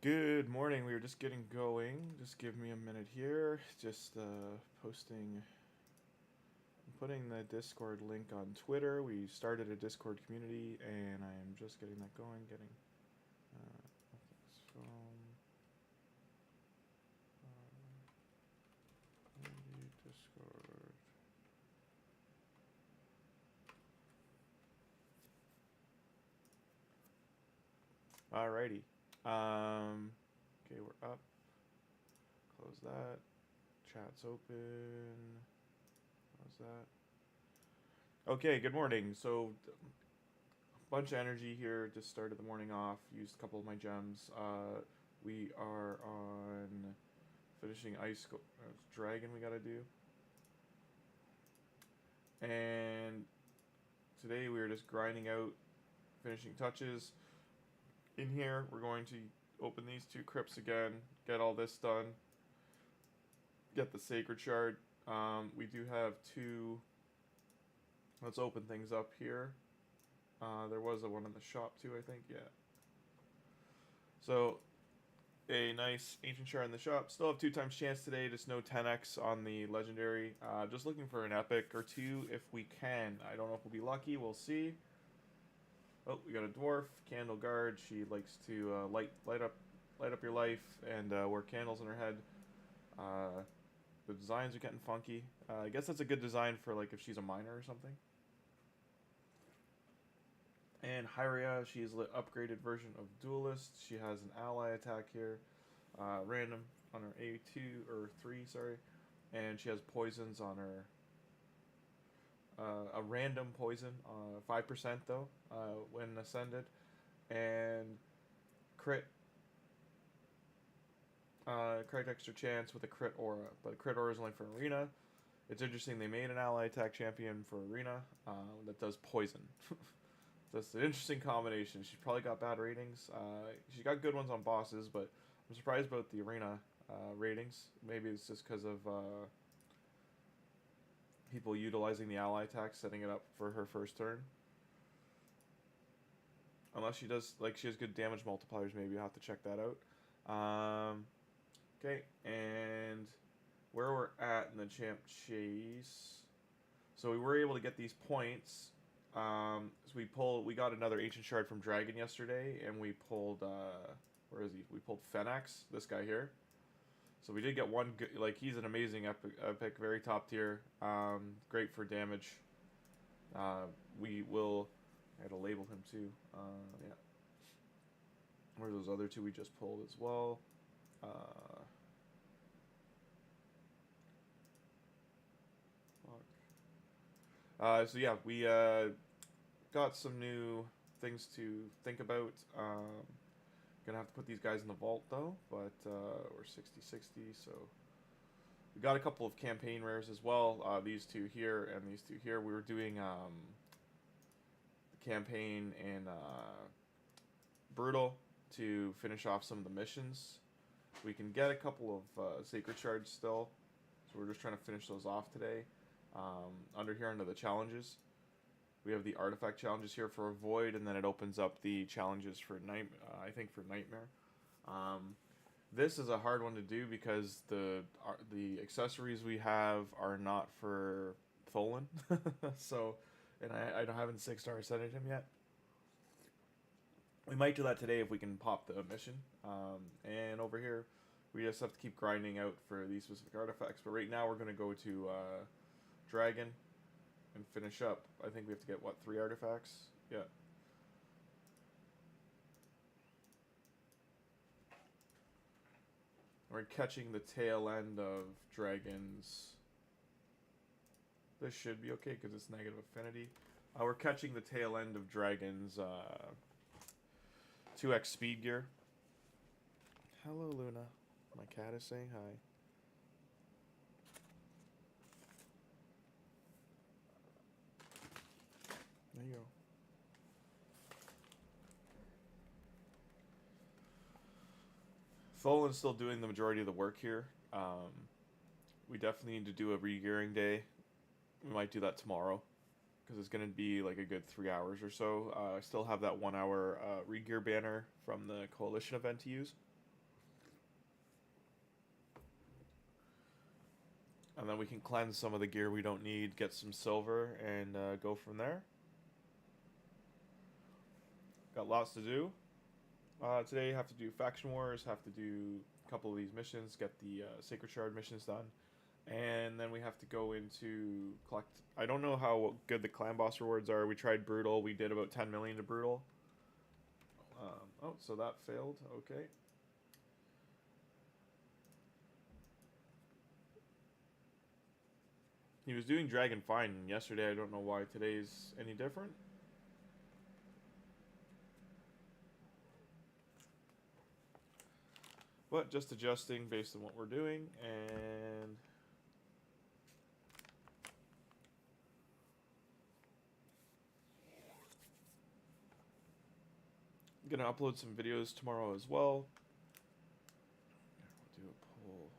Good morning. We were just getting going. Just give me a minute here. Just posting, putting the Discord link on Twitter. We started a Discord community, and I am just getting that going. Getting from Discord. Alrighty. Okay, we're up. Close that. Chat's open. How's that? Okay, good morning. So, bunch of energy here. Just started the morning off. Used a couple of my gems. We are on finishing Ice Dragon we gotta do. And today we are just grinding out finishing touches. In here, we're going to open these two crypts again, get all this done, get the Sacred Shard. We do have two. Let's open things up here. There was a one in the shop too, I think, yeah. So, a nice Ancient Shard in the shop. Still have 2 times chance today, just no 10x on the Legendary. Just looking for an Epic or 2 if we can. I don't know if we'll be lucky, we'll see. Oh, we got a Dwarf, Candle Guard. She likes to light up your life and wear candles in her head. The designs are getting funky. I guess that's a good design for like if she's a miner or something. And Hyria, she's the upgraded version of Duelist. She has an ally attack here, random on her A2 or 3, sorry, and she has poisons on her. A random poison, 5% though, when ascended, and crit. Crit extra chance with a crit aura, but crit aura is only for arena. It's interesting they made an ally attack champion for arena that does poison. That's an interesting combination. She's probably got bad ratings. She got good ones on bosses, but I'm surprised about the arena ratings. Maybe it's just because of people utilizing the ally attack, setting it up for her first turn. Unless she does, like, she has good damage multipliers, maybe I'll have to check that out. Okay, and where we're at in the champ chase. So we were able to get these points. So we got another Ancient Shard from Dragon yesterday, and we pulled, where is he? We pulled Fenax, this guy here. So we did get one good, like, he's an amazing epic, very top tier, great for damage. We will, I had to label him too, yeah. Where are those other two we just pulled as well? So yeah, we got some new things to think about. Gonna have to put these guys in the vault though, but we're 60-60, so we got a couple of campaign rares as well. These two here and these two here. We were doing the campaign in Brutal to finish off some of the missions. We can get a couple of Sacred Shards still, so we're just trying to finish those off today. Under here, under the challenges, we have the artifact challenges here for a void, and then it opens up the challenges for I think for nightmare. This is a hard one to do because the accessories we have are not for THOLIN. So, and I haven't 6-star ascended him yet. We might do that today if we can pop the mission. And over here, we just have to keep grinding out for these specific artifacts. But right now, we're going to go to Dragon and finish up. I think we have to get, what, 3 artifacts? Yeah. We're catching the tail end of Dragons. This should be okay because it's negative affinity. We're catching the tail end of Dragon's 2x speed gear. Hello, Luna. My cat is saying hi. There you go. Tholin's still doing the majority of the work here. We definitely need to do a regearing day. We might do that tomorrow because it's going to be like a good 3 hours or so. I still have that 1 hour regear banner from the Coalition event to use. And then we can cleanse some of the gear we don't need, get some silver, and go from there. Got lots to do. Today have to do faction wars, have to do a couple of these missions, get the Sacred Shard missions done. And then we have to go into collect... I don't know how good the clan boss rewards are. We tried Brutal. We did about 10 million to Brutal. Oh, so that failed. Okay. He was doing Dragon fine yesterday. I don't know why today's any different. But just adjusting based on what we're doing. And... I'm gonna upload some videos tomorrow as well. We'll do a poll.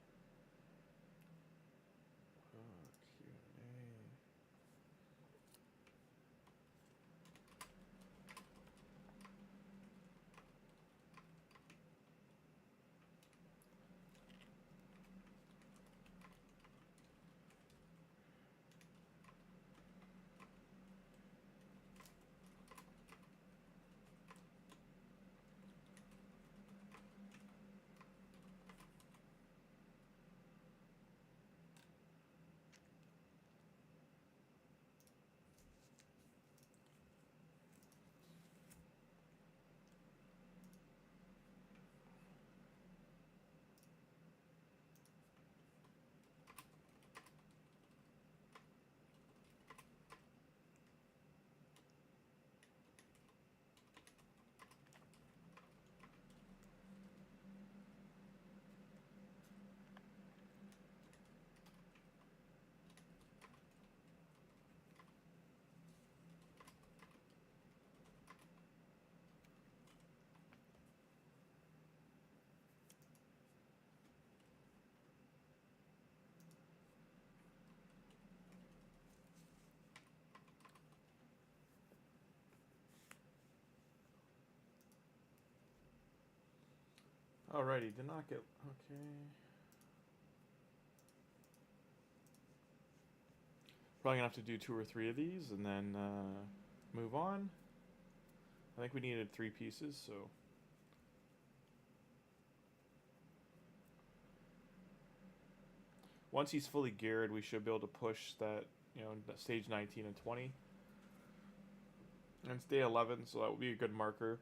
Q&A. Alrighty, did not get... Okay. Probably gonna have to do 2 or 3 of these and then move on. I think we needed 3 pieces, so... Once he's fully geared, we should be able to push that, you know, stage 19 and 20. And it's day 11, so that would be a good marker.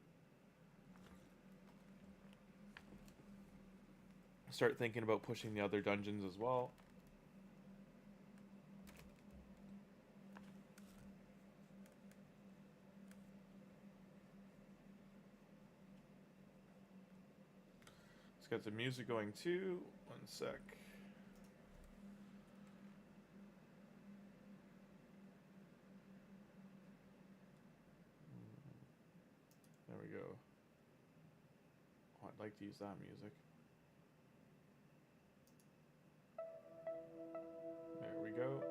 Start thinking about pushing the other dungeons as well. Let's get the music going too. 1 sec. There we go. Oh, I'd like to use that music. There we go.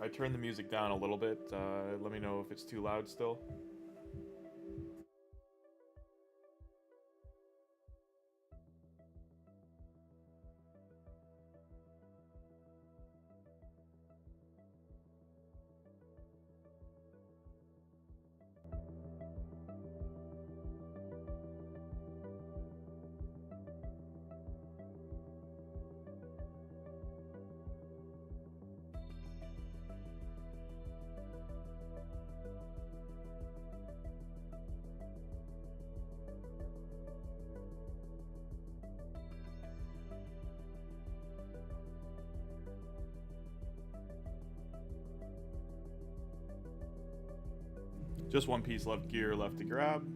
I turned the music down a little bit. Let me know if it's too loud still. Just 1 piece left gear left to grab.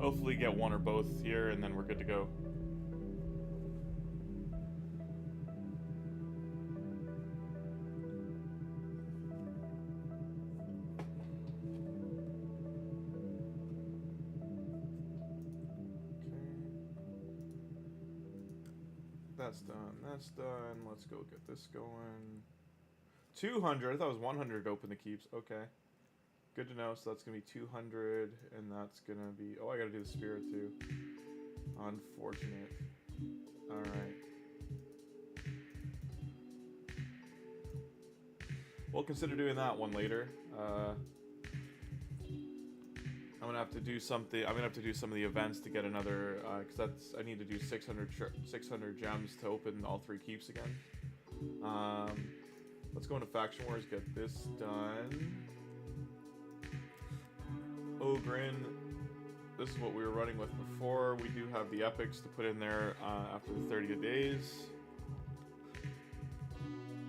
Hopefully get one or both here, and then we're good to go. That's done. That's done. Let's go get this going. 200. I thought it was 100 to open the keeps. Okay. Good to know. So that's going to be 200. And that's going to be... Oh, I got to do the spirit too. Unfortunate. Alright. We'll consider doing that one later. I'm gonna have to do something. I'm gonna have to do some of the events to get another, because that's I need to do 600 gems to open all 3 keeps again. Let's go into faction wars. Get this done. Ogrin. This is what we were running with before. We do have the epics to put in there after the 30 days.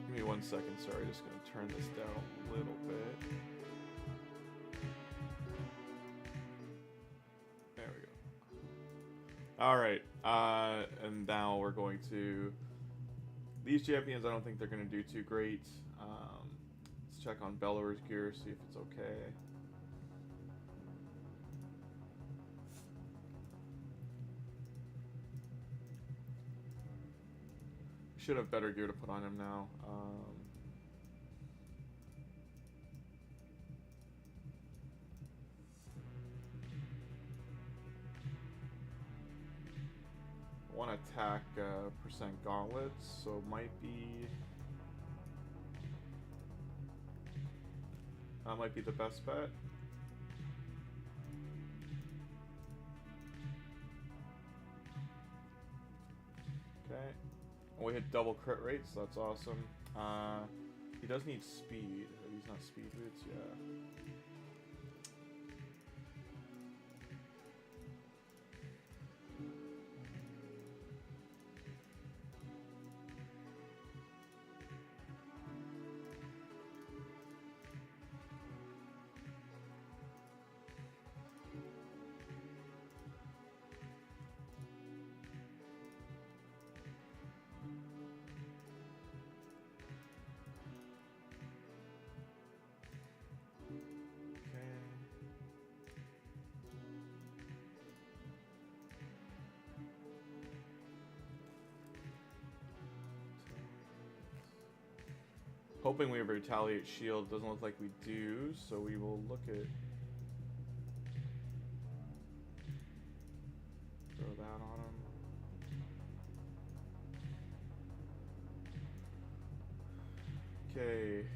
Give me 1 second. Sorry, just gonna turn this down a little bit. Alright, and now we're going to... These champions, I don't think they're going to do too great. Let's check on Bellower's gear, see if it's okay. Should have better gear to put on him now. Want to attack percent gauntlets, so might be that might be the best bet. Okay, we hit double crit rate, so that's awesome. He does need speed. He's not speed boots, yeah. Hoping we have a retaliate shield. Doesn't look like we do, so we will look at... Throw that on him. Okay.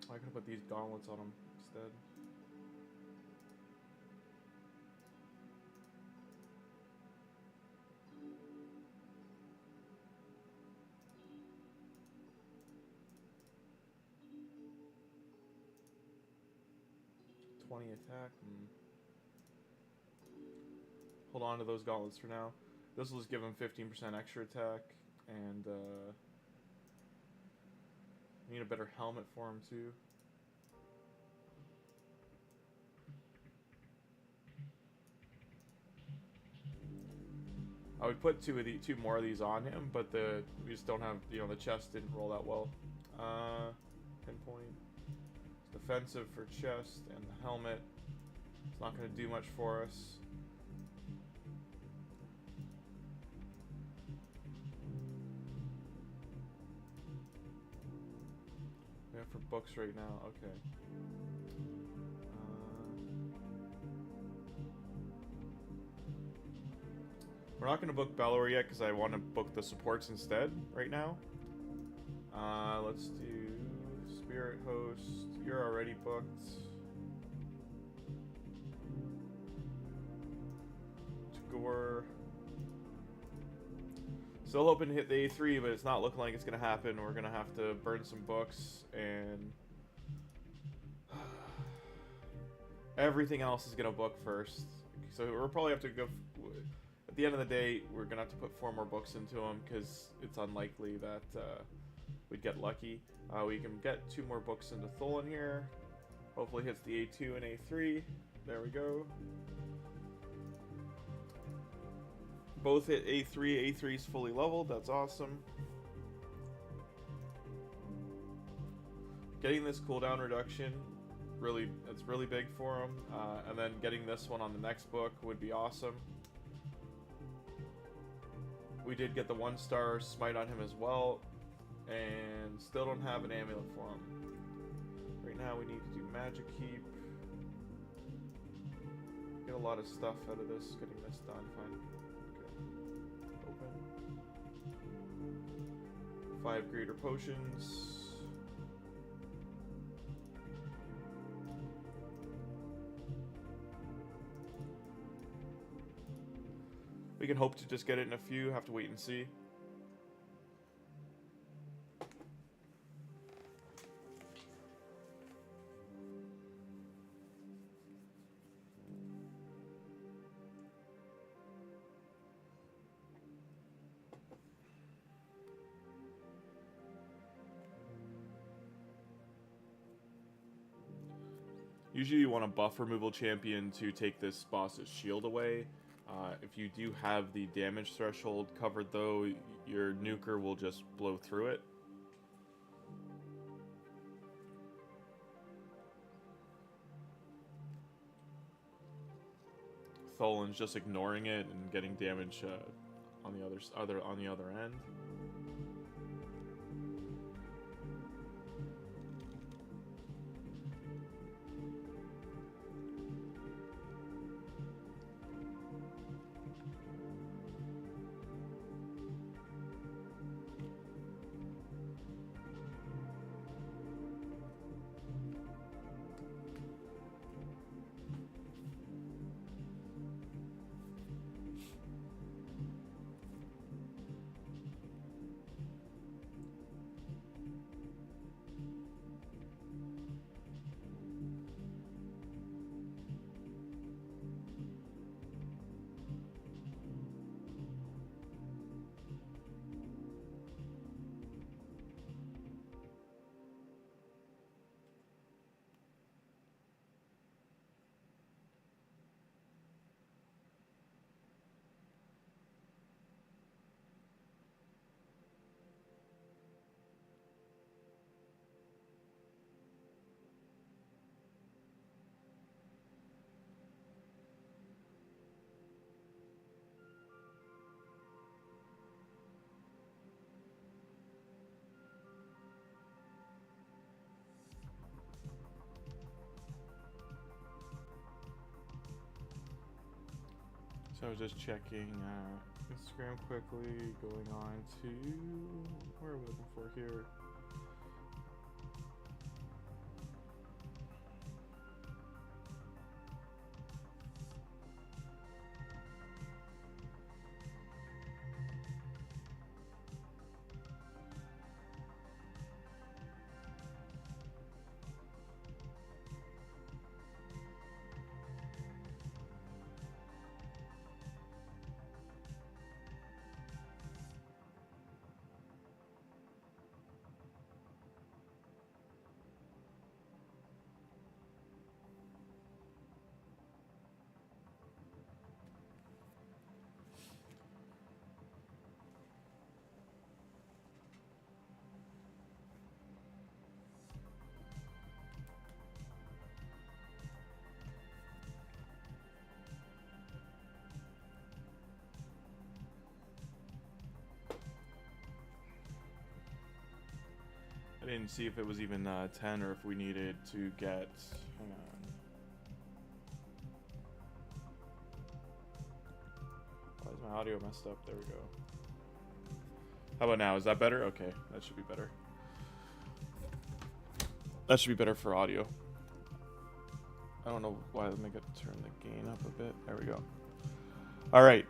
I could put these gauntlets on him instead. Attack. Hold on to those gauntlets for now. This will just give him 15% extra attack, and need a better helmet for him too. I would put two more of these on him, but we just don't have, you know, the chest didn't roll that well. Pinpoint. Defensive for chest and the helmet. It's not going to do much for us. Yeah, for books right now. Okay. We're not going to book Bellower yet because I want to book the supports instead right now. Let's do Spirit Host. You're already booked. Tagoar. Still hoping to hit the A3, but it's not looking like it's going to happen. We're going to have to burn some books, and everything else is going to book first. So we'll probably have to go... at the end of the day, we're going to have to put 4 more books into them because it's unlikely that we'd get lucky. We can get 2 more books into THOLIN here. Hopefully hits the A2 and A3. There we go. Both hit A3. A3 is fully leveled. That's awesome. Getting this cooldown reduction, it's really big for him. And then getting this one on the next book would be awesome. We did get the 1-star smite on him as well, and still don't have an amulet for him. Right now we need to do magic heap. Get a lot of stuff out of this, getting this done. Fine. Okay. Open. 5 greater potions. We can hope to just get it in a few, have to wait and see. Usually you want a buff removal champion to take this boss's shield away. If you do have the damage threshold covered though, your nuker will just blow through it. Tholin's just ignoring it and getting damage on the other end. So I was just checking Instagram quickly, going on to, where are we looking for here? I didn't see if it was even 10 or if we needed to get, hang on. Why is my audio messed up? There we go. How about now? Is that better? Okay, that should be better. That should be better for audio. I don't know why. Let me turn the gain up a bit. There we go. All right.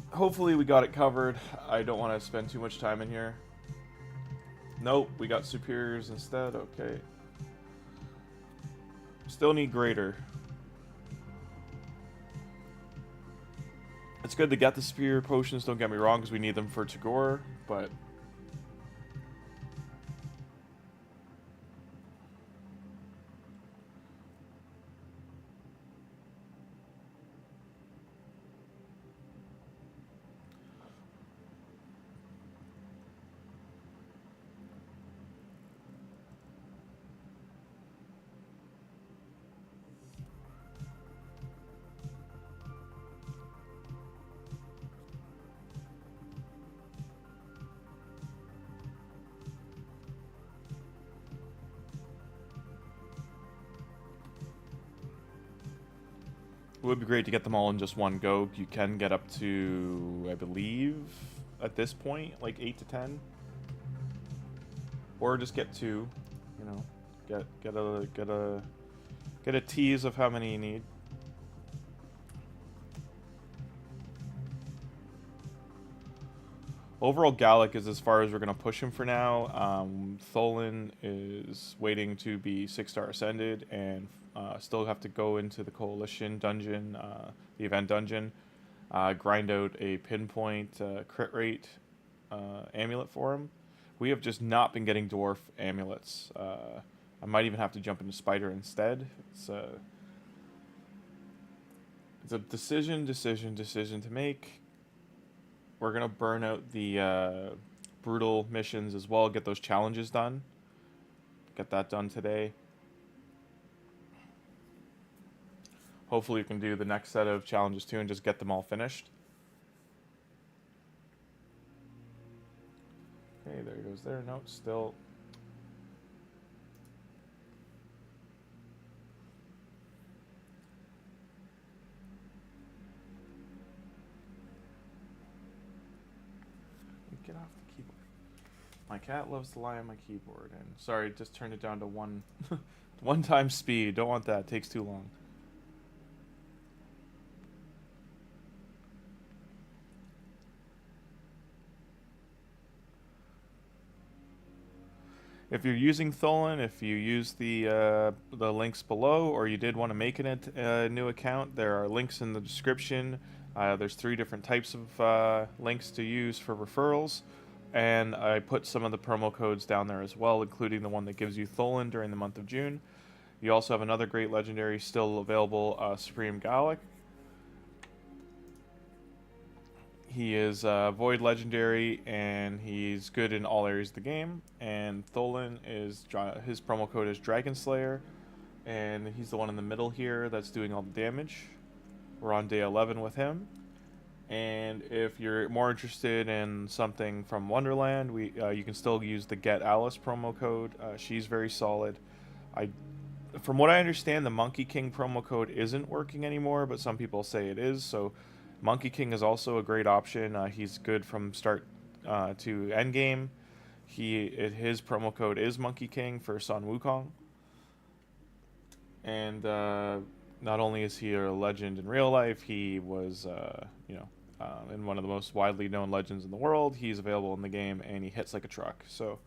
Hopefully we got it covered. I don't want to spend too much time in here. Nope, we got superiors instead. Okay. Still need greater. It's good to get the spear potions, don't get me wrong, because we need them for Tagoar, but... It would be great to get them all in just one go. You can get up to, I believe, at this point, like 8 to 10. Or just get 2, you know. Get a tease of how many you need. Overall, GALEK is as far as we're going to push him for now. THOLIN is waiting to be 6-star ascended and still have to go into the Coalition dungeon, the event dungeon, grind out a pinpoint crit rate amulet for him. We have just not been getting dwarf amulets. I might even have to jump into spider instead. It's a decision to make. We're going to burn out the brutal missions as well, get those challenges done. Get that done today. Hopefully we can do the next set of challenges too and just get them all finished. Okay, there he goes there. No, still... Get off the keyboard. My cat loves to lie on my keyboard, and sorry, just turned it down to one time speed. Don't want that. It takes too long. If you're using THOLIN, if you use the links below, or you did want to make a new account, there are links in the description. There's 3 different types of links to use for referrals, and I put some of the promo codes down there as well, including the one that gives you THOLIN during the month of June. You also have another great legendary still available, Supreme GALEK. He is Void Legendary, and he's good in all areas of the game. And THOLIN is, his promo code is Dragon Slayer, and he's the one in the middle here that's doing all the damage. We're on day 11 with him. And if you're more interested in something from Wonderland, you can still use the Get Alice promo code. She's very solid. From what I understand, the Monkey King promo code isn't working anymore, but some people say it is, so Monkey King is also a great option. He's good from start to end game. His promo code is Monkey King for Sun Wukong. And not only is he a legend in real life, he was, in one of the most widely known legends in the world. He's available in the game, and he hits like a truck. So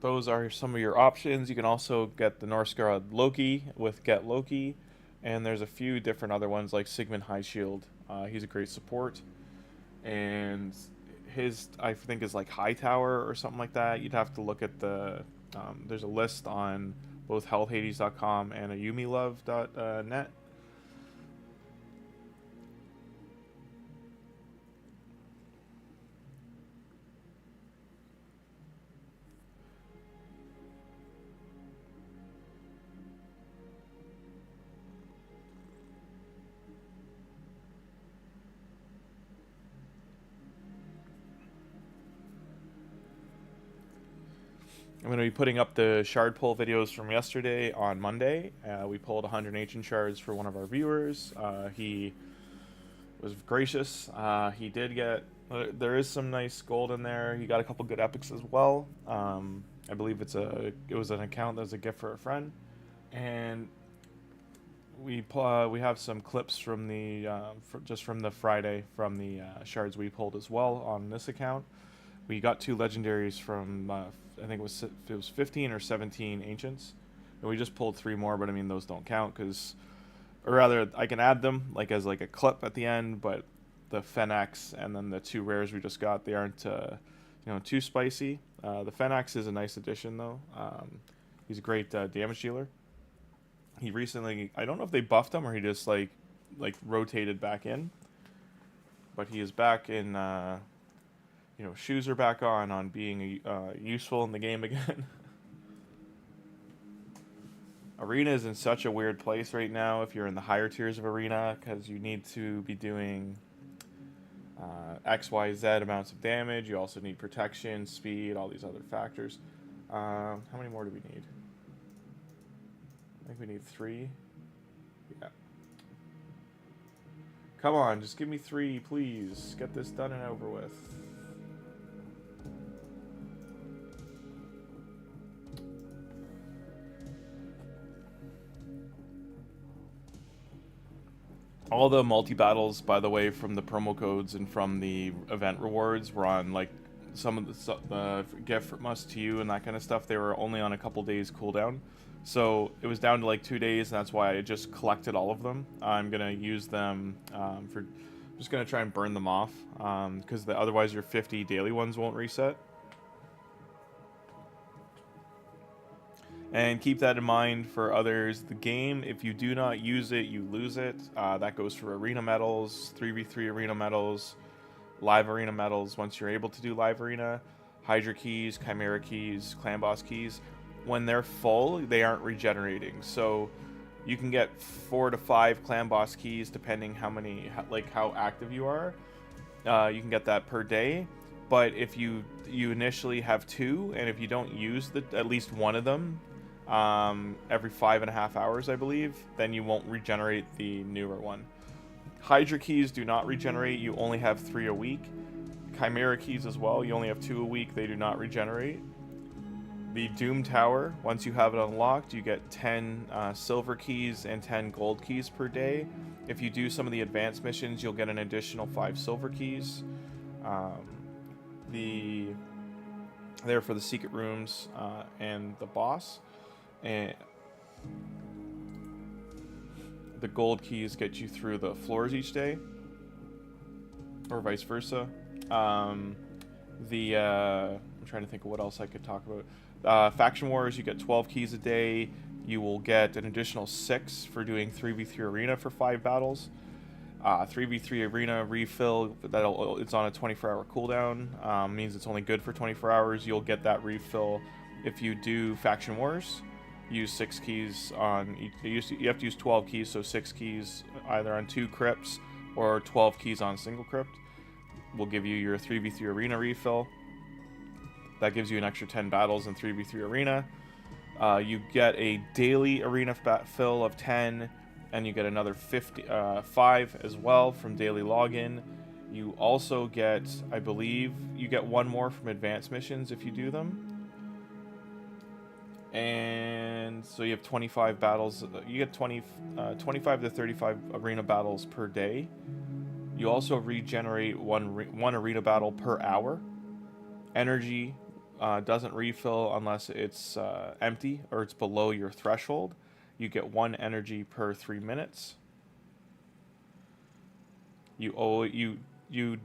those are some of your options. You can also get the Norse God Loki with Get Loki. And there's a few different other ones like Sigmund High Shield. He's a great support. And his, I think, is like High Tower or something like that. You'd have to look at the... there's a list on both healthhades.com and ayumilove.net. I'm going to be putting up the shard pull videos from yesterday on Monday. We pulled 100 ancient shards for one of our viewers. He was gracious. He did get... there is some nice gold in there. He got a couple good epics as well. I believe it was an account that was a gift for a friend. And we have some clips from the just from the Friday from the shards we pulled as well on this account. We got 2 legendaries from I think it was 15 or 17 ancients, and we just pulled 3 more. But I mean, those don't count because or rather, I can add them like as like a clip at the end, but the Fenax and then the 2 rares we just got, they aren't too spicy. The Fenax is a nice addition though. He's a great damage dealer. He recently, I don't know if they buffed him or he just like rotated back in, but he is back in. Shoes are back on being useful in the game again. Arena is in such a weird place right now if you're in the higher tiers of Arena, because you need to be doing XYZ amounts of damage. You also need protection, speed, all these other factors. How many more do we need? I think we need 3. Yeah. Come on, just give me 3, please. Get this done and over with. All the multi-battles, by the way, from the promo codes and from the event rewards were on, like, some of the gift must to you and that kind of stuff. They were only on a couple days cooldown. So it was down to like 2 days, and that's why I just collected all of them. I'm going to use them I'm just going to try and burn them off, because otherwise your 50 daily ones won't reset. And keep that in mind for others. The game, if you do not use it, you lose it. That goes for arena medals, 3v3 arena medals, live arena medals once you're able to do live arena, Hydra keys, Chimera keys, Clan Boss keys. When they're full, they aren't regenerating. So you can get 4 to 5 Clan Boss keys depending how active you are. You can get that per day. But if you initially have 2, and if you don't use at least one of them, every 5.5 hours, I believe, then you won't regenerate the newer one. Hydra keys do not regenerate. You only have 3 a week. Chimera keys as well. You only have 2 a week. They do not regenerate. The Doom Tower, once you have it unlocked, you get 10 silver keys and 10 gold keys per day. If you do some of the advanced missions, you'll get an additional 5 silver keys. They're for the secret rooms and the boss. And the gold keys get you through the floors each day, or vice versa. I'm trying to think of what else I could talk about. Faction Wars, you get 12 keys a day. You will get an additional 6 for doing 3v3 arena for 5 battles. 3v3 arena refill, it's on a 24-hour cooldown. Means it's only good for 24 hours. You'll get that refill if you do Faction Wars. Use 6 keys on each. You have to use 12 keys, so 6 keys either on 2 crypts or 12 keys on single crypt will give you your 3v3 arena refill. That gives you an extra 10 battles in 3v3 arena. You get a daily arena fill of 10, and you get another 5 as well from daily login. You also get, I believe, you get 1 more from advanced missions if you do them. And so you have 25 battles. You get 25 to 35 arena battles per day. You also regenerate one arena battle per hour. Energy doesn't refill unless it's empty or it's below your threshold. You get 1 energy per 3 minutes. You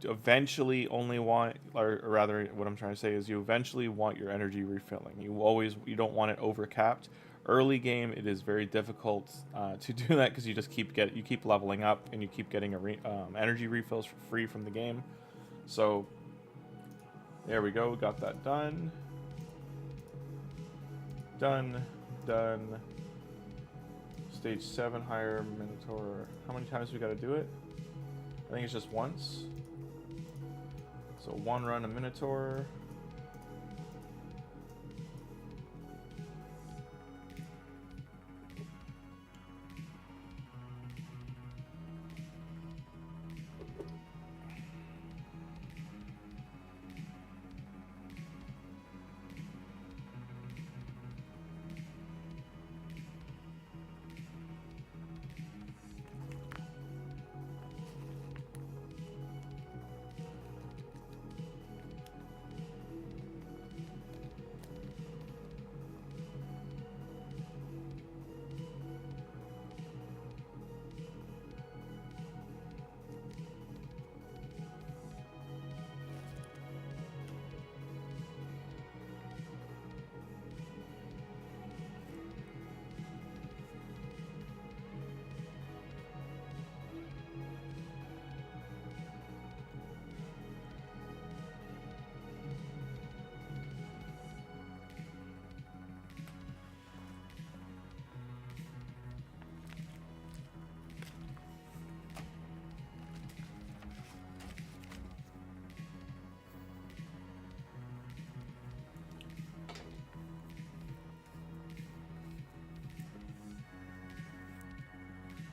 eventually only want, or rather, what I'm trying to say is you eventually want your energy refilling. You don't want it overcapped. Early game, it is very difficult to do that because you just keep leveling up and you keep getting energy refills for free from the game. So there we go. We got that done. Done. Stage 7 higher Minotaur. How many times we got to do it? I think it's just once. So 1 run a Minotaur.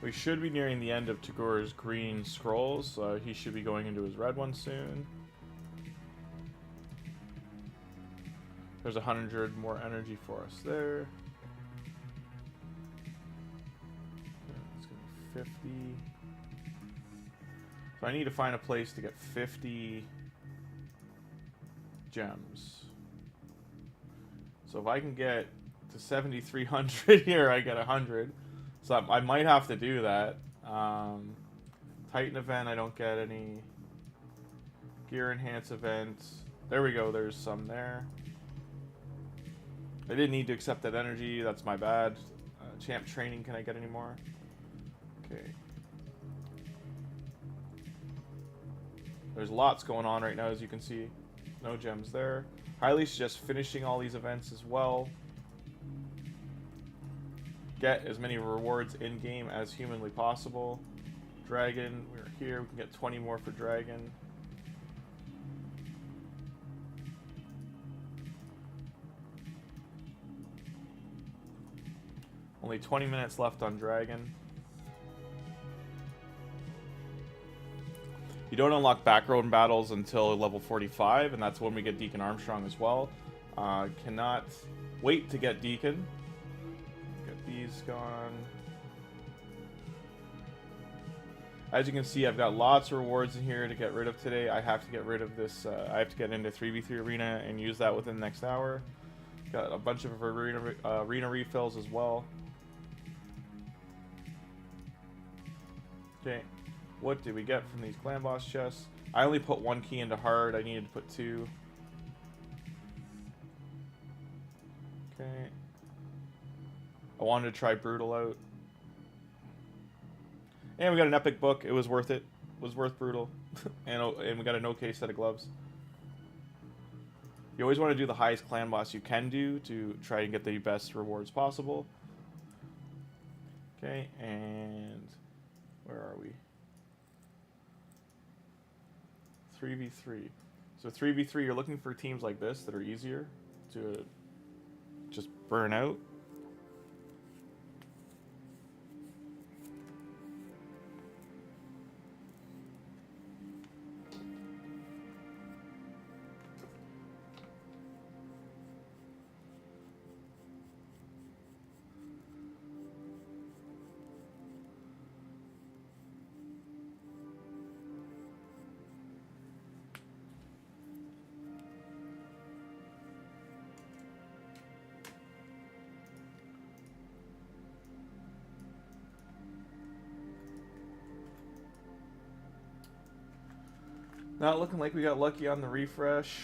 We should be nearing the end of Tagoar's green scrolls, so he should be going into his red one soon. There's 100 more energy for us there. It's gonna be 50. So I need to find a place to get 50 gems. So if I can get to 7,300 here, I get 100. So I might have to do that. Titan event, I don't get any. Gear enhance events. There we go, there's some there. I didn't need to accept that energy, that's my bad. Champ training, can I get any more? Okay. There's lots going on right now, as you can see. No gems there. Hyli's just finishing all these events as well. Get as many rewards in-game as humanly possible. Dragon, we're here. We can get 20 more for Dragon. Only 20 minutes left on Dragon. You don't unlock backroad battles until level 45, and that's when we get Deacon Armstrong as well. Cannot wait to get Deacon. Get these gone. As you can see, I've got lots of rewards in here to get rid of today. I have to get rid of this. I have to get into 3v3 arena and use that within the next hour. Got a bunch of arena refills as well. Okay, what did we get from these clan boss chests? I only put 1 key into hard. I needed to put 2. Okay. I wanted to try brutal out. And we got an epic book. It was worth it. It was worth brutal. and we got an okay set of gloves. You always want to do the highest clan boss you can do to try and get the best rewards possible. Okay, and where are we? 3v3. So 3v3, you're looking for teams like this that are easier to just burn out. Not looking like we got lucky on the refresh.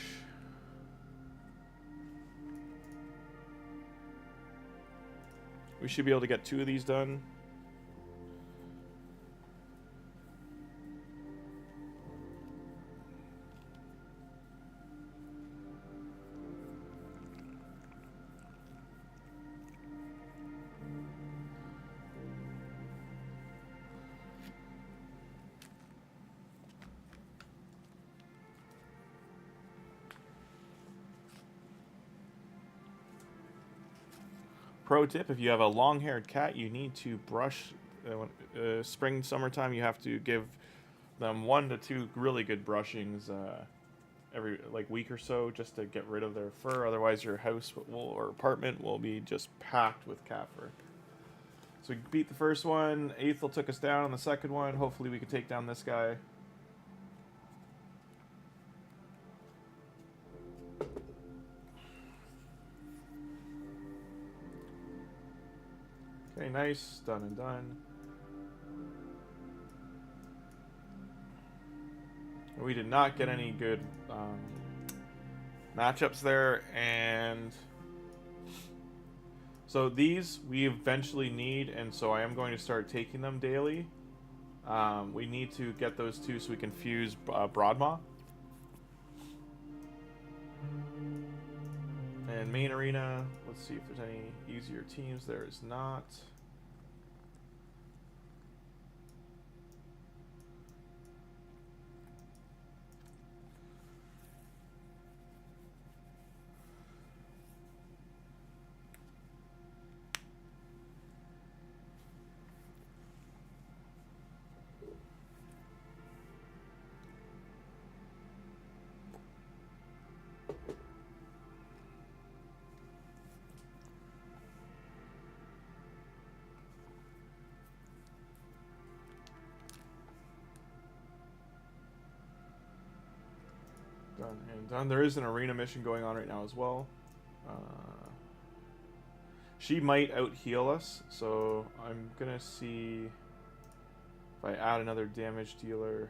We should be able to get 2 of these done. Pro tip, if you have a long-haired cat, you need to brush, spring, summertime, you have to give them 1 to 2 really good brushings every week or so just to get rid of their fur. Otherwise your house or apartment will be just packed with cat fur. So we beat the first one. Aethel took us down on the second one. Hopefully we can take down this guy. Okay, nice. Done and done. We did not get any good matchups there, and so these we eventually need, and so I am going to start taking them daily. We need to get those 2 so we can fuse Broadmaw. And main arena, let's see if there's any easier teams. There is not. done and done. There is an arena mission going on right now as well. She might out heal us, so I'm gonna see if I add another damage dealer.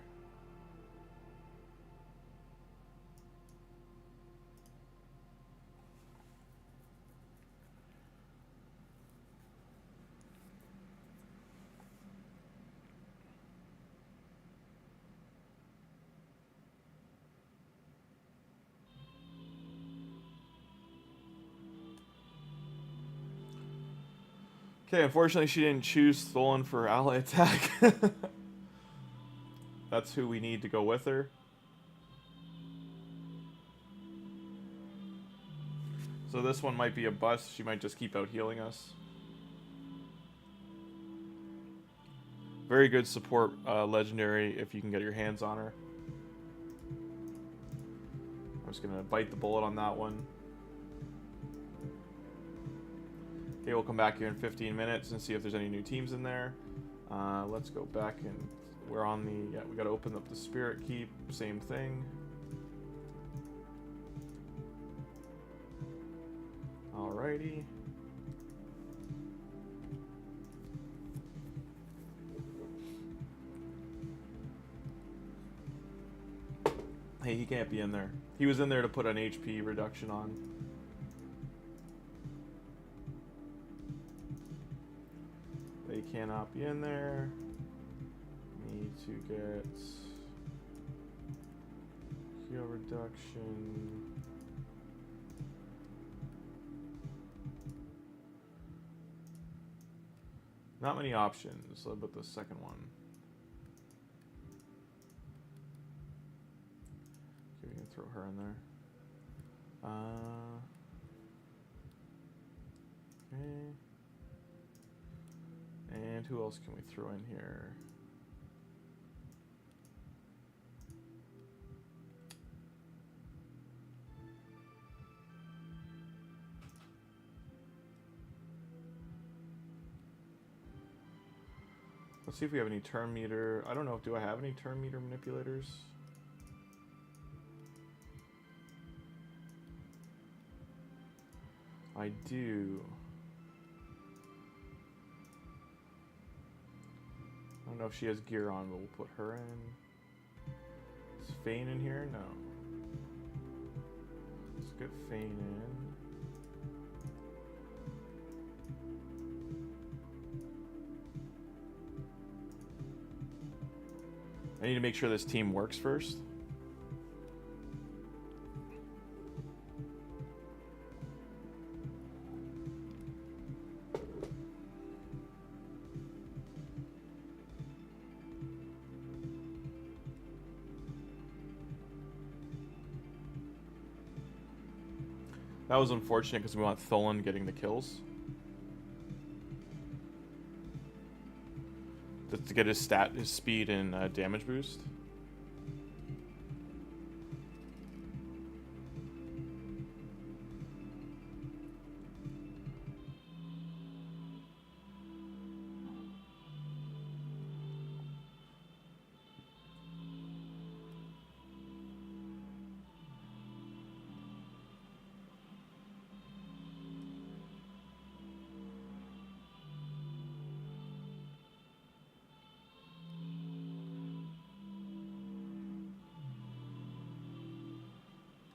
Okay, unfortunately she didn't choose THOLIN for ally attack. That's who we need to go with her. So this one might be a bust. She might just keep out healing us. Very good support legendary if you can get your hands on her. I'm just gonna bite the bullet on that one. Okay, we'll come back here in 15 minutes and see if there's any new teams in there. Let's go back and we're on the, yeah, we gotta open up the Spirit Keep, same thing. Alrighty. Hey, he can't be in there. He was in there to put an HP reduction on. They cannot be in there. Need to get heal reduction. Not many options, but the second one. Okay, we can throw her in there. Okay. And who else can we throw in here? Let's see if we have any turn meter. I don't know. Do I have any turn meter manipulators? I do. I don't know if she has gear on, but we'll put her in. Is Fane in here? No. Let's get Fane in. I need to make sure this team works first. That was unfortunate because we want THOLIN getting the kills. Just to get his speed and damage boost.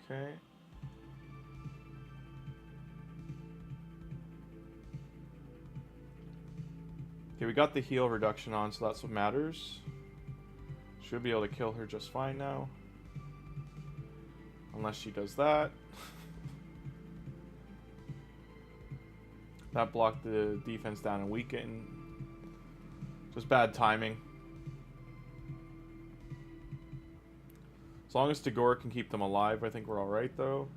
Okay. Okay, we got the heal reduction on, so that's what matters. Should be able to kill her just fine now. Unless she does that. That blocked the defense down and weakened. Just bad timing. As long as Tagoar can keep them alive, I think we're alright, though.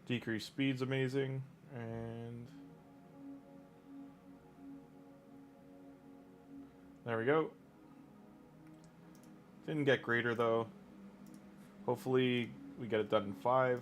Decreased speed's amazing, and there we go. Didn't get greater though. Hopefully we get it done in 5.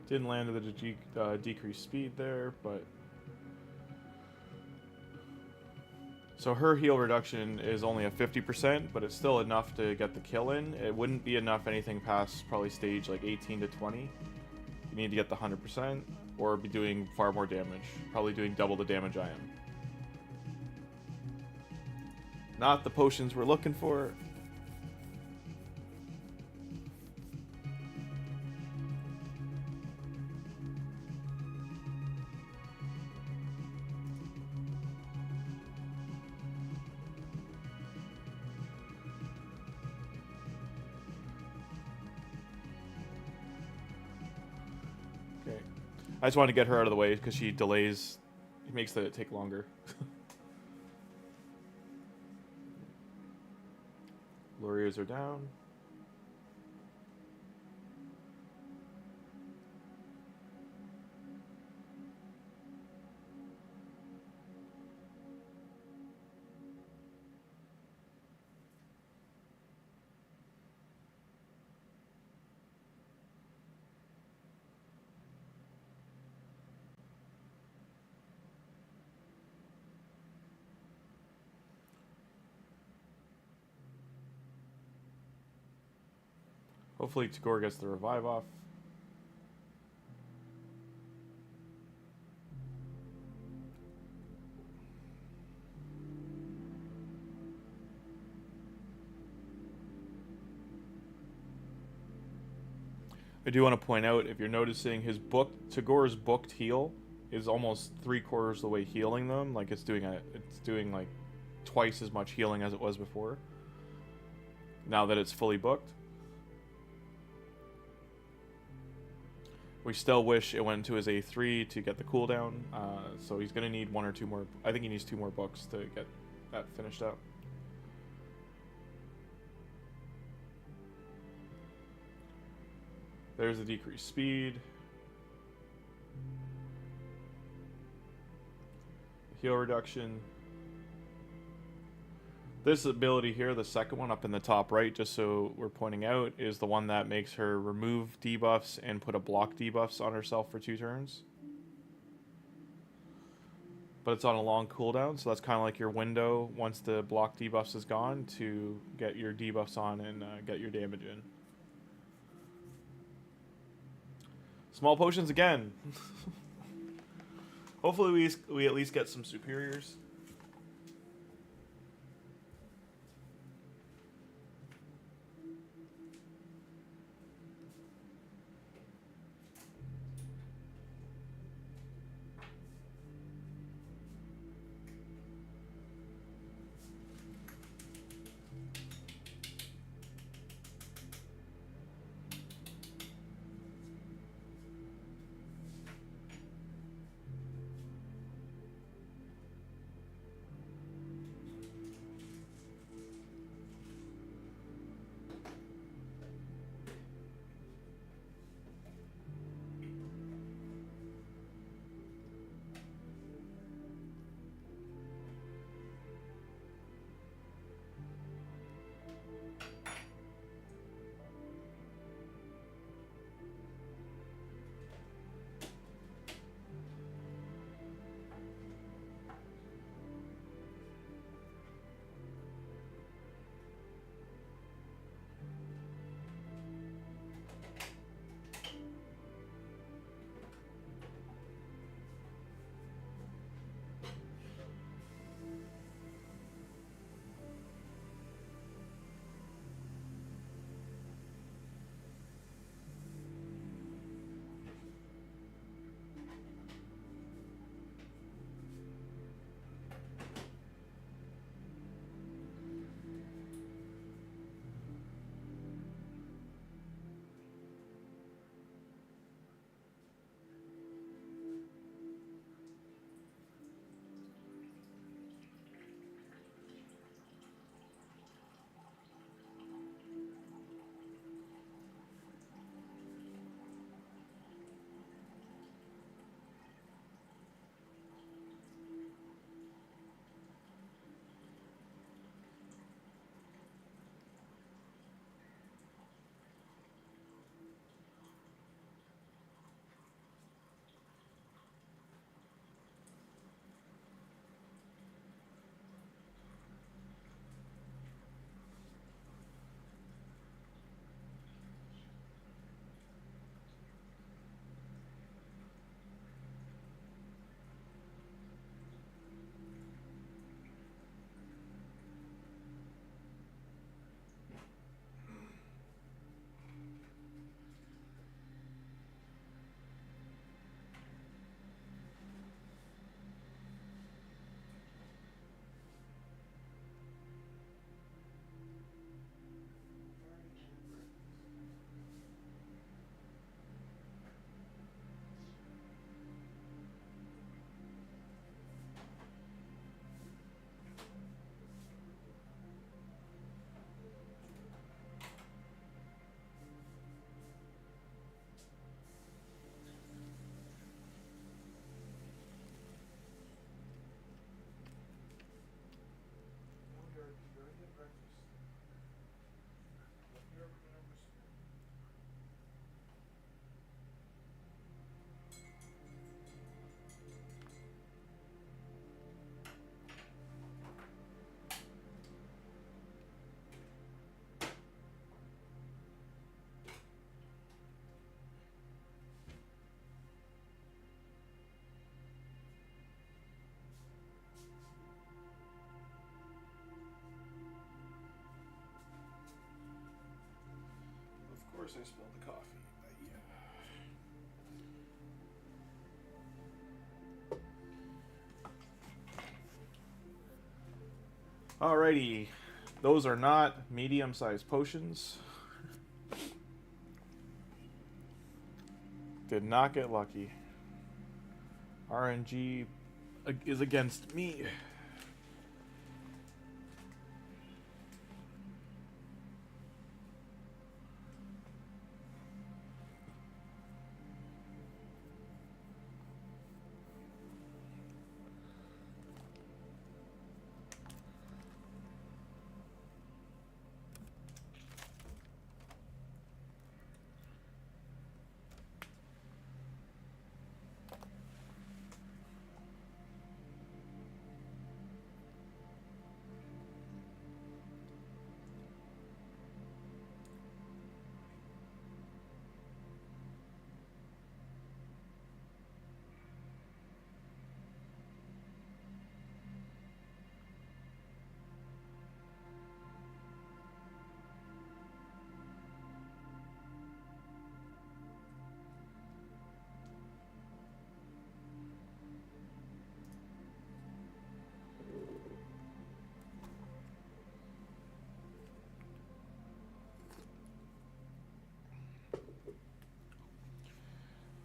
Didn't land at the decreased speed there, but... So her heal reduction is only a 50%, but it's still enough to get the kill in. It wouldn't be enough anything past probably stage like 18 to 20. You need to get the 100%, or be doing far more damage. Probably doing double the damage I am. Not the potions we're looking for. I just wanted to get her out of the way because she delays. It makes it take longer. Lawyers are down. Hopefully Tagoar gets the revive off. I do want to point out, if you're noticing, Tagoar's booked heal is almost 3/4 of the way healing them. Like it's doing like twice as much healing as it was before. Now that it's fully booked. We still wish it went to his A3 to get the cooldown, so he's going to need 1 or 2 more. I think he needs 2 more books to get that finished up. There's the decreased speed. Heal reduction. This ability here, the second one up in the top right, just so we're pointing out, is the one that makes her remove debuffs and put a block debuffs on herself for 2 turns. But it's on a long cooldown, so that's kind of like your window once the block debuffs is gone to get your debuffs on and get your damage in. Small potions again. Hopefully we at least get some superiors. course I spilled the coffee. Alrighty, those are not medium-sized potions. Did not get lucky. RNG is against me.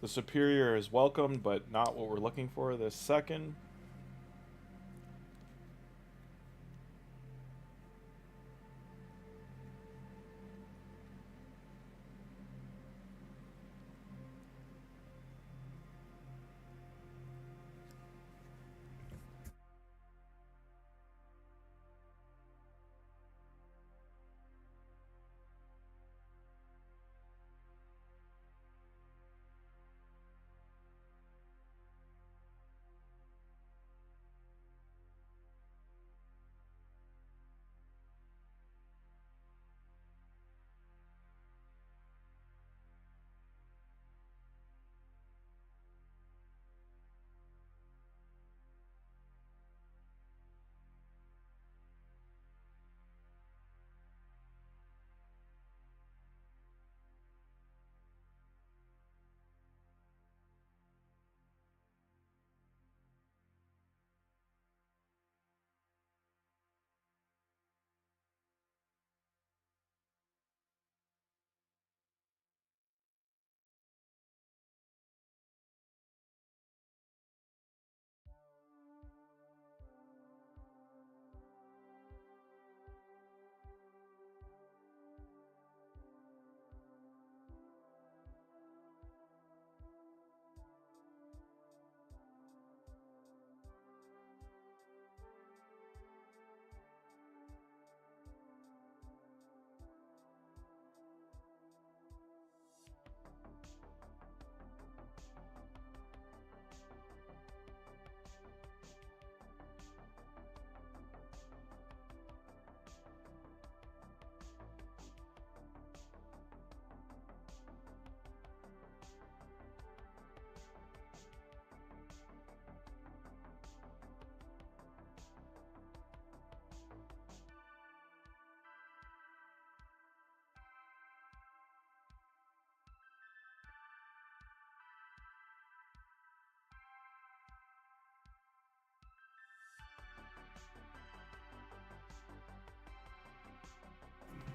The superior is welcomed, but not what we're looking for this second.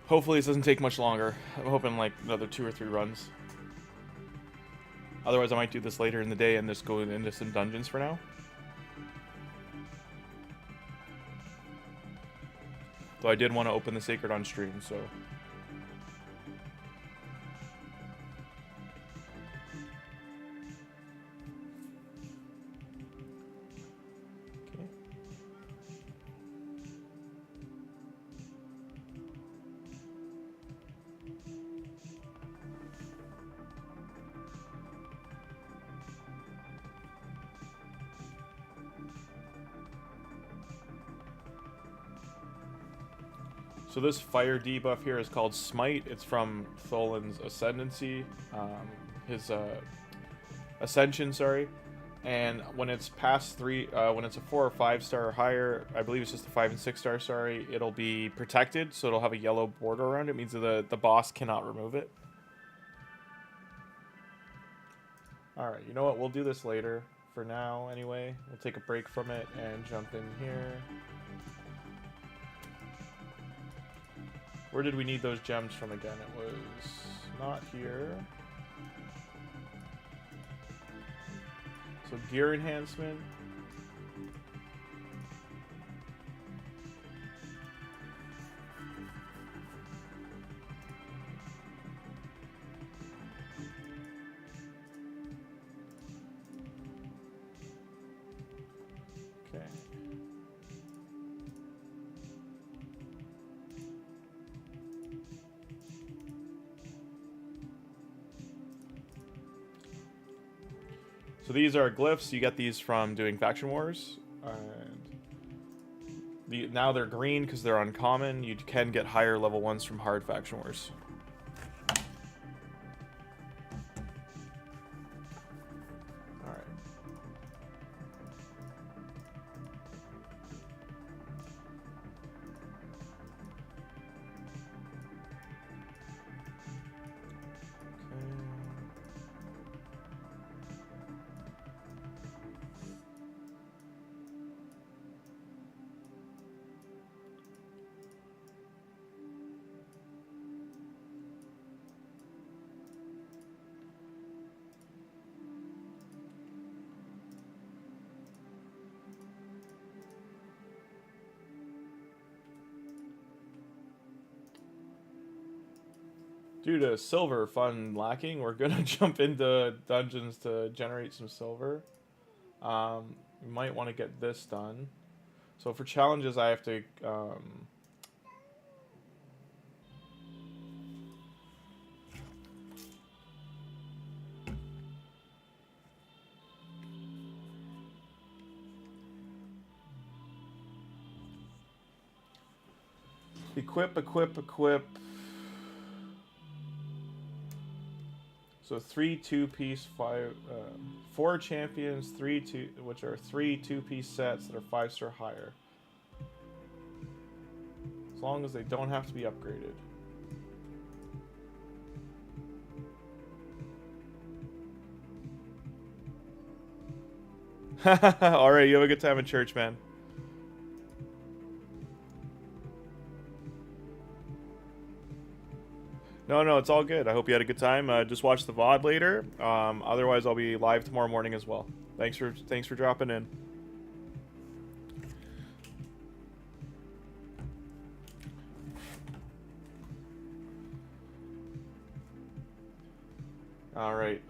Hopefully this doesn't take much longer. I'm hoping like another 2 or 3 runs. Otherwise I might do this later in the day and just go into some dungeons for now. Though I did want to open the Sacred on stream, so... So this fire debuff here is called Smite. It's from THOLIN's Ascendancy, his Ascension, sorry. And when it's past 3, when it's a 4 or 5 star or higher, I believe it's just a 5 and 6 star, sorry, it'll be protected, so it'll have a yellow border around it. It means that the boss cannot remove it. Alright, you know what? We'll do this later. For now, anyway. We'll take a break from it and jump in here. Where did we need those gems from again? It was not here. So gear enhancement. Okay. So these are glyphs. You get these from doing faction wars, and now they're green because they're uncommon. You can get higher level ones from hard faction wars. All right. Due to silver fund lacking, we're gonna jump into dungeons to generate some silver. We might want to get this done. So for challenges, I have to equip. So 3 2-piece, 4 champions, 3 2, which are 3 2-piece sets that are 5-star higher. As long as they don't have to be upgraded. All right, you have a good time in church, man. No, it's all good. I hope you had a good time. Just watch the VOD later. Otherwise, I'll be live tomorrow morning as well. Thanks for dropping in. All right.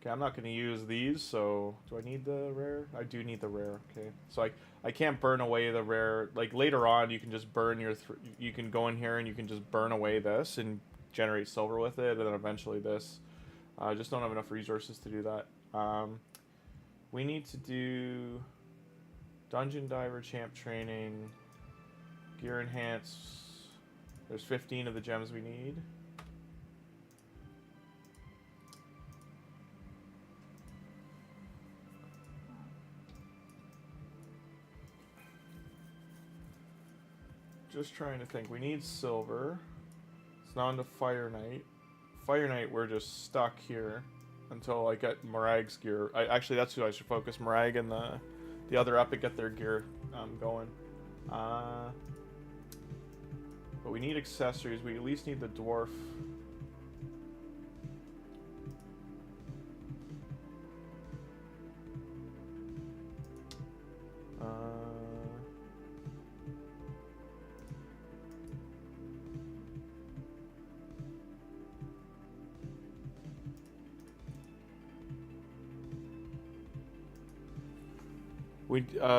Okay, I'm not going to use these, so do I need the rare? I do need the rare, okay. So I can't burn away the rare. Like, later on, you can just burn your... you can go in here and you can just burn away this and generate silver with it, and then eventually this. I just don't have enough resources to do that. We need to do... Dungeon Diver Champ Training. Gear Enhance. There's 15 of the gems we need. Just trying to think. We need silver. It's not into Fire Knight. Fire Knight, we're just stuck here until I get Marag's gear. Actually, that's who I should focus. Marag and the other epic get their gear going. But we need accessories. We at least need the dwarf.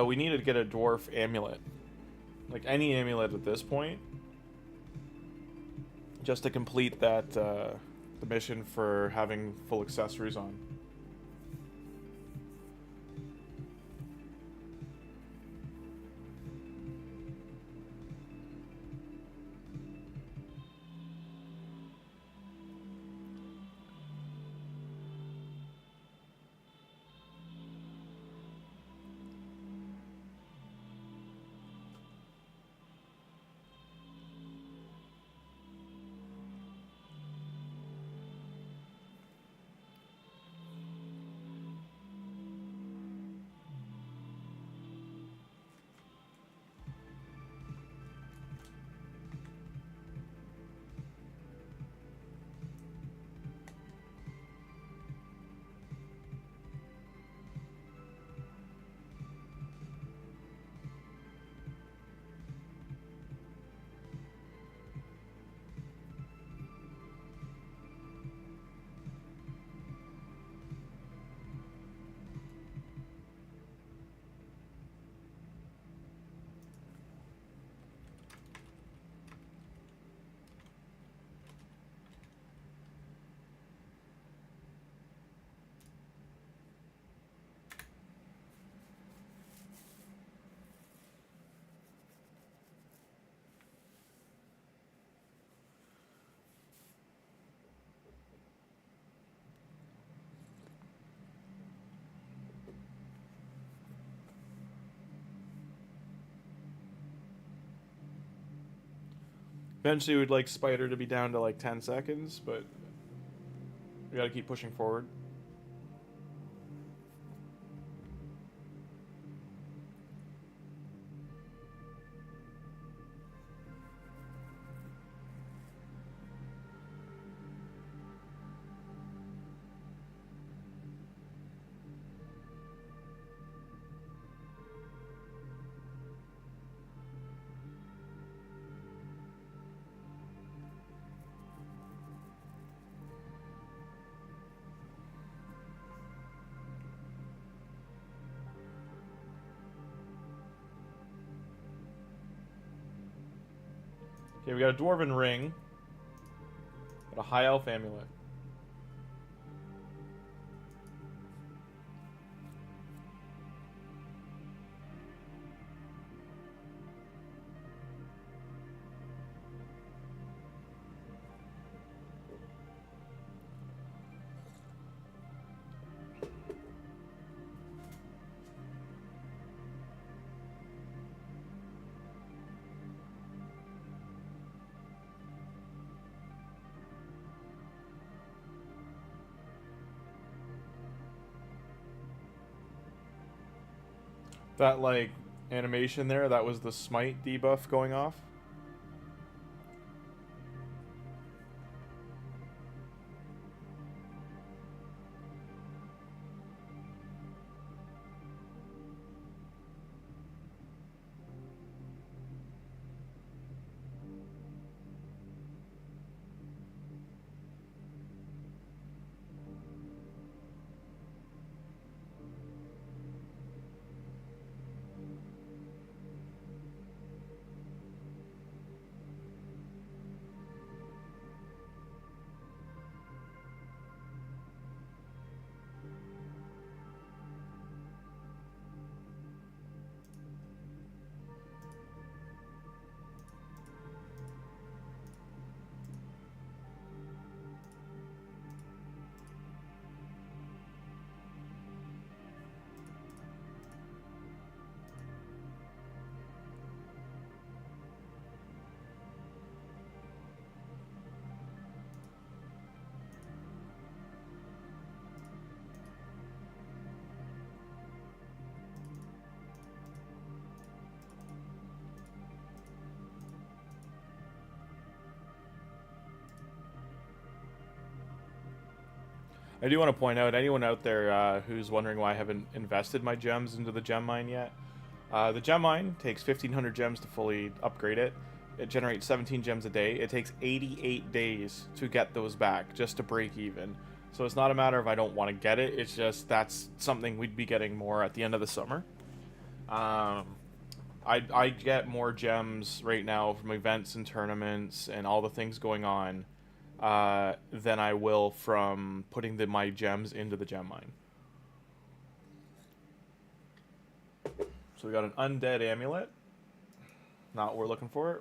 We need to get a dwarf amulet. Like any amulet at this point. Just to complete that, the mission for having full accessories on. Eventually, we'd like Spider to be down to like 10 seconds, but we gotta keep pushing forward. Okay, we got a Dwarven Ring. Got a High Elf Amulet. That, like, animation there, that was the smite debuff going off. I do want to point out, anyone out there who's wondering why I haven't invested my gems into the gem mine yet, the gem mine takes 1,500 gems to fully upgrade it. It generates 17 gems a day. It takes 88 days to get those back, just to break even. So it's not a matter of I don't want to get it, it's just that's something we'd be getting more at the end of the summer. I get more gems right now from events and tournaments and all the things going on than I will from putting my gems into the gem mine. So we got an undead amulet. Not what we're looking for.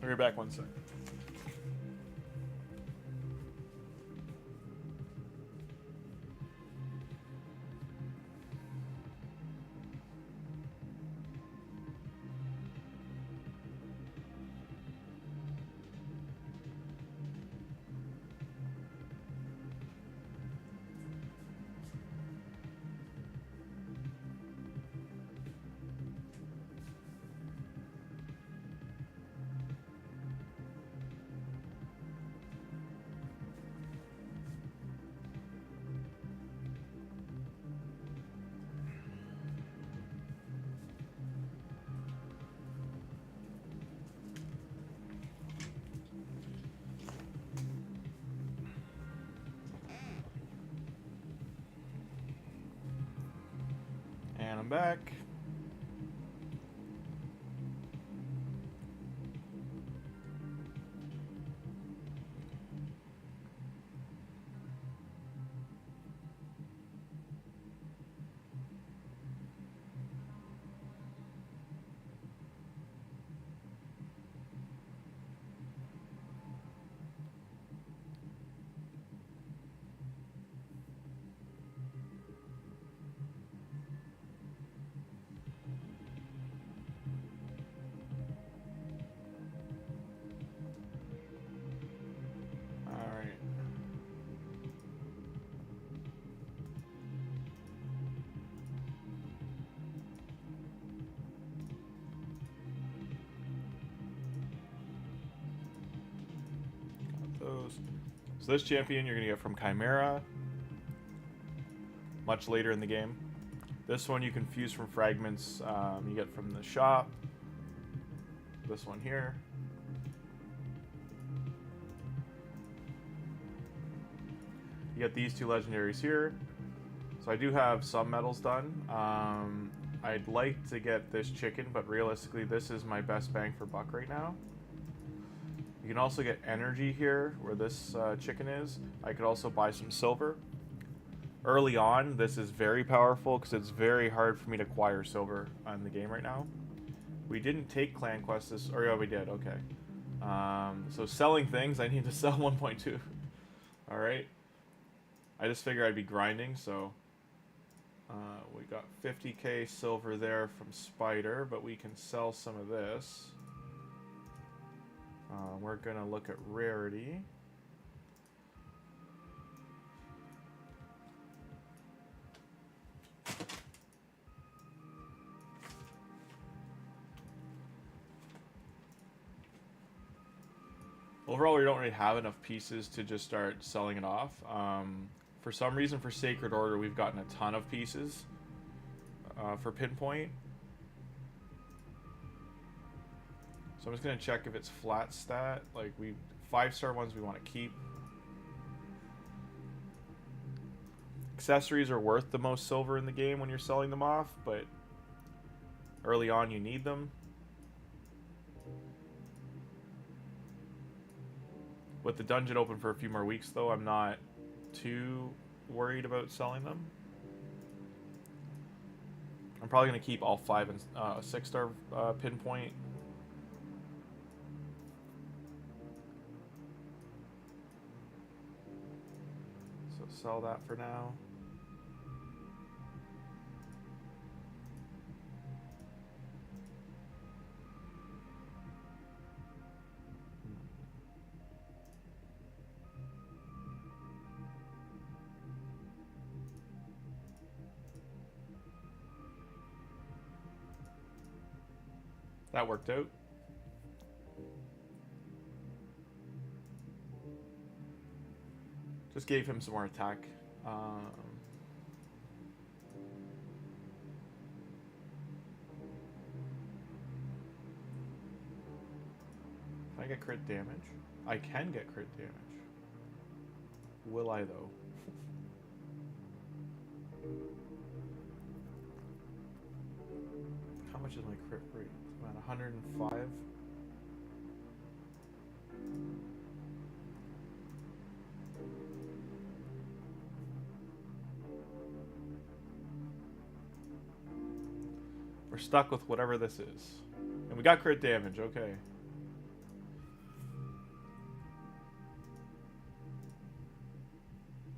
I'll be back one sec. I'm back. So this champion you're going to get from Chimera much later in the game. This one you can fuse from fragments you get from the shop. This one here. You get these two legendaries here. So I do have some medals done. I'd like to get this chicken, but realistically this is my best bang for buck right now. You can also get energy here, where this chicken is. I could also buy some silver. Early on, this is very powerful because it's very hard for me to acquire silver in the game right now. We didn't take clan quests this, or yeah, we did, okay. So selling things, I need to sell 1.2. Alright. I just figured I'd be grinding, so we got 50k silver there from Spider, but we can sell some of this. We're going to look at rarity. Overall, we don't really have enough pieces to just start selling it off. For some reason, for Sacred Order, we've gotten a ton of pieces for Pinpoint. So I'm just going to check if it's flat stat. Like, 5-star ones we want to keep. Accessories are worth the most silver in the game when you're selling them off, but early on you need them. With the dungeon open for a few more weeks, though, I'm not too worried about selling them. I'm probably going to keep all 5 and 6-star Pinpoint. So sell that for now. That worked out. Just gave him some more attack. Can I get crit damage? I can get crit damage. Will I, though? How much is my crit rate? About 105. We're stuck with whatever this is. And we got crit damage, okay.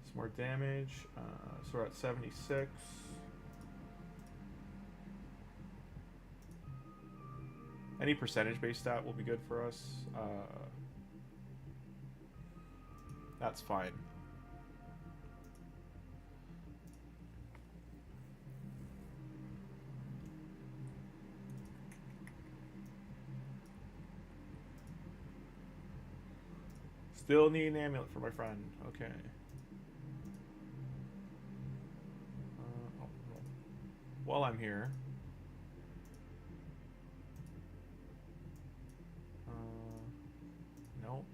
Some more damage. So we're at 76. Any percentage-based stat will be good for us. That's fine. Still need an amulet for my friend. Okay. While I'm here. No.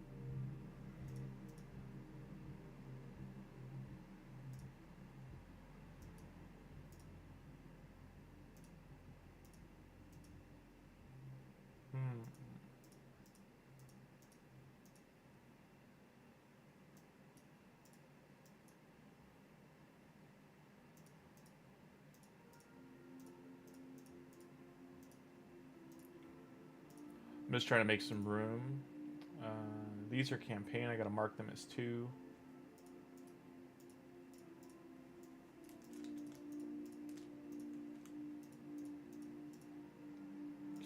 I'm just trying to make some room. These are campaign. I gotta mark them as 2.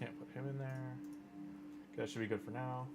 Can't put him in there. Okay, that should be good for now.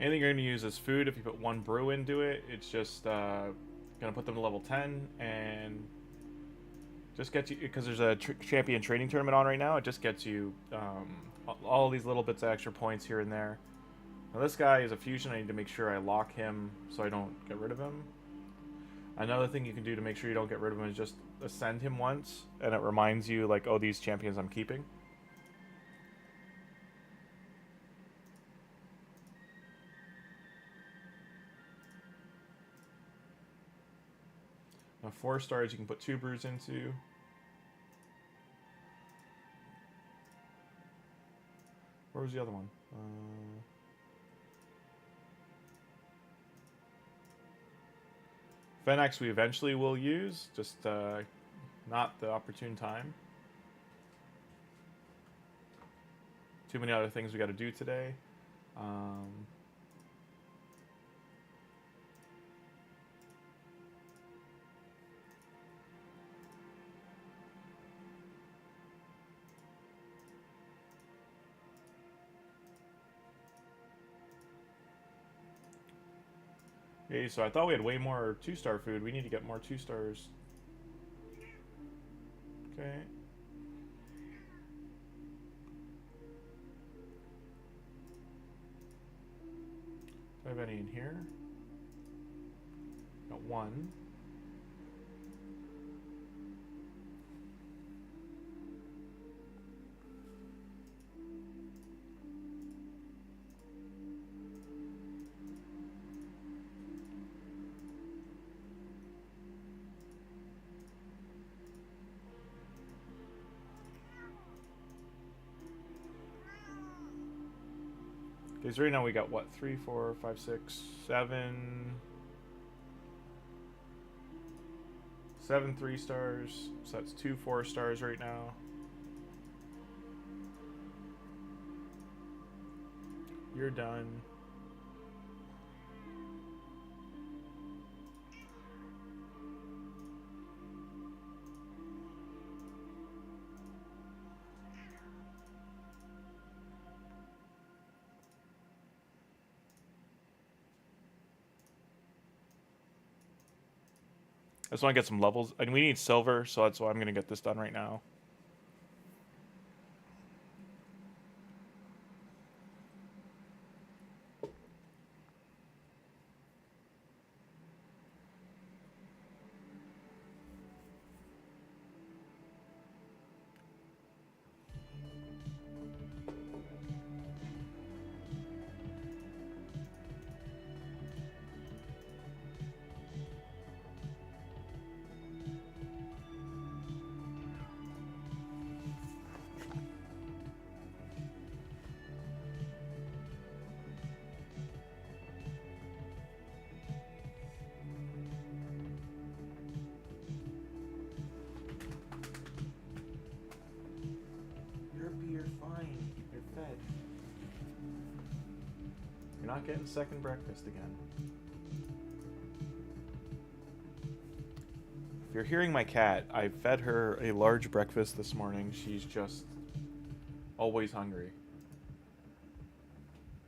Anything you're going to use as food, if you put 1 brew into it, it's just going to put them to level 10 and just gets you, because there's a champion training tournament on right now, it just gets you all these little bits of extra points here and there. Now this guy is a fusion. I need to make sure I lock him so I don't get rid of him. Another thing you can do to make sure you don't get rid of him is just ascend him once, and it reminds you, like, oh, these champions I'm keeping. Now 4 stars you can put 2 brews into. Where was the other one? Fennex we eventually will use, just not the opportune time. Too many other things we got to do today. Okay, so I thought we had way more 2-star food. We need to get more 2 stars. Okay. Do I have any in here? Got 1. Okay, so right now we got what? 3, 4, 5, 6, 7. 7 3 stars. So that's 2 4 stars right now. You're done. I just want to get some levels, and we need silver, so that's why I'm going to get this done right now. Not getting second breakfast again. If you're hearing my cat, I fed her a large breakfast this morning. She's just always hungry.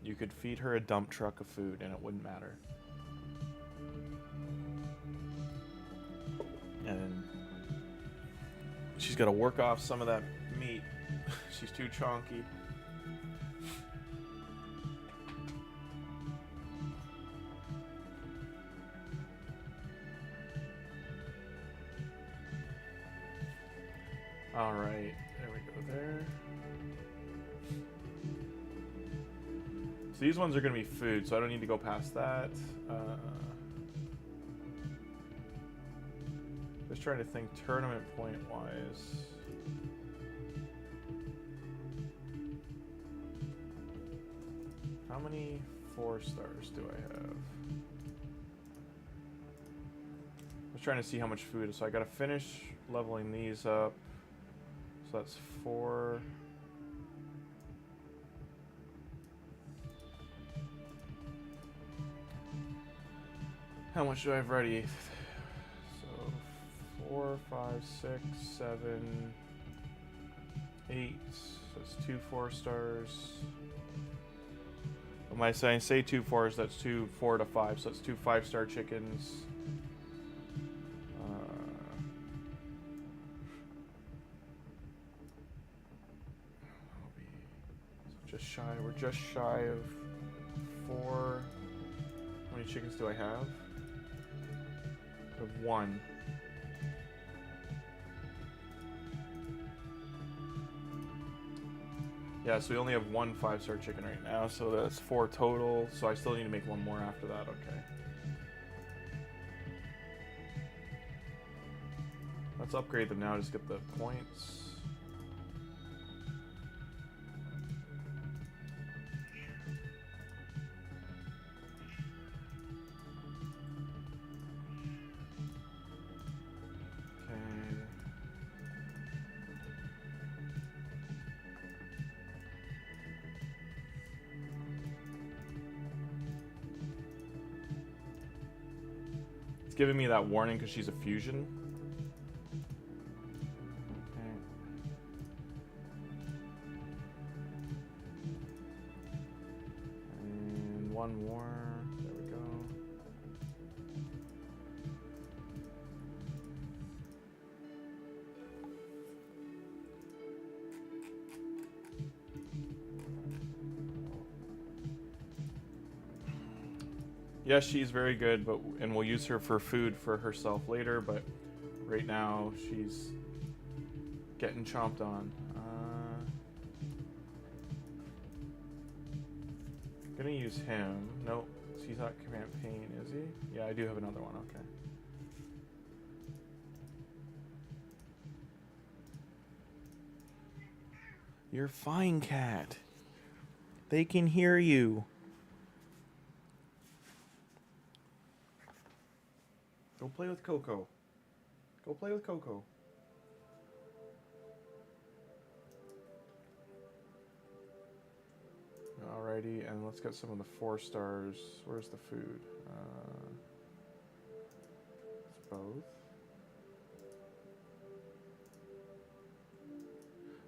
You could feed her a dump truck of food and it wouldn't matter. And she's got to work off some of that meat. She's too chonky. Alright, there we go there. So these ones are going to be food, so I don't need to go past that. just trying to think tournament point wise. How many 4 stars do I have? I was trying to see how much food. So I gotta finish leveling these up. So that's 4. How much do I have ready? So 4, 5, 6, 7, 8. So it's 2 4 stars. When I say 2 4s, that's 2 4 to 5. So it's 2 5-star chickens. We're just shy of 4. How many chickens do I have? I have 1. Yeah, so we only have 1 5-star chicken right now, so that's 4 total. So I still need to make 1 more after that, okay. Let's upgrade them now, just get the points. It's giving me that warning because she's a fusion. Okay. And 1 more. There we go. Yes, she's very good, and we'll use her for food for herself later, but right now she's getting chomped on. Gonna use him. Nope, he's not campaign, is he? Yeah, I do have another one, okay. You're fine, cat. They can hear you. Go play with Coco. Go play with Coco. Alrighty, and let's get some of the 4 stars. Where's the food? It's both.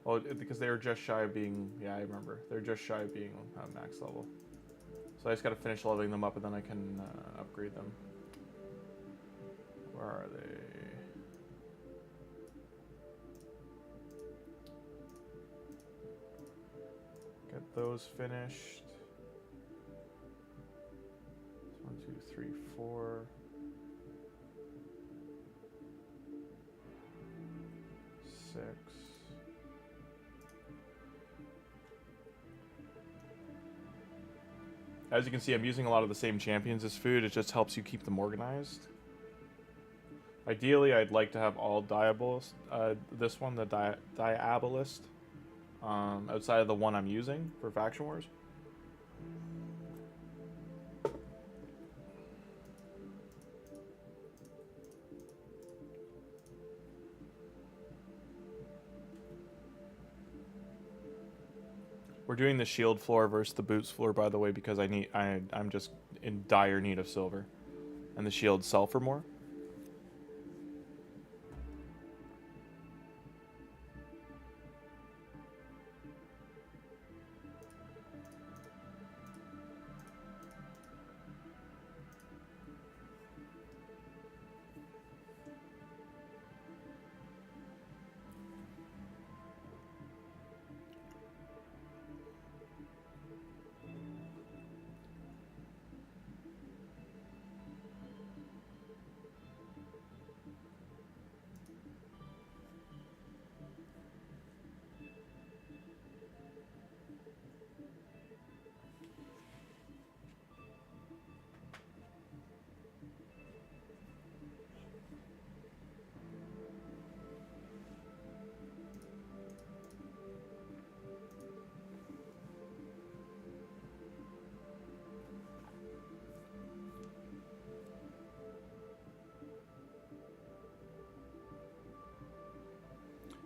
Oh, because they were just shy of being... Yeah, I remember. They're just shy of being max level. So I just gotta finish leveling them up and then I can upgrade them. Where are they? Get those finished. 1, 2, 3, 4. 6. As you can see, I'm using a lot of the same champions as food. It just helps you keep them organized. Ideally, I'd like to have all Diabolist, this one, the Diabolist, outside of the one I'm using for Faction Wars. We're doing the shield floor versus the boots floor, by the way, because I'm just in dire need of silver, and the shields sell for more.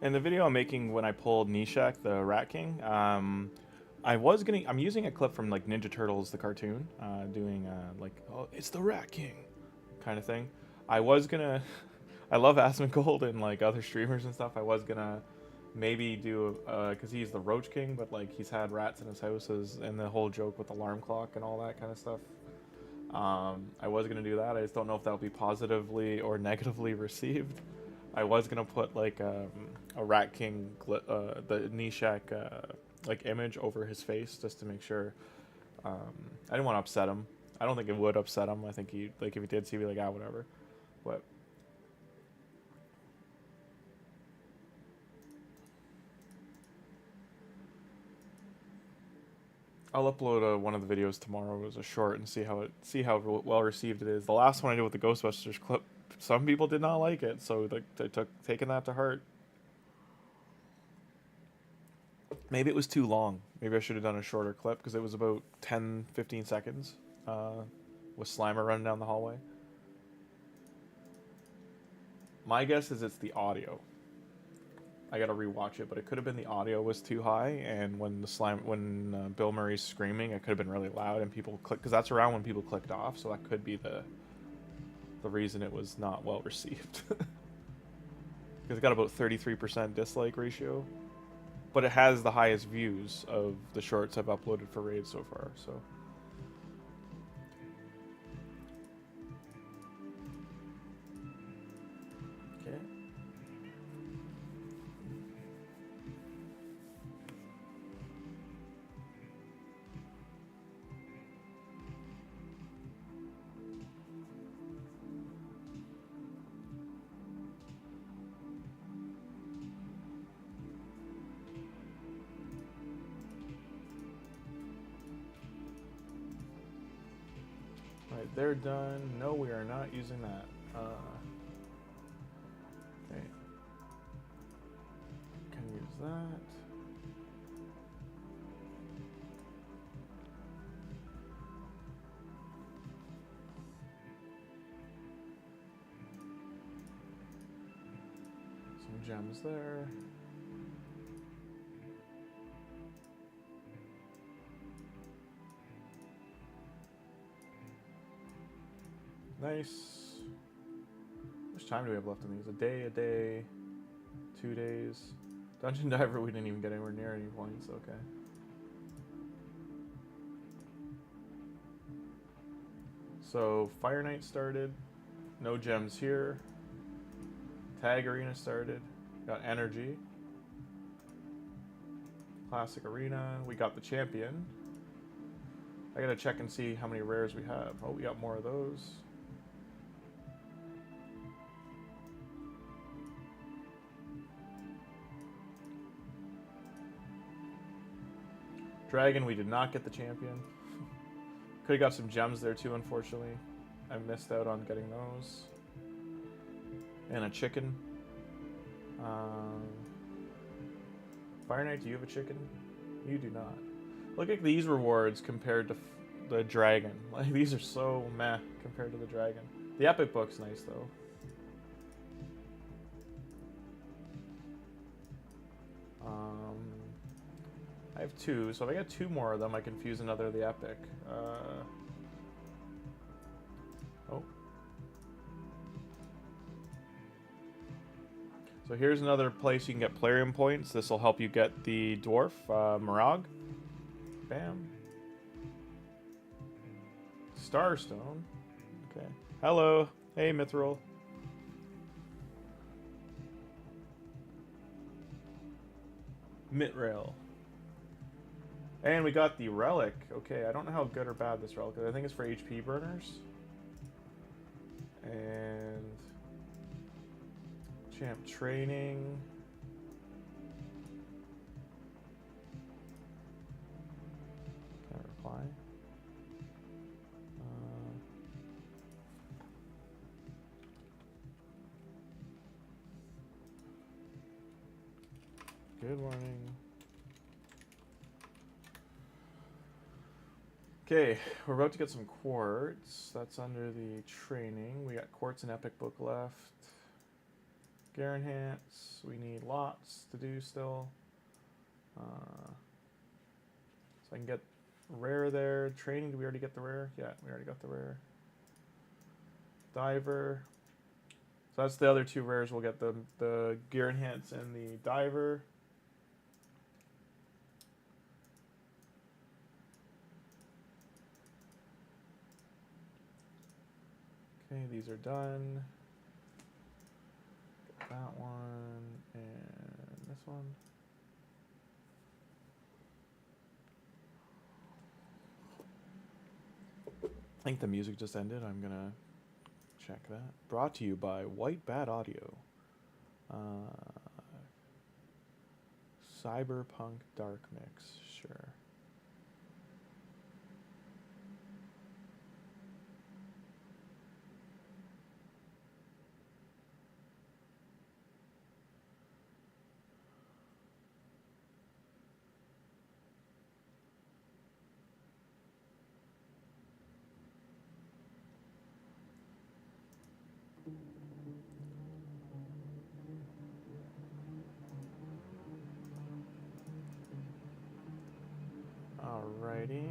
In the video I'm making when I pulled Nishak, the Rat King, I'm using a clip from like Ninja Turtles, the cartoon, doing like, oh, it's the Rat King kind of thing. I was gonna, I love Asmongold and like other streamers and stuff. I was gonna maybe do, cause he's the Roach King, but like he's had rats in his houses and the whole joke with the alarm clock and all that kind of stuff. I was gonna do that. I just don't know if that'll be positively or negatively received. I was gonna put like a Rat King, the Nishak like image over his face just to make sure. I didn't want to upset him. I don't think it would upset him. I think he like if he did see, he'd be like, ah, whatever. But I'll upload one of the videos tomorrow as a short and see how well received it is. The last one I did with the Ghostbusters clip, some people did not like it, so they taking that to heart. Maybe it was too long. Maybe I should have done a shorter clip because it was about 10-15 seconds with Slimer running down the hallway. My guess is it's the audio. I gotta rewatch it, but it could have been the audio was too high, and when Bill Murray's screaming, it could have been really loud, and people click because that's around when people clicked off, so that could be the reason it was not well received. Because it got about 33% dislike ratio, but it has the highest views of the shorts I've uploaded for Raid so far. So. Right, they're done. No, we are not using that. Okay. Can use that. Some gems there. Nice. How much time do we have left on these? A day, 2 days. Dungeon Diver, we didn't even get anywhere near any points. Okay. So Fire Knight started. No gems here. Tag Arena started. Got energy. Classic Arena. We got the champion. I gotta check and see how many rares we have. Oh, we got more of those. Dragon, we did not get the champion. Could have got some gems there too, unfortunately. I missed out on getting those. And a chicken. Fire Knight, do you have a chicken? You do not. Look at these rewards compared to the dragon. Like, these are so meh compared to the dragon. The epic book's nice though. I have 2, so if I get 2 more of them, I can fuse another of the epic. Oh. So here's another place you can get Plarium points. This will help you get the dwarf, Mirag. Bam. Starstone. Okay. Hello. Hey, Mithril. Mitrail. And we got the relic. Okay, I don't know how good or bad this relic is. I think it's for HP burners. And champ training. Can't reply. Good morning. Okay, we're about to get some quartz. That's under the training. We got quartz and epic book left. Enhance, we need lots to do still. So I can get rare there. Training, did we already get the rare? Yeah, we already got the rare. Diver. So that's the other two rares. We'll get the Gear Enhance and the Diver. Okay, these are done. Get that one and this one. I think the music just ended. I'm gonna check that. Brought to you by White Bat Audio. Cyberpunk Dark Mix, sure. Alrighty.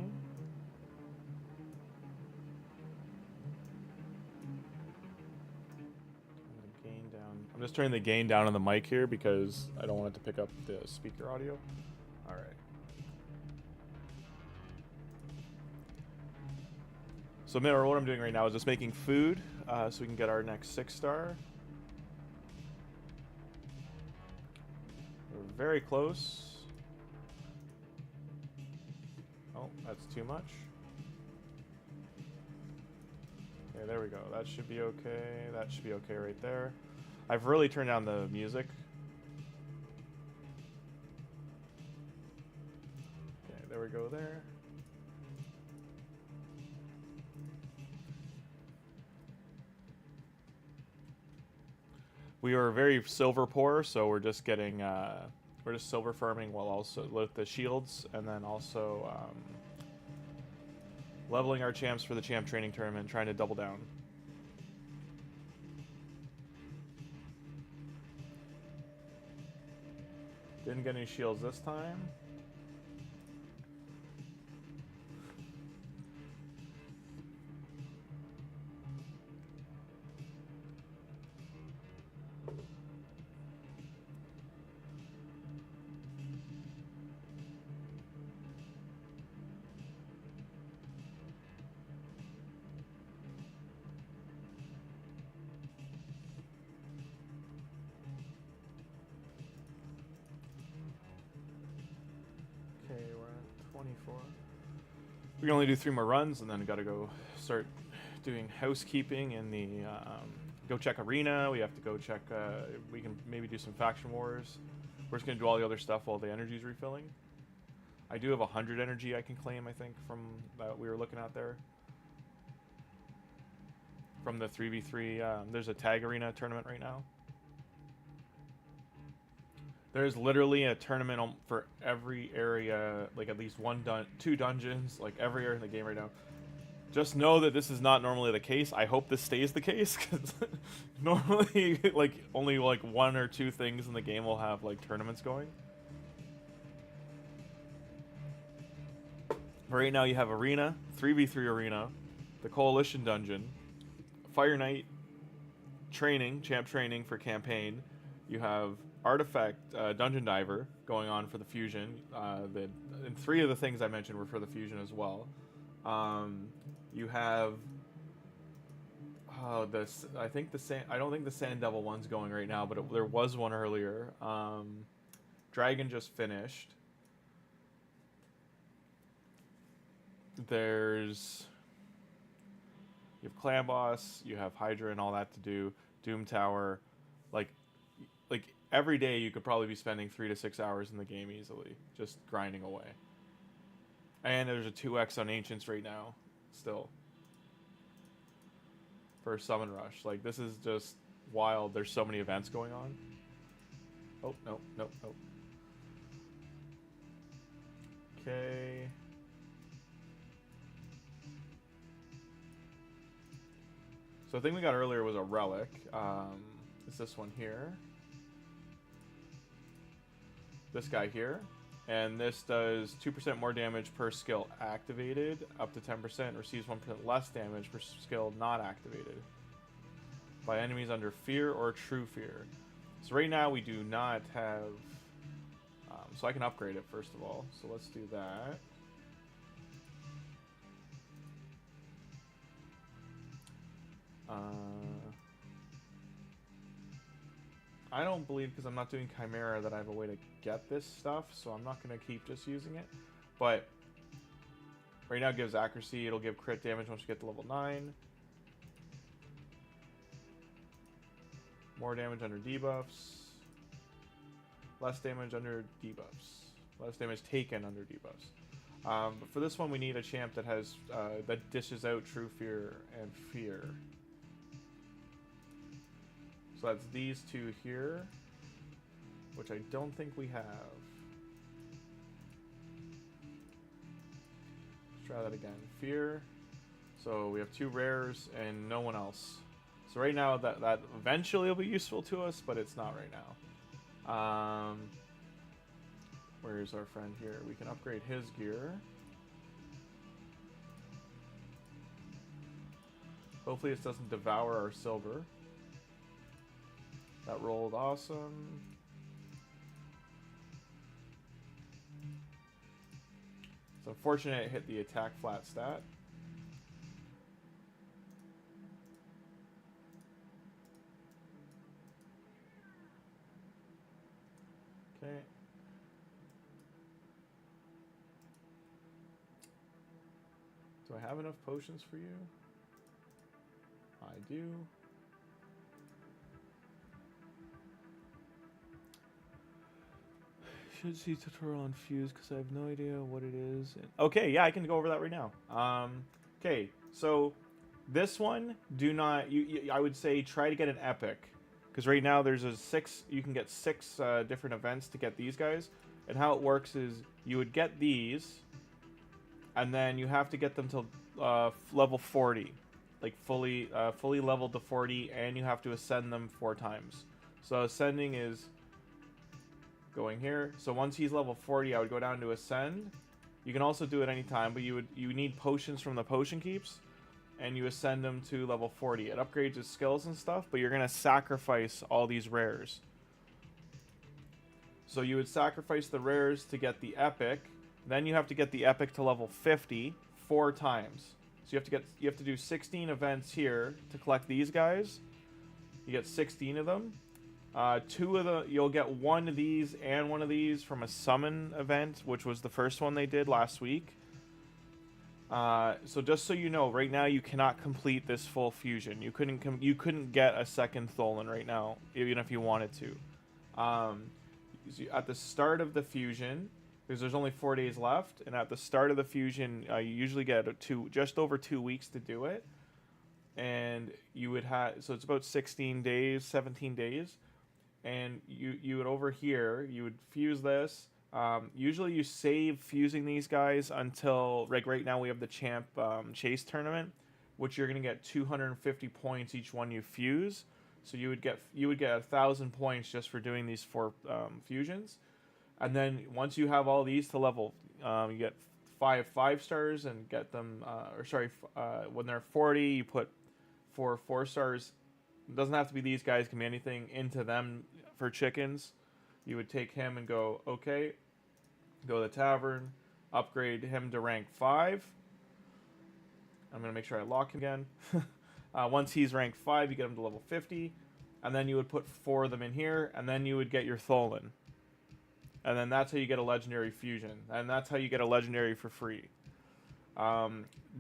Gain down. I'm just turning the gain down on the mic here because I don't want it to pick up the speaker audio. Alright. So what I'm doing right now is just making food so we can get our next 6-star. We're very close. Oh, that's too much. Okay, there we go. That should be okay. That should be okay right there. I've really turned down the music. Okay, there we go there. We are very silver poor, so we're just getting we're just silver farming while also with the shields, and then also leveling our champs for the champ training tournament, trying to double down. Didn't get any shields this time. We can only do 3 more runs, and then we got to go start doing housekeeping in the go check arena. We have to go check. We can maybe do some faction wars. We're just gonna do all the other stuff while the energy's refilling. I do have 100 energy I can claim, I think, from that we were looking at there. From the 3v3, there's a tag arena tournament right now. There's literally a tournament for every area, like at least 2 dungeons, like every area in the game right now. Just know that this is not normally the case. I hope this stays the case, because normally, like, only like 1 or 2 things in the game will have like tournaments going. But right now you have arena, 3v3 arena, the coalition dungeon, Fire Knight training, champ training for campaign. You have Artifact Dungeon Diver going on for the fusion. And 3 of the things I mentioned were for the fusion as well. You have this. I think I don't think the Sand Devil one's going right now, but there was one earlier. Dragon just finished. There's you have Clan Boss, you have Hydra and all that to do. Doom Tower, like every day you could probably be spending 3 to 6 hours in the game easily, just grinding away. And there's a 2x on Ancients right now, still. For Summon Rush. Like, this is just wild. There's so many events going on. Oh, no. Okay. So the thing we got earlier was a relic. It's this one here. this guy here. And this does 2% more damage per skill activated, up to 10%, receives 1% less damage per skill not activated by enemies under fear or true fear. So right now we do not have, so I can upgrade it first of all. So let's do that. I don't believe, because I'm not doing Chimera, that I have a way to get this stuff, so I'm not going to keep just using it. But right now it gives accuracy, it'll give crit damage once you get to level 9. More damage under debuffs. Less damage under debuffs. Less damage taken under debuffs. But for this one we need a champ that has that dishes out True Fear and Fear. So that's these two here, which I don't think we have. Let's try that again. Fear. So we have 2 rares and no one else. So right now that eventually will be useful to us, but it's not right now. Where's our friend here? We can upgrade his gear. Hopefully this doesn't devour our silver. That rolled awesome. It's unfortunate it hit the attack flat stat. Okay. Do I have enough potions for you? I do. Should see tutorial on Fuse because I have no idea what it is. Okay, yeah, I can go over that right now. Okay, so this one, do not. I would say try to get an epic, because right now there's a 6. You can get 6 different events to get these guys, and how it works is you would get these, and then you have to get them till level 40, like fully leveled to 40, and you have to ascend them 4 times. So ascending is going here. So once he's level 40, I would go down to ascend. You can also do it anytime, but you need potions from the potion keeps, and you ascend them to level 40. It upgrades his skills and stuff, but you're gonna sacrifice all these rares. So you would sacrifice the rares to get the epic. Then you have to get the epic to level 50 4 times. So you have to do 16 events here to collect these guys. You get 16 of them. You'll get 1 of these and 1 of these from a summon event, which was the first one they did last week. So just so you know, right now you cannot complete this full fusion. You couldn't get a second THOLIN right now, even if you wanted to. At the start of the fusion, because there's only 4 days left, and at the start of the fusion, you usually get just over 2 weeks to do it. And you would have, so it's about 16 days, 17 days. And you would over here, you would fuse this. Usually you save fusing these guys until, like right now we have the champ chase tournament, which you're gonna get 250 points each one you fuse. So you would get 1,000 points just for doing these 4 fusions. And then once you have all these to level, you get 5 stars and get them, when they're 40, you put 4 4 stars. It doesn't have to be these guys, can be anything, into them for chickens. You would take him and go, okay, go to the tavern, upgrade him to rank 5. I'm going to make sure I lock him again. Once he's rank 5, you get him to level 50. And then you would put 4 of them in here, and then you would get your THOLIN. And then that's how you get a legendary fusion. And that's how you get a legendary for free.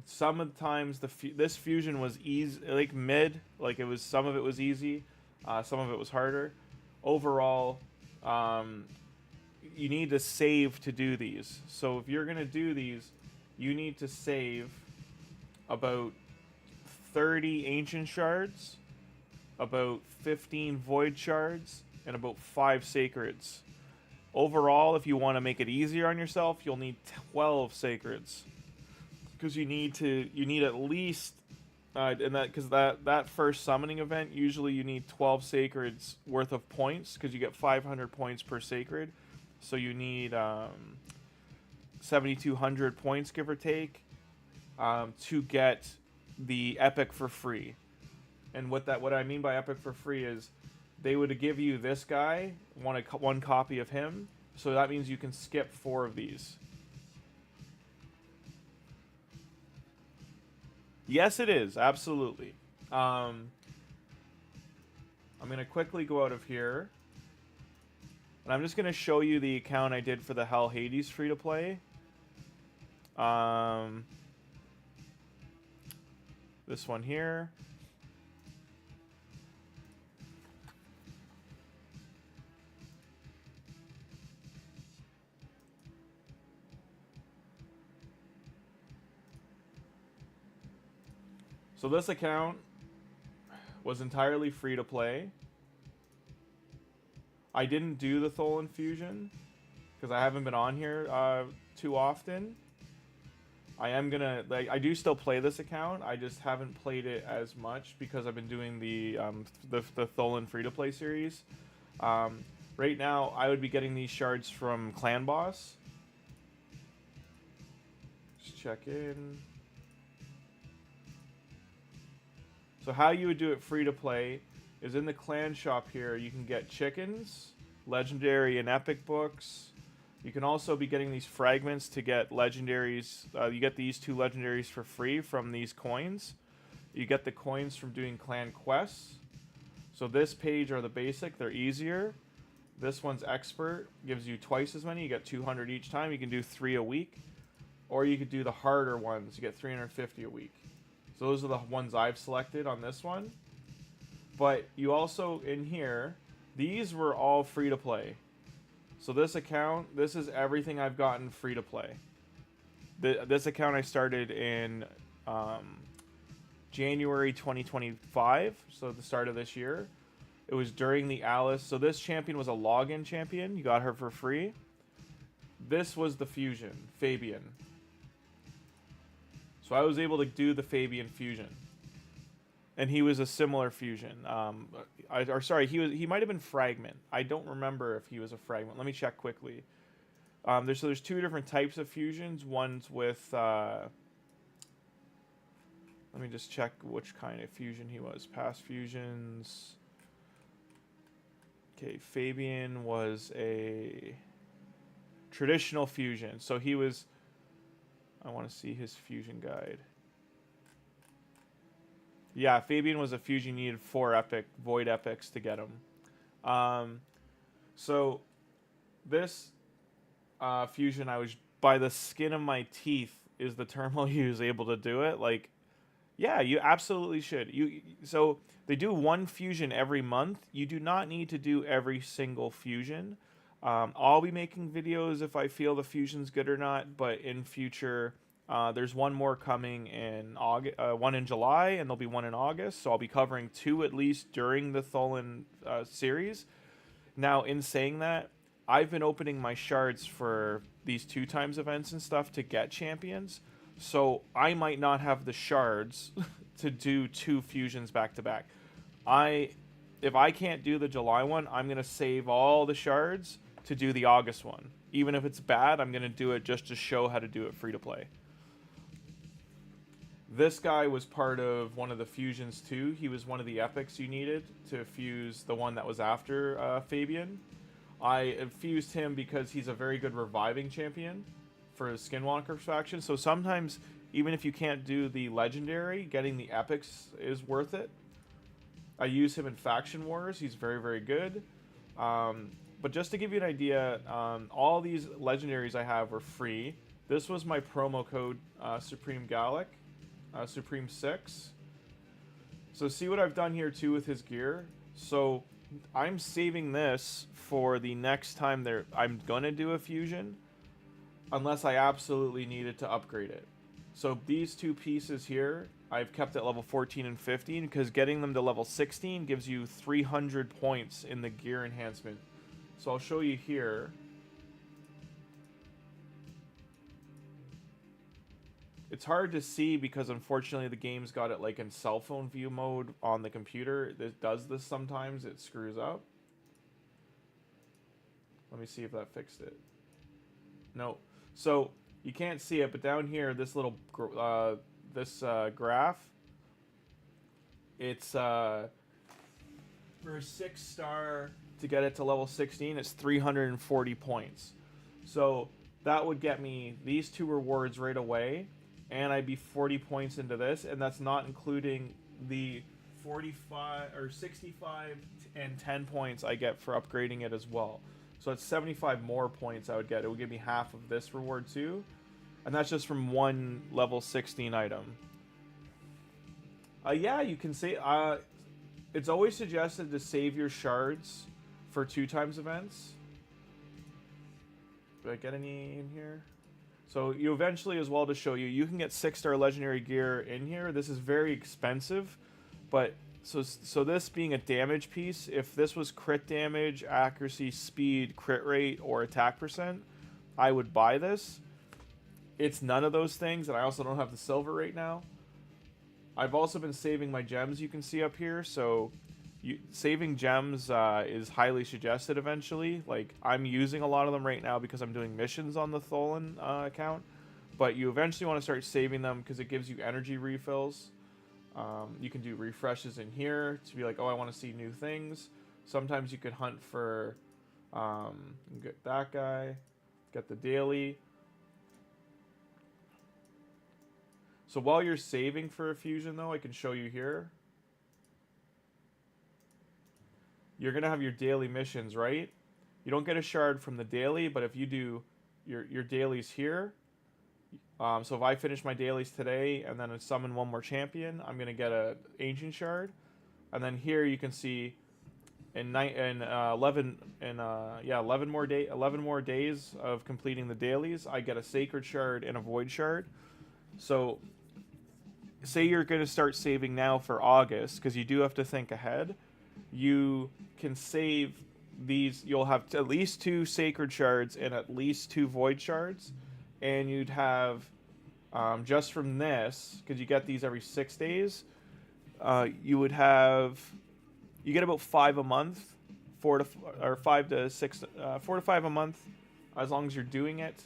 Some of the times this fusion was easy, like mid, like some of it was easy, some of it was harder. Overall, you need to save to do these. So if you're gonna do these, you need to save about 30 ancient shards, about 15 void shards, and about 5 sacreds. Overall, if you want to make it easier on yourself, you'll need 12 sacreds. Because you need at least, because that first summoning event, usually you need 12 sacreds worth of points, because you get 500 points per sacred. So you need 7,200 points, give or take, to get the epic for free. And what I mean by epic for free is they would give you this guy, one copy of him. So that means you can skip 4 of these. Yes, it is. Absolutely. I'm going to quickly go out of here. And I'm just going to show you the account I did for the Hell Hades free-to-play. This one here. So this account was entirely free to play. I didn't do the THOLIN fusion because I haven't been on here too often. I am gonna I do still play this account. I just haven't played it as much because I've been doing the THOLIN free to play series. Right now, I would be getting these shards from Clan Boss. Just check in. So how you would do it free to play is in the clan shop here, you can get chickens, legendary and epic books. You can also be getting these fragments to get legendaries. You get these 2 legendaries for free from these coins. You get the coins from doing clan quests. So this page are the basic, they're easier. This one's expert, gives you twice as many. You get 200 each time. You can do 3 a week. Or you could do the harder ones. You get 350 a week. So those are the ones I've selected on this one. But you also, in here, these were all free to play. So this account, this is everything I've gotten free to play. This account I started in January 2025, so the start of this year. It was during the Alice. So this champion was a login champion. You got her for free. This was the fusion, Fabian. So I was able to do the Fabian fusion, and he was a similar fusion. He might have been fragment. I don't remember if he was a fragment. Let me check quickly. There's 2 different types of fusions. One's with. Let me just check which kind of fusion he was. Past fusions. Okay, Fabian was a traditional fusion. So he was. I want to see his fusion guide. Yeah, Fabian was a fusion. You needed 4 epic void epics to get him. So this fusion, I was by the skin of my teeth is the term I'll use. Able to do it, like, yeah, you absolutely should. So they do 1 fusion every month. You do not need to do every single fusion. I'll be making videos if I feel the fusion's good or not, but in future, there's 1 more coming in August, 1 in July, and there'll be 1 in August, so I'll be covering 2 at least during the THOLIN series. Now, in saying that, I've been opening my shards for these 2 times events and stuff to get champions, so I might not have the shards to do 2 fusions back to back. If I can't do the July one, I'm going to save all the shards to do the August one. Even if it's bad, I'm going to do it just to show how to do it free to play. This guy was part of one of the fusions too. He was one of the epics you needed to fuse the one that was after Fabian. I fused him because he's a very good reviving champion for his Skinwalker faction. So sometimes, even if you can't do the legendary, getting the epics is worth it. I use him in Faction Wars. He's very, very good. But just to give you an idea, all these legendaries I have are free. This was my promo code, Supreme GALEK, Supreme 6. So see what I've done here too with his gear. So I'm saving this for the next time I'm going to do a fusion, unless I absolutely needed to upgrade it. So these 2 pieces here, I've kept at level 14 and 15 because getting them to level 16 gives you 300 points in the gear enhancement. So I'll show you here. It's hard to see because unfortunately the game's got it like in cell phone view mode on the computer. It does this sometimes, it screws up. Let me see if that fixed it. No. So you can't see it, but down here, this little graph, it's for a 6-star to get it to level 16, it's 340 points. So that would get me these 2 rewards right away, and I'd be 40 points into this, and that's not including the 45 or 65 and 10 points I get for upgrading it as well. So it's 75 more points I would get. It would give me half of this reward too, and that's just from one level 16 item. Yeah, you can say it's always suggested to save your shards for 2x events. Did I get any in here? So you eventually, as well, to show you, you can get 6-star legendary gear in here. This is very expensive, but so this being a damage piece, if this was crit damage, accuracy, speed, crit rate, or attack percent, I would buy this. It's none of those things, and I also don't have the silver right now. I've also been saving my gems, you can see up here, so saving gems is highly suggested eventually. Like, I'm using a lot of them right now because I'm doing missions on the THOLIN account, but you eventually want to start saving them because it gives you energy refills. You can do refreshes in here to be like, oh, I want to see new things. Sometimes you could hunt for, get that guy, get the daily. So while you're saving for a fusion, though, I can show you here. You're going to have your daily missions, right? You don't get a shard from the daily, but if you do your dailies here, so if I finish my dailies today and then I summon one more champion, I'm going to get a ancient shard. And then here you can see in 11 more days of completing the dailies, I get a sacred shard and a void shard. So say you're going to start saving now for August, because you do have to think ahead. You can save these. You'll have at least 2 sacred shards and at least 2 void shards, and you'd have just from this, because you get these every 6 days, you get about 5 a month, 4 to 5 to 6, 4 to 5 a month, as long as you're doing it.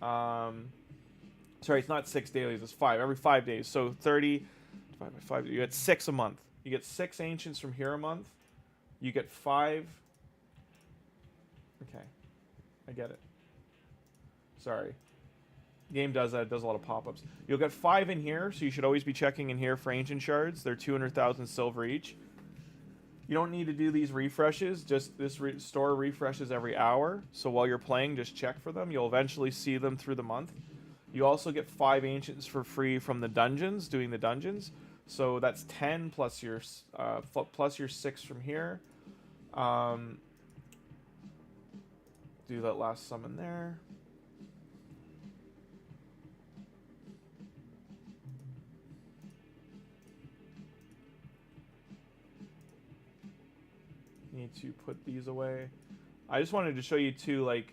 Sorry, it's not 6 dailies, it's 5 every 5 days. So 30 divided by 5, you get 6 a month. You get 6 ancients from here a month. You get 5. Okay, I get it. Sorry. The game does that. It does a lot of pop-ups. You'll get 5 in here, so you should always be checking in here for ancient shards. They're 200,000 silver each. You don't need to do these refreshes. Just this store refreshes every hour. So while you're playing, just check for them. You'll eventually see them through the month. You also get 5 ancients for free from the dungeons, doing the dungeons. So that's 10 plus your 6 from here. Do that last summon there. Need to put these away. I just wanted to show you too, like,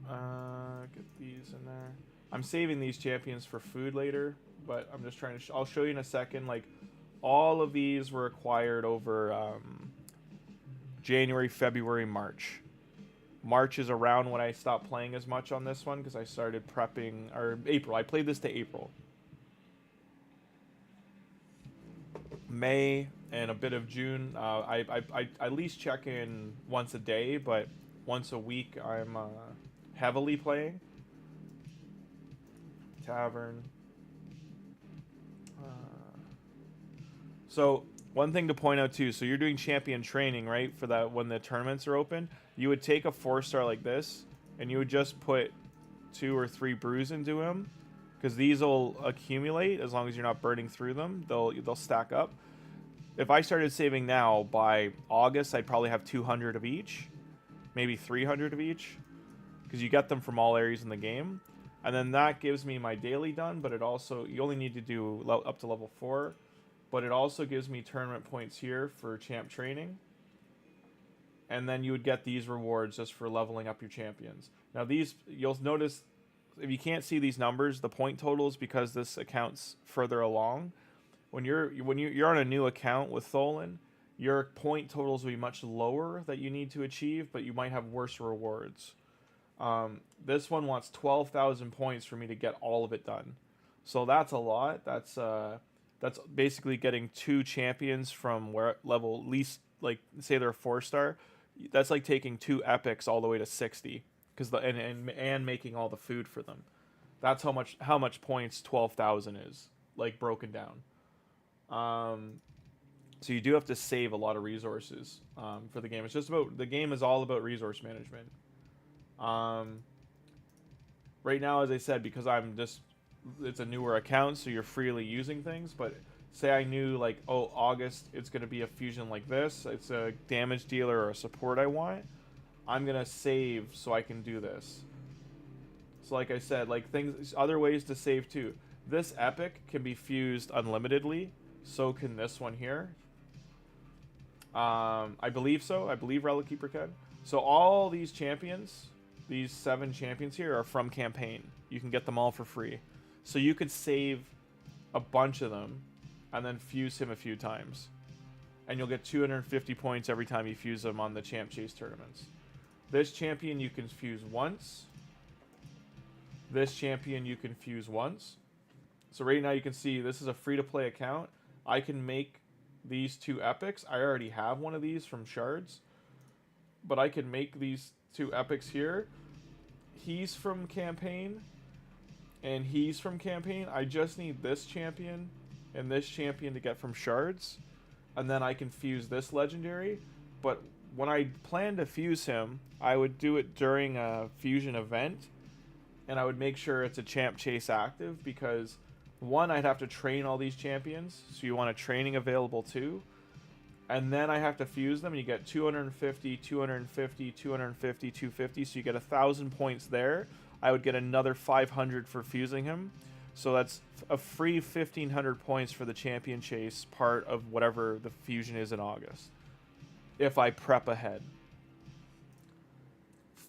get these in there. I'm saving these champions for food later, but I'm just trying to I'll show you in a second. Like, all of these were acquired over January, February, March. March is around when I stopped playing as much on this one because I started prepping, or April. I played this to April. May and a bit of June. I at least check in once a day, but once a week I'm heavily playing. Tavern. So one thing to point out too, so you're doing champion training, right? For that, when the tournaments are open, you would take a 4-star like this, and you would just put 2 or 3 brews into him, because these will accumulate as long as you're not burning through them. They'll stack up. If I started saving now, by August I'd probably have 200 of each, maybe 300 of each, because you get them from all areas in the game. And then that gives me my daily done, but it also, you only need to do up to level 4. But it also gives me tournament points here for champ training. And then you would get these rewards just for leveling up your champions. Now these, you'll notice, if you can't see these numbers, the point totals, because this account's further along. When you're on a new account with THOLIN, your point totals will be much lower that you need to achieve, but you might have worse rewards. This one wants 12,000 points for me to get all of it done. So that's a lot. That's basically getting 2 champions from where level least, like say they're a 4-star. That's like taking 2 epics all the way to 60, because and making all the food for them. That's how much points 12,000 is, like broken down. So you do have to save a lot of resources for the game. The game is all about resource management. Right now, as I said, because it's a newer account, so you're freely using things. But say I knew, like, oh, August, it's going to be a fusion like this. It's a damage dealer or a support I want. I'm going to save so I can do this. So like I said, like other ways to save too. This epic can be fused unlimitedly. So can this one here. I believe so. I believe Relic Keeper can. So all these champions, these 7 champions here, are from campaign. You can get them all for free. So you could save a bunch of them and then fuse him a few times. And you'll get 250 points every time you fuse them on the Champ Chase tournaments. This champion you can fuse once. This champion you can fuse once. So right now you can see this is a free-to-play account. I can make these 2 epics. I already have one of these from shards. But I can make these 2 epics here. He's from campaign. And he's from campaign. I just need this champion and this champion to get from shards. And then I can fuse this legendary. But when I plan to fuse him, I would do it during a fusion event. And I would make sure it's a Champ Chase active, because 1, I'd have to train all these champions. So you want a training available too. And then I have to fuse them, and you get 250, 250, 250, 250. So you get 1,000 points there. I would get another 500 for fusing him. So that's a free 1,500 points for the Champion Chase part of whatever the fusion is in August, if I prep ahead.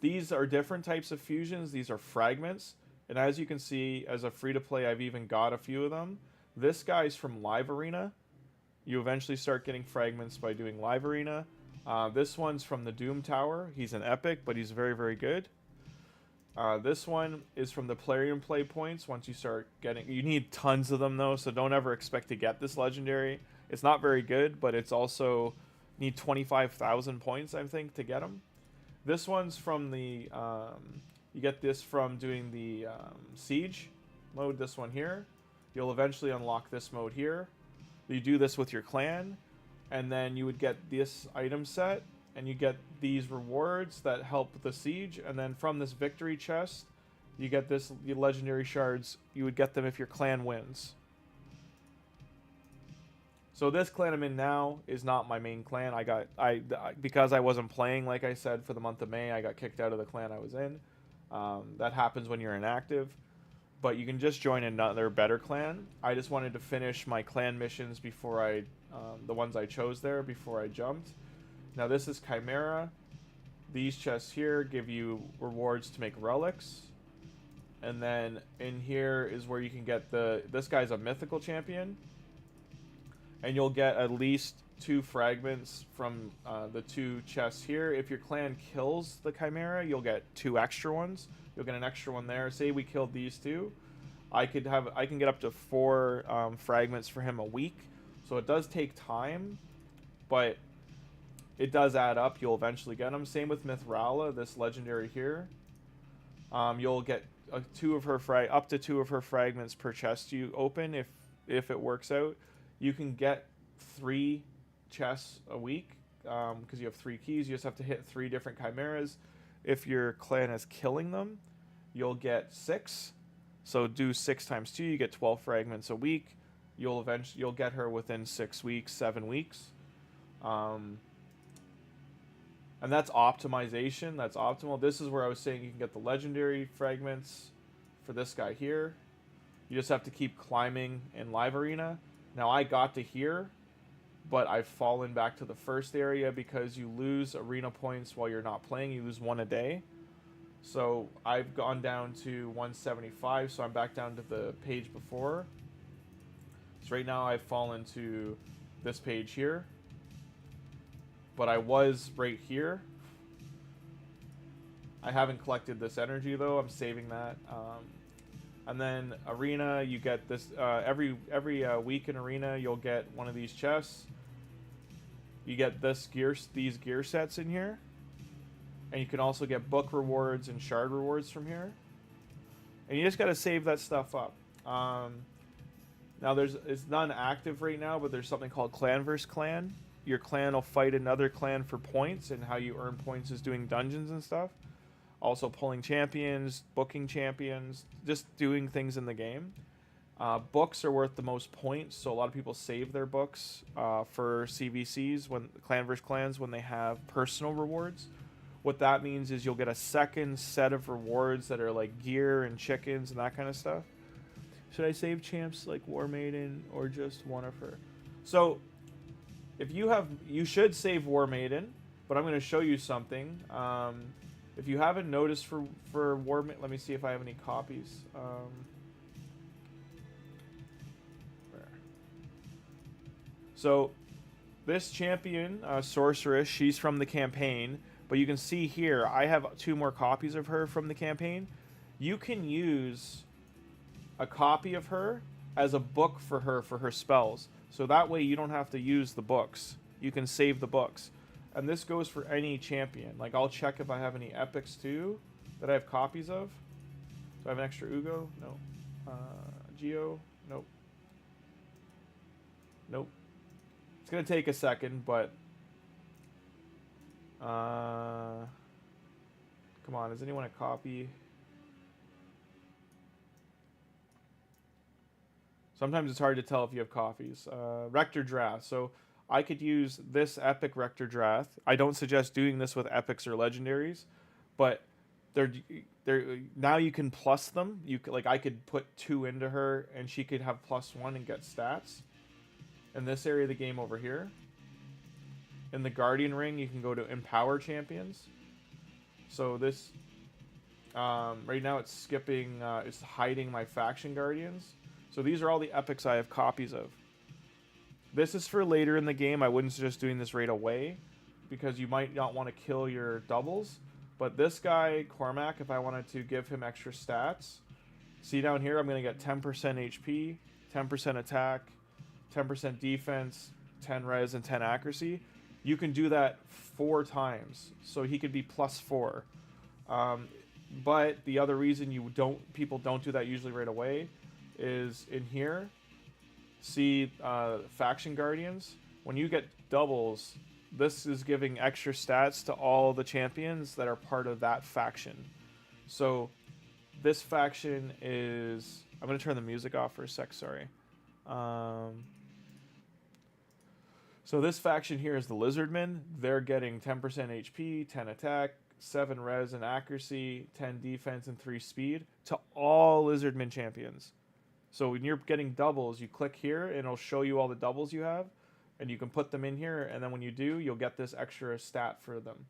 These are different types of fusions. These are fragments. And as you can see, as a free-to-play, I've even got a few of them. This guy's from Live Arena. You eventually start getting fragments by doing Live Arena. This one's from the Doom Tower. He's an epic, but he's very, very good. This one is from the Plarium Play points. Once you start getting... You need tons of them, though, so don't ever expect to get this legendary. It's not very good, but it's also... Need 25,000 points, I think, to get them. This one's from the... you get this from doing the Siege mode, this one here. You'll eventually unlock this mode here. You do this with your clan, and then you would get this item set, and you get these rewards that help the Siege, and then from this victory chest, you get this legendary shards. You would get them if your clan wins. So this clan I'm in now is not my main clan. Because I wasn't playing, like I said, for the month of May, I got kicked out of the clan I was in. That happens when you're inactive. But you can just join another better clan. I just wanted to finish my clan missions before the ones I chose there, before I jumped. Now this is Chimera. These chests here give you rewards to make relics. And then in here is where you can get this guy's a mythical champion. And you'll get at least 2 fragments from the 2 chests here. If your clan kills the Chimera, you'll get 2 extra ones. You'll get an extra one there. Say we killed these 2. I can get up to 4 fragments for him a week. So it does take time, but it does add up. You'll eventually get them. Same with Mithrala, this legendary here. You'll get up to 2 of her fragments per chest you open if it works out. You can get 3 chests a week because you have 3 keys. You just have to hit 3 different chimeras. If your clan is killing them, you'll get 6. So do 6 times 2, you get 12 fragments a week. You'll get her within 6 weeks, 7 weeks. And that's optimization. That's optimal. This is where I was saying you can get the legendary fragments for this guy here. You just have to keep climbing in Live Arena. Now I got to here, but I've fallen back to the first area because you lose arena points while you're not playing. You lose 1 a day. So I've gone down to 175, so I'm back down to the page before. So right now I've fallen to this page here. but I was right here. I haven't collected this energy though. I'm saving that. And then arena, you get this every week in arena. You'll get one of these chests. You get these gear sets in here, and you can also get book rewards and shard rewards from here. And you just got to save that stuff up. Now it's not active right now, but there's something called clan versus clan. Your clan will fight another clan for points, and how you earn points is doing dungeons and stuff. Also pulling champions, booking champions, just doing things in the game. Books are worth the most points, so a lot of people save their books for CVCs, when clan versus clans, when they have personal rewards. What that means is you'll get a second set of rewards that are like gear and chickens and that kind of stuff. Should I save champs like War Maiden or just one of her? So if you should save War Maiden, but I'm going to show you something. If you haven't noticed for War Maiden, let me see if I have any copies. So this champion, Sorceress, she's from the campaign, but you can see here I have 2 more copies of her from the campaign. You can use a copy of her as a book for her spells, so that way you don't have to use the books. You can save the books. And this goes for any champion. Like, I'll check if I have any epics too that I have copies of. Do I have an extra Ugo? No. Geo? Nope. Nope. It's going to take a second, but... come on, does anyone a copy? Sometimes it's hard to tell if you have copies. Rector Drath. So I could use this epic Rector Drath. I don't suggest doing this with epics or legendaries, but they're now you can plus them. I could put 2 into her, and she could have +1 and get stats. In this area of the game over here, in the Guardian Ring, you can go to Empower Champions. So this right now it's skipping. It's hiding my faction guardians. So these are all the epics I have copies of. This is for later in the game. I wouldn't suggest doing this right away, because you might not want to kill your doubles. But this guy, Cormac, if I wanted to give him extra stats, see down here, I'm going to get 10% HP, 10% attack, 10% defense, 10 res, and 10 accuracy. You can do that 4 times, so he could be +4. But the other reason people don't do that usually right away is in here. See faction guardians. When you get doubles, this is giving extra stats to all the champions that are part of that faction. So this faction is... I'm going to turn the music off for a sec, sorry. So this faction here is the Lizardmen. They're getting 10% HP, 10 attack, 7 res and accuracy, 10 defense, and 3 speed to all Lizardmen champions. So when you're getting doubles, you click here and it'll show you all the doubles you have, and you can put them in here, and then when you do, you'll get this extra stat for them.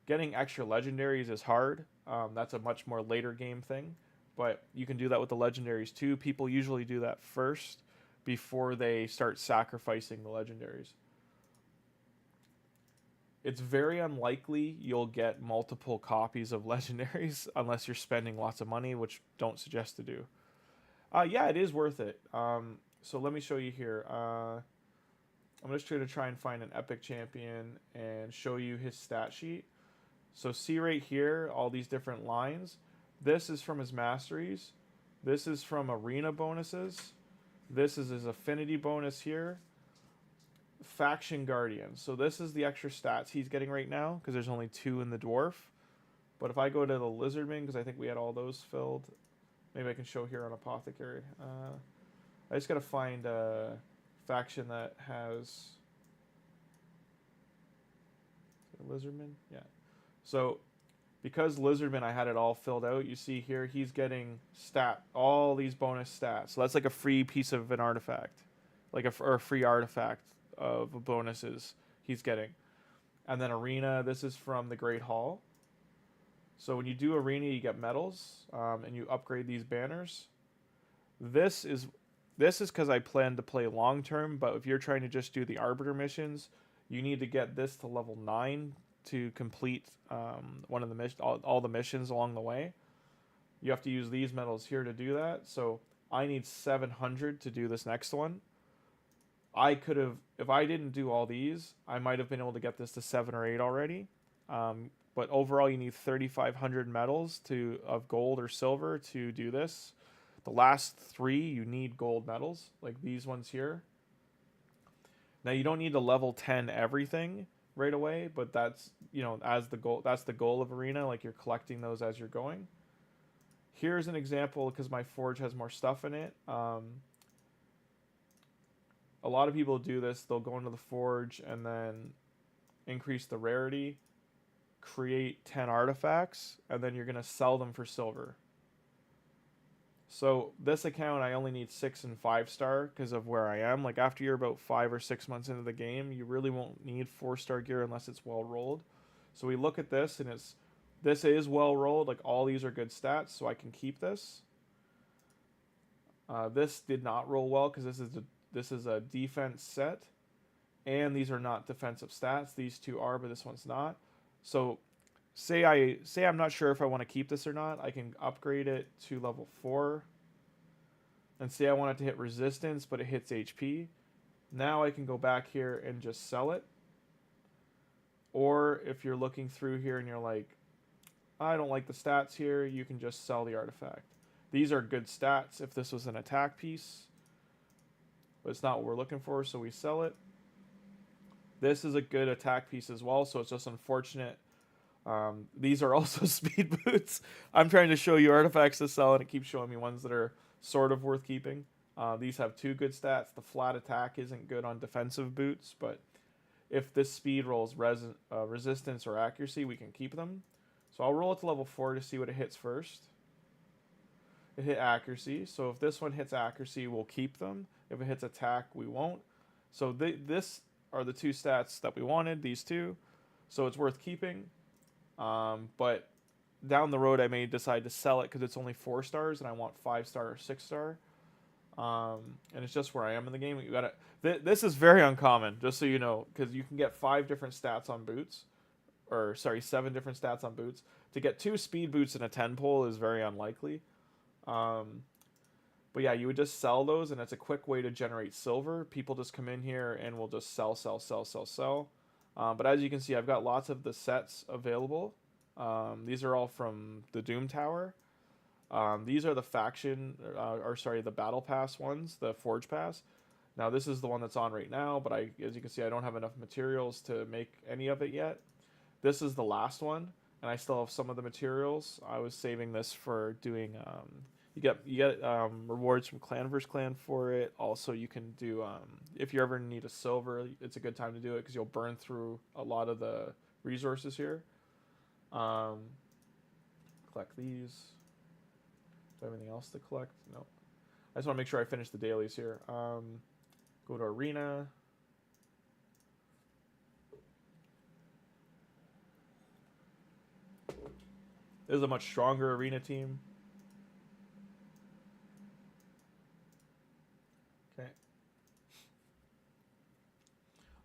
Getting extra legendaries is hard. That's a much more later game thing, but you can do that with the legendaries too. People usually do that first before they start sacrificing the legendaries. It's very unlikely you'll get multiple copies of legendaries unless you're spending lots of money, which don't suggest to do. Yeah, it is worth it. So let me show you here. I'm just going to try and find an epic champion and show you his stat sheet. So see right here, all these different lines. This is from his masteries. This is from arena bonuses. This is his affinity bonus here. Faction Guardian. So this is the extra stats he's getting right now, because there's only 2 in the dwarf. But if I go to the Lizardman, because I think we had all those filled, maybe I can show here on Apothecary. I just got to find a faction that has... Lizardman? Yeah. So because Lizardman, I had it all filled out, you see here he's getting all these bonus stats. So that's like a free piece of an artifact, or a free artifact of bonuses he's getting. And then arena, this is from the Great Hall. So when you do arena, you get medals, and you upgrade these banners. This is because I plan to play long term, but if you're trying to just do the Arbiter missions, You need to get this to level 9 to complete one of the all the missions along the way. You have to use these medals here to do that. So I need 700 to do this next one. I could have, if I didn't do all these, I might have been able to get this to 7 or 8 already. But overall, you need 3,500 medals of gold or silver to do this. The last 3, you need gold medals, like these ones here. Now, you don't need to level 10 everything right away, but that's, you know, as the goal. That's the goal of Arena. Like, you're collecting those as you're going. Here's an example, because my forge has more stuff in it. A lot of people do this. They'll go into the forge and then increase the rarity, create 10 artifacts, and then you're going to sell them for silver. So this account, I only need 6 and 5-star because of where I am. Like, after you're about 5 or 6 months into the game, you really won't need 4-star gear unless it's well rolled. So we look at this, and this is well rolled. Like, all these are good stats, so I can keep this. This did not roll well because this is a defense set, and these are not defensive stats. These two are, but this one's not. So say I'm not sure if I want to keep this or not. I can upgrade it to level 4, and say I want it to hit resistance, but it hits HP. Now I can go back here and just sell it. Or if you're looking through here and you're like, I don't like the stats here, you can just sell the artifact. These are good stats if this was an attack piece, but it's not what we're looking for, so we sell it. This is a good attack piece as well, so it's just unfortunate. These are also speed boots. I'm trying to show you artifacts to sell, and it keeps showing me ones that are sort of worth keeping. These have 2 good stats. The flat attack isn't good on defensive boots, but if this speed rolls resistance or accuracy, we can keep them. So I'll roll it to level 4 to see what it hits first. It hit accuracy, so if this one hits accuracy, we'll keep them. If it hits attack, we won't. So this are the 2 stats that we wanted, these 2. So it's worth keeping. But down the road, I may decide to sell it because it's only 4 stars, and I want 5-star or 6-star. And it's just where I am in the game. You gotta. This is very uncommon, just so you know, because you can get 5 different stats on boots, or sorry, 7 different stats on boots. To get 2 speed boots and a 10 pole is very unlikely. But yeah, you would just sell those, and it's a quick way to generate silver. People just come in here and will just sell. But as you can see, I've got lots of the sets available. These are all from the Doom Tower. These are the the Battle Pass ones, the Forge Pass. Now, this is the one that's on right now, but as you can see, I don't have enough materials to make any of it yet. This is the last one, and I still have some of the materials. I was saving this for doing... You get rewards from Clan vs. Clan for it. Also, you can do... if you ever need a silver, it's a good time to do it because you'll burn through a lot of the resources here. Collect these. Do I have anything else to collect? No. I just want to make sure I finish the dailies here. Go to Arena. This is a much stronger Arena team. Okay.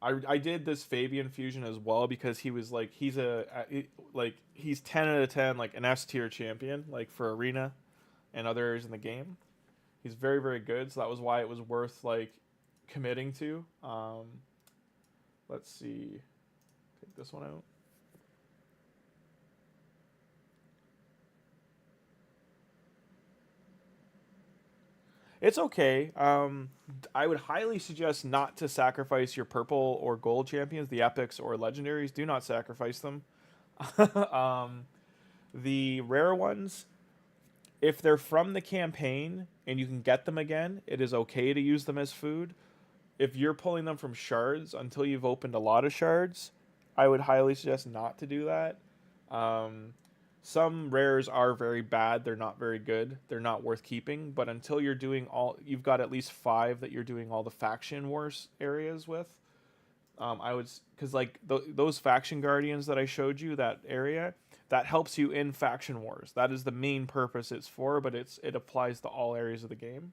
I did this Fabian fusion as well because he was like, he's 10 out of 10, like an S tier champion, like for Arena and other areas in the game. He's very, very good, so that was why it was worth like committing to. Let's see. Take this one out. It's okay. I would highly suggest not to sacrifice your purple or gold champions, the epics or legendaries. Do not sacrifice them. The rare ones, if they're from the campaign and you can get them again, it is okay to use them as food. If you're pulling them from shards until you've opened a lot of shards, I would highly suggest not to do that. Some rares are very bad. They're not very good. They're not worth keeping. But until you're doing you've got at least 5 that you're doing all the faction wars areas with. Because like those faction guardians that I showed you, that area, that helps you in faction wars. That is the main purpose it's for, but it applies to all areas of the game.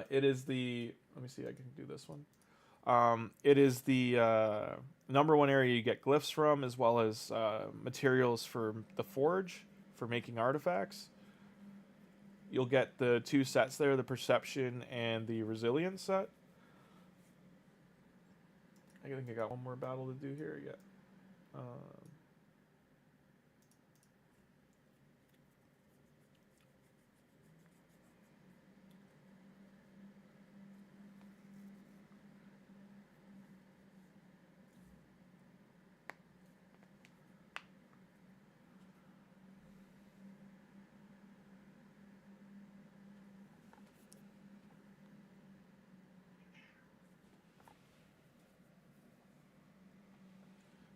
It is let me see, I can do this one. It is the number one area you get glyphs from, as well as materials for the forge for making artifacts. You'll get the 2 sets there, the perception and the resilience set. I think I got one more battle to do here. Yeah.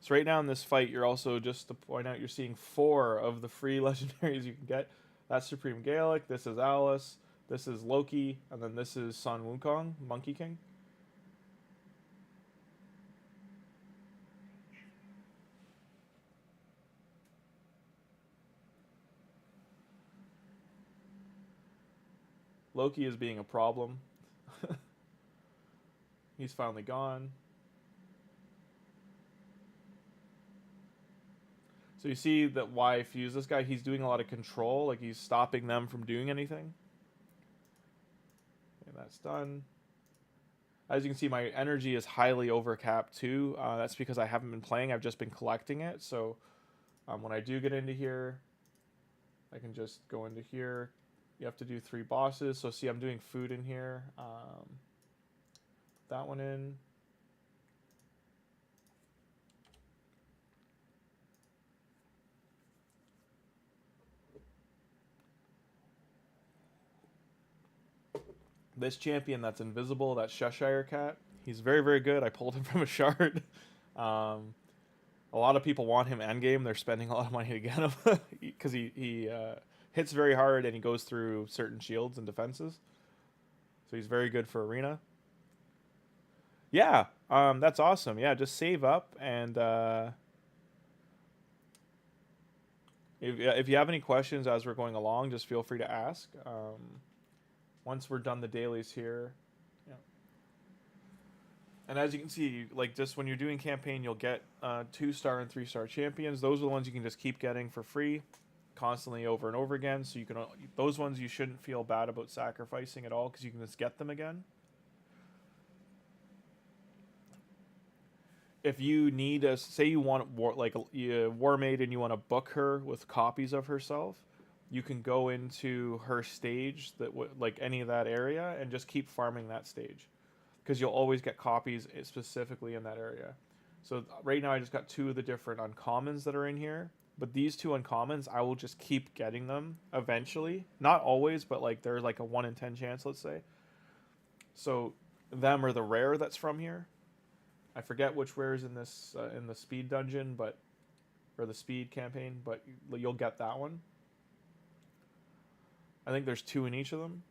So right now in this fight, you're also, just to point out, you're seeing 4 of the free legendaries you can get. That's Supreme Galek, this is Alice, this is Loki, and then this is Sun Wukong, Monkey King. Loki is being a problem. He's finally gone. So you see that why I fuse this guy, he's doing a lot of control, like he's stopping them from doing anything. And that's done. As you can see, my energy is highly overcapped too. That's because I haven't been playing, I've just been collecting it. So when I do get into here, I can just go into here. You have to do 3 bosses. So see, I'm doing food in here. That one in. This champion that's invisible, that Cheshire Cat, he's very, very good. I pulled him from a shard. A lot of people want him endgame. They're spending a lot of money to get him because he hits very hard and he goes through certain shields and defenses. So he's very good for arena. Yeah, that's awesome. Yeah, just save up and if you have any questions as we're going along, just feel free to ask. Once we're done the dailies here. Yeah. And as you can see, like just when you're doing campaign, you'll get 2-star and 3-star champions. Those are the ones you can just keep getting for free constantly over and over again. So you can, those ones you shouldn't feel bad about sacrificing at all because you can just get them again. If you need a, say you want like a war maid and you want to book her with copies of herself, you can go into her stage, that like any of that area, and just keep farming that stage because you'll always get copies specifically in that area. So right now I just got 2 of the different uncommons that are in here, but these 2 uncommons I will just keep getting them eventually. Not always, but like there's like a 1 in 10 chance, let's say. So them are the rare that's from here. I forget which rare is in this in the speed dungeon, but or the speed campaign, but you'll get that one. I think there's 2 in each of them.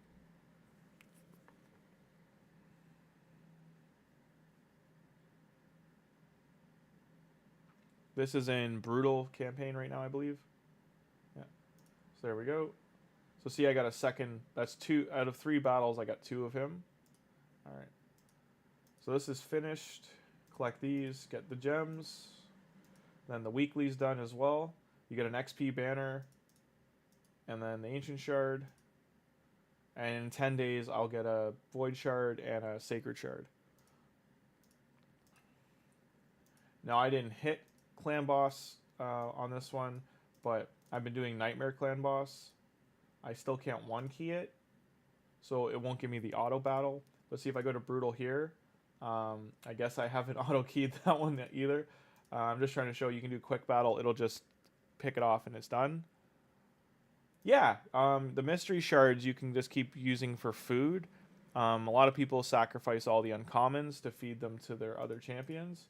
This is in Brutal campaign right now, I believe. Yeah. So there we go. So see, I got a second. That's 2 out of 3 battles. I got 2 of him. All right. So this is finished. Collect these. Get the gems. Then the weekly's done as well. You get an XP banner. And then the Ancient Shard. And in 10 days, I'll get a Void Shard and a Sacred Shard. Now, I didn't hit Clan Boss on this one, but I've been doing Nightmare Clan Boss. I still can't 1-key it, so it won't give me the auto battle. Let's see if I go to Brutal here. I guess I haven't auto-keyed that one either. I'm just trying to show you can do quick battle. It'll just pick it off and it's done. Yeah, the mystery shards you can just keep using for food. A lot of people sacrifice all the uncommons to feed them to their other champions.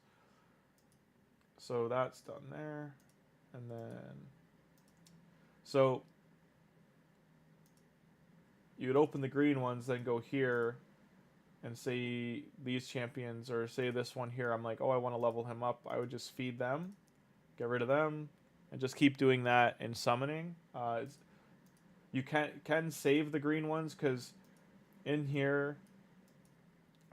So that's done there. And then... So... You would open the green ones, then go here and say these champions, or say this one here, I'm like, oh, I want to level him up. I would just feed them, get rid of them, and just keep doing that in summoning. You can save the green ones, because in here,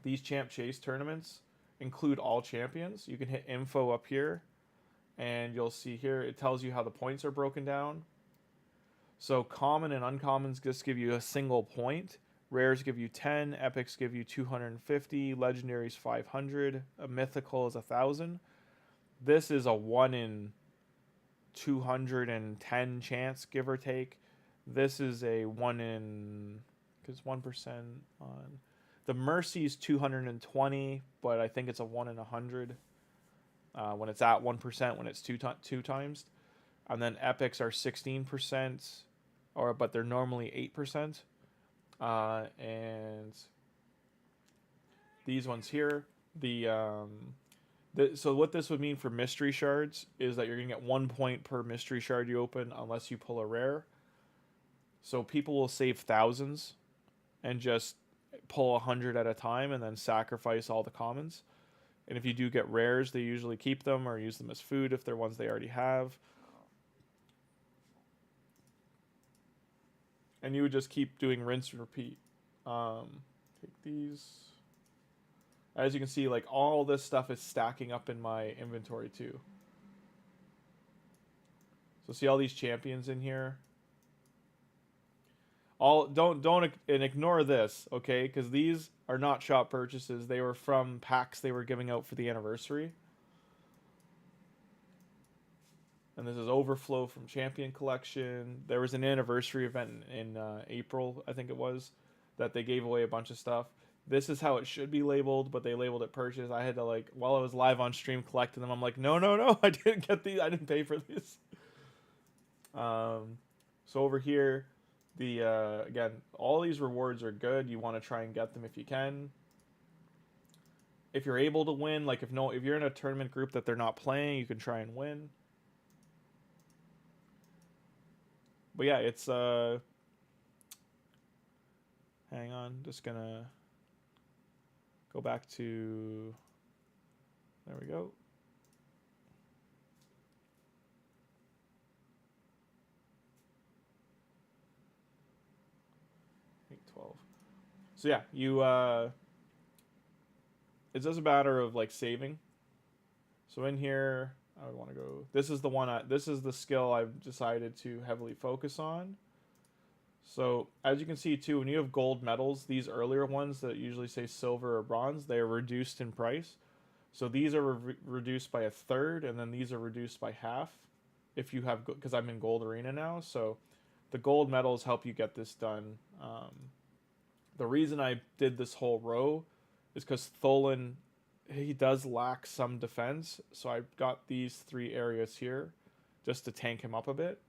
these champ chase tournaments, include all champions, you can hit info up here, and you'll see here it tells you how the points are broken down. So common and uncommons just give you a single point. Rares give you 10, epics give you 250, legendaries 500, a mythical is 1,000. This is a 1 in 210 chance, give or take. This is a 1 in, because 1% on the Mercy is 220, but I think it's a 1 in 100 when it's at 1%, when it's two times. And then epics are 16%, but they're normally 8%. And these ones here, so what this would mean for mystery shards is that you're going to get 1 point per mystery shard you open unless you pull a rare. So people will save thousands and just pull 100 at a time and then sacrifice all the commons. And if you do get rares, they usually keep them or use them as food if they're ones they already have. And you would just keep doing rinse and repeat. Take these. As you can see, like all this stuff is stacking up in my inventory too. So see all these champions in here. Don't ignore this, okay? Because these are not shop purchases. They were from packs they were giving out for the anniversary. And this is overflow from Champion Collection. There was an anniversary event in April, I think it was, that they gave away a bunch of stuff. This is how it should be labeled, but they labeled it purchase. I had to, like, while I was live on stream collecting them, I'm like, no, I didn't get these. I didn't pay for these. So over here, again, all these rewards are good. You want to try and get them if you can. If you're able to win, like if you're in a tournament group that they're not playing, you can try and win. But yeah, it's hang on, just gonna go back to, there we go. So yeah, it's just a matter of like saving. So in here, I would want to go, this is the one, this is the skill I've decided to heavily focus on. So as you can see too, when you have gold medals, these earlier ones that usually say silver or bronze, they are reduced in price. So these are reduced by 1/3, and then these are reduced by half if you have, because I'm in gold arena now. So the gold medals help you get this done. The reason I did this whole row is because THOLIN, he does lack some defense. So I got these 3 areas here just to tank him up a bit.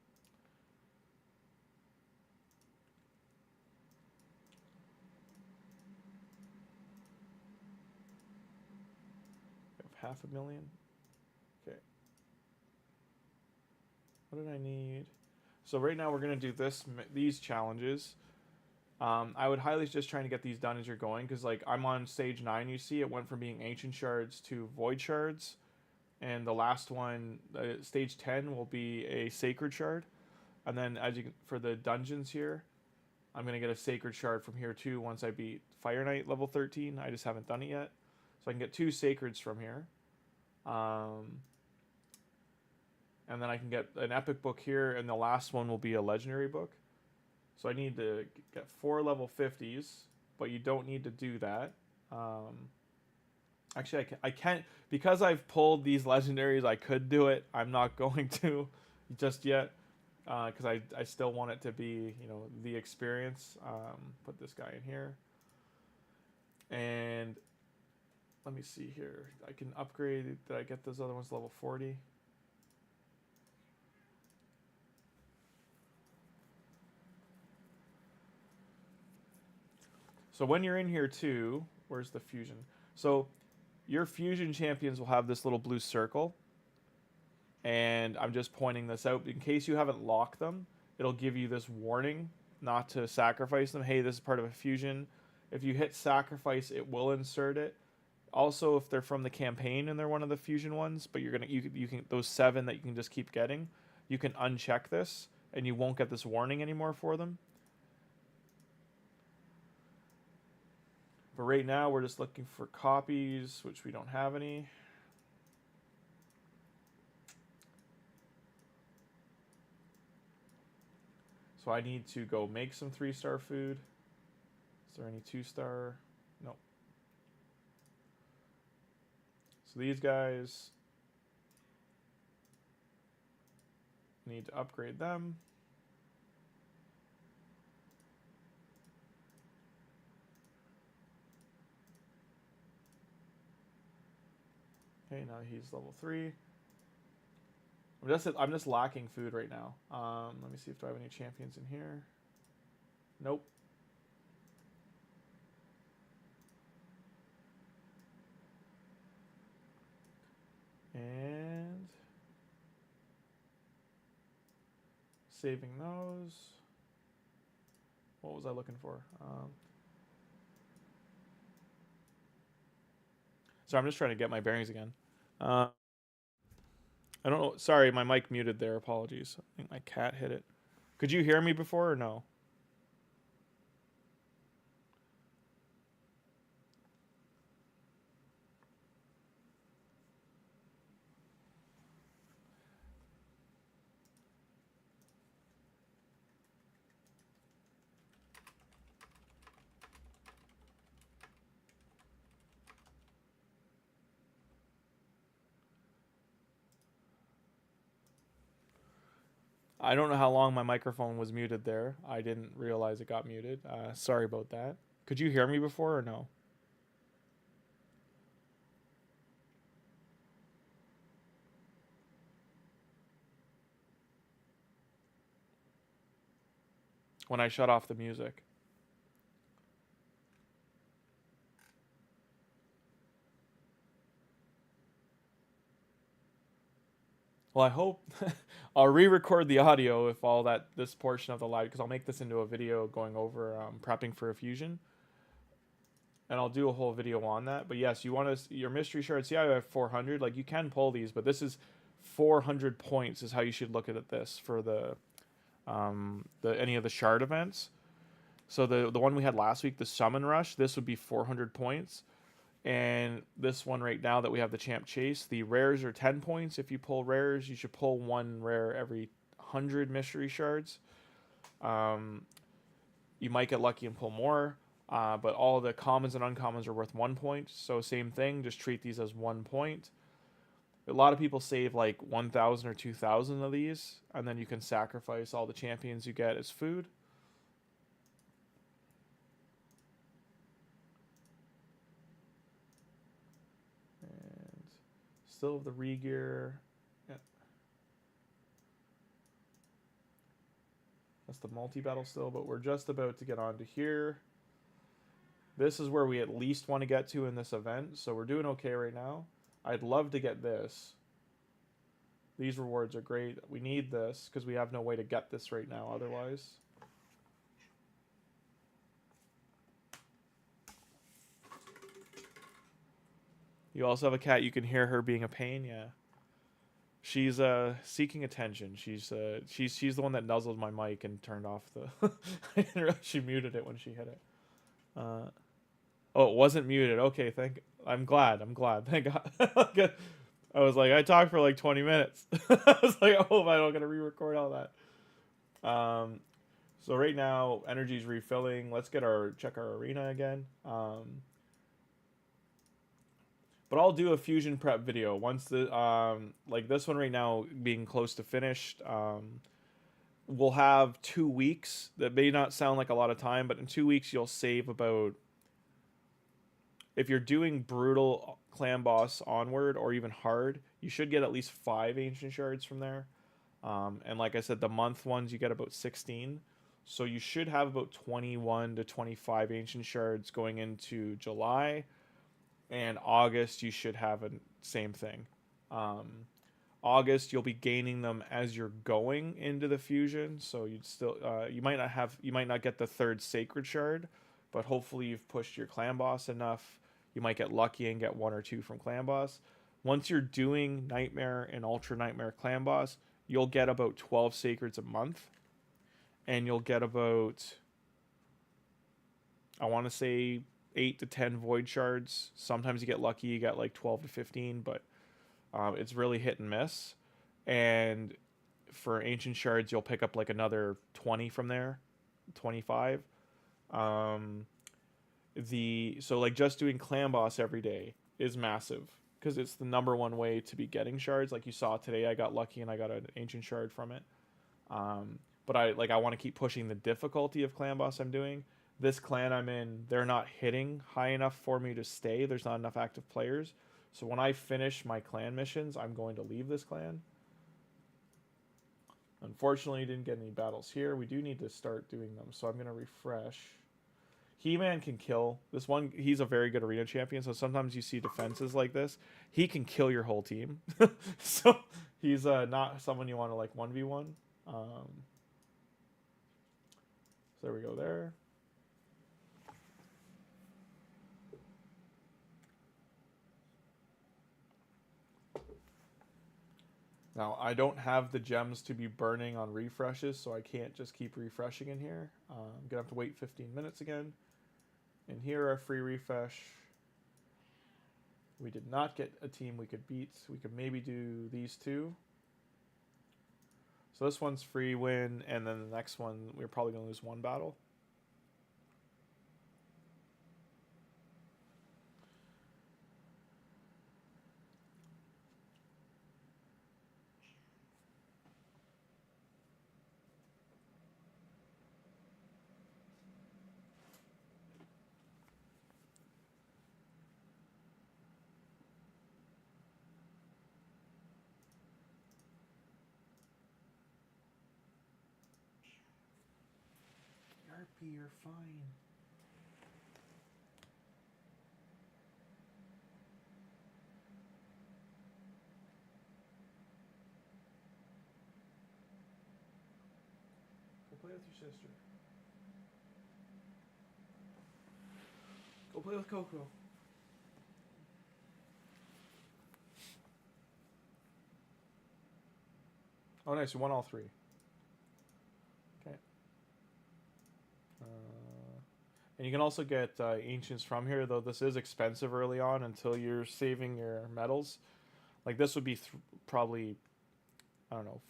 I have 500,000. Okay. What did I need? So right now we're going to do these challenges. I would highly suggest trying to get these done as you're going, because like I'm on stage 9, you see it went from being ancient shards to void shards, and the last one, stage 10, will be a sacred shard. And then as you can, for the dungeons here, I'm gonna get a sacred shard from here too once I beat Fire Knight level 13. I just haven't done it yet, so I can get 2 sacreds from here. And then I can get an epic book here, and the last one will be a legendary book. So I need to get 4 level 50s, but you don't need to do that. Actually, I can't, because I've pulled these legendaries, I could do it. I'm not going to just yet, because I still want it to be, you know, the experience. Put this guy in here. And let me see here. I can upgrade. Did I get those other ones level 40? So when you're in here too, where's the fusion? So your fusion champions will have this little blue circle. And I'm just pointing this out. In case you haven't locked them, it'll give you this warning not to sacrifice them. Hey, this is part of a fusion. If you hit sacrifice, it will insert it. Also, if they're from the campaign and they're one of the fusion ones, but you can those 7 that you can just keep getting, you can uncheck this and you won't get this warning anymore for them. But right now we're just looking for copies, which we don't have any. So I need to go make some 3-star food. Is there any 2-star? Nope. So these guys need to upgrade them. Okay, now he's level 3. I'm just lacking food right now. Let me see if I have any champions in here. Nope. And saving those. What was I looking for? So I'm just trying to get my bearings again. I don't know. Sorry, my mic muted there. Apologies. I think my cat hit it. Could you hear me before or no? I don't know how long my microphone was muted there. I didn't realize it got muted. Sorry about that. Could you hear me before or no? When I shut off the music. Well, I hope I'll re-record the audio if all this portion of the live, because I'll make this into a video going over prepping for a fusion, and I'll do a whole video on that. But yes, you want to your mystery shard. See how I have 400? Like, you can pull these, but this is 400 points is how you should look at this for the any of the shard events. So the one we had last week, the summon rush, this would be 400 points. And this one right now that we have the champ chase, the rares are 10 points. If you pull rares, you should pull 1 rare every 100 mystery shards. You might get lucky and pull more, but all the commons and uncommons are worth 1 point. So same thing, just treat these as 1 point. A lot of people save like 1,000 or 2,000 of these, and then you can sacrifice all the champions you get as food. Still the re-gear. Yeah. That's the multi-battle still, but we're just about to get on to here. This is where we at least want to get to in this event, so we're doing okay right now. I'd love to get this. These rewards are great. We need this because we have no way to get this right now otherwise. You also have a cat. You can hear her being a pain. Yeah. She's seeking attention. She's the one that nuzzled my mic and turned off the. I didn't realize she muted it when she hit it. Oh, it wasn't muted. Okay, I'm glad. Thank God. I was like, I talked for like 20 minutes. I was like, I hope I don't gotta re-record all that. So right now, energy's refilling. Let's check our arena again. But I'll do a fusion prep video once the like this one right now being close to finished. We'll have 2 weeks. That may not sound like a lot of time, but in 2 weeks you'll save about, if you're doing brutal clan boss onward or even hard, you should get at least 5 ancient shards from there. And like I said, the month ones you get about 16. So you should have about 21 to 25 ancient shards going into July. And August, you should have a same thing. August, you'll be gaining them as you're going into the fusion. So you'd still, you might not get the 3rd sacred shard, but hopefully you've pushed your clan boss enough. You might get lucky and get 1 or 2 from clan boss. Once you're doing nightmare and ultra nightmare clan boss, you'll get about 12 sacreds a month, and you'll get about, I want to say, 8 to 10 void shards. Sometimes you get lucky, you get like 12 to 15, but it's really hit and miss. And for ancient shards, you'll pick up like another 20 from there, 25. So like just doing clan boss every day is massive because it's the #1 way to be getting shards. Like you saw today, I got lucky and I got an ancient shard from it. But I want to keep pushing the difficulty of clan boss I'm doing. This clan I'm in, they're not hitting high enough for me to stay. There's not enough active players. So when I finish my clan missions, I'm going to leave this clan. Unfortunately, didn't get any battles here. We do need to start doing them. So I'm going to refresh. He-Man can kill. This one, he's a very good arena champion. So sometimes you see defenses like this. He can kill your whole team. So he's not someone you want to like 1v1. So there we go there. Now, I don't have the gems to be burning on refreshes, so I can't just keep refreshing in here. I'm going to have to wait 15 minutes again. And here our free refresh. We did not get a team we could beat. We could maybe do these two. So this one's free win, and then the next one, we're probably going to lose one battle. You're fine. Go play with your sister. Go play with Coco. Oh, nice. You won all three. Okay. And you can also get ancients from here, though this is expensive early on until you're saving your medals. Like this would be probably, I don't know,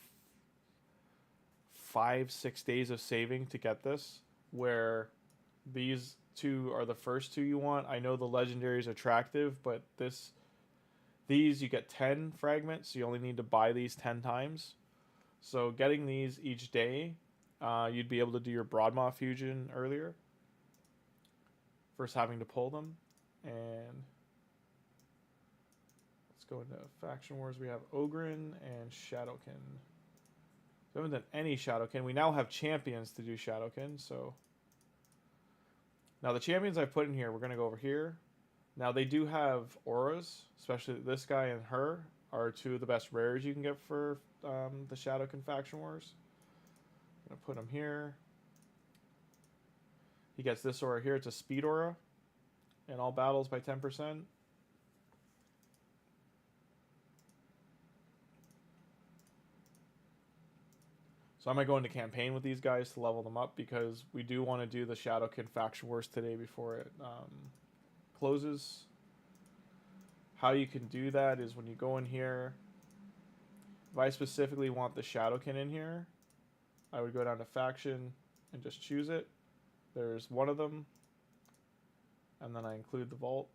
5-6 days of saving to get this, where these two are the first two you want. I know the legendary is attractive, but these you get 10 fragments, so you only need to buy these 10 times. So getting these each day, you'd be able to do your Broadmaw fusion earlier. First having to pull them. And let's go into Faction Wars. We have Ogryn and Shadowkin. We haven't done any Shadowkin. We now have champions to do Shadowkin, so... Now the champions I've put in here, we're going to go over here. Now they do have auras, especially this guy and her are two of the best rares you can get for the Shadowkin Faction Wars. I'm going to put him here. He gets this aura here. It's a speed aura. In all battles by 10%. So I might go into campaign with these guys to level them up because we do want to do the Shadowkin Faction Wars today before it closes. How you can do that is when you go in here. If I specifically want the Shadowkin in here, I would go down to Faction and just choose it. There's one of them. And then I include the vault.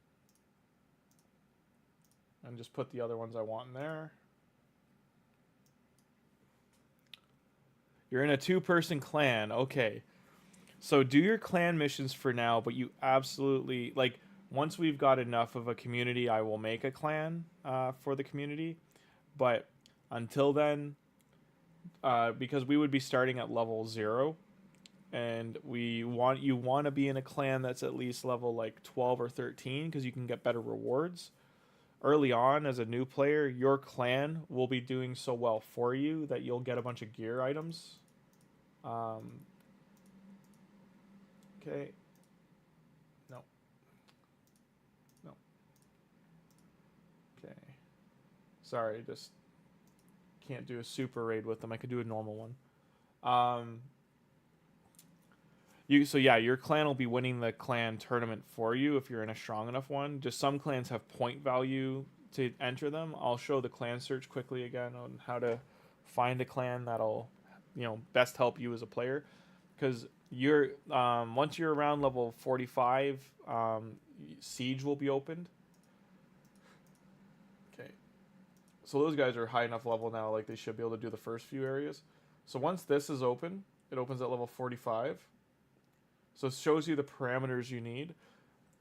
And just put the other ones I want in there. You're in a 2-person clan. Okay. So do your clan missions for now, but you absolutely... Like, once we've got enough of a community, I will make a clan for the community. But until then, because we would be starting at level 0... And you want to be in a clan that's at least level like 12 or 13 because you can get better rewards. Early on, as a new player, your clan will be doing so well for you that you'll get a bunch of gear items. Okay. No. No. Okay. Sorry, just can't do a super raid with them. I could do a normal one. So yeah, your clan will be winning the clan tournament for you if you're in a strong enough one. Just some clans have point value to enter them. I'll show the clan search quickly again on how to find a clan that'll, best help you as a player. Because you're once you're around level 45, siege will be opened. Okay, so those guys are high enough level now, like they should be able to do the first few areas. So once this is open, it opens at level 45. So it shows you the parameters you need.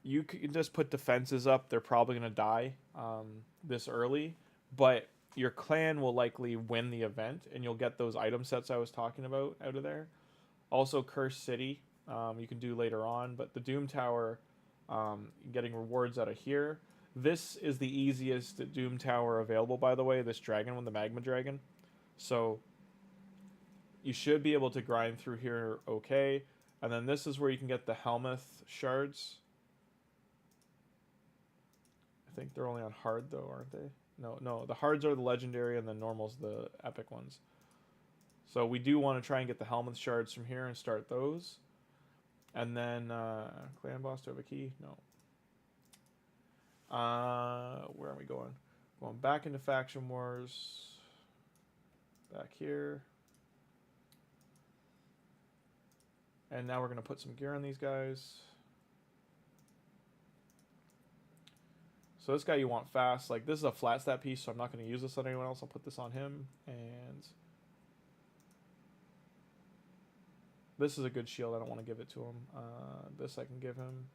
You can just put defenses up. They're probably going to die this early, but your clan will likely win the event, and you'll get those item sets I was talking about out of there. Also, Cursed City you can do later on, but the Doom Tower, getting rewards out of here. This is the easiest Doom Tower available, by the way, this dragon one, the Magma Dragon. So you should be able to grind through here okay. And then this is where you can get the Helmuth shards. I think they're only on hard though, aren't they? No, the hards are the legendary and the normals the epic ones. So we do want to try and get the Helmuth shards from here and start those. And then clan boss, do I have a key? No. Where are we going? Going back into faction wars. Back here. And now we're going to put some gear on these guys. So this guy you want fast. Like, this is a flat stat piece, so I'm not going to use this on anyone else. I'll put this on him. And this is a good shield. I don't want to give it to him. This I can give him.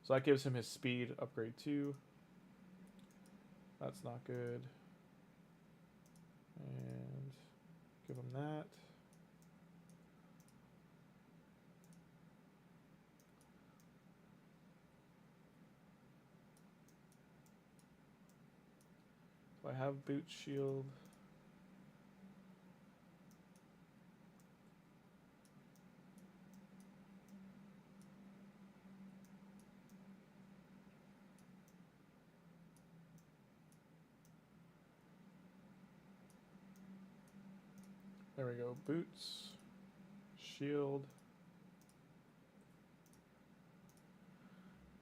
So that gives him his speed upgrade 2. That's not good. And give him that. I have boot shield. There we go. Boots, shield.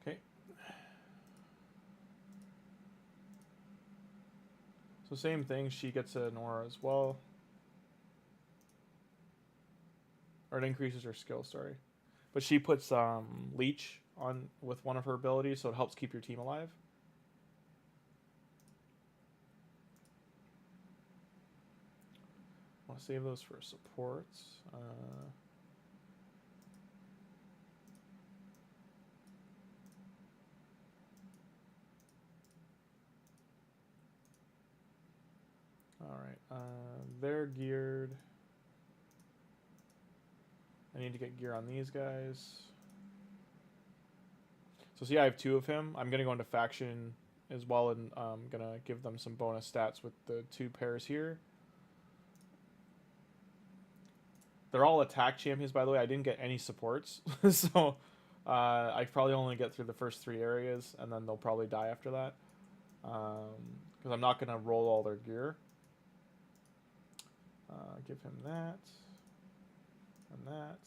Okay. So same thing, she gets an aura as well. Or it increases her skill, sorry. But she puts leech on with one of her abilities, so it helps keep your team alive. I want to save those for supports. Alright, they're geared. I need to get gear on these guys. So see, I have 2 of him. I'm going to go into faction as well, and I'm going to give them some bonus stats with the 2 pairs here. They're all attack champions, by the way. I didn't get any supports. So I probably only get through the first 3 areas, and then they'll probably die after that. Because I'm not going to roll all their gear. Give him that. And that.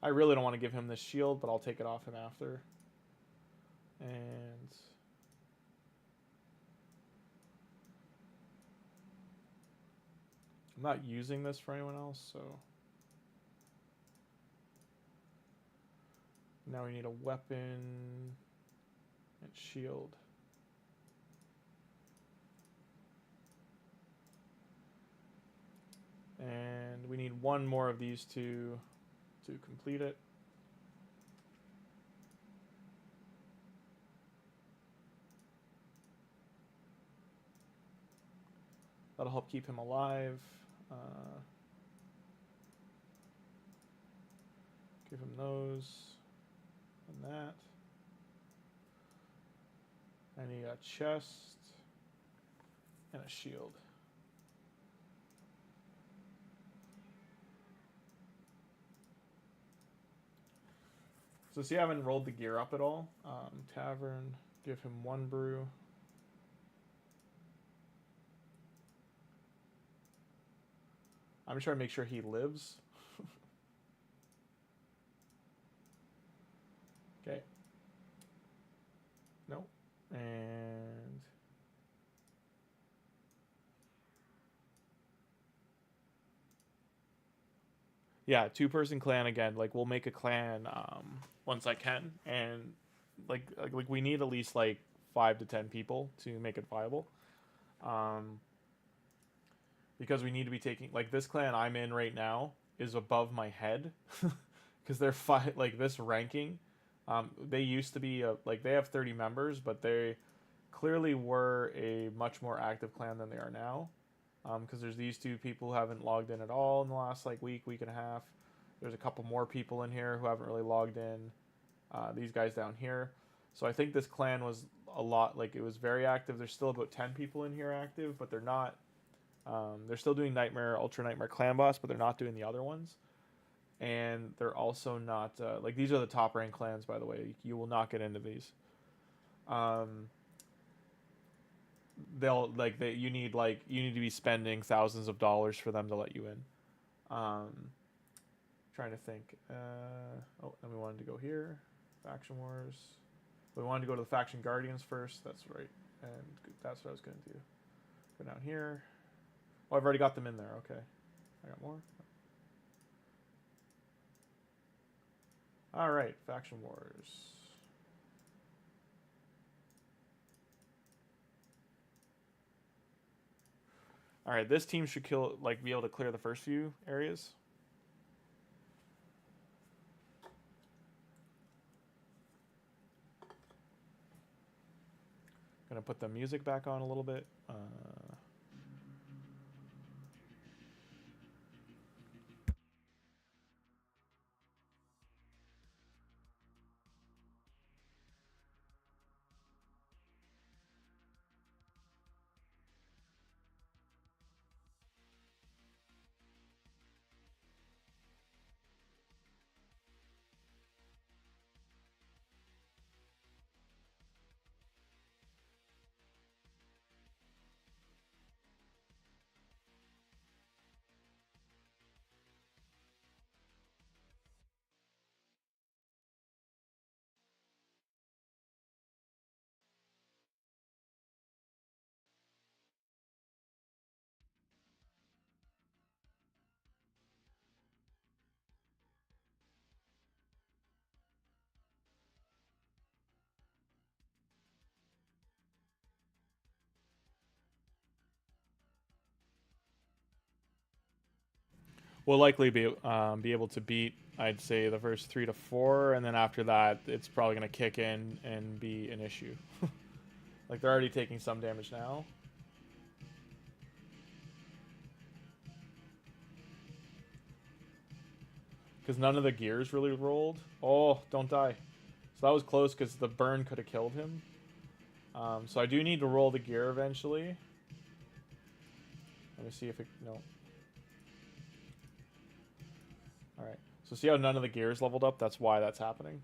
I really don't want to give him this shield, but I'll take it off him after. And I'm not using this for anyone else, so now we need a weapon and shield. And we need 1 more of these 2 to complete it. That'll help keep him alive. Give him those and that. I need a chest and a shield. So see, I haven't rolled the gear up at all. Tavern, give him 1 brew. I'm just trying to make sure he lives. Okay. Nope. And yeah, 2-person clan again. Like we'll make a clan once I can, and like we need at least like 5 to 10 people to make it viable. Because we need to be taking like this clan I'm in right now is above my head because they're like this ranking. They used to be like they have 30 members, but they clearly were a much more active clan than they are now. Because there's these 2 people who haven't logged in at all in the last like week and a half. There's a couple more people in here who haven't really logged in. These guys down here. So I think this clan was a lot, like it was very active. There's still about 10 people in here active, but they're not. They're still doing Nightmare, Ultra Nightmare Clan Boss, but they're not doing the other ones. And they're also not, like these are the top rank clans, by the way. You will not get into these. You need to be spending thousands of dollars for them to let you in. Trying to think. And we wanted to go here. Faction Wars. We wanted to go to the Faction Guardians first. That's right. And that's what I was going to do. Go down here. Oh, I've already got them in there. Okay. I got more. All right. Faction Wars. All right. This team should be able to clear the first few areas. Gonna put the music back on a little bit. We'll likely be able to beat, I'd say, the first 3 to 4, and then after that, it's probably going to kick in and be an issue. Like, they're already taking some damage now. Because none of the gears really rolled. Oh, don't die. So that was close because the burn could have killed him. So I do need to roll the gear eventually. Let me see if it... No. Alright. So see how none of the gears leveled up? That's why that's happening.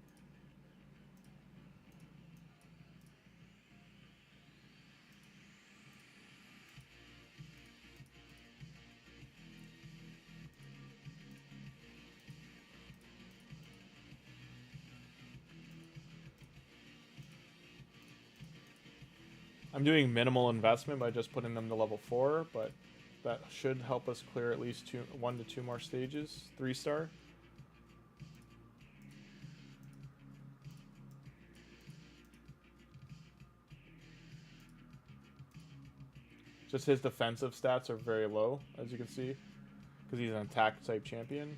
I'm doing minimal investment by just putting them to level 4, but that should help us clear at least 1 to 2 more stages. 3-star. Just his defensive stats are very low, as you can see, because he's an attack type champion.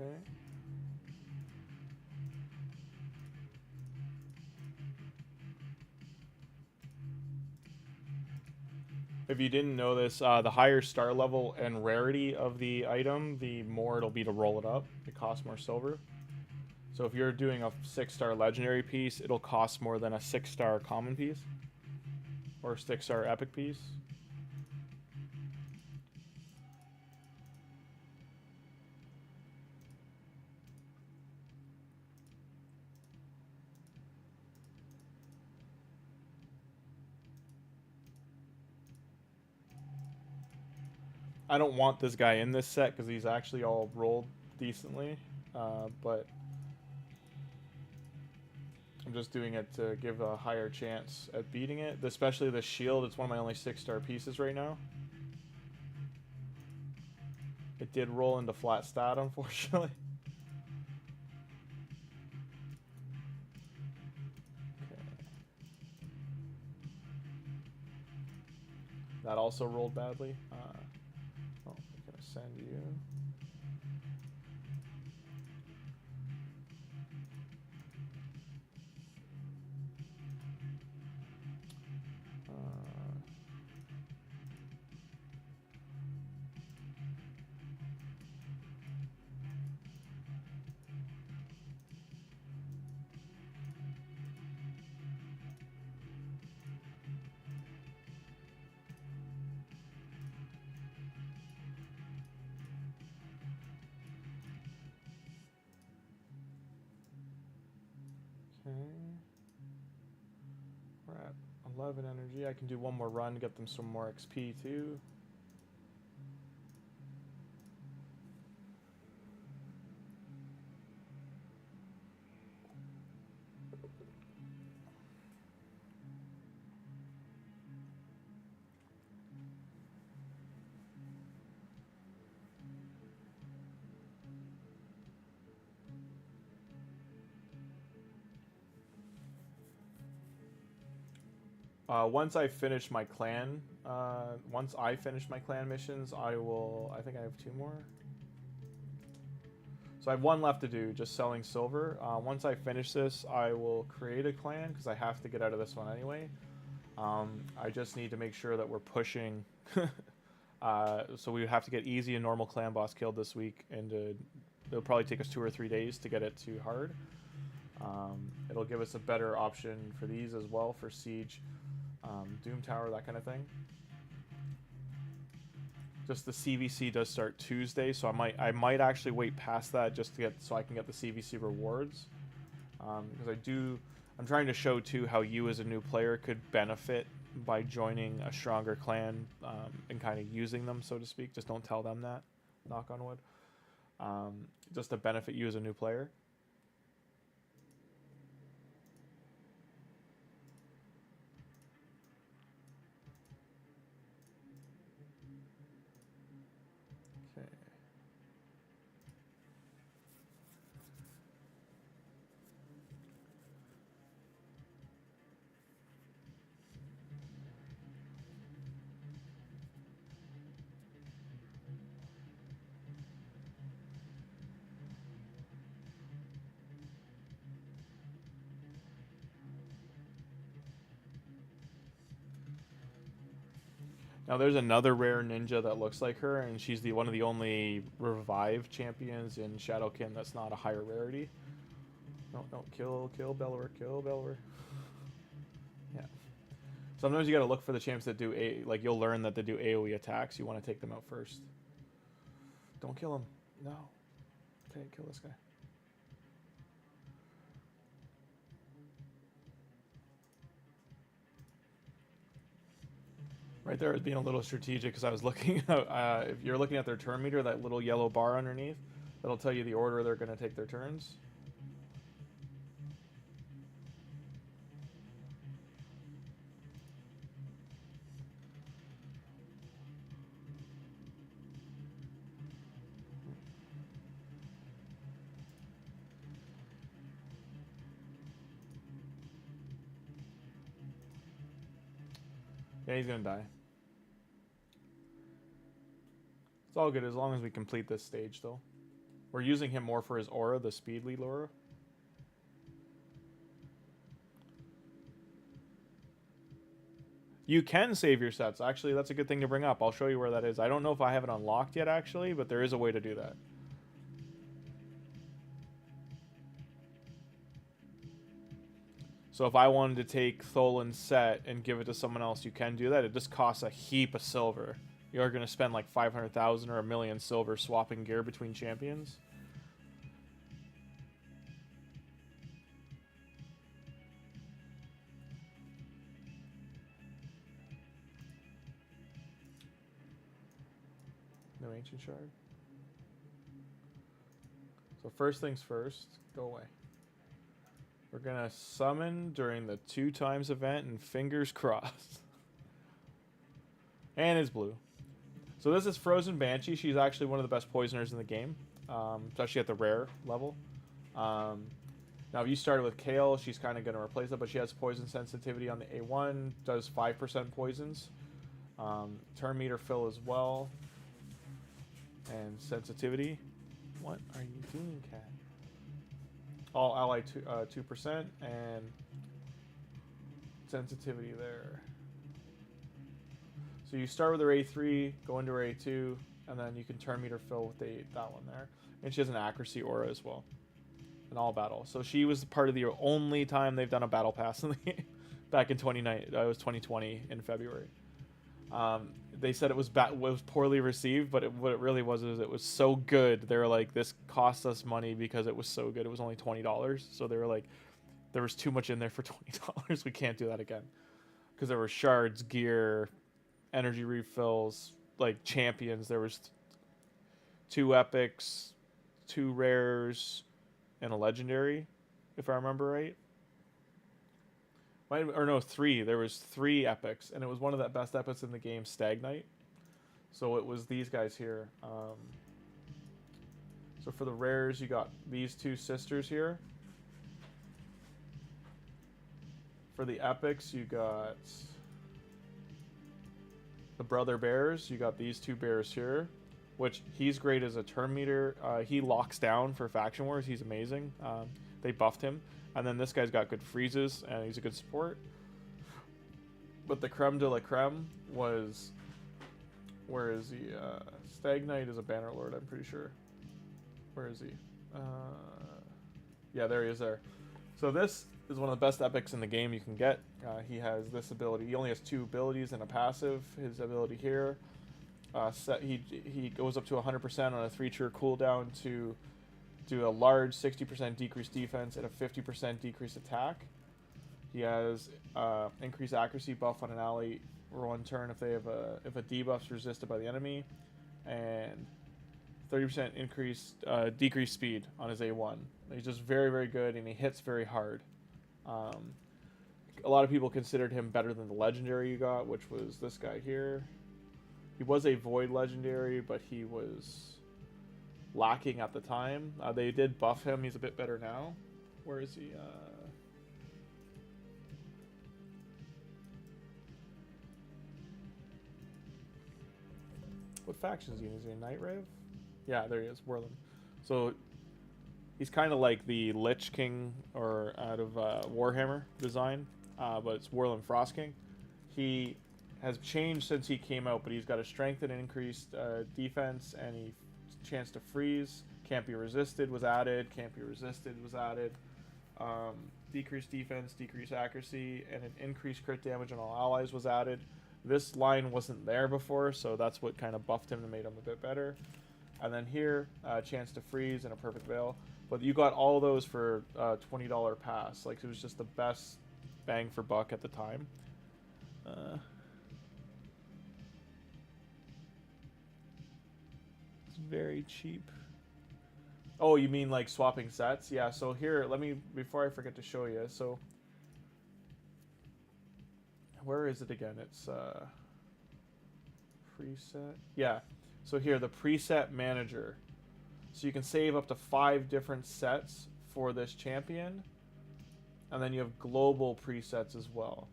Okay. If you didn't know this, the higher star level and rarity of the item, the more it'll be to roll it up. It costs more silver. So if you're doing a 6-star legendary piece, it'll cost more than a 6-star common piece. Or 6-star epic piece. I don't want this guy in this set because he's actually all rolled decently, but I'm just doing it to give a higher chance at beating it, especially the shield. It's one of my only 6-star pieces right now. It did roll into flat stat, unfortunately. Okay. That also rolled badly. Oh, I'm gonna send you. Okay. We're at 11 energy. I can do one more run, get them some more XP too. Once I finish my clan, missions, I think I have 2 more. So I have 1 left to do, just selling silver. Once I finish this, I will create a clan, because I have to get out of this one anyway. I just need to make sure that we're pushing. So we have to get easy and normal clan boss killed this week, and it'll probably take us 2 or 3 days to get it too hard. It'll give us a better option for these as well, for siege. Doom Tower, that kind of thing. Just the CVC does start Tuesday, so I might actually wait past that just to get, so I can get the CVC rewards. Because I'm trying to show too how you as a new player could benefit by joining a stronger clan, and kind of using them, so to speak. Just don't tell them that, knock on wood. Just to benefit you as a new player. Now there's another rare ninja that looks like her, and she's one of the only revive champions in Shadowkin that's not a higher rarity. No, kill Bellower, kill Bellower. Yeah. Sometimes you gotta look for the champs that do you'll learn that they do AoE attacks. You want to take them out first. Don't kill him. No. Okay, kill this guy. Right there is being a little strategic, because I was looking at, if you're looking at their turn meter, that little yellow bar underneath, that'll tell you the order they're going to take their turns. Yeah, he's going to die. It's all good as long as we complete this stage, though. We're using him more for his aura, the speed lead aura. You can save your sets. Actually, that's a good thing to bring up. I'll show you where that is. I don't know if I have it unlocked yet, actually, but there is a way to do that. So if I wanted to take THOLIN's set and give it to someone else, you can do that. It just costs a heap of silver. You're going to spend like 500,000 or 1,000,000 silver swapping gear between champions. No ancient shard. So first things first, go away. We're gonna summon during the 2x event and fingers crossed. And it's blue. So this is Frozen Banshee. She's actually one of the best poisoners in the game, especially at the rare level. Now if you started with Kale, she's kind of gonna replace that, but she has poison sensitivity on the A1, does 5% poisons. Turn meter fill as well. And sensitivity. What are you doing, cat? All ally 2% and sensitivity there. So you start with her A3, go into her A2, and then you can turn meter fill with that one there. And she has an accuracy aura as well. In all battle. So she was part of the only time they've done a battle pass in the game. Back in 2020 in February. They said it was poorly received, but what it really was is it was so good. They were like, this cost us money because it was so good. It was only $20. So they were like, there was too much in there for $20. We can't do that again. Because there were shards, gear, energy refills, like champions. There was 2 epics, 2 rares, and a legendary, if I remember right. Or no, 3. There was 3 epics, and it was one of the best epics in the game, Stag Knight. So it was these guys here. So for the rares, you got these 2 sisters here. For the epics, you got the brother bears. You got these 2 bears here, which he's great as a turn meter. He locks down for faction wars. He's amazing. They buffed him. And then this guy's got good freezes, and he's a good support. But the creme de la creme was... Where is he? Stag Knight is a Banner Lord, I'm pretty sure. Where is he? Yeah, there he is there. So this is one of the best epics in the game you can get. He has this ability. He only has 2 abilities and a passive. His ability here, he goes up to 100% on a 3-tier cooldown to do a large 60% decreased defense and a 50% decreased attack. He has increased accuracy buff on an ally for 1 turn if a debuff's resisted by the enemy, and 30% decreased speed on his A1. He's just very, very good, and he hits very hard. A lot of people considered him better than the legendary you got, which was this guy here. He was a Void legendary, but he was lacking at the time. They did buff him. He's a bit better now. Where is he? What faction is he in? Is he a Night Rave? Yeah, there he is, Whirlin. So he's kind of like the Lich King or out of Warhammer design, but it's Whirlin Frost King. He has changed since he came out, but he's got a strength and increased defense, and he chance to freeze. Can't be resisted was added. Can't be resisted was added. Decreased defense, decreased accuracy, and an increased crit damage on all allies was added. This line wasn't there before, so that's what kind of buffed him and made him a bit better. And then here, chance to freeze and a perfect veil. But you got all those for $20 pass. Like, it was just the best bang for buck at the time. It's very cheap. Oh, you mean like swapping sets? Yeah, so here, let me, before I forget to show you, so where is it again? It's preset. Yeah, so here, the preset manager. So you can save up to 5 different sets for this champion, and then you have global presets as well.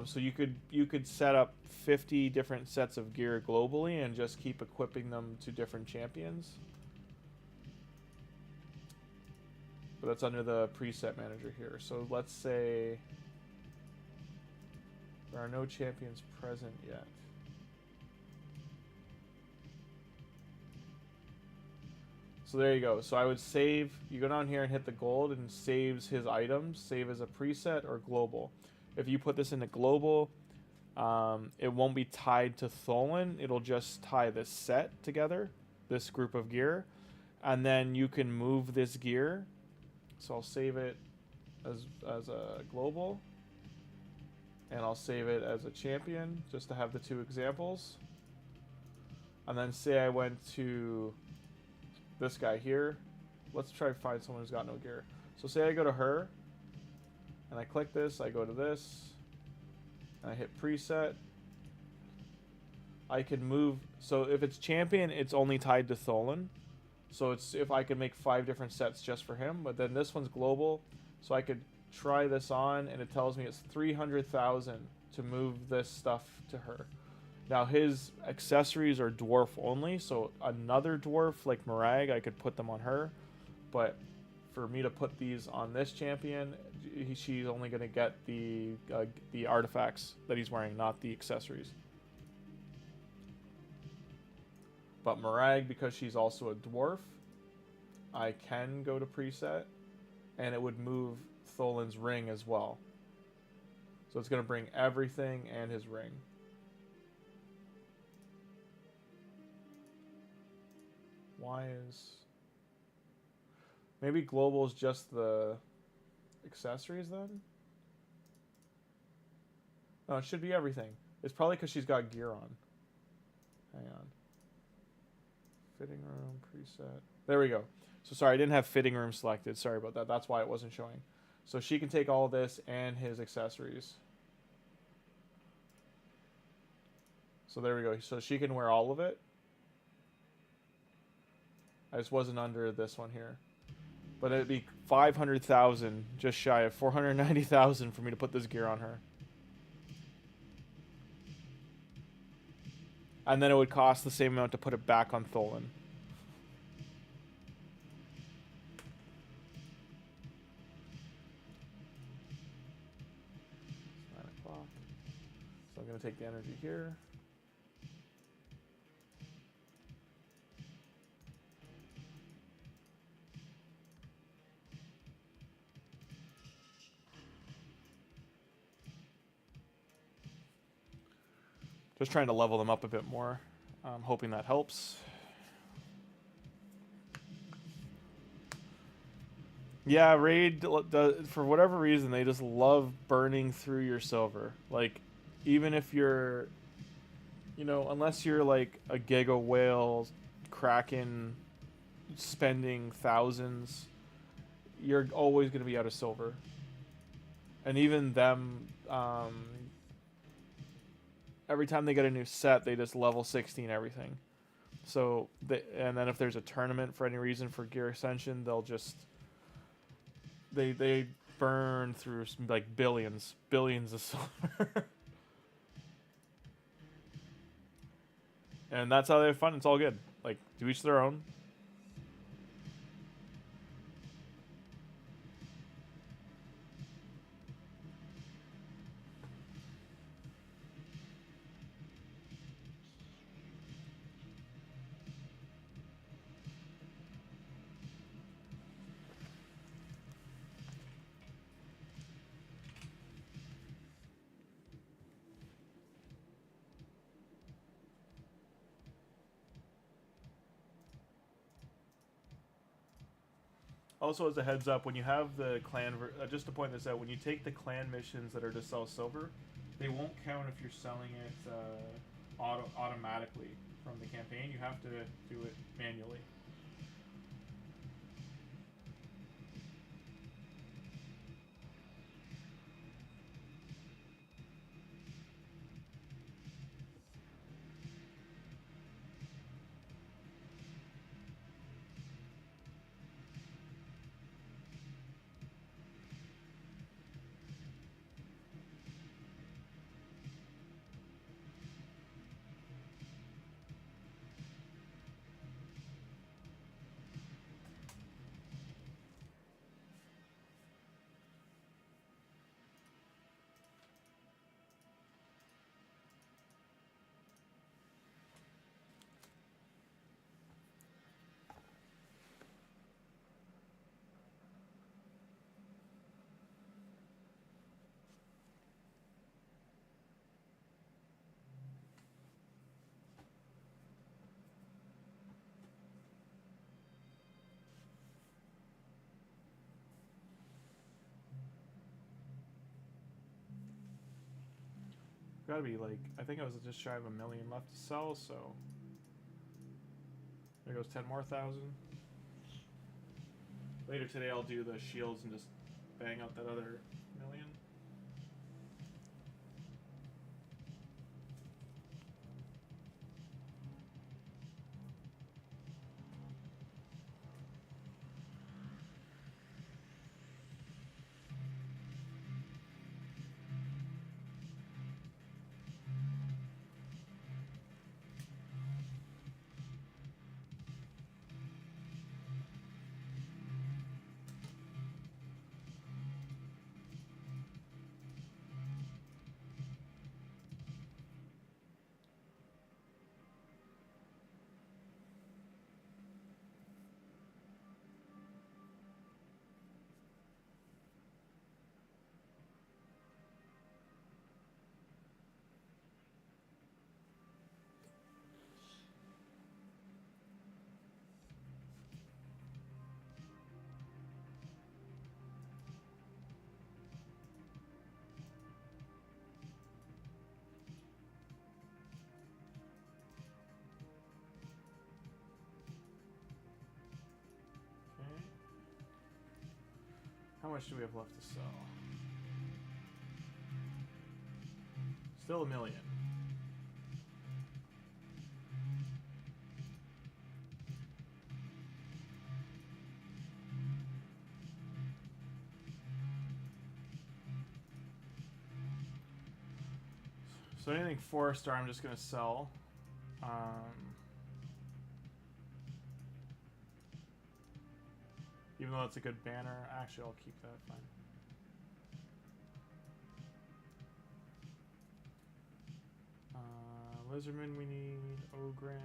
So you could set up 50 different sets of gear globally and just keep equipping them to different champions. but that's under the preset manager here. So let's say there are no champions present yet. So there you go. So I would save, you go down here and hit the gold and saves his items, save as a preset or global. If you put this into global, it won't be tied to THOLIN. It'll just tie this set together, this group of gear, and then you can move this gear. So I'll save it as a global, and I'll save it as a champion just to have the two examples. And then say I went to this guy here. Let's try to find someone who's got no gear. So say I go to her, and I click this, I go to this, and I hit preset. I can move, so if it's champion, it's only tied to THOLIN. So it's if I could make 5 different sets just for him, but then this one's global, so I could try this on, and it tells me it's 300,000 to move this stuff to her. Now his accessories are dwarf only, so another dwarf like Morag, I could put them on her, but for me to put these on this champion, she's only going to get the artifacts that he's wearing, not the accessories. But Morag, because she's also a dwarf, I can go to preset, and it would move THOLIN's ring as well. So it's going to bring everything and his ring. Why is... Maybe global is just the accessories then? No, it should be everything. It's probably because she's got gear on. Hang on. Fitting room, preset. There we go. So sorry, I didn't have fitting room selected. Sorry about that. That's why it wasn't showing. So she can take all of this and his accessories. So there we go. So she can wear all of it. I just wasn't under this one here. But it'd be 500,000, just shy of 490,000 for me to put this gear on her. And then it would cost the same amount to put it back on THOLIN. It's 9 o'clock. So I'm going to take the energy here. Just trying to level them up a bit more. I'm hoping that helps. Yeah, Raid, for whatever reason, they just love burning through your silver. Like, even if you're, you know, unless you're like a Giga Whale, Kraken, spending thousands, you're always going to be out of silver. And even them... every time they get a new set, they just level 16 everything. So, and then if there's a tournament for any reason for Gear Ascension, they'll just... They burn through like billions of silver. And that's how they have fun. It's all good. Like, to each their own. Also, as a heads up, when you have the clan, just to point this out, when you take the clan missions that are to sell silver, they won't count if you're selling it automatically from the campaign. You have to do it manually. Gotta be like, I think I was just shy of 1 million left to sell, so there goes 10 more thousand. Later today I'll do the shields and just bang out that other million. How much do we have left to sell? Still 1 million. So anything 4-star I'm just gonna sell. Even though it's a good banner, actually I'll keep that, fine. Lizardman we need, Ogren.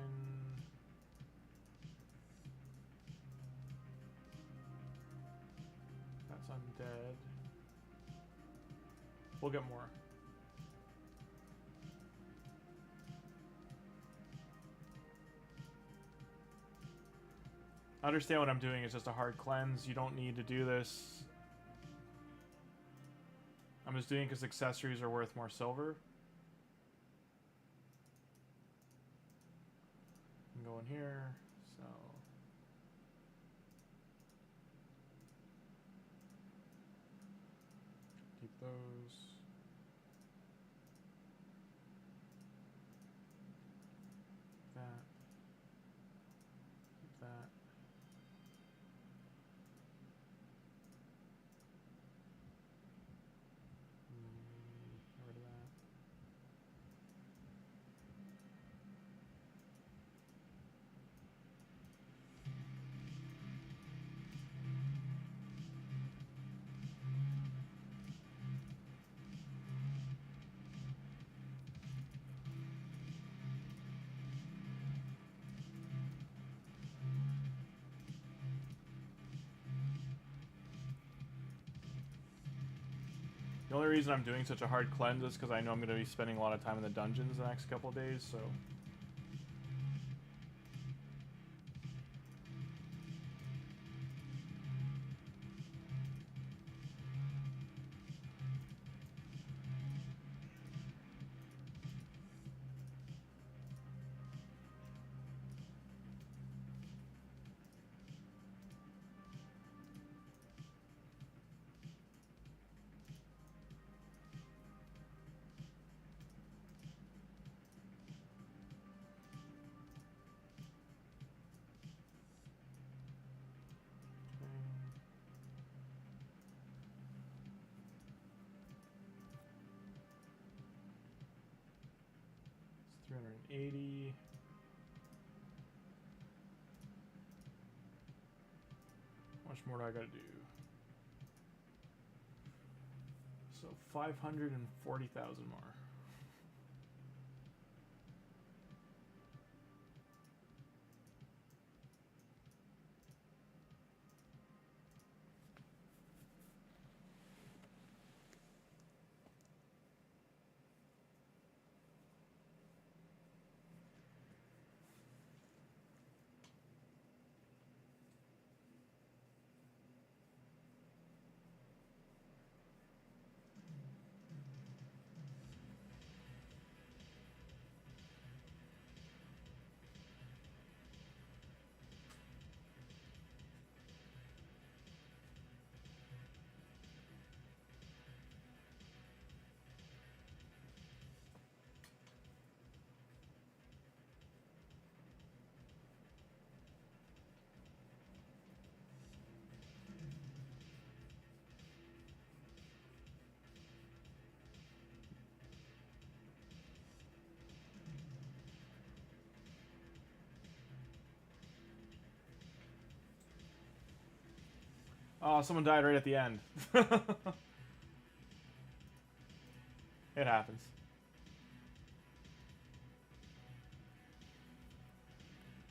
That's undead. We'll get more. I understand what I'm doing is just a hard cleanse. You don't need to do this. I'm just doing it because accessories are worth more silver. I'm going here, so keep those. That. Keep that. Get rid of that. The only reason I'm doing such a hard cleanse is because I know I'm going to be spending a lot of time in the dungeons the next couple of days, so... It's 380. How much more do I gotta do? So 540,000 more. Oh, someone died right at the end. It happens.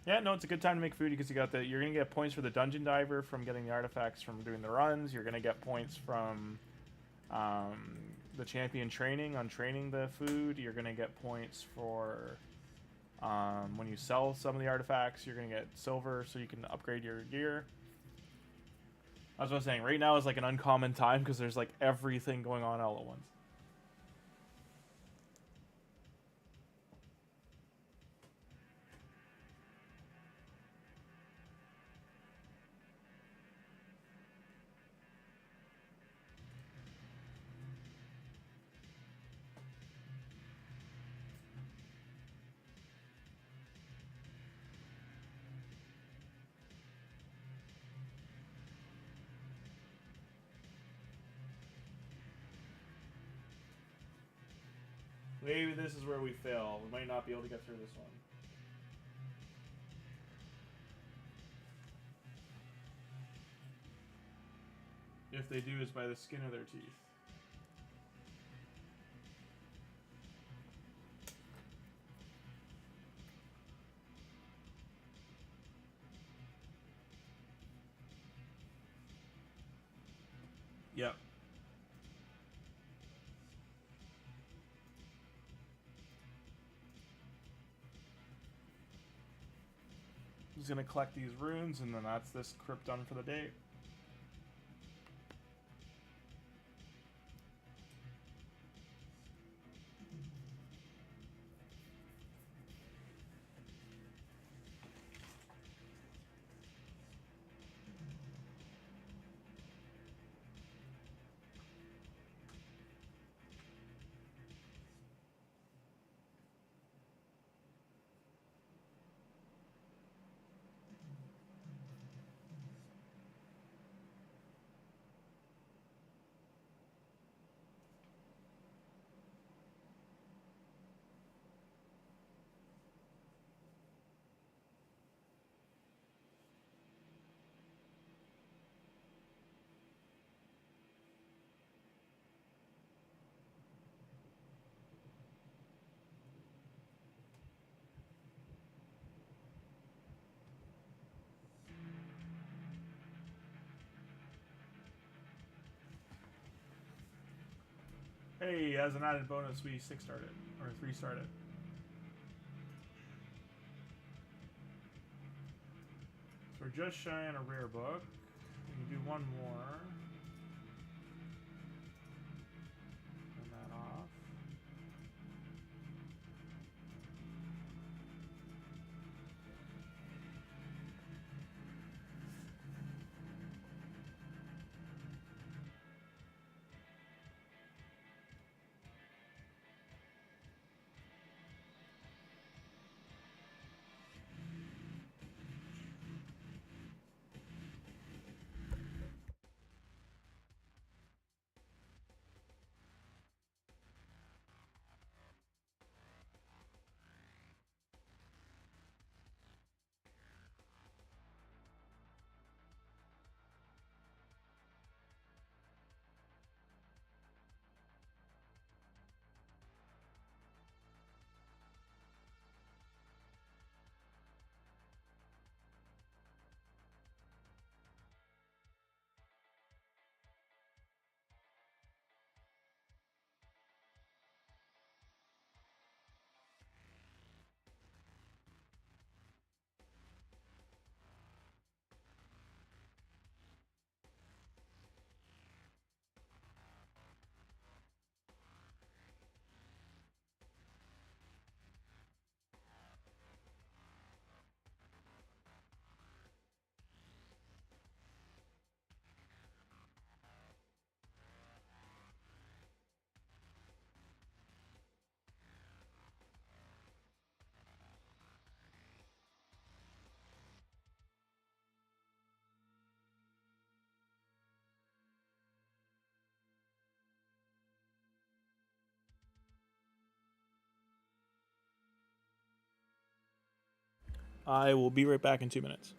Yeah, no, it's a good time to make food because you're gonna get points for the dungeon diver from getting the artifacts from doing the runs. You're gonna get points from the champion training on training the food. You're gonna get points for when you sell some of the artifacts. You're gonna get silver so you can upgrade your gear. That's what I was saying. Right now is like an uncommon time because there's like everything going on all at once. Maybe this is where we fail. We might not be able to get through this one. If they do, it's by the skin of their teeth. Yep. Just gonna collect these runes, and then that's this crypt done for the day. Hey, as an added bonus, we 6-starred it, or 3-starred it. So we're just shy on a rare book. We can do one more. Turn that off. I will be right back in 2 minutes.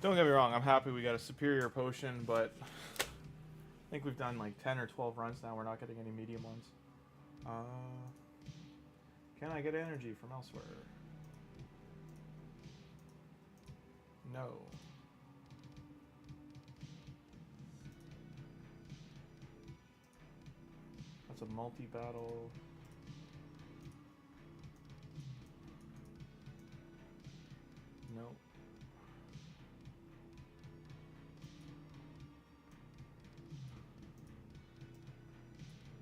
Don't get me wrong, I'm happy we got a superior potion, but I think we've done like 10 or 12 runs now. We're not getting any medium ones. Can I get energy from elsewhere? No. That's a multi-battle. Nope.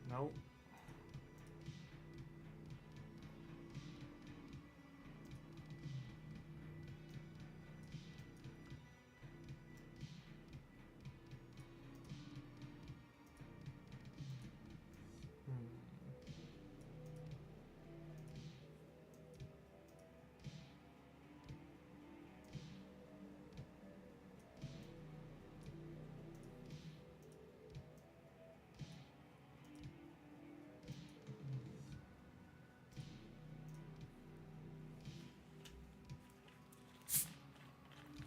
Nope.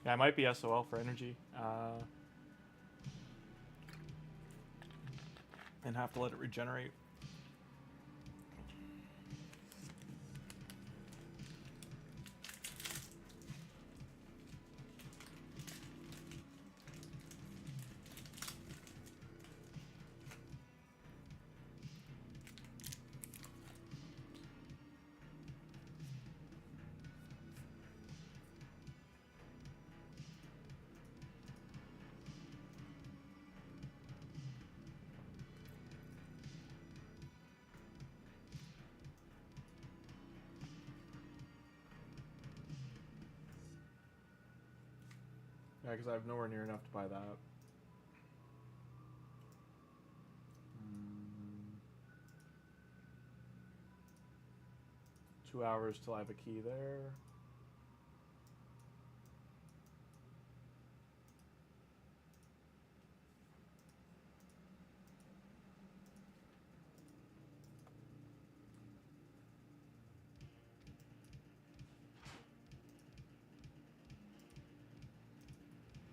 Yeah, I might be SOL for energy. And have to let it regenerate. Yeah, because I have nowhere near enough to buy that. 2 hours till I have a key there.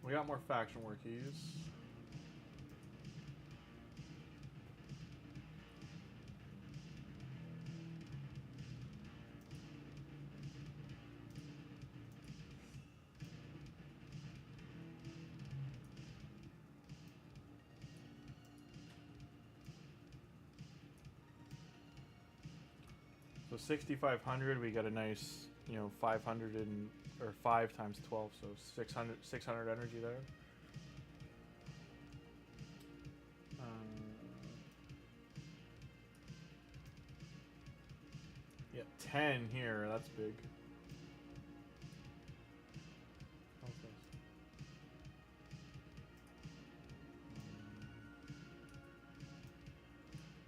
We got more faction war keys. So 6,500, we got a nice, 500 and or 5 times 12, so 600 energy there. Yeah, 10 here. That's big. Okay.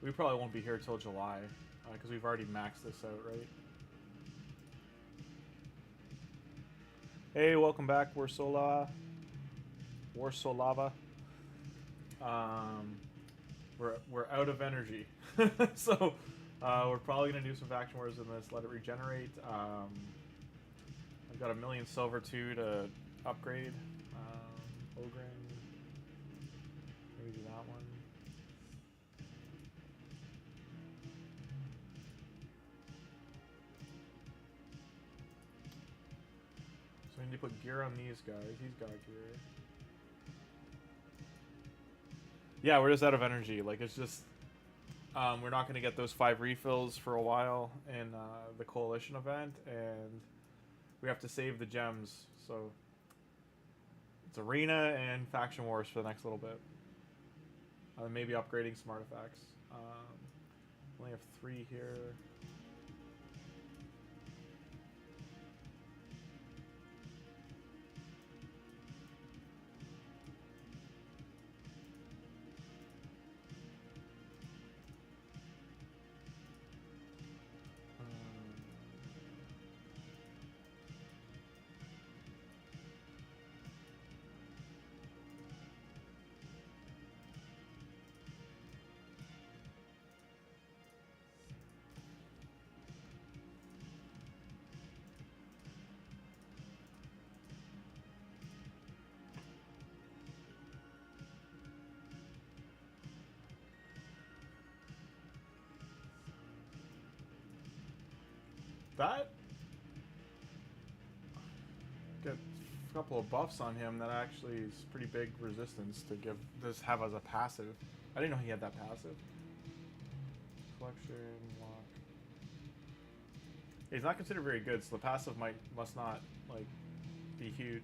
We probably won't be here till July, because we've already maxed this out, right? Hey, welcome back, Warsolava. We're out of energy, so we're probably gonna do some faction wars in this. Let it regenerate. I've got 1 million silver too to upgrade. Ogren. Maybe do that one. So I need to put gear on these guys. He's got gear. Yeah, we're just out of energy. Like, it's just... we're not going to get those 5 refills for a while in the Coalition event, and we have to save the gems, so... It's Arena and Faction Wars for the next little bit. Maybe upgrading some artifacts. Only have 3 here. That get a couple of buffs on him that actually is pretty big resistance to give this have as a passive. I didn't know he had that passive. Collection, lock. He's not considered very good, so the passive must not like be huge.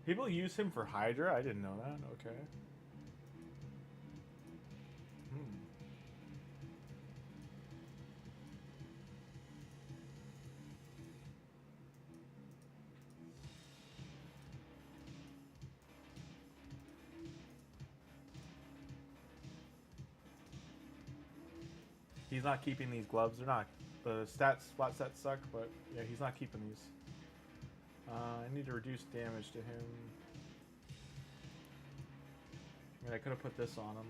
People use him for Hydra? I didn't know that. Okay. He's not keeping these gloves. They're not. The splat stats suck, but yeah, he's not keeping these. I need to reduce damage to him. I mean, I could have put this on him.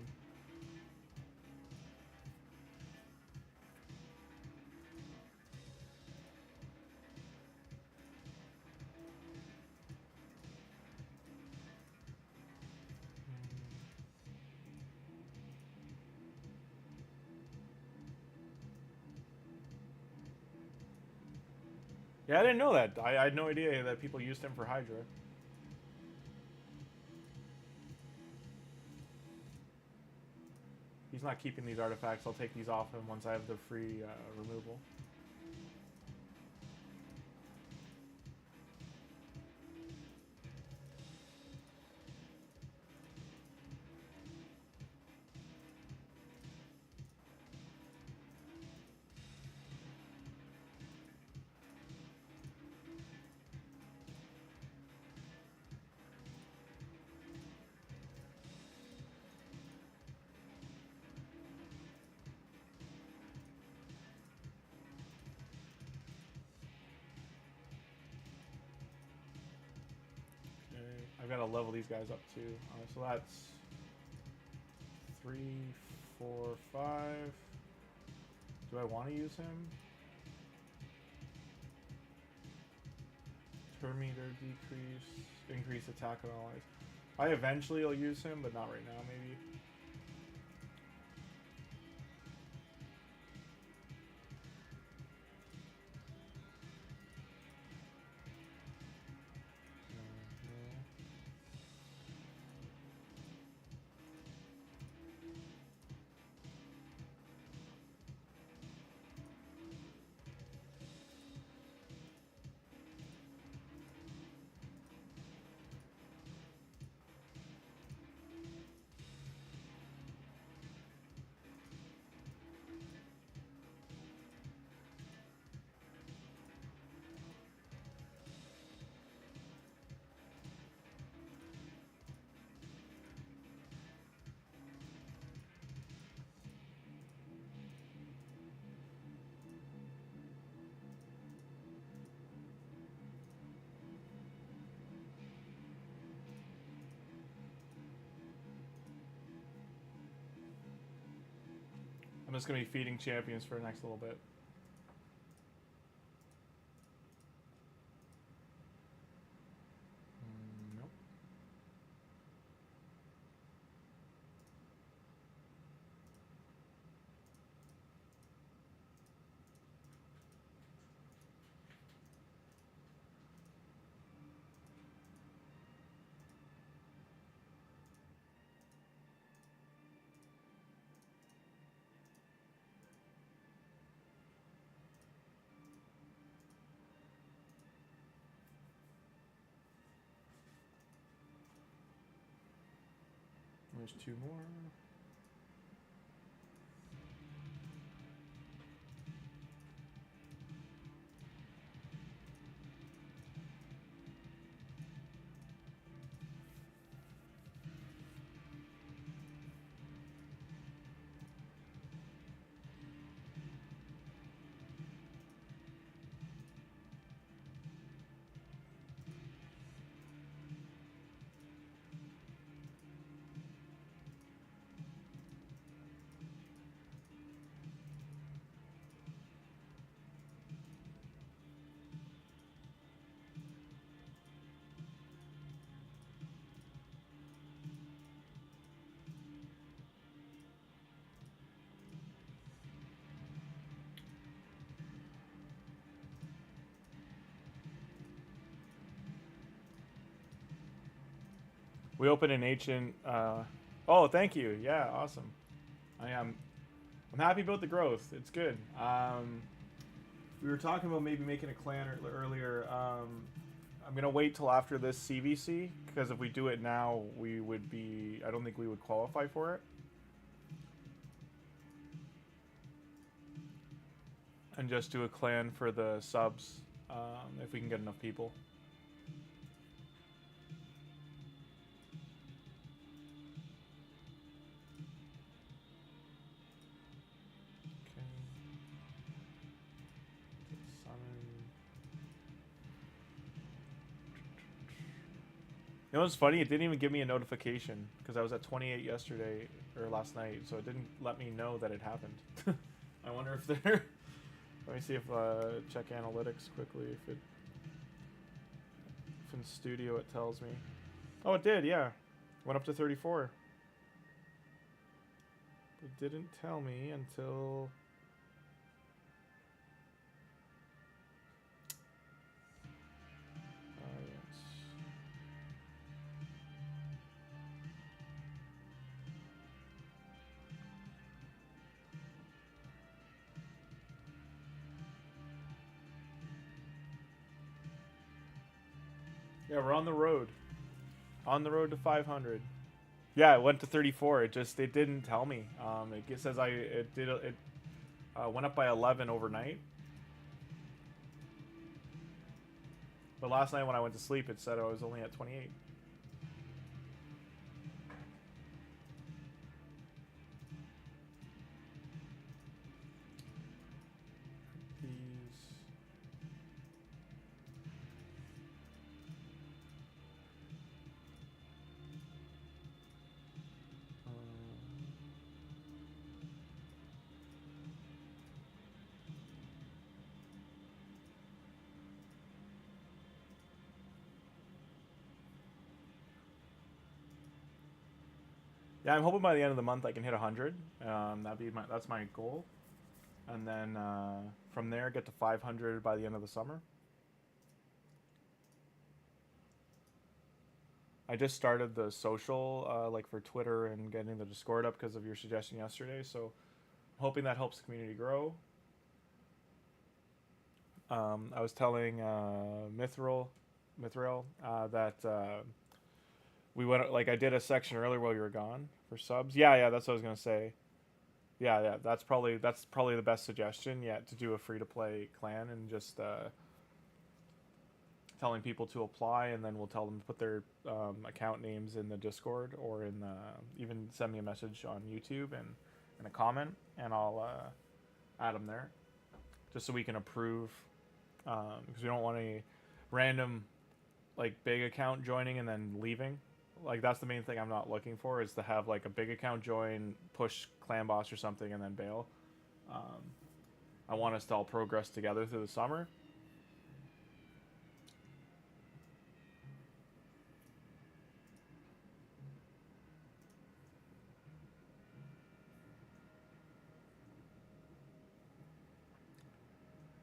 Yeah, I didn't know that. I had no idea that people used him for Hydra. He's not keeping these artifacts. I'll take these off him once I have the free removal. I've got to level these guys up too. So that's 3, 4, 5. Do I want to use him? Turn meter decrease, increase attack on allies. I eventually will use him, but not right now, maybe. I'm just going to be feeding champions for the next little bit. Nope. there's 2 more. We opened an ancient. Oh, thank you. Yeah, awesome. I am. I'm happy about the growth. It's good. We were talking about maybe making a clan earlier. I'm gonna wait till after this CVC because if we do it now, we would be. I don't think we would qualify for it. And just do a clan for the subs if we can get enough people. You know what's funny? It didn't even give me a notification because I was at 28 yesterday or last night, so it didn't let me know that it happened. I wonder if they're. Let me see if check analytics quickly. If in studio it tells me. Oh, it did. Yeah, went up to 34. It didn't tell me until. Yeah, we're on the road. On the road to 500. Yeah, it went to 34. It didn't tell me. It says it went up by 11 overnight. But last night when I went to sleep, it said I was only at 28. Yeah, I'm hoping by the end of the month I can hit 100. That's my goal, and then from there get to 500 by the end of the summer. I just started the social like for Twitter and getting the Discord up because of your suggestion yesterday. So I'm hoping that helps the community grow. I was telling Mithril that we went like I did a section earlier while you were gone for subs. Yeah, that's what I was gonna say. Yeah, that's probably the best suggestion yet, to do a free to play clan and just telling people to apply, and then we'll tell them to put their account names in the Discord or in even send me a message on YouTube and in a comment, and I'll add them there just so we can approve because we don't want any random like big account joining and then leaving. Like that's the main thing I'm not looking for, is to have like a big account join, push clan boss or something, and then bail. I want us to all progress together through the summer.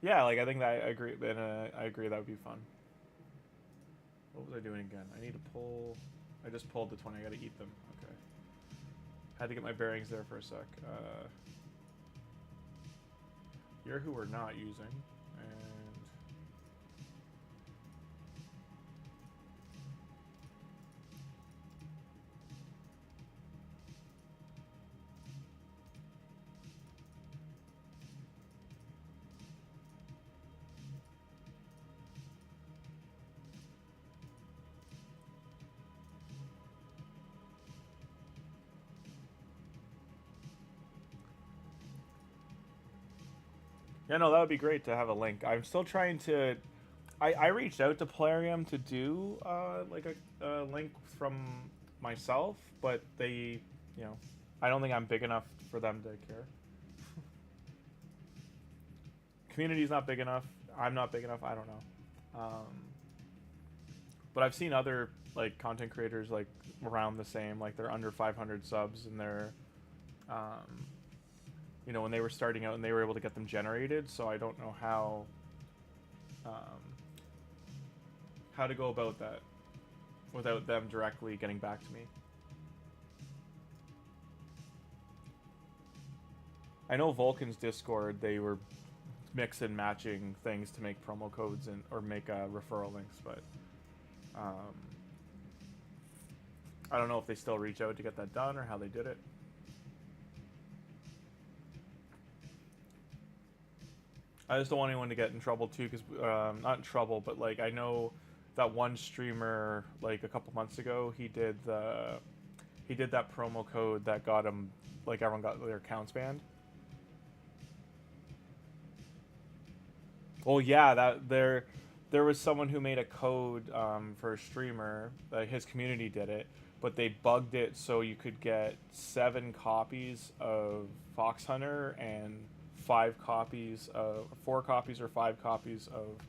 Yeah, like I think that I agree. I agree that would be fun. What was I doing again? I need to pull. I just pulled the 20. I gotta eat them. Okay. Had to get my bearings there for a sec. You're who we're not using. And Yeah, no, that would be great to have a link. I'm still trying to. I reached out to Plarium to do like a link from myself, but they, you know, I don't think I'm big enough for them to care. Community's not big enough. I'm not big enough. I don't know. But I've seen other like content creators like around the same, like they're under 500 subs and they're, you know, when they were starting out and they were able to get them generated. So I don't know how to go about that without them directly getting back to me. I know Volkin's Discord, they were mix and matching things to make promo codes and or make referral links, but I don't know if they still reach out to get that done or how they did it. I just don't want anyone to get in trouble too, because not in trouble, but like I know that one streamer like a couple months ago, he did that promo code that got him, like everyone got their accounts banned. Well, yeah, that there was someone who made a code for a streamer. His community did it, but they bugged it so you could get 7 copies of Fox Hunter and 4 copies or 5 copies of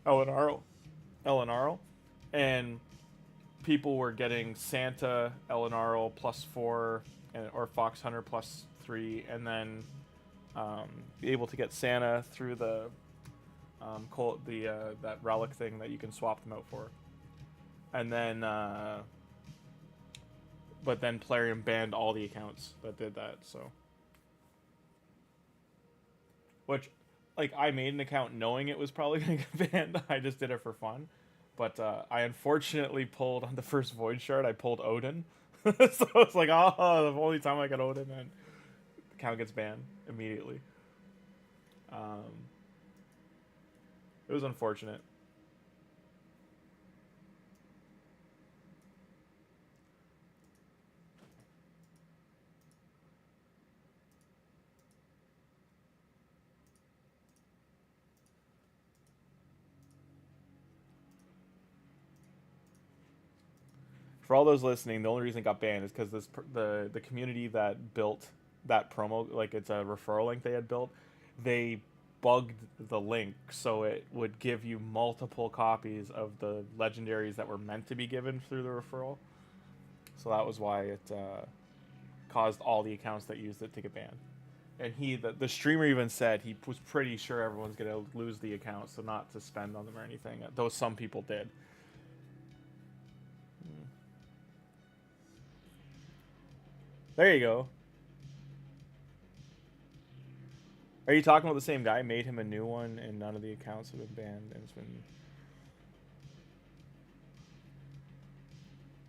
Elenaril, and people were getting Santa Elenaril +4 or Fox Hunter +3, and then be able to get Santa through the that relic thing that you can swap them out for, and then but then Plarium banned all the accounts that did that. So, which, like, I made an account knowing it was probably gonna get banned. I just did it for fun, but I unfortunately pulled on the first Void Shard. I pulled Odin, so it's like, oh, the only time I got Odin, and the account gets banned immediately. It was unfortunate. For all those listening, the only reason it got banned is because the community that built that promo, like it's a referral link they had built, they bugged the link so it would give you multiple copies of the legendaries that were meant to be given through the referral. So that was why it caused all the accounts that used it to get banned. And the streamer even said he was pretty sure everyone's gonna lose the account, so not to spend on them or anything. Though some people did. There you go. Are you talking about the same guy? Made him a new one, and none of the accounts have been banned, and it's been.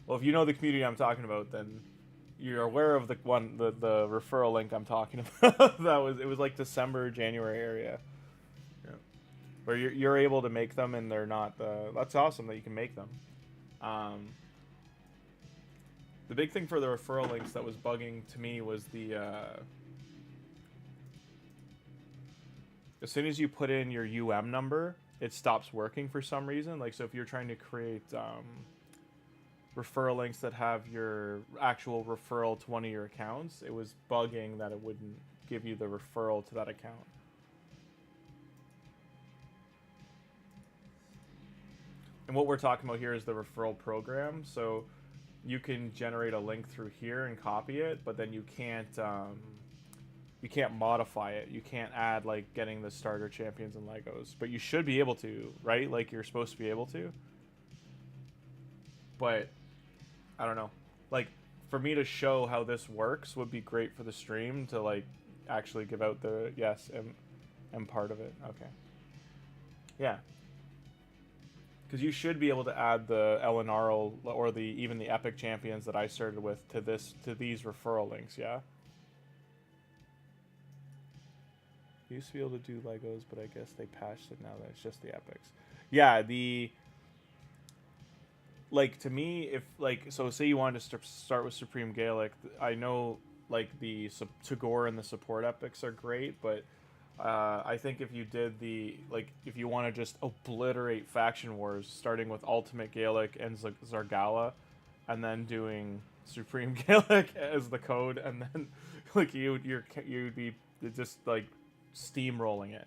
Well, if you know the community I'm talking about, then you're aware of the referral link I'm talking about. It was like December, January area. Yeah. Where you're able to make them, and they're not. That's awesome that you can make them. The big thing for the referral links that was bugging to me was the. As soon as you put in your UM number, it stops working for some reason. Like, so if you're trying to create referral links that have your actual referral to one of your accounts, it was bugging that it wouldn't give you the referral to that account. And what we're talking about here is the referral program. So you can generate a link through here and copy it, but then you can't modify it. You can't add, like, getting the starter champions and Legos. But you should be able to, right? Like, you're supposed to be able to. But, I don't know. Like, for me to show how this works would be great for the stream to, like, actually give out the, yes, I'm part of it. Okay. Yeah. Because you should be able to add the Elenaril or even the epic champions that I started with to these referral links, yeah? You used to be able to do Legos, but I guess they patched it now that it's just the epics. Yeah, like, to me, if, like, so say you wanted to start with Supreme GALEK, I know, like, the Tagoar and the support epics are great, but I think if you did if you want to just obliterate faction wars, starting with Ultimate Galek and Zargala, and then doing Supreme Galek as the code, and then like you'd be just like steamrolling it.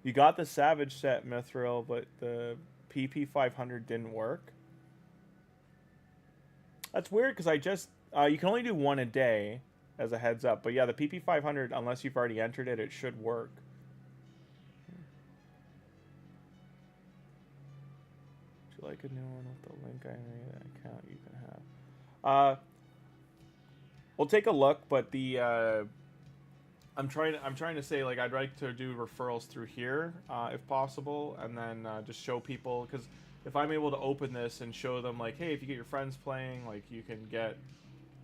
You got the Savage set, Mithril, but the PP 500 didn't work. That's weird because I just you can only do one a day as a heads up, but yeah, the PP 500, unless you've already entered it, it should work. Would you like a new one with the link I made? That account you can have. We'll take a look, but the I'm trying to say, like, I'd like to do referrals through here if possible, and then just show people, because if I'm able to open this and show them, like, hey, if you get your friends playing, like, you can get,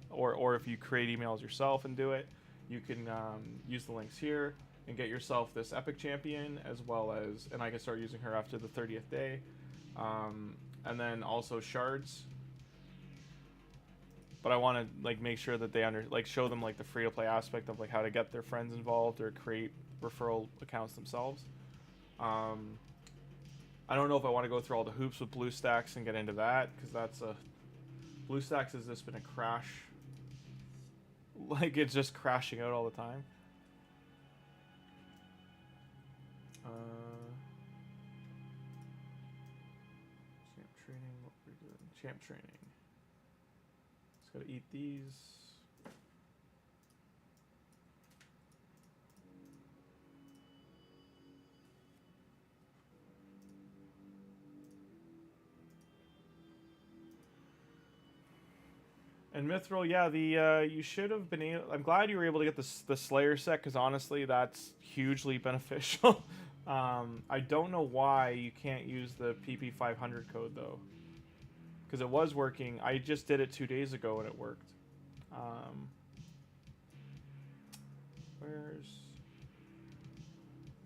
or if you create emails yourself and do it, you can use the links here and get yourself this epic champion, as well as, and I can start using her after the 30th day, and then also shards. But I want to like make sure that they show them like the free-to-play aspect of like how to get their friends involved or create referral accounts themselves. I don't know if I want to go through all the hoops with BlueStacks and get into that, because that's BlueStacks has just been a crash. Like, it's just crashing out all the time. Champ training. What we're doing? Champ training. Gotta eat these. And Mithril, yeah, you should have been able. I'm glad you were able to get the Slayer set, because honestly, that's hugely beneficial. I don't know why you can't use the PP 500 code though. Because it was working. I just did it 2 days ago and it worked. Where's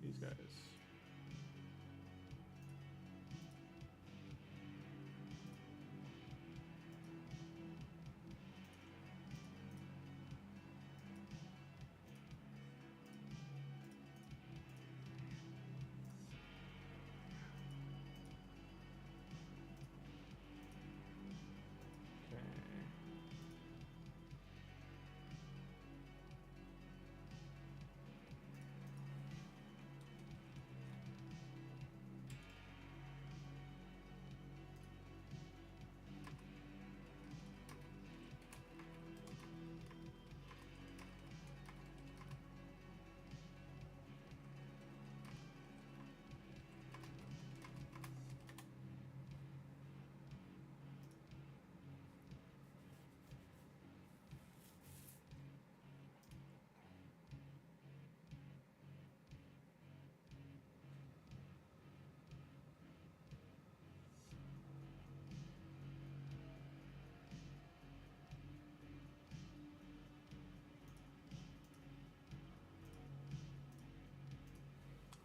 these guys?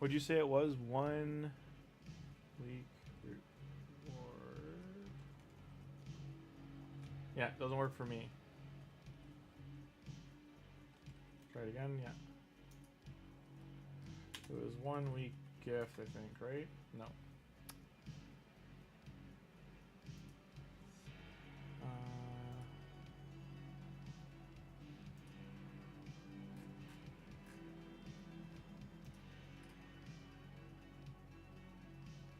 Would you say it was 1 week reward? Yeah, it doesn't work for me. Try it again, yeah. It was 1 week gift, I think, right? No.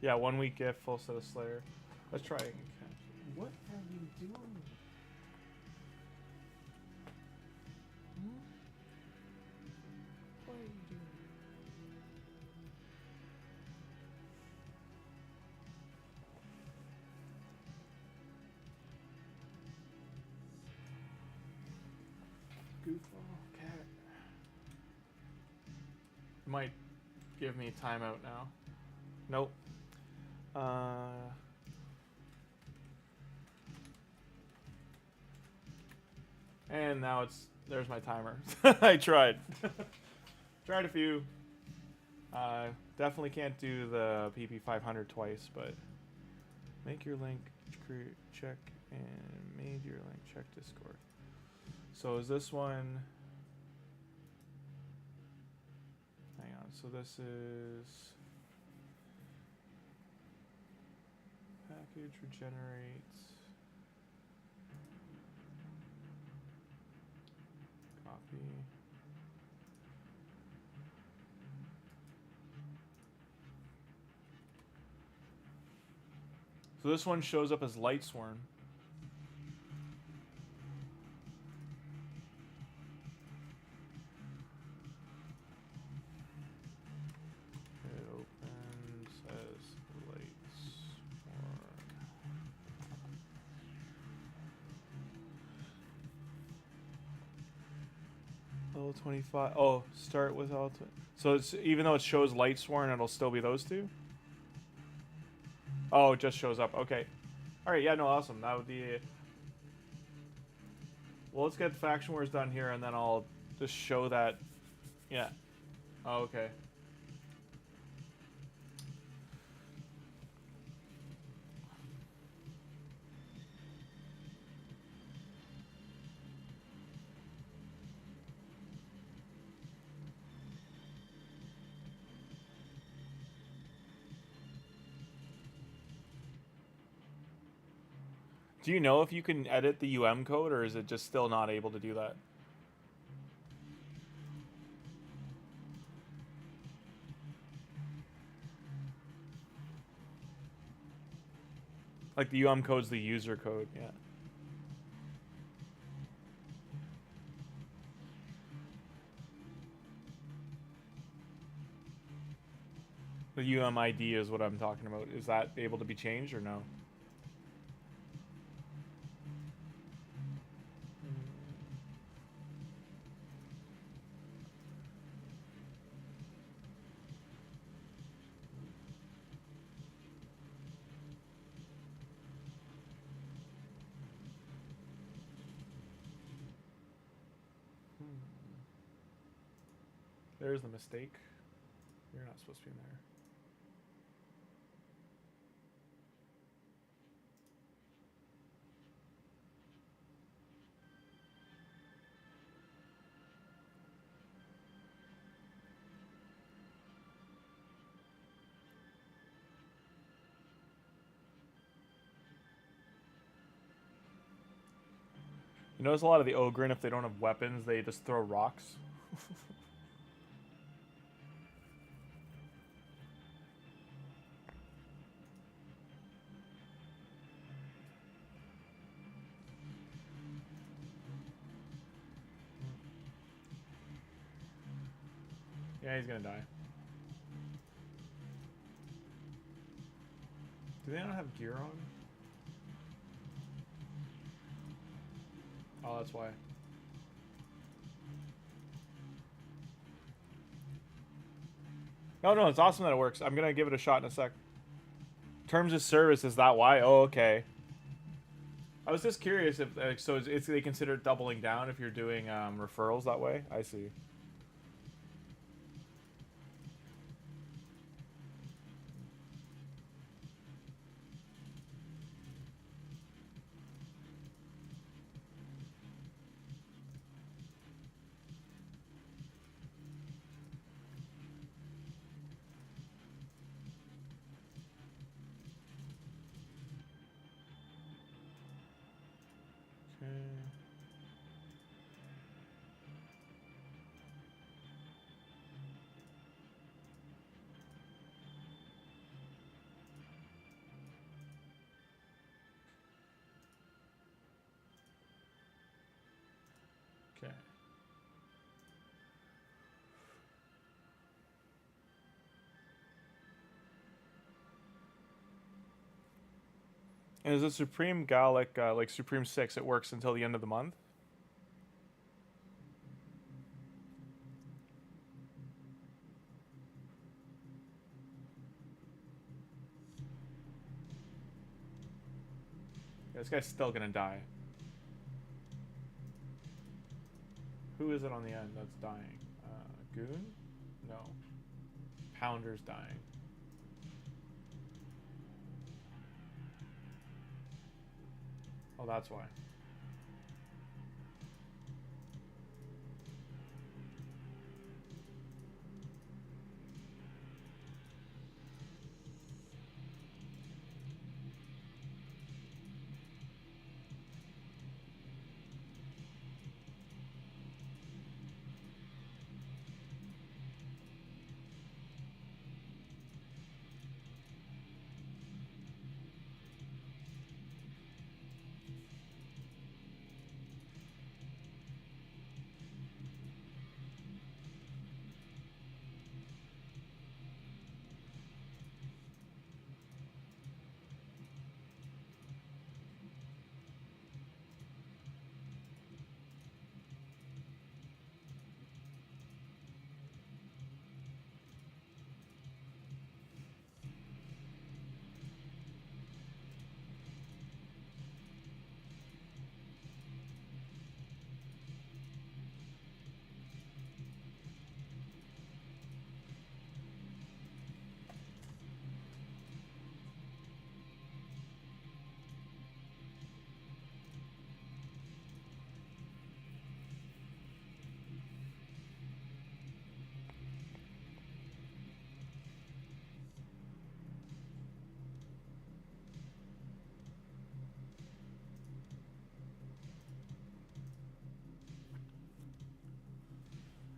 Yeah, 1 week gift, full set of Slayer. Let's try it. What are you doing? What are you doing? Goofball cat. Might give me a timeout now. Nope. And now there's my timer. I tried. Tried a few. Definitely can't do the PP 500 twice, but make your link check and made your link check Discord. So is this one? Hang on. So this is package regenerates. Copy. So this one shows up as Light Sworn. It opens as Light Sworn. Level 25. Oh, start with all. So it's even though it shows Light Sworn, it'll still be those two. Oh, it just shows up. Okay. All right. Yeah. No. Awesome. That would be. Well, let's get Faction Wars done here, and then I'll just show that. Yeah. Oh, okay. Do you know if you can edit the UM code, or is it just still not able to do that? Like the UM code's the user code, yeah. The UM ID is what I'm talking about. Is that able to be changed or no? There's the mistake. You're not supposed to be in there. You notice a lot of the Ogren, if they don't have weapons, they just throw rocks. Yeah, he's gonna die. Do they not have gear on? Oh, that's why. No, it's awesome that it works. I'm gonna give it a shot in a sec. Terms of service, is that why? Oh, okay. I was just curious if so. It's they consider doubling down if you're doing referrals that way. I see. Okay. And is the Supreme Galek, like Supreme 6, it works until the end of the month? Yeah, this guy's still gonna die. Who is it on the end that's dying? Goon? No. Pounder's dying. Oh, that's why.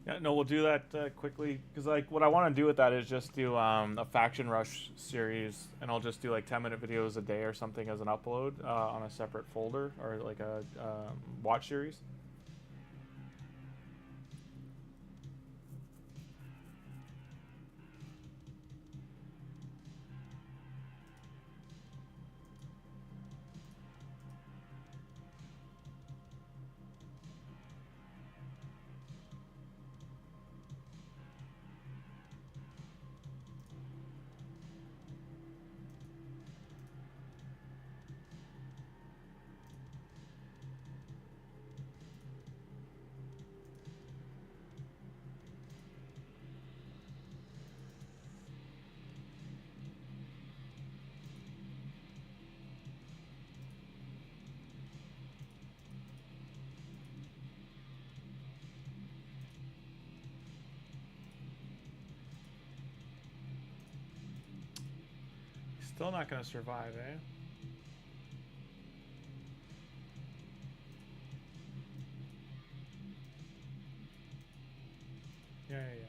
Yeah, no, we'll do that quickly because like what I want to do with that is just do a faction rush series, and I'll just do like 10-minute videos a day or something as an upload on a separate folder or like a watch series. Still not gonna survive, eh? Yeah, yeah, yeah.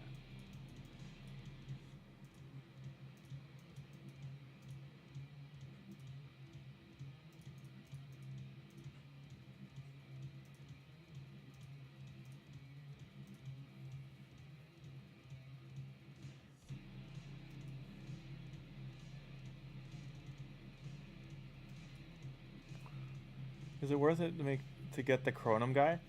Is it worth it to get the Chronum guy?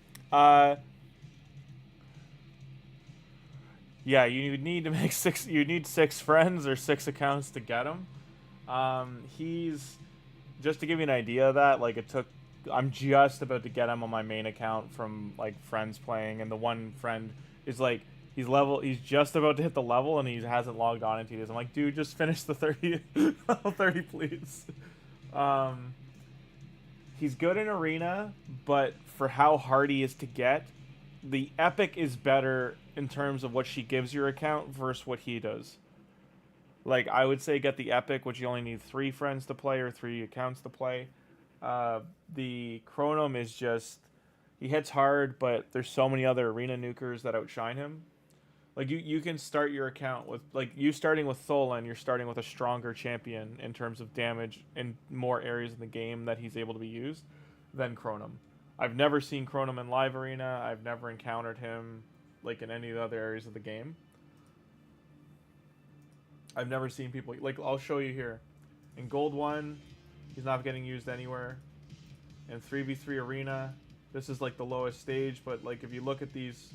Yeah, you need to make six. You need 6 friends or 6 accounts to get him. He's just to give you an idea of that. Like it took. I'm just about to get him on my main account from like friends playing, and the one friend is like he's just about to hit the level and he hasn't logged on in 2 days. I'm like, dude, just finish the 30 level 30, please. Um, he's good in arena, but for how hard he is to get, the epic is better in terms of what she gives your account versus what he does. Like I would say, get the epic, which you only need 3 friends to play or 3 accounts to play. The Chronum is just he hits hard, but there's so many other arena nukers that outshine him. Like you can start your account with like you starting with THOLIN, you're starting with a stronger champion in terms of damage in more areas in the game that he's able to be used than Chronum. I've never seen Chronum in live arena. I've never encountered him like in any of the other areas of the game. I've never seen people like I'll show you here. In Gold 1, he's not getting used anywhere. In 3v3 arena, this is like the lowest stage, but like if you look at these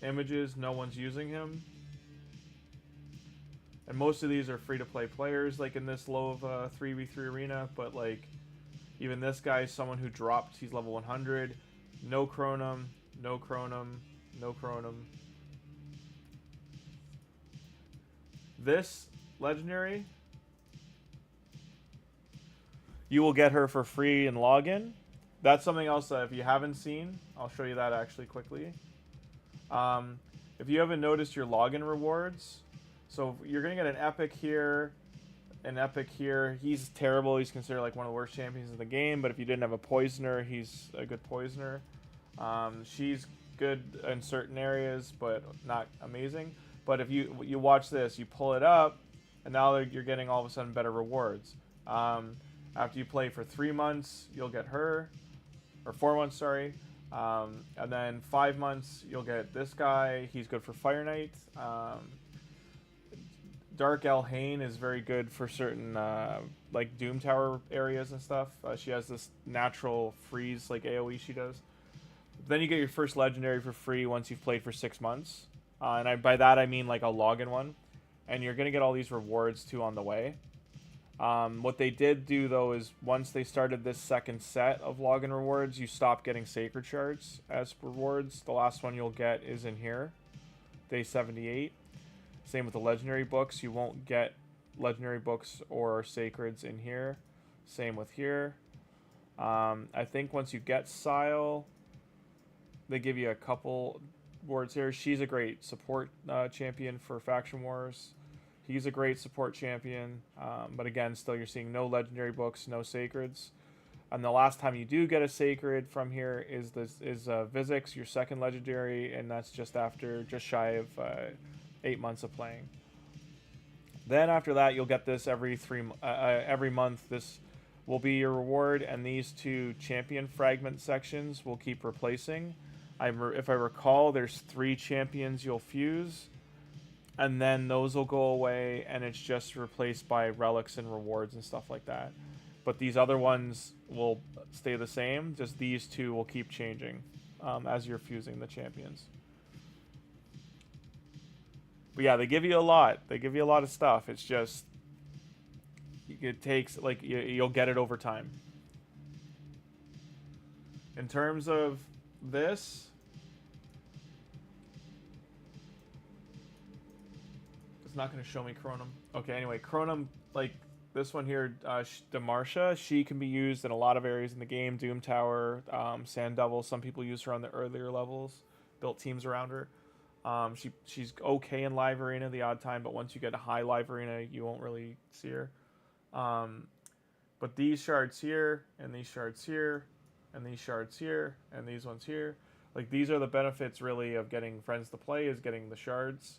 images, no one's using him. And most of these are free-to-play players like in this low of 3v3 arena, but like even this guy is someone who dropped. He's level 100. No Chronum, no Chronum, no Chronum. This legendary, you will get her for free in login. That's something else that if you haven't seen, I'll show you that actually quickly. If you haven't noticed your login rewards, so you're going to get an epic here, an epic here. He's terrible. He's considered like one of the worst champions in the game, but if you didn't have a poisoner, he's a good poisoner. She's good in certain areas, but not amazing. But if you watch this, you pull it up, and now you're getting all of a sudden better rewards. After you play for 3 months, you'll get her, or 4 months, sorry. And then 5 months, you'll get this guy. He's good for Fire Knight. Dark Elhain is very good for certain like Doom Tower areas and stuff. She has this natural freeze like AoE she does. Then you get your first legendary for free once you've played for 6 months. By that I mean like a login one. And you're going to get all these rewards too on the way. What they did do though is once they started this second set of login rewards, you stop getting sacred shards as rewards. The last one you'll get is in here, day 78. Same with the legendary books. You won't get legendary books or sacreds in here. Same with here. I think once you get Sile, they give you a couple rewards here. She's a great support champion for Faction Wars. He's a great support champion, but again, still you're seeing no legendary books, no sacreds. And the last time you do get a sacred from here is Vizix, your second legendary, and that's just shy of 8 months of playing. Then after that, you'll get this every month. This will be your reward, and these 2 champion fragment sections will keep replacing. If I recall, there's 3 champions you'll fuse, and then those will go away, and it's just replaced by relics and rewards and stuff like that. But these other ones will stay the same. Just these 2 will keep changing as you're fusing the champions. But yeah, they give you a lot. They give you a lot of stuff. It's just, it takes, like, you'll get it over time. In terms of this, it's not going to show me Chronum. Okay, anyway, Chronum, like this one here, Demarsha, she can be used in a lot of areas in the game. Doom Tower, Sand Devil, some people use her on the earlier levels, built teams around her. She's okay in live arena the odd time, but once you get a high live arena, you won't really see her. But these shards here, and these shards here, and these shards here, and these ones here, like these are the benefits really of getting friends to play, is getting the shards.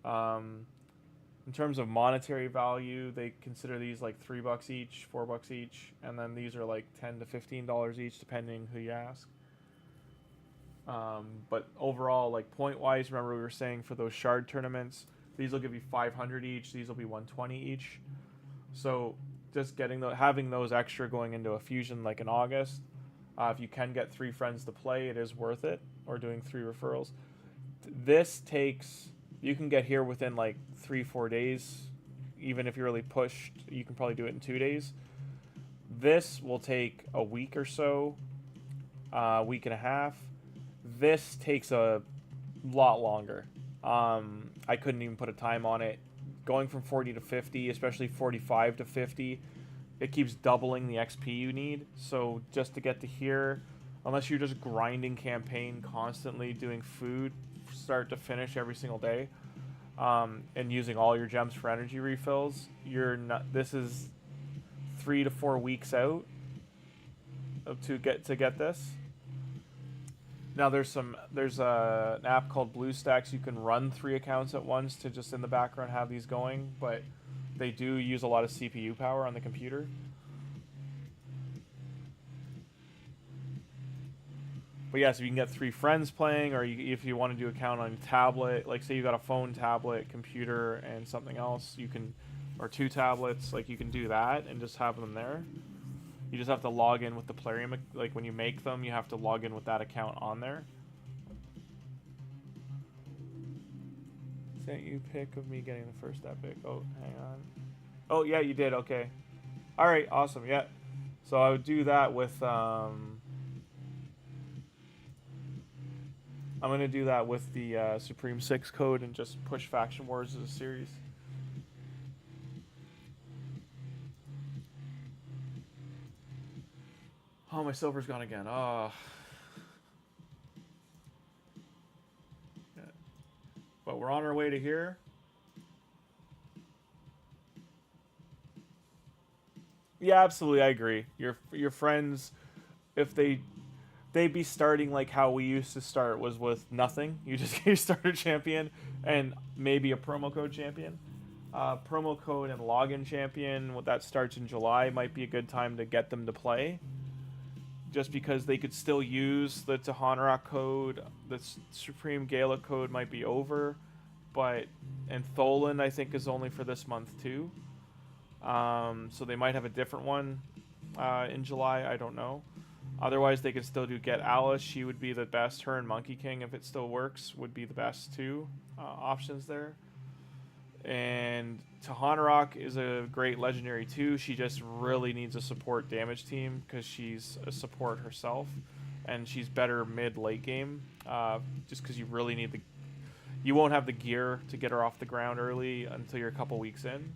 In terms of monetary value, they consider these like $3 each, $4 each, and then these are like $10 to $15 each, depending who you ask. But overall, like point-wise, remember we were saying for those shard tournaments, these will give you 500 each, these will be 120 each. So just having those extra going into a fusion like in August, if you can get 3 friends to play, it is worth it, or doing 3 referrals. This takes, you can get here within like 3-4 days. Even if you're really pushed, you can probably do it in 2 days. This will take a week or so, week and a half. This takes a lot longer. I couldn't even put a time on it. Going from 40 to 50, especially 45 to 50, it keeps doubling the XP you need. So just to get to here, unless you're just grinding campaign constantly, doing food start to finish every single day, and using all your gems for energy refills, this is 3 to 4 weeks out to get this. Now there's an app called BlueStacks. You can run 3 accounts at once to just in the background have these going, but they do use a lot of CPU power on the computer. But yeah, so you can get 3 friends playing, or if you want to do an account on a tablet, like say you got a phone, tablet, computer, and something else, you can, or 2 tablets, like you can do that and just have them there. You just have to log in with the Plarium, like when you make them, you have to log in with that account on there. Sent you pic of me getting the first epic. Oh, hang on. Oh, yeah, you did. Okay. All right, awesome. Yeah. So I would do that with, I'm going to do that with the Supreme 6 code and just push Faction Wars as a series. Oh, my silver's gone again. Oh. Yeah. But we're on our way to here. Yeah, absolutely. I agree. Your friends, if they'd be starting like how we used to start, was with nothing. You start a champion and maybe a promo code champion. Promo code and login champion, that starts in July, might be a good time to get them to play. Just because they could still use the THOLIN code, the Supreme GALEK code might be over, and THOLIN I think is only for this month too. So they might have a different one in July, I don't know. Otherwise they could still do Get Alice, she would be the best. Her and Monkey King, if it still works, would be the best two options there. And THOLIN is a great legendary too. She just really needs a support damage team because she's a support herself, and she's better mid-late game. Just because you really need you won't have the gear to get her off the ground early until you're a couple weeks in.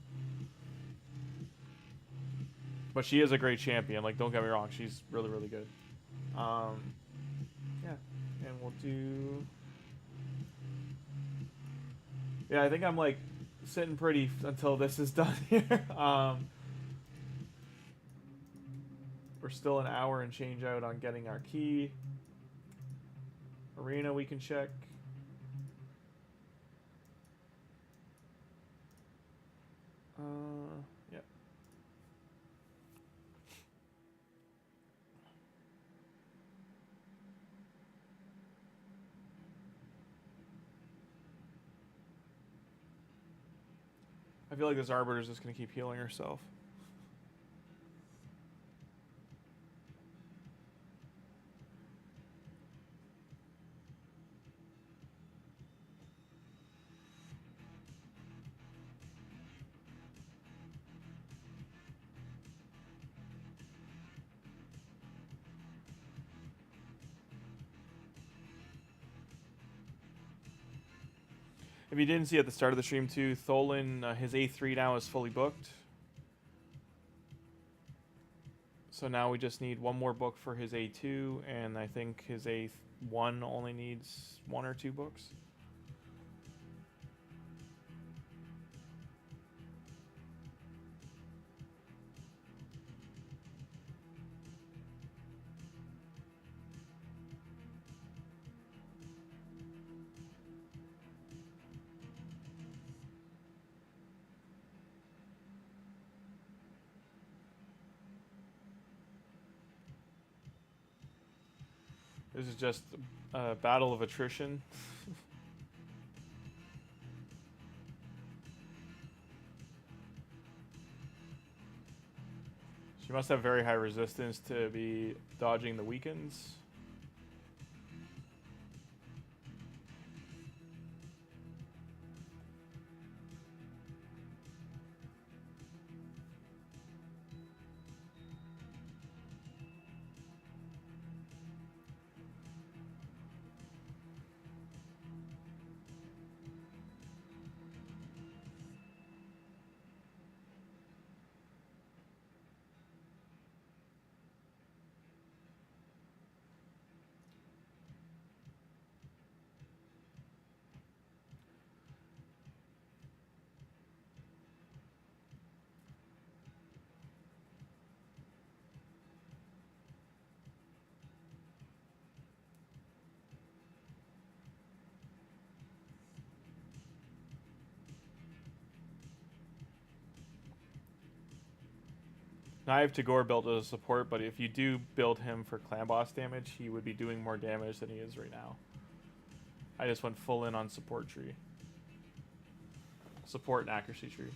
But she is a great champion. Like, don't get me wrong, she's really, really good. Yeah, and we'll do. Yeah, I think I'm like sitting pretty until this is done here. We're We're still an hour and change out on getting our key. Arena we can check. Yep. I feel like this Arbiter is just going to keep healing herself. If you didn't see at the start of the stream too, THOLIN, his A3 now is fully booked. So now we just need one more book for his A2, and I think his A1 only needs 1 or 2 books. This is just a battle of attrition. She must have very high resistance to be dodging the weakens. Now I have Tagoar built as a support, but if you do build him for clan boss damage, he would be doing more damage than he is right now. I just went full in on support tree. Support and accuracy tree.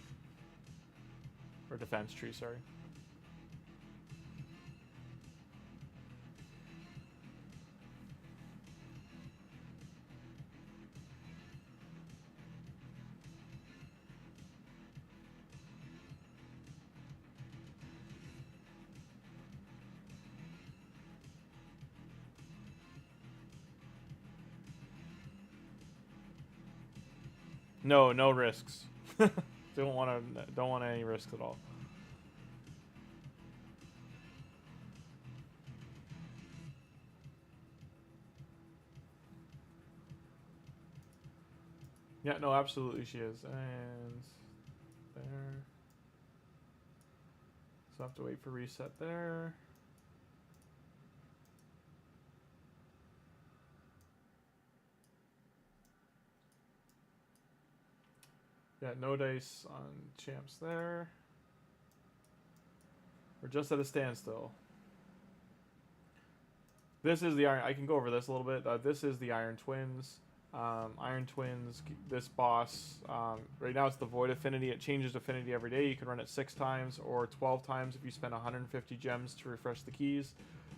Or defense tree, sorry. No, no risks. don't want any risks at all. Yeah, no, absolutely she is. And there. So I have to wait for reset there. Yeah, no dice on champs there. We're just at a standstill. This is the Iron... I can go over this a little bit. This is the Iron Twins. Iron Twins, this boss, right now it's the Void Affinity. It changes affinity every day. You can run it 6 times or 12 times if you spend 150 gems to refresh the keys.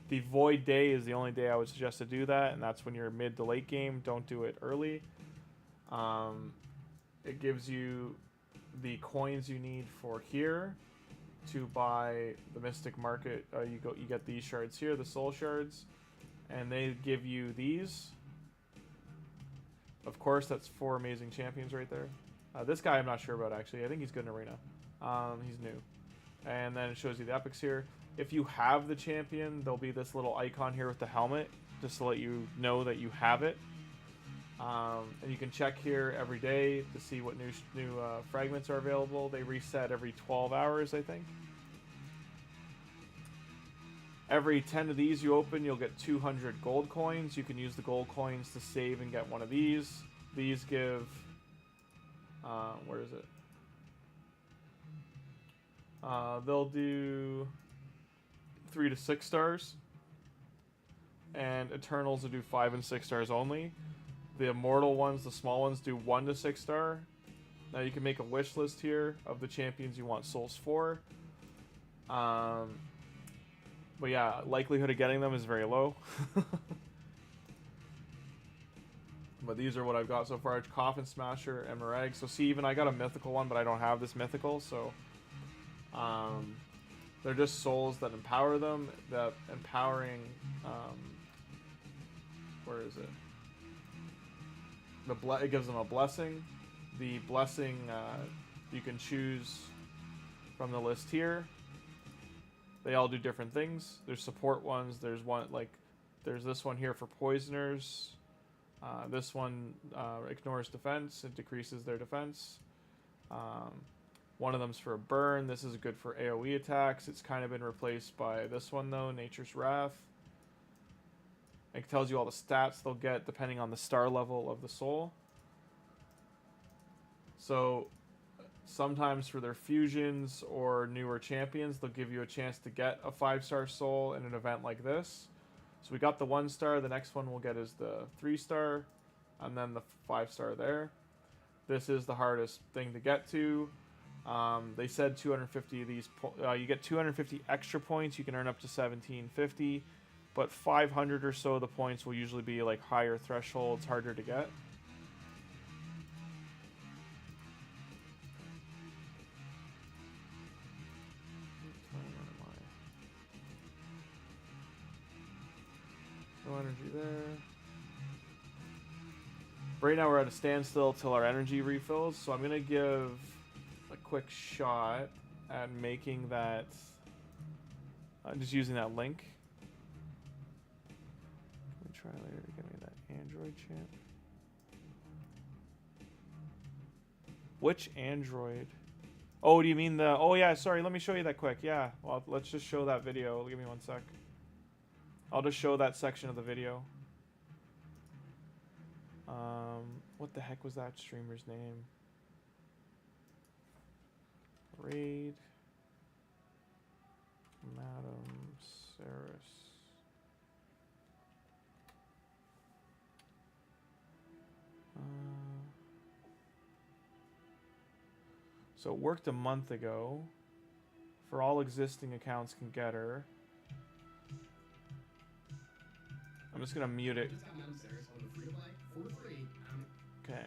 The Void Day is the only day I would suggest to do that, and that's when you're mid to late game. Don't do it early. It gives you the coins you need for here to buy the Mystic Market. You get these shards here, the Soul Shards, and they give you these. Of course, that's 4 amazing champions right there. This guy I'm not sure about, actually. I think he's good in Arena. He's new. And then it shows you the epics here. If you have the champion, there'll be this little icon here with the helmet, just to let you know that you have it. And you can check here every day to see what new fragments are available. They reset every 12 hours, I think. Every 10 of these you open, you'll get 200 gold coins. You can use the gold coins to save and get one of these. These give... where is it? They'll do 3 to 6 stars. And Eternals will do 5 and 6 stars only. The Immortal ones, the small ones, do 1 to 6 star. Now you can make a wish list here of the champions you want souls for. But yeah, likelihood of getting them is very low. But these are what I've got so far. It's Coffin Smasher and Morag. So see, even I got a mythical one, but I don't have this mythical. So they're just souls that empower them. That empowering... where is it? It gives them a blessing. The blessing you can choose from the list here. They all do different things. There's support ones. There's one there's this one here for poisoners. This one ignores defense. It decreases their defense. One of them's for a burn. This is good for AoE attacks. It's kind of been replaced by this one though, Nature's Wrath. It tells you all the stats they'll get depending on the star level of the soul. So sometimes for their fusions or newer champions, they'll give you a chance to get a 5-star soul in an event like this. So we got the 1-star. The next one we'll get is the 3-star, and then the 5-star there. This is the hardest thing to get to. They said 250 of these. You get 250 extra points. You can earn up to 1750. But 500 or so of the points will usually be like higher thresholds, harder to get. No energy there. Right now we're at a standstill till our energy refills, so I'm going to give a quick shot at making that... I'm just using that link. Try later to get me that Android champ. Which Android? Oh, do you mean the... Oh, yeah, sorry. Let me show you that quick. Yeah, well, let's just show that video. Give me 1 sec. I'll just show that section of the video. What the heck was that streamer's name? Raid. Madam Saris. So it worked a month ago. For all existing accounts can get her. I'm just gonna mute it. Okay.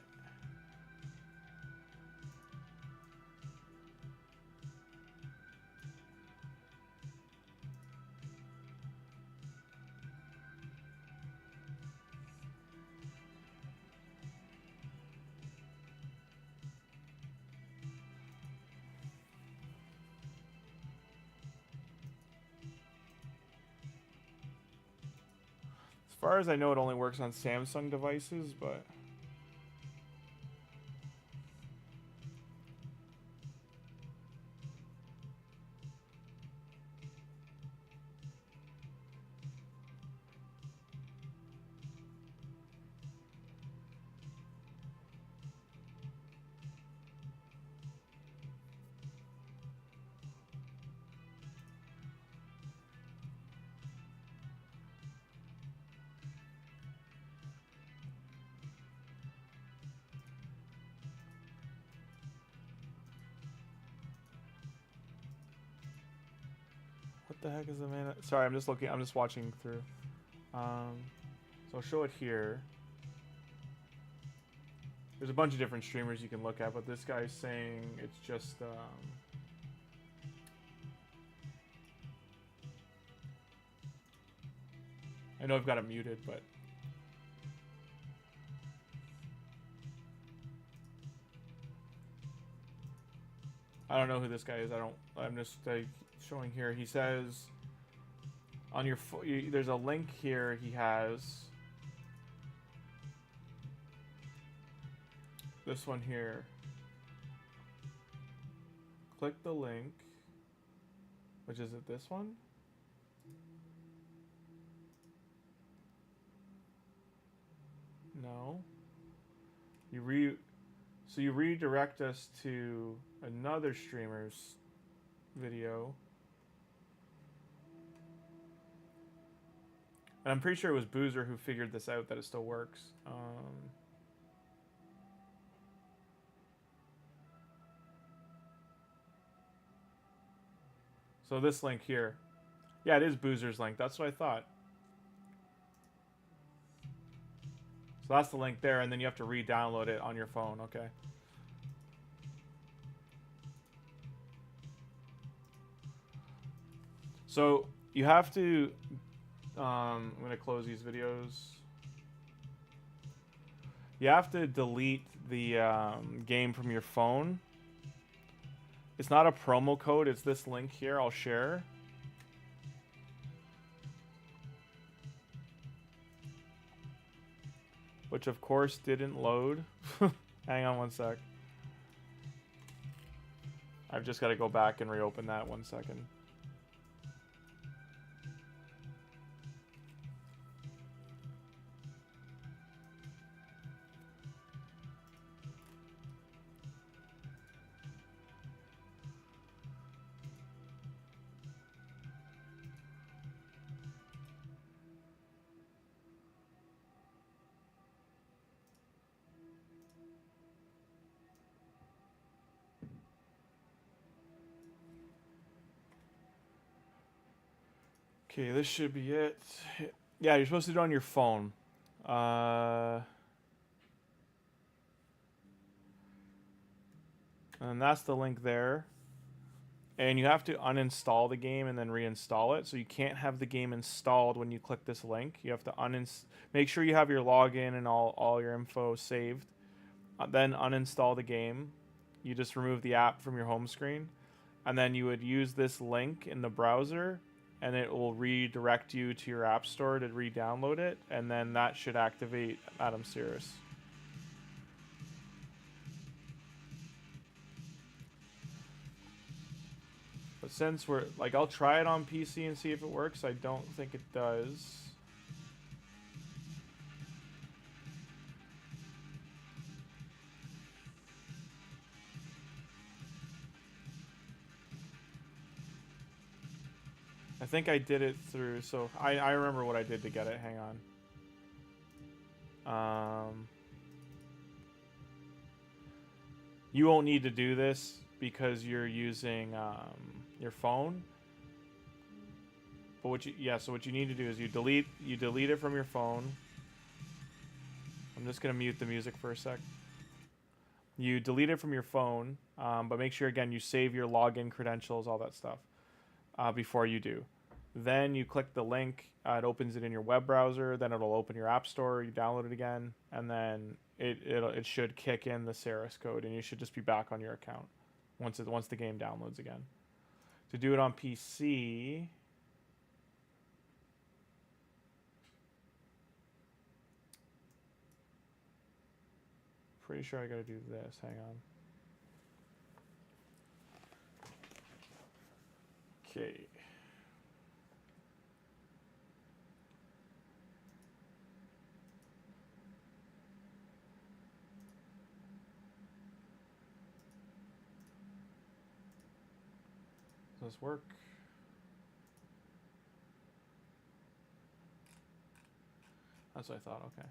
As far as I know, it only works on Samsung devices, but... What the heck is the mana? Sorry, I'm just looking. I'm just watching through. So I'll show it here. There's a bunch of different streamers you can look at, but this guy's saying it's just. I know I've got it muted, but. I don't know who this guy is. I'm just showing here. He says on your there's a link here he has. This one here. Click the link. Which is it, this one? So you redirect us to another streamer's video. And I'm pretty sure it was Boozer who figured this out, that it still works. So this link here. Yeah, it is Boozer's link. That's what I thought. So that's the link there, and then you have to re-download it on your phone. Okay. So you have to... I'm going to close these videos. You have to delete the game from your phone. It's not a promo code. It's this link here. I'll share. Which, of course, didn't load. Hang on one sec. I've just got to go back and reopen that 1 second. Okay, this should be it. Yeah, you're supposed to do it on your phone. And that's the link there. And you have to uninstall the game and then reinstall it. So you can't have the game installed when you click this link. You have to make sure you have your login and all your info saved. Then uninstall the game. You just remove the app from your home screen. And then you would use this link in the browser, and it will redirect you to your app store to re-download it, and then that should activate Adam Cirrus. But since we're, like, I'll try it on PC and see if it works. I don't think it does. I think I did it through, so I remember what I did to get it. Hang on. You won't need to do this because you're using your phone. But so what you need to do is you delete it from your phone. I'm just gonna mute the music for a sec. You delete it from your phone, but make sure again you save your login credentials, all that stuff, before you do. Then you click the link, it opens it in your web browser, then it'll open your app store, you download it again, and then it should kick in the Cirrus code, and you should just be back on your account once the game downloads again. To do it on PC, pretty sure I gotta do this, hang on. Okay. Does this work? That's what I thought, okay.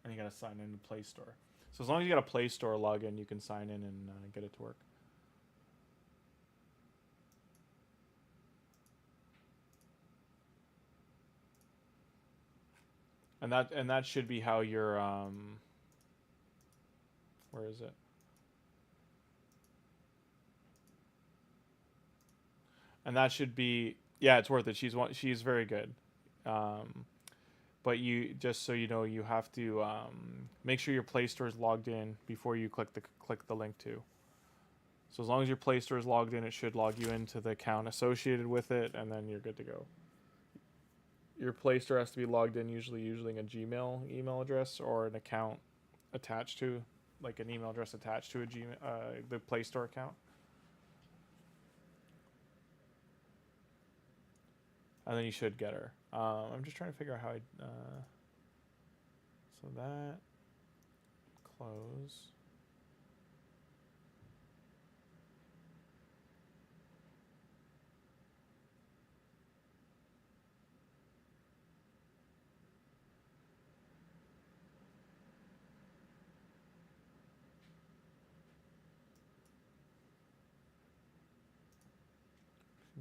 And you gotta sign in to Play Store. So as long as you got a Play Store login, you can sign in and get it to work. And that should be how your where is it? And that should be, yeah, it's worth it. She's very good. But you, just so you know, you have to make sure your Play Store is logged in before you click the link to. So as long as your Play Store is logged in, it should log you into the account associated with it, and then you're good to go. Your Play Store has to be logged in usually using a Gmail email address or an account attached to, like an email address attached to a the Play Store account. and then you should get her. I'm just trying to figure out how I. So that close.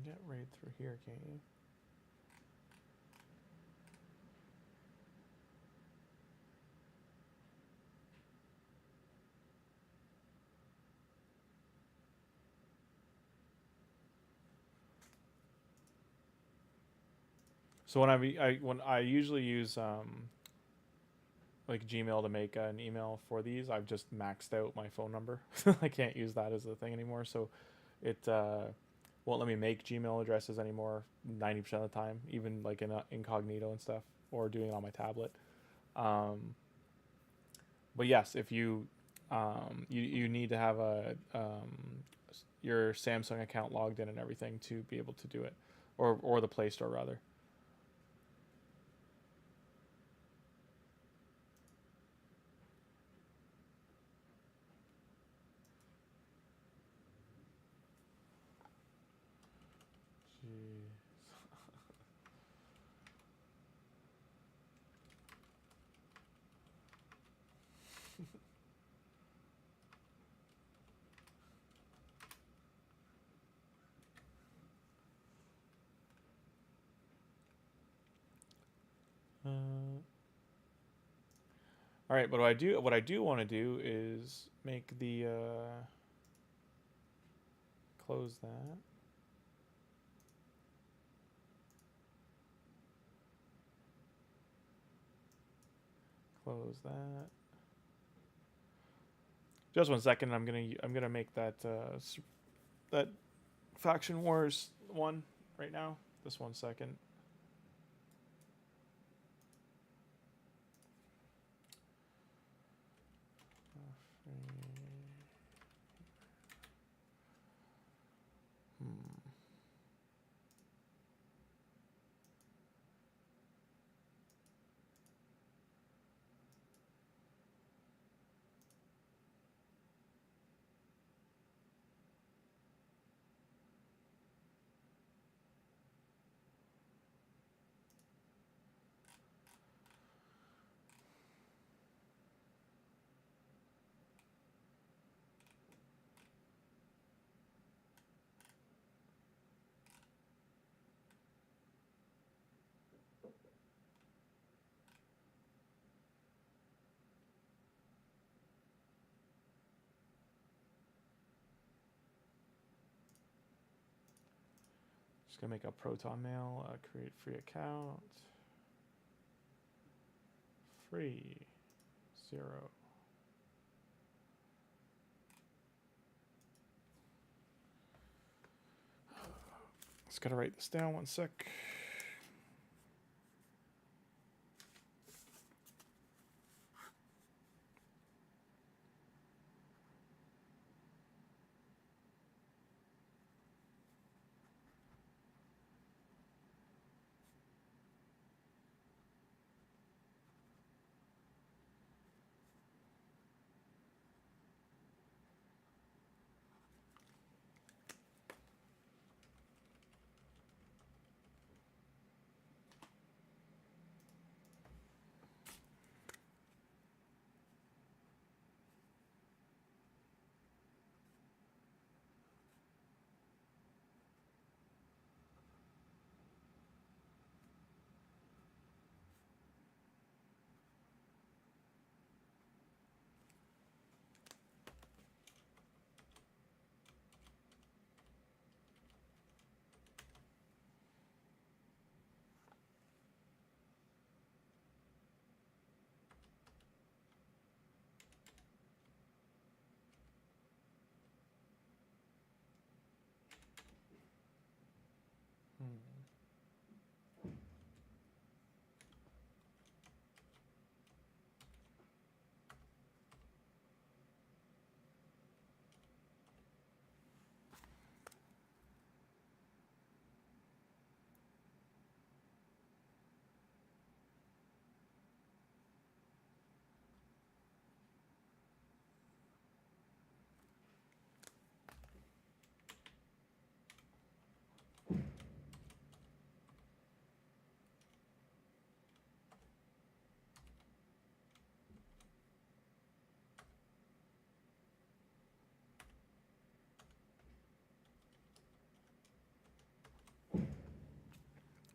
Get right through here, can't you? So when I usually use like Gmail to make an email for these, I've just maxed out my phone number. I can't use that as a thing anymore. So it won't let me make Gmail addresses anymore 90% of the time, even like in incognito and stuff, or doing it on my tablet. But yes, if you you need to have a your Samsung account logged in and everything to be able to do it, or the Play Store rather. All right, but what I do want to do is make the close that. Close that. Just 1 second. I'm gonna make that that Faction Wars one right now. Just 1 second. Just gonna make a Proton Mail, create free account. Free 0. Just gotta write this down 1 sec.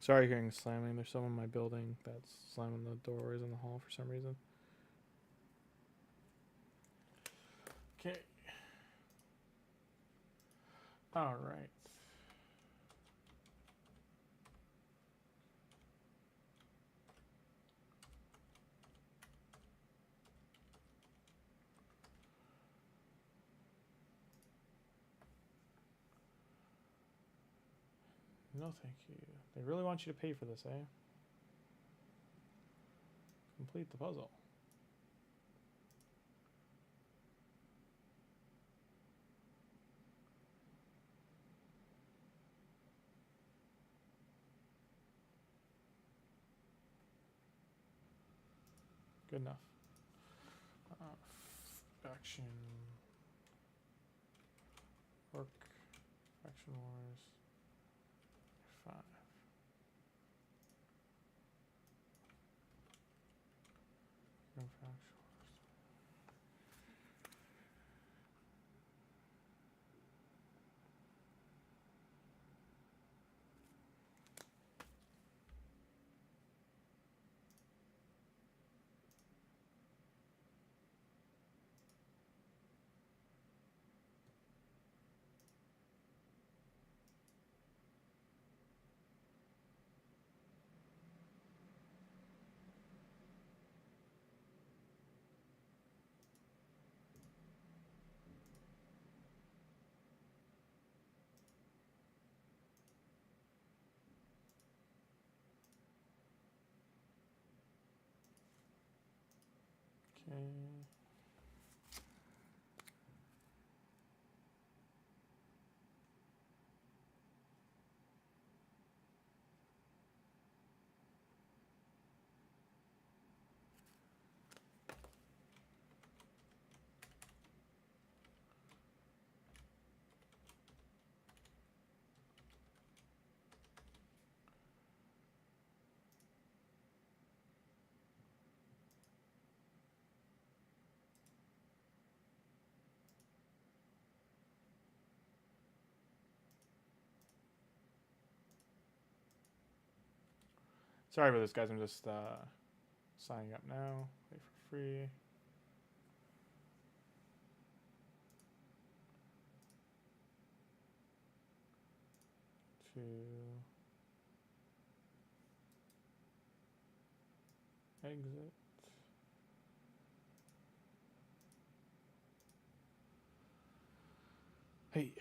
Sorry hearing slamming. There's someone in my building that's slamming the doors in the hall for some reason. Okay. All right. No, thank you. They really want you to pay for this, eh? Complete the puzzle. Good enough. Faction. Work. Faction wars. 5. No faction wars. Okay. Sorry about this, guys. I'm just signing up now. Wait for free. To exit. Hey.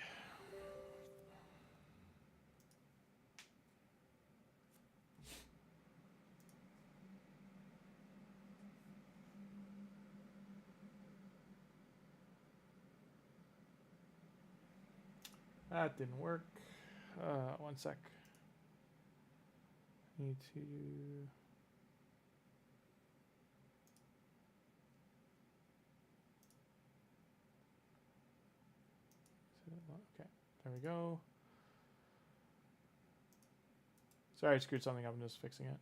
That didn't work. One sec. Need to. Okay, there we go. Sorry, I screwed something up. I'm just fixing it.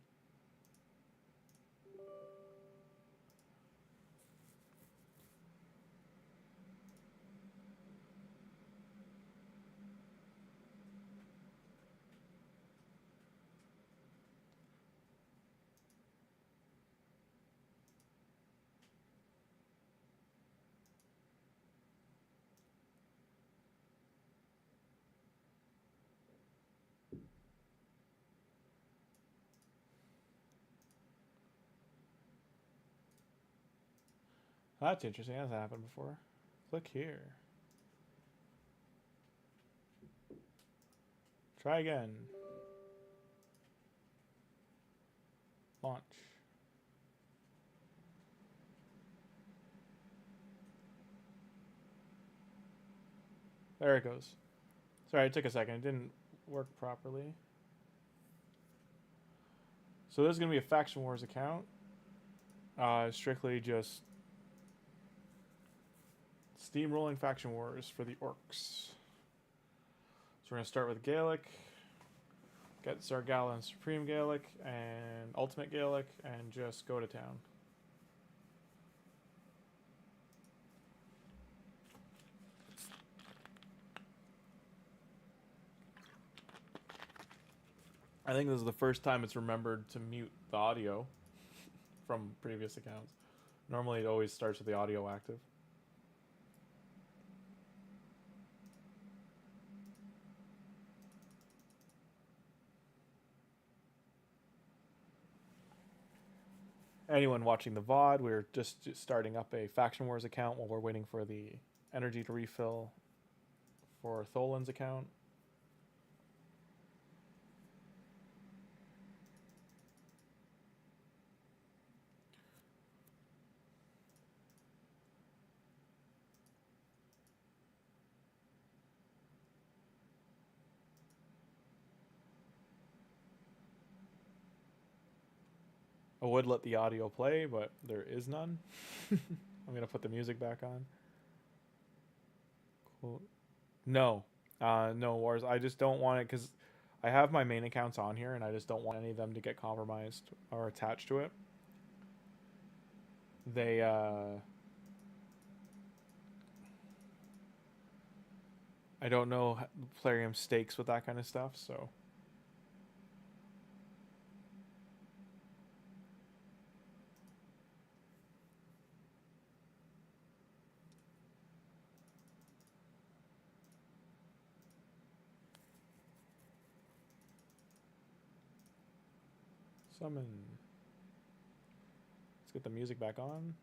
That's interesting. That's happened before. Click here. Try again. Launch. There it goes. Sorry, it took a second. It didn't work properly. So this is going to be a Faction Wars account. Strictly just steamrolling Faction Wars for the orcs. So we're going to start with GALEK. Get Zargala and Supreme GALEK and Ultimate GALEK and just go to town. I think this is the first time it's remembered to mute the audio from previous accounts. Normally it always starts with the audio active. Anyone watching the VOD, we're just starting up a Faction Wars account while we're waiting for the energy to refill for THOLIN's account. I would let the audio play, but there is none. I'm going to put the music back on. Cool. No. No, Wars. I just don't want it because I have my main accounts on here, and I just don't want any of them to get compromised or attached to it. They, I don't know Plarium stakes with that kind of stuff, so... Summon. Let's get the music back on.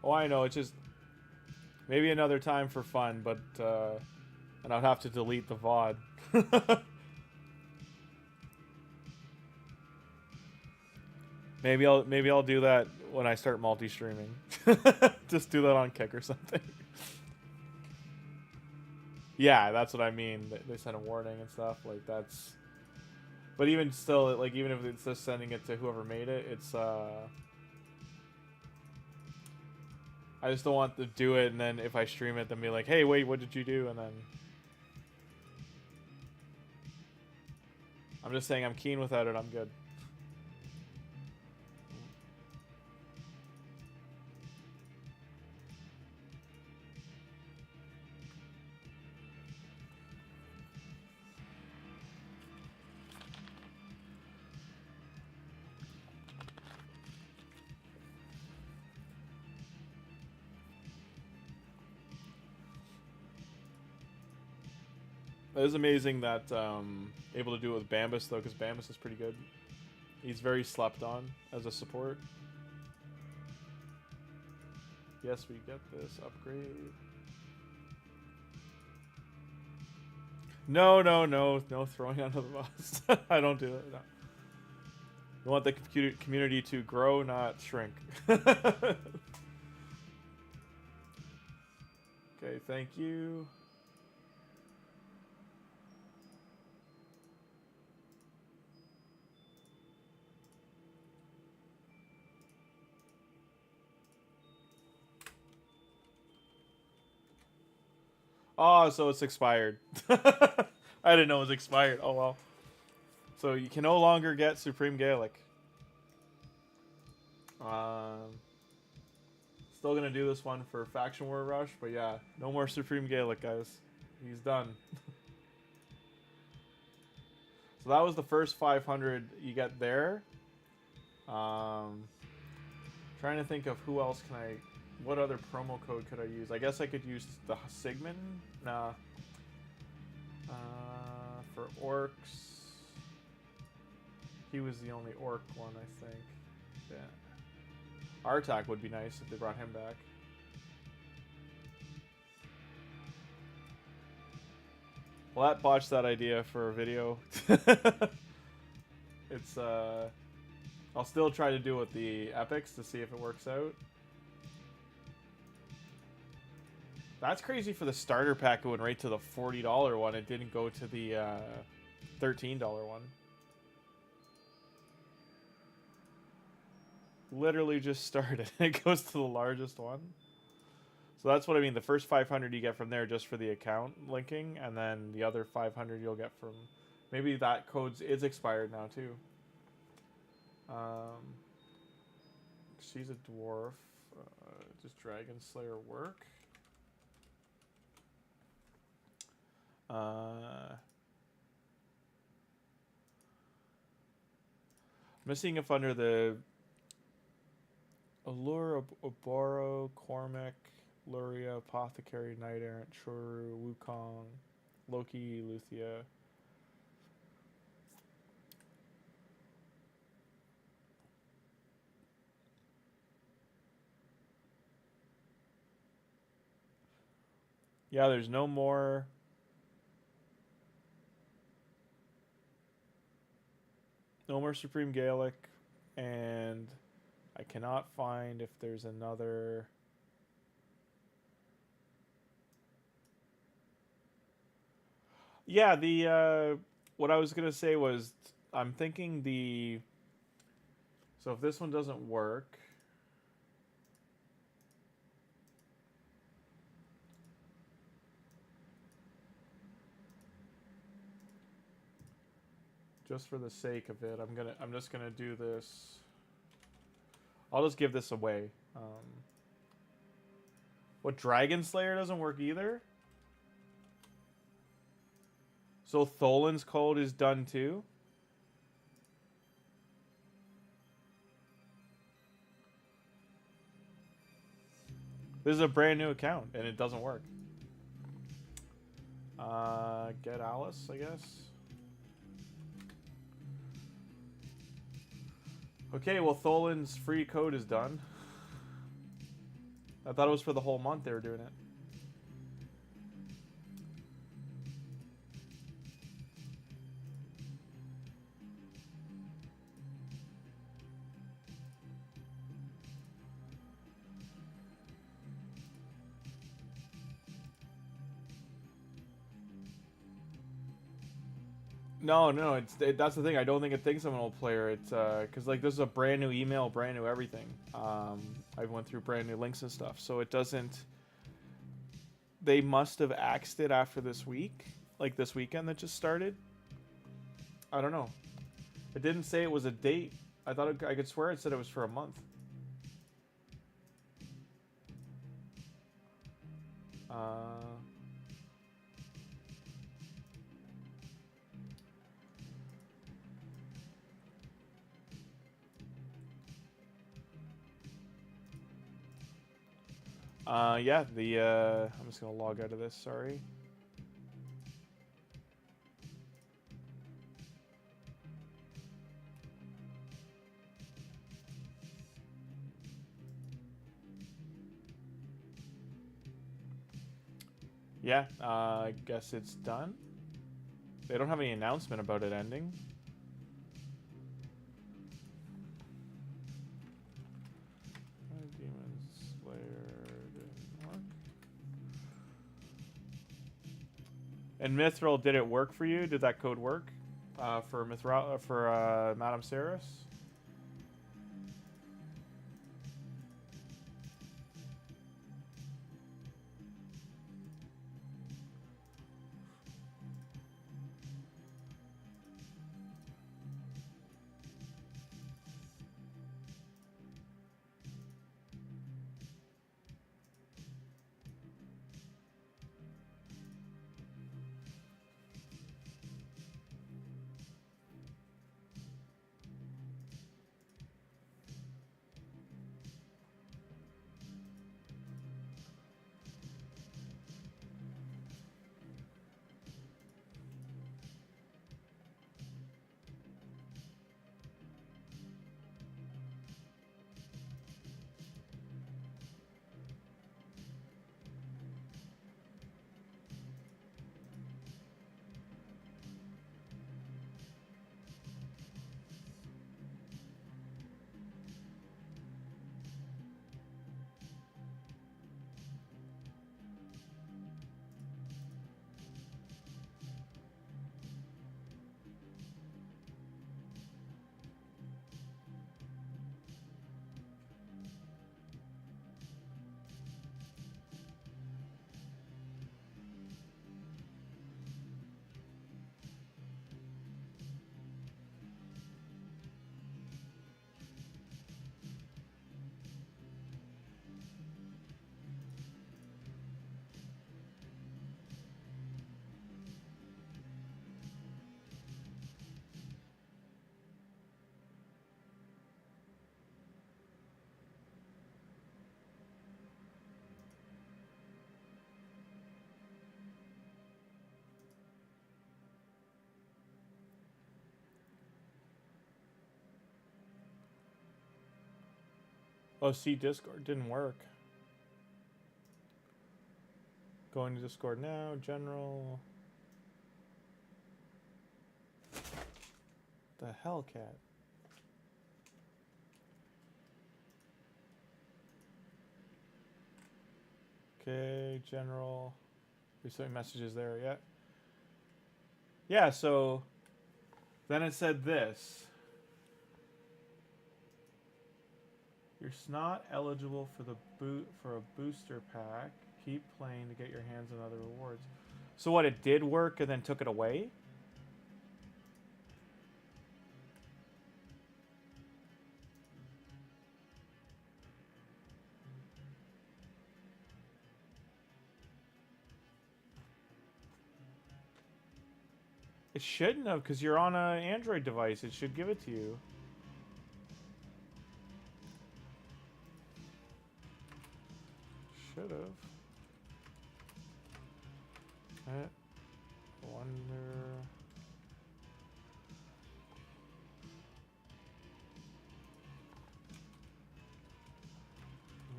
Oh, I know, it's just maybe another time for fun, but and I'd have to delete the VOD. maybe I'll do that when I start multi-streaming. Just do that on Kick or something. Yeah, that's what I mean. They send a warning and stuff like that's. But even still, like even if it's just sending it to whoever made it, it's I just don't want to do it, and then if I stream it, then be like, hey, wait, what did you do? And then... I'm just saying I'm keen without it, I'm good. It is amazing that able to do it with Bambus though, because Bambus is pretty good. He's very slept on as a support. Yes, we get this upgrade. No throwing under the bus. I don't do it. No. We want the community to grow, not shrink. Okay, thank you. Oh, so it's expired. I didn't know it was expired. Oh, well. So you can no longer get Supreme GALEK. Still going to do this one for Faction War Rush, but yeah, no more Supreme GALEK, guys. He's done. So that was the first 500 you get there. Trying to think of who else can I... What other promo code could I use? I guess I could use the Sigmund. Nah. For orcs, he was the only orc one, I think. Yeah. Artak would be nice if they brought him back. Well, that botched that idea for a video. It's I'll still try to do it with the epics to see if it works out. That's crazy for the starter pack going right to the $40 one. It didn't go to the $13 one. Literally just started. It goes to the largest one. So that's what I mean. The first 500 you get from there just for the account linking, and then the other 500 you'll get from... Maybe that code is expired now, too. She's a dwarf. Does Dragon Slayer work? Missing if under the Allure, Oboro, Cormac, Luria, Apothecary, Knight Errant, Choru, Wukong, Loki, Luthia. Yeah, there's no more. No more Supreme Galek, and I cannot find if there's another. Yeah, the what I was gonna say was I'm thinking the. So if this one doesn't work. Just for the sake of it, I'm just gonna do this. I'll just give this away. What, Dragon Slayer doesn't work either? So Tholin's code is done too? This is a brand new account and it doesn't work. Get Alice, I guess. Okay, well, Tholin's free code is done. I thought it was for the whole month they were doing it. No, that's the thing. I don't think it thinks I'm an old player. It's because like this is a brand new email, brand new everything. I went through brand new links and stuff, so it doesn't. They must have axed it after this week, like this weekend that just started. I don't know. It didn't say it was a date. I thought I could swear it said it was for a month. Yeah, I'm just gonna log out of this, sorry. Yeah, I guess it's done. They don't have any announcement about it ending. Demon Slayer didn't work. And Mithril, did it work for you? Did that code work for Mithril for Madame Saris? Oh, see, Discord didn't work. Going to Discord now, general. The hell, cat? Okay, general. We saw messages there yet. Yeah, so then it said this. You're not eligible for the for a booster pack. Keep playing to get your hands on other rewards. So what, it did work and then took it away? It shouldn't have, because you're on an Android device. It should give it to you. Should have. I wonder.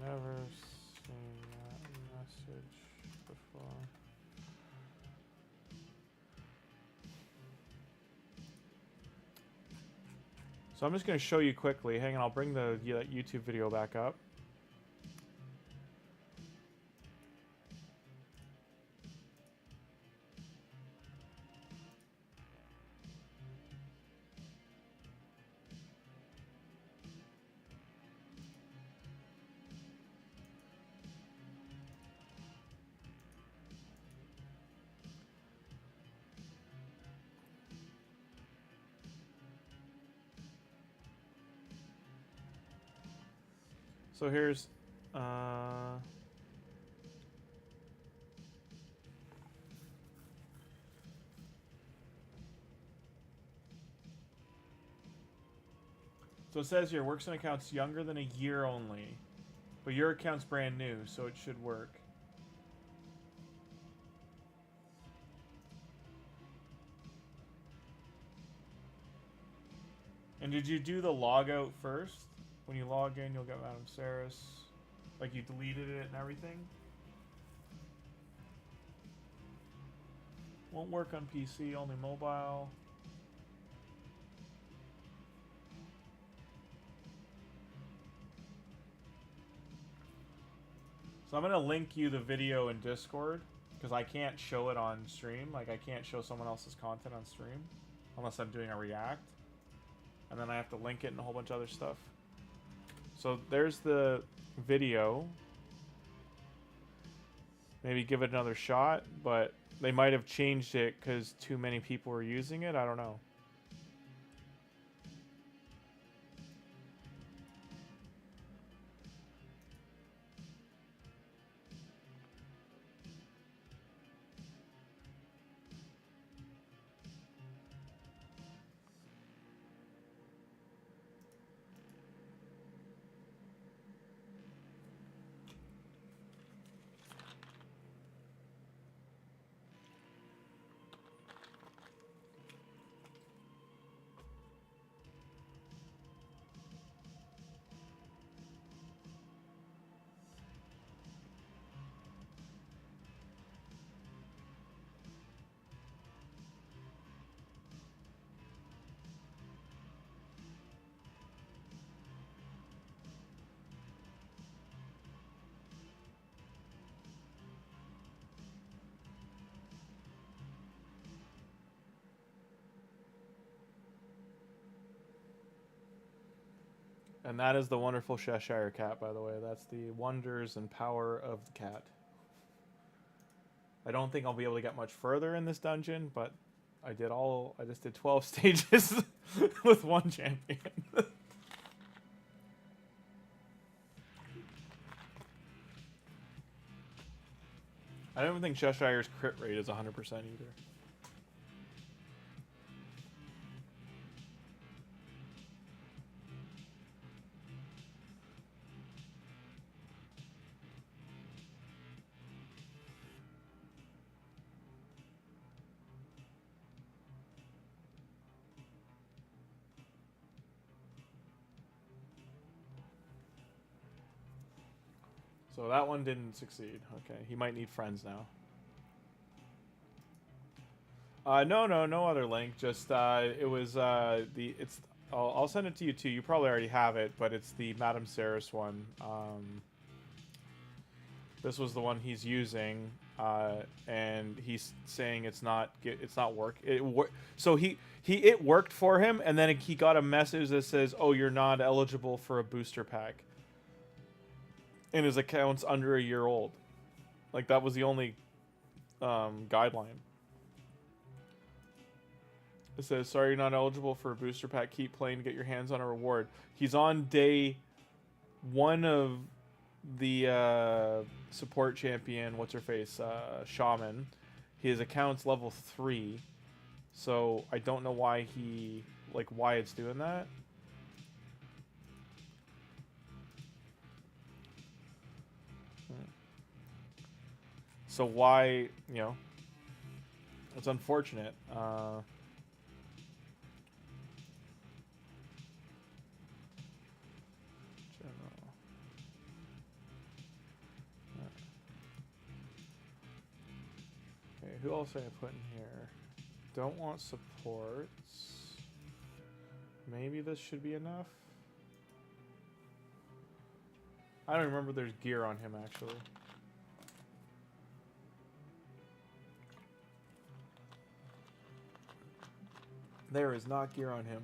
Never seen that message before. So I'm just going to show you quickly. Hang on, I'll bring the YouTube video back up. So here's, so it says here, works on accounts younger than a year only. But your account's brand new, so it should work. And did you do the logout first? When you log in, you'll get Madame Saris. Like you deleted it and everything. Won't work on PC, only mobile. So I'm going to link you the video in Discord, because I can't show it on stream. Like, I can't show someone else's content on stream unless I'm doing a react. And then I have to link it and a whole bunch of other stuff. So there's the video. Maybe give it another shot, but they might have changed it because too many people were using it. I don't know. And that is the wonderful Cheshire cat, by the way. That's the wonders and power of the cat. I don't think I'll be able to get much further in this dungeon, but I just did 12 stages with one champion. I don't think Cheshire's crit rate is 100% either. So that one didn't succeed. Okay, he might need friends now. No other link. Just it was I'll send it to you too. You probably already have it, but it's the Madame Saris one. This was the one he's using, and he's saying it's not work. So it worked for him, and then he got a message that says, "Oh, you're not eligible for a booster pack." And his account's under a year old. Like, that was the only guideline. It says, sorry, you're not eligible for a booster pack. Keep playing to get your hands on a reward. He's on day 1 of the support champion, what's-her-face, Shaman. His account's level 3. So I don't know why why it's doing that. So why, it's unfortunate. Okay, who else did I put in here? Don't want supports. Maybe this should be enough. I don't remember there's gear on him, actually. There is not gear on him.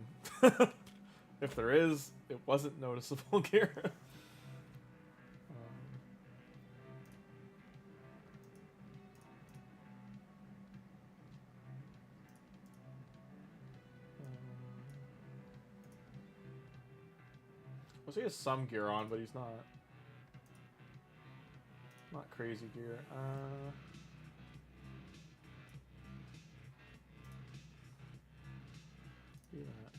If there is, it wasn't noticeable gear. Well, he has some gear on, but he's not crazy gear. Do that.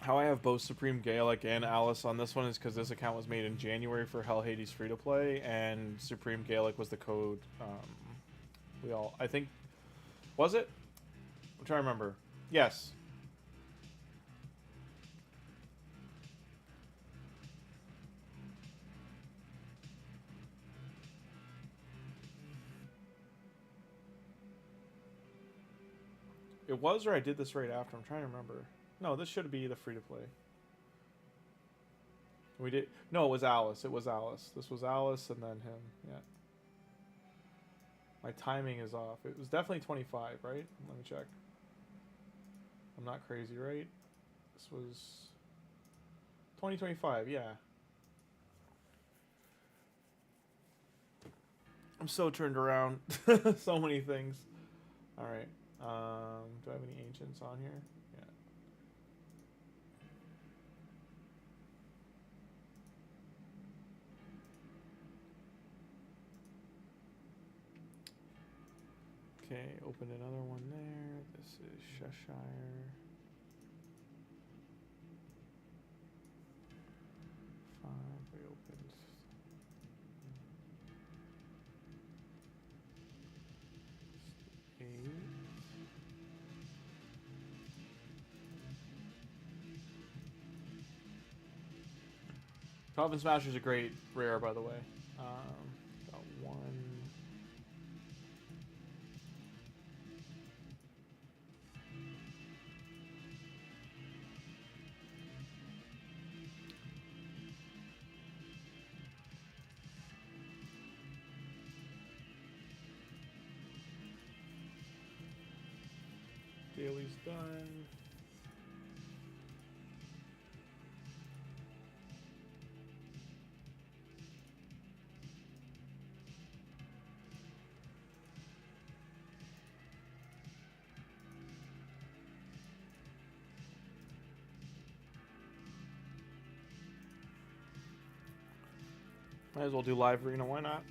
How I have both Supreme Galek and Alice on this one is because this account was made in January for Hell Hades free to play, and Supreme Galek was the code. I think, was it? I'm trying to remember. Yes. It was, or I did this right after. I'm trying to remember. No, this should be the free-to-play. We did... No, it was Alice. It was Alice. This was Alice and then him. Yeah. My timing is off. It was definitely 25, right? Let me check. I'm not crazy, right? This was... 2025, yeah. I'm so turned around. So many things. Alright. Do I have any ancients on here? Yeah. Okay, open another one there. This is Cheshire. We opened. Eight. Coffin Smasher's a great rare, by the way. Got one. Daily's done. Might as well do live arena, why not?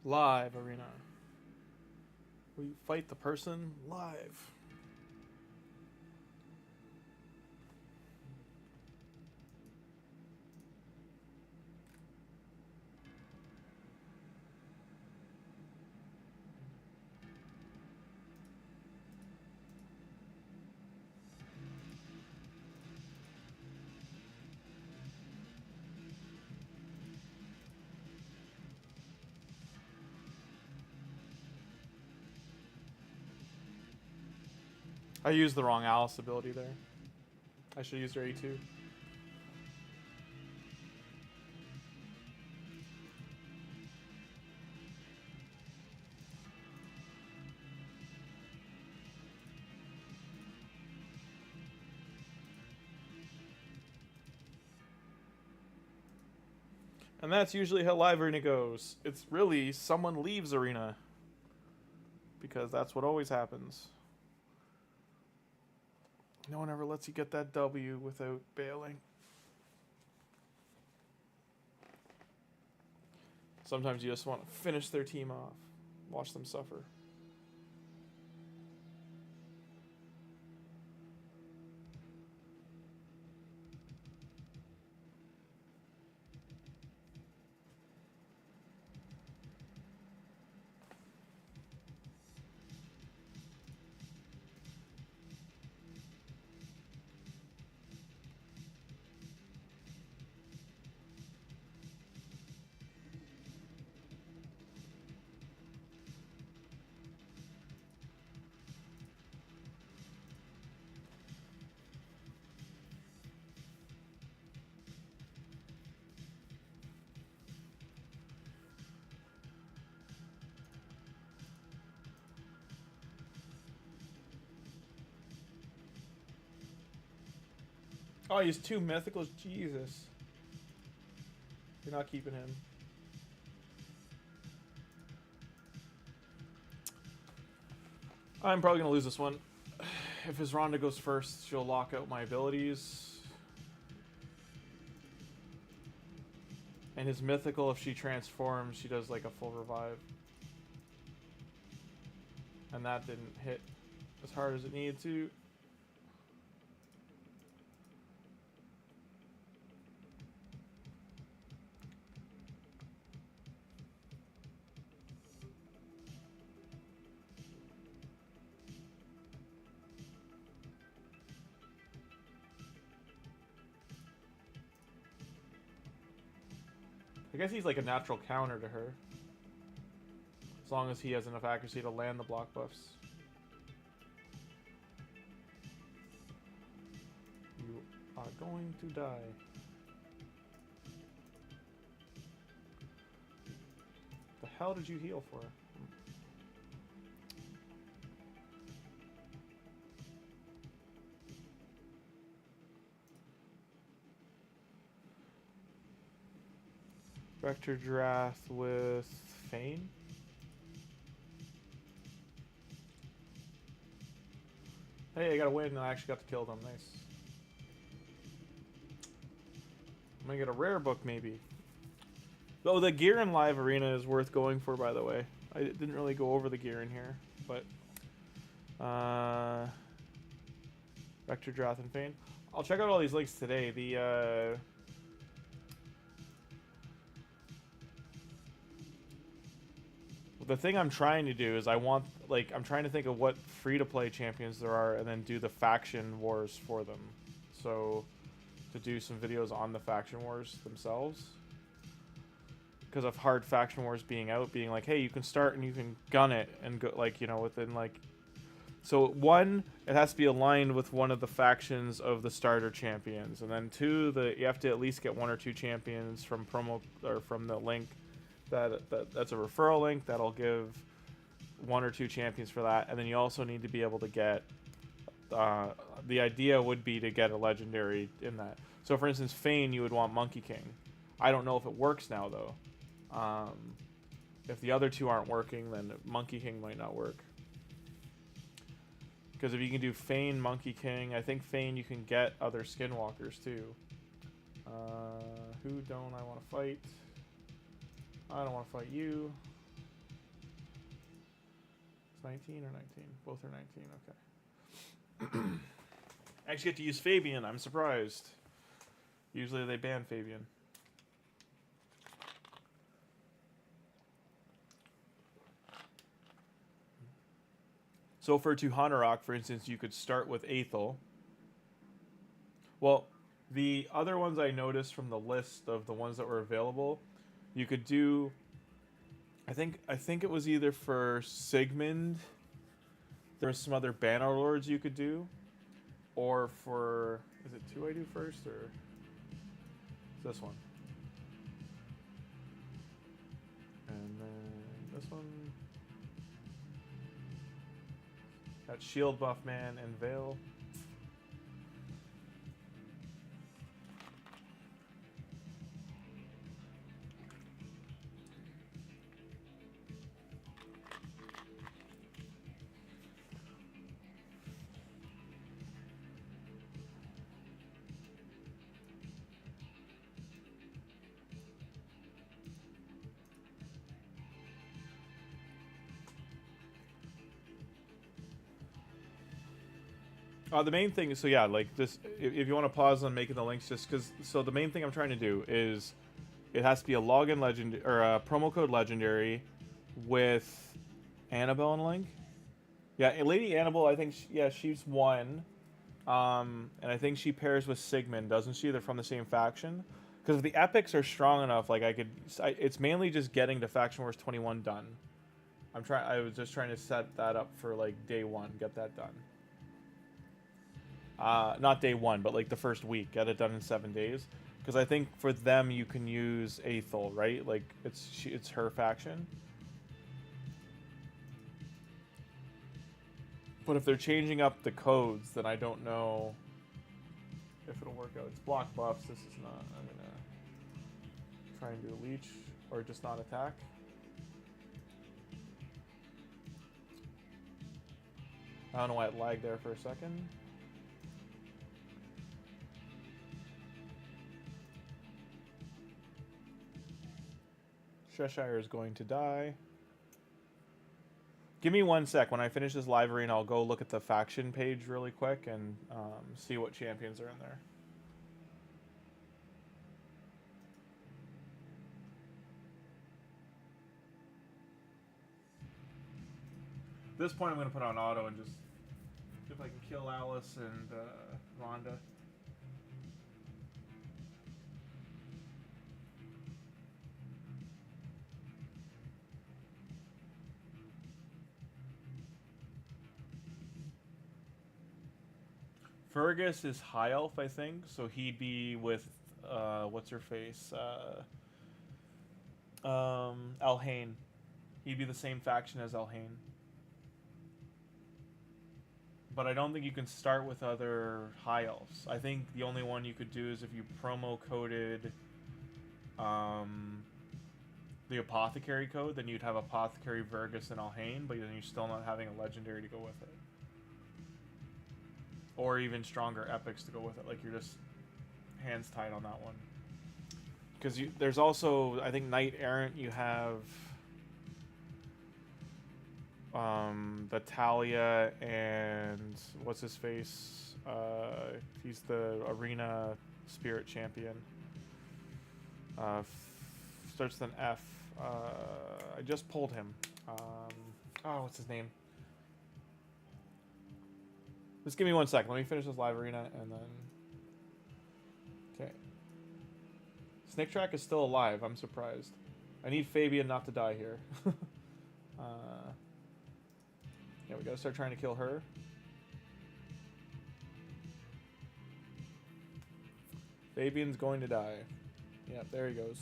Live arena. We fight the person live. I used the wrong Alice ability there. I should have used her A2. And that's usually how live arena goes. It's really someone leaves arena. Because that's what always happens. No one ever lets you get that W without bailing. Sometimes you just want to finish their team off. Watch them suffer. Oh, he's 2 mythicals? Jesus. You're not keeping him. I'm probably going to lose this one. If his Rhonda goes first, she'll lock out my abilities. And his mythical, if she transforms, she does like a full revive. And that didn't hit as hard as it needed to. I guess he's like a natural counter to her. As long as he has enough accuracy to land the block buffs. You are going to die. The hell did you heal for? Vector Drath with Feign. Hey, I got a win and I actually got to kill them. Nice. I'm gonna get a rare book maybe. Oh, the gear in Live Arena is worth going for, by the way. I didn't really go over the gear in here, but Vector Drath and Feign. I'll check out all these links today. The thing I'm trying to do is I'm trying to think of what free-to-play champions there are and then do the faction wars for them. So, to do some videos on the faction wars themselves. Because of hard faction wars being out, being like, hey, you can start and you can gun it and go, like, you know, within, like... So, 1, it has to be aligned with one of the factions of the starter champions. And then 2, you have to at least get 1 or 2 champions from promo, or from the link. That's a referral link that'll give 1 or 2 champions for that, and then you also need to be able to get the idea would be to get a legendary in that. So for instance, Feign, you would want Monkey King. I don't know if it works now though. If the other 2 aren't working, then Monkey King might not work. Because if you can do Feign, Monkey King, I think Feign you can get other skinwalkers too. Who don't I want to fight? I don't want to fight you. It's 19 or 19? Both are 19. Okay. I actually get to use Fabian. I'm surprised. Usually they ban Fabian. So for Tuhanarak, for instance, you could start with Aethel. Well, the other ones I noticed from the list of the ones that were available, you could do. I think it was either for Sigmund. There was some other Banner Lords you could do, or for, is it 2 I do first, or it's this one? And then this one. Got Shield Buff Man and Veil. The main thing is, so yeah, like this, if you want to pause on making the links, just because, so the main thing I'm trying to do is, it has to be a login legend, or a promo code legendary with Annabelle and Link. Yeah, Lady Annabelle, I think, she's one. And I think she pairs with Sigmund, doesn't she? They're from the same faction. Because if the epics are strong enough, like it's mainly just getting the Faction Wars 21 done. I was just trying to set that up for like day one, get that done. Not day one, but like the first week, get it done in 7 days. Because I think for them you can use Aethel, right? Like it's her faction. But if they're changing up the codes, then I don't know if it'll work out. It's block buffs. This is not. I'm gonna try and do a leech or just not attack. I don't know why it lagged there for a second. Cheshire is going to die. Give me 1 sec. When I finish this live arena, I'll go look at the faction page really quick and see what champions are in there. At this point, I'm going to put on auto and just see if I can kill Alice and Rhonda. Vergis is high elf, I think, so he'd be with what's her face? Alhain. He'd be the same faction as Alhain. But I don't think you can start with other high elves. I think the only one you could do is if you promo coded the apothecary code, then you'd have apothecary, Vergis, and Alhain, but then you're still not having a legendary to go with it. Or even stronger epics to go with it. Like, you're just hands tied on that one. Because there's also, I think, Knight Errant, you have the Talia and what's his face? He's the arena spirit champion. Starts with an F. I just pulled him. Oh, what's his name? Just give me 1 second. Let me finish this live arena and then. Okay. Snake Track is still alive. I'm surprised. I need Fabian not to die here. Yeah, we gotta start trying to kill her. Fabian's going to die. Yeah, there he goes.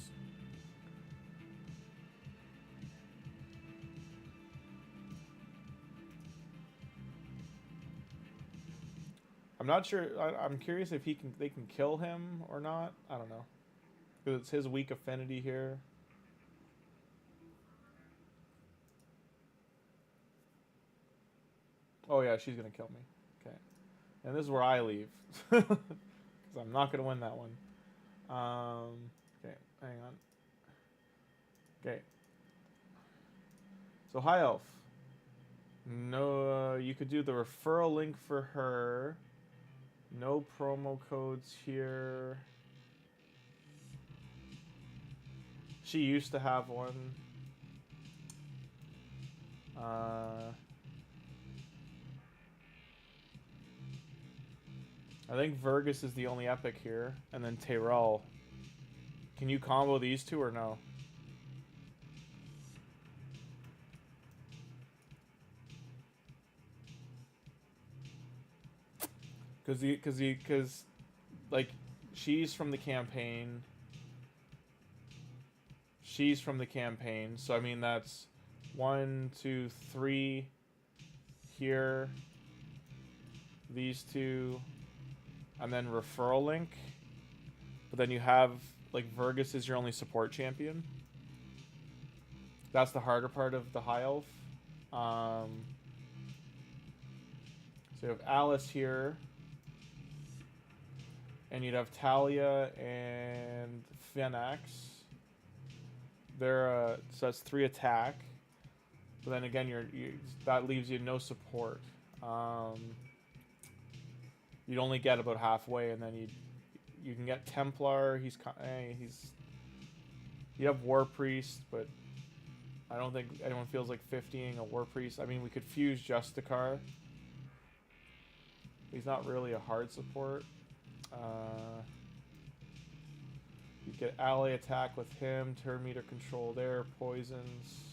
I'm not sure. I'm curious if they can kill him or not. I don't know. Because it's his weak affinity here. Oh yeah, she's gonna kill me. Okay. And this is where I leave. Because I'm not gonna win that one. Okay, hang on. Okay. So high elf. No, you could do the referral link for her. No promo codes here. She used to have one. I think Vergis is the only epic here, and then Tyrell. Can you combo these two or no? Because like she's from the campaign. She's from the campaign, so I mean that's 1, 2, 3 here. These two, and then referral link. But then you have like Vergis is your only support champion. That's the harder part of the high elf. So you have Alice here. And you'd have Talia and Phoenix. They're so that's 3 attack. But then again, that leaves you no support. You'd only get about halfway, and then you can get Templar. You have War Priest, but I don't think anyone feels like 50ing a War Priest. I mean, we could fuse Justicar. He's not really a hard support. You get ally attack with him, turn meter control there, poisons.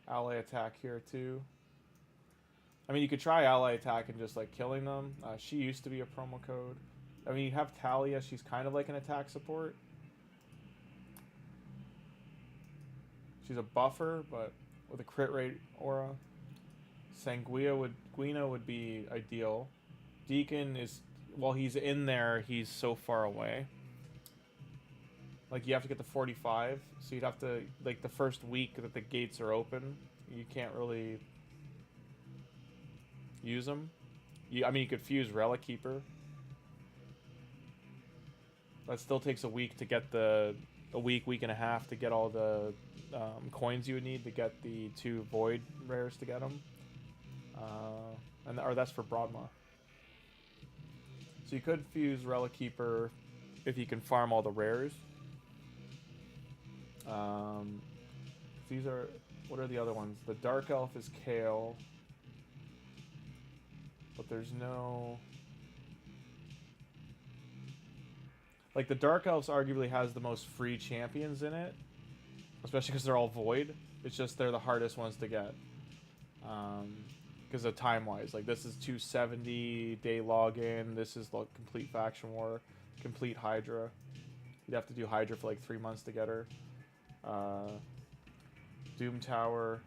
Ally attack here too. I mean, you could try ally attack and just like killing them. She used to be a promo code. I mean, you have Talia, she's kind of like an attack support. She's a buffer, but with a crit rate aura. Guina would be ideal. Deacon is, while he's in there, he's so far away. Like, you have to get to 45, so you'd have to, like, the first week that the gates are open, you can't really use them. I mean, you could fuse Relic Keeper. That still takes a week to get a week and a half to get all the coins you would need to get the 2 Void rares to get them. Or that's for Broadmaw. So you could fuse Relic Keeper if you can farm all the rares. These are, what are the other ones? The Dark Elf is Kale, but there's no, like, the Dark Elves arguably has the most free champions in it, especially because they're all Void. It's just they're the hardest ones to get. Because of time-wise, like, this is 270-day login. This is like complete faction war, complete Hydra. You'd have to do Hydra for like 3 months to get her. Doom Tower,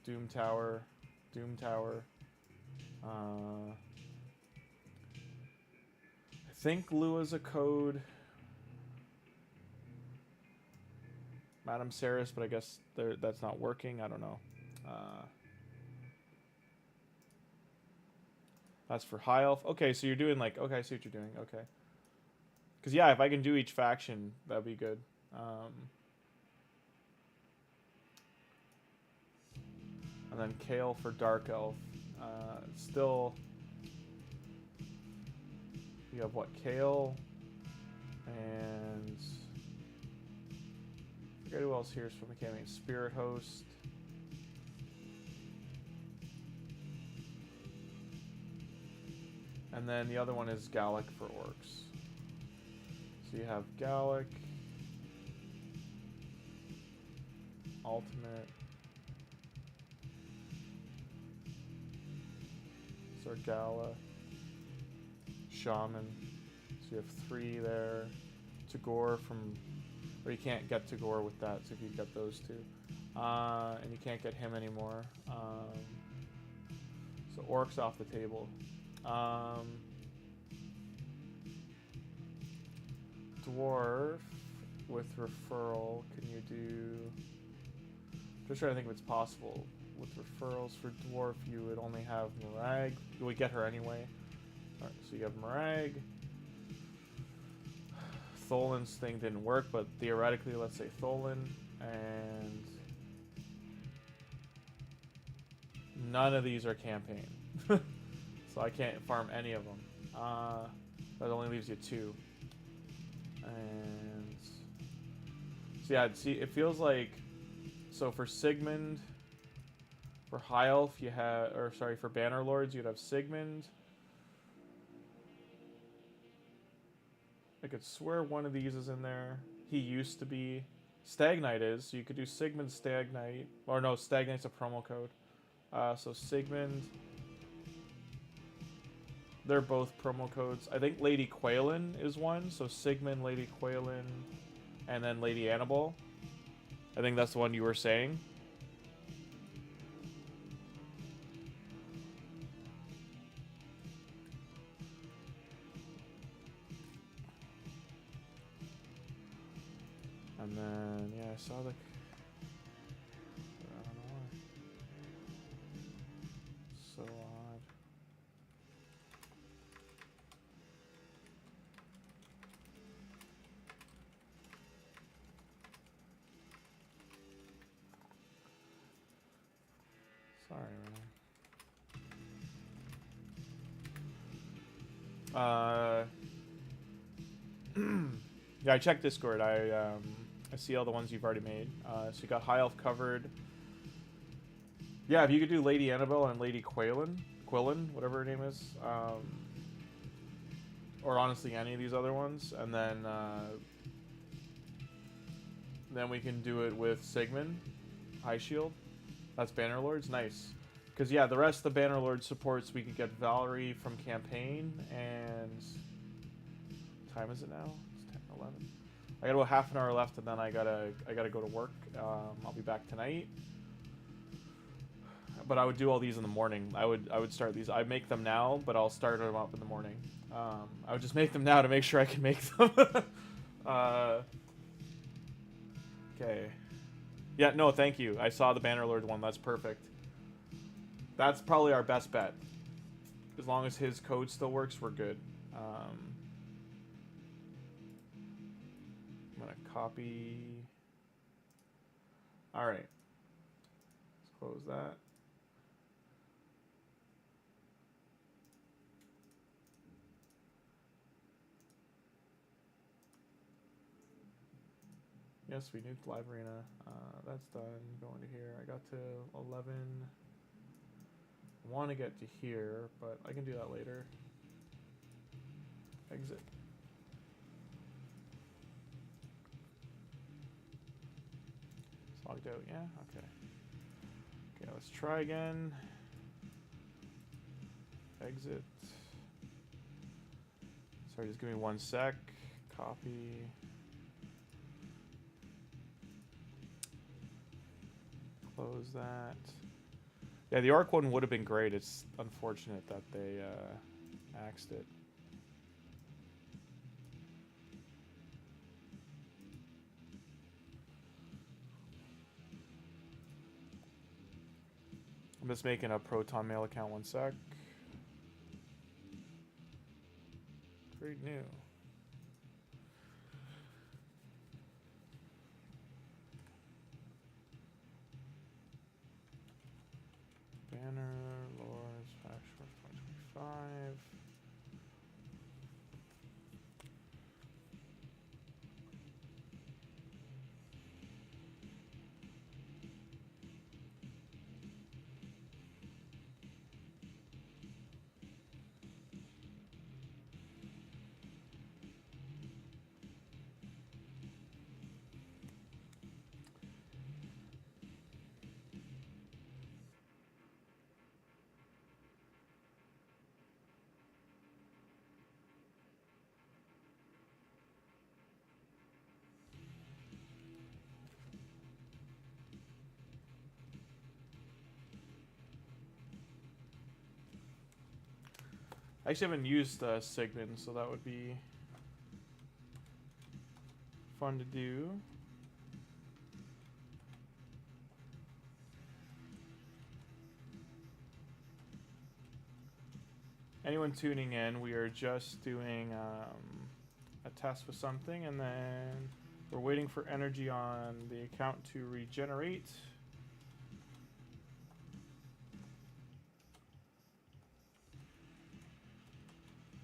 Doom Tower, Doom Tower. I think Lua's a code. Madame Saris, but I guess that's not working. I don't know. That's for High Elf. Okay, so you're doing like, okay, I see what you're doing. Okay. Because, yeah, if I can do each faction, that'd be good. And then Kale for Dark Elf. Still, you have what? Kale and I forget who else here is from the campaign. Spirit Host. And then the other one is GALEK for Orcs. So you have GALEK, Ultimate, Sargala, Shaman. So you have 3 there. Tagoar from, or you can't get Tagoar with that, so if you get those 2. And you can't get him anymore. So Orcs off the table. Dwarf with referral, can you do, just trying to think if it's possible. With referrals for Dwarf, you would only have Mirag. You would get her anyway. Alright, so you have Mirag. Tholin's thing didn't work, but theoretically, let's say Tholin. And None of these are campaign. So I can't farm any of them. That only leaves you 2. And so yeah, see, it feels like, so for Sigmund, for High Elf you have, or sorry, for Banner Lords you'd have Sigmund. I could swear one of these is in there. He used to be. Stag Knight is, so you could do Sigmund Stag Knight. Or no, Stag Knight's a promo code. So Sigmund. They're both promo codes. I think Lady Quailin is one, so Sigmund, Lady Quailin, and then Lady Annabelle. I think that's the one you were saying. And then, yeah, I saw the... I don't know why. So odd. Sorry, man. Yeah, I checked Discord. I see all the ones you've already made. So you got High Elf covered. Yeah, if you could do Lady Annabelle and Lady Quailin, whatever her name is, or honestly any of these other ones, and then we can do it with Sigmund, High Shield. That's Banner Lords, nice. Because yeah, the rest of the Banner Lord supports we could get Valerie from campaign, and what time is it now? It's 10:11. I got about half an hour left, and then I gotta go to work. I'll be back tonight. But I would do all these in the morning. I would start these. I make them now, but I'll start them up in the morning. I would just make them now to make sure I can make them. Okay. Yeah, no, thank you. I saw the Bannerlord one. That's perfect. That's probably our best bet. As long as his code still works, we're good. I'm going to copy. All right. Let's close that. Yes, we nuked Live Arena. That's done. Going to here. I got to 11. I want to get to here, but I can do that later. Exit. It's logged out, yeah? Okay. Okay, let's try again. Exit. Sorry, just give me 1 sec. Copy. Close that. Yeah, the Arc one would have been great. It's unfortunate that they axed it. I'm just making a Proton Mail account. 1 sec. Create new. Banner, Lords, Faction 2025. I actually haven't used Sigmund, so that would be fun to do. Anyone tuning in, we are just doing a test with something, and then we're waiting for energy on the account to regenerate.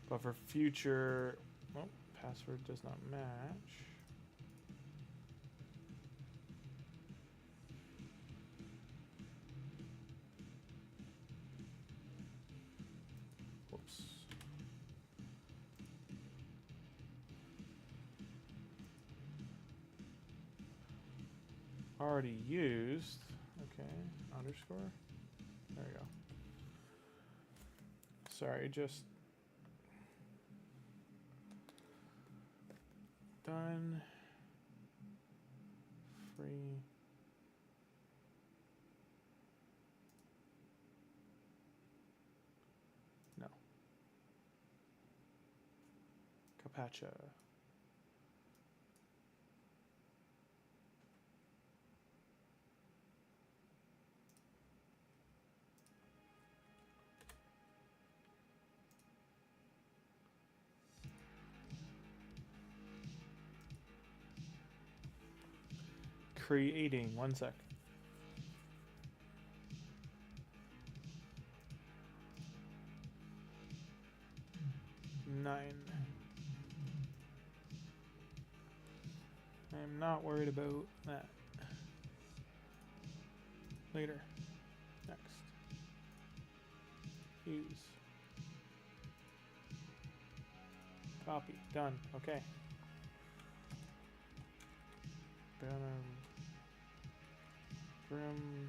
But for future, well, password does not match. Whoops. Already used. Okay, underscore. There we go. Sorry, just done. Free. No. Capacha. Creating. 1 sec. Nine. I'm not worried about that. Later. Next. Use. Copy. Done. Okay. Grim.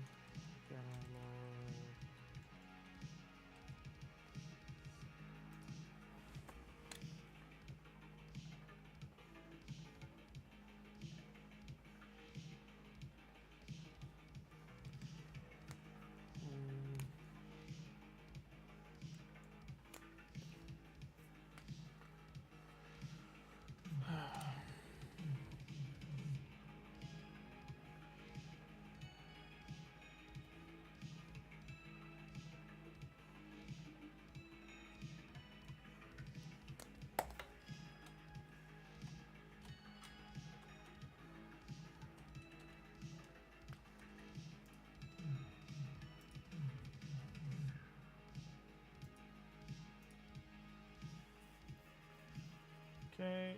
Okay.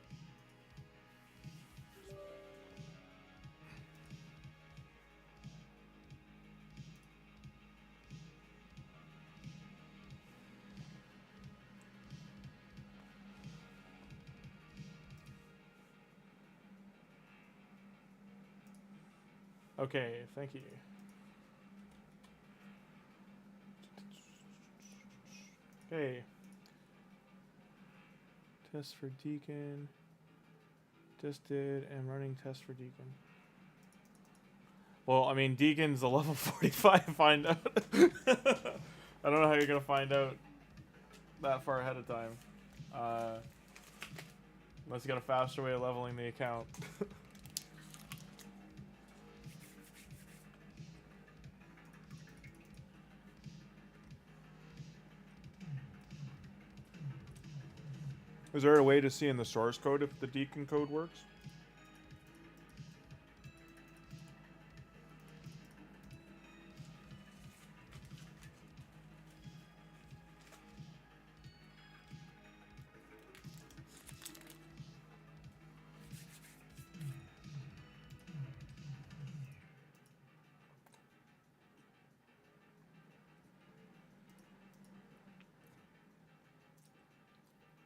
Okay, thank you. Okay. Test for Deacon. Just did, and running test for Deacon. Well, I mean, Deacon's a level 45 find out. I don't know how you're going to find out that far ahead of time. Unless you got a faster way of leveling the account. Is there a way to see in the source code if the Deacon code works?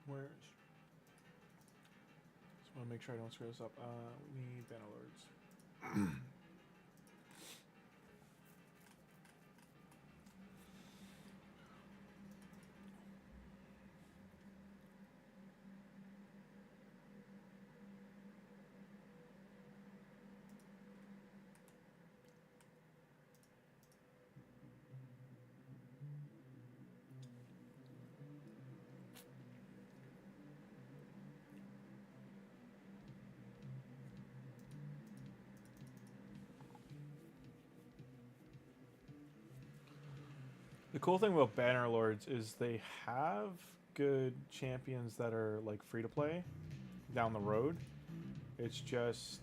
Where's... Just want to make sure I don't screw this up. We need Bannerlords. The cool thing about Bannerlords is they have good champions that are like free to play down the road. It's just,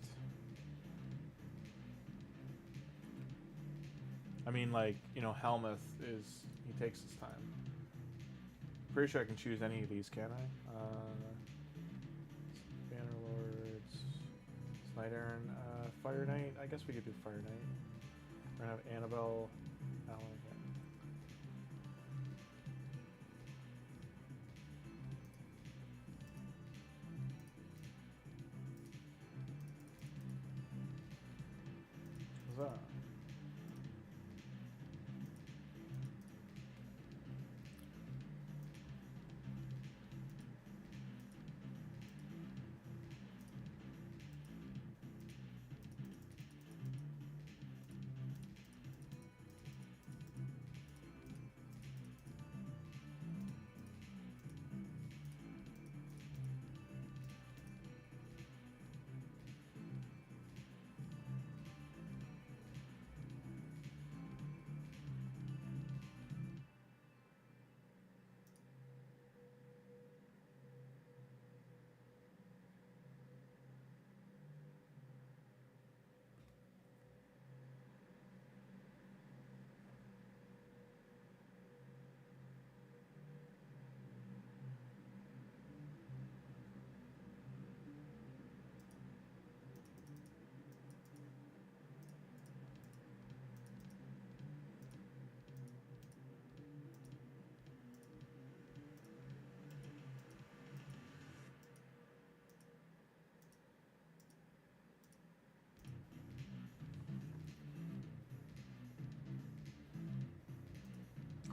I mean, like, you know, Helmuth is, he takes his time. Pretty sure I can choose any of these, can I? Banner Lords, Night Aaron, Fire Knight. I guess we could do Fire Knight. We're gonna have Annabelle, Alec. What's that?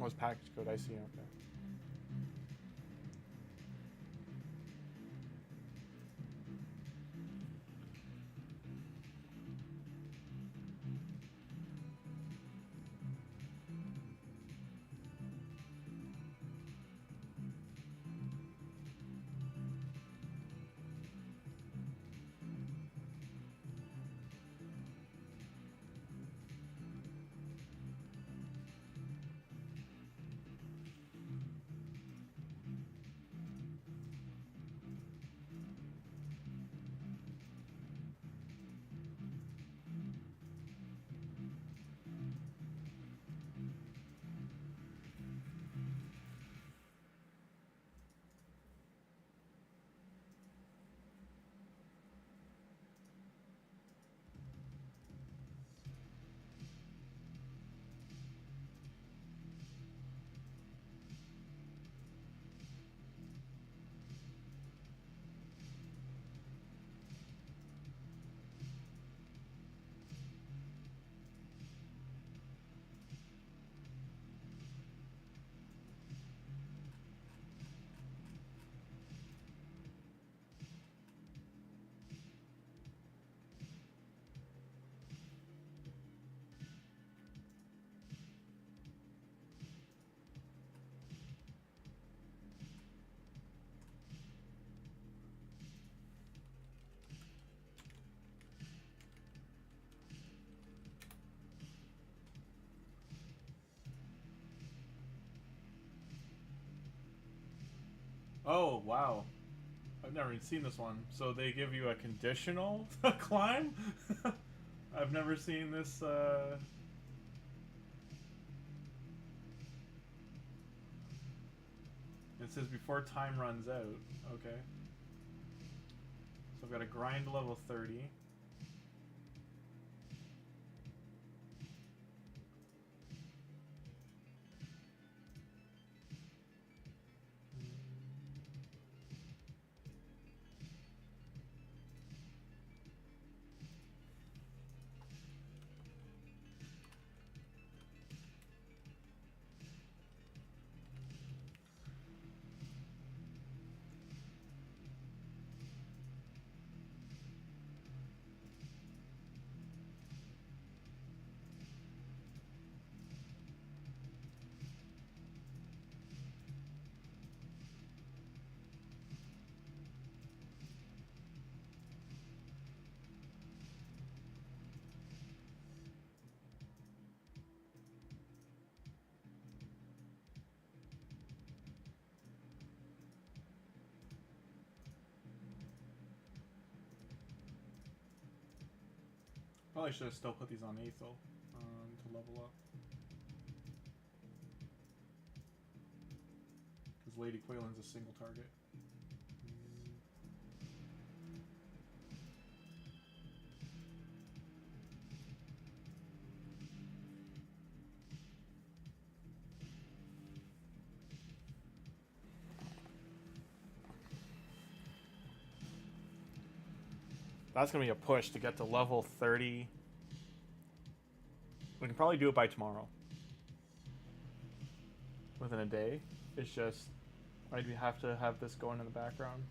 Oh, it's package code. I see. Okay. Oh, wow. I've never even seen this one. So they give you a conditional climb? I've never seen this, It says before time runs out. Okay. So I've got to grind to level 30. Probably should have still put these on Aethel to level up. Because Lady Quaylen's a single target. That's going to be a push to get to level 30. We can probably do it by tomorrow. Within a day. It's just, I'd have to have this going in the background.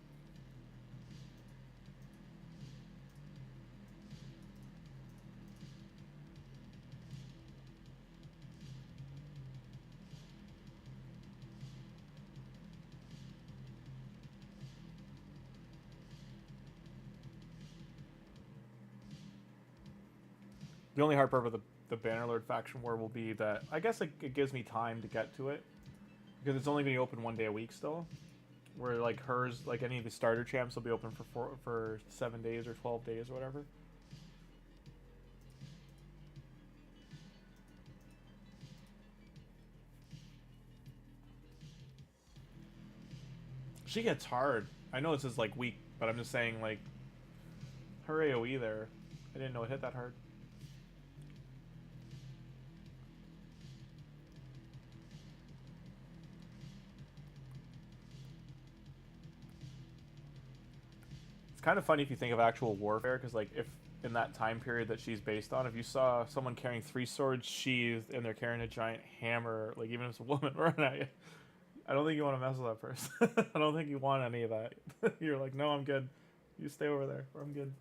The only hard part of the Bannerlord faction war will be that I guess it gives me time to get to it because it's only going to be open 1 day a week still. Where like hers, like any of the starter champs, will be open for 7 days or 12 days or whatever. She gets hard. I know this is like weak, but I'm just saying like her AoE there. I didn't know it hit that hard. It's kind of funny if you think of actual warfare, because like if in that time period that she's based on, if you saw someone carrying 3 swords sheathed and they're carrying a giant hammer, like even if it's a woman running at you, I don't think you want to mess with that person. I don't think you want any of that. You're like, no, I'm good. You stay over there, or I'm good.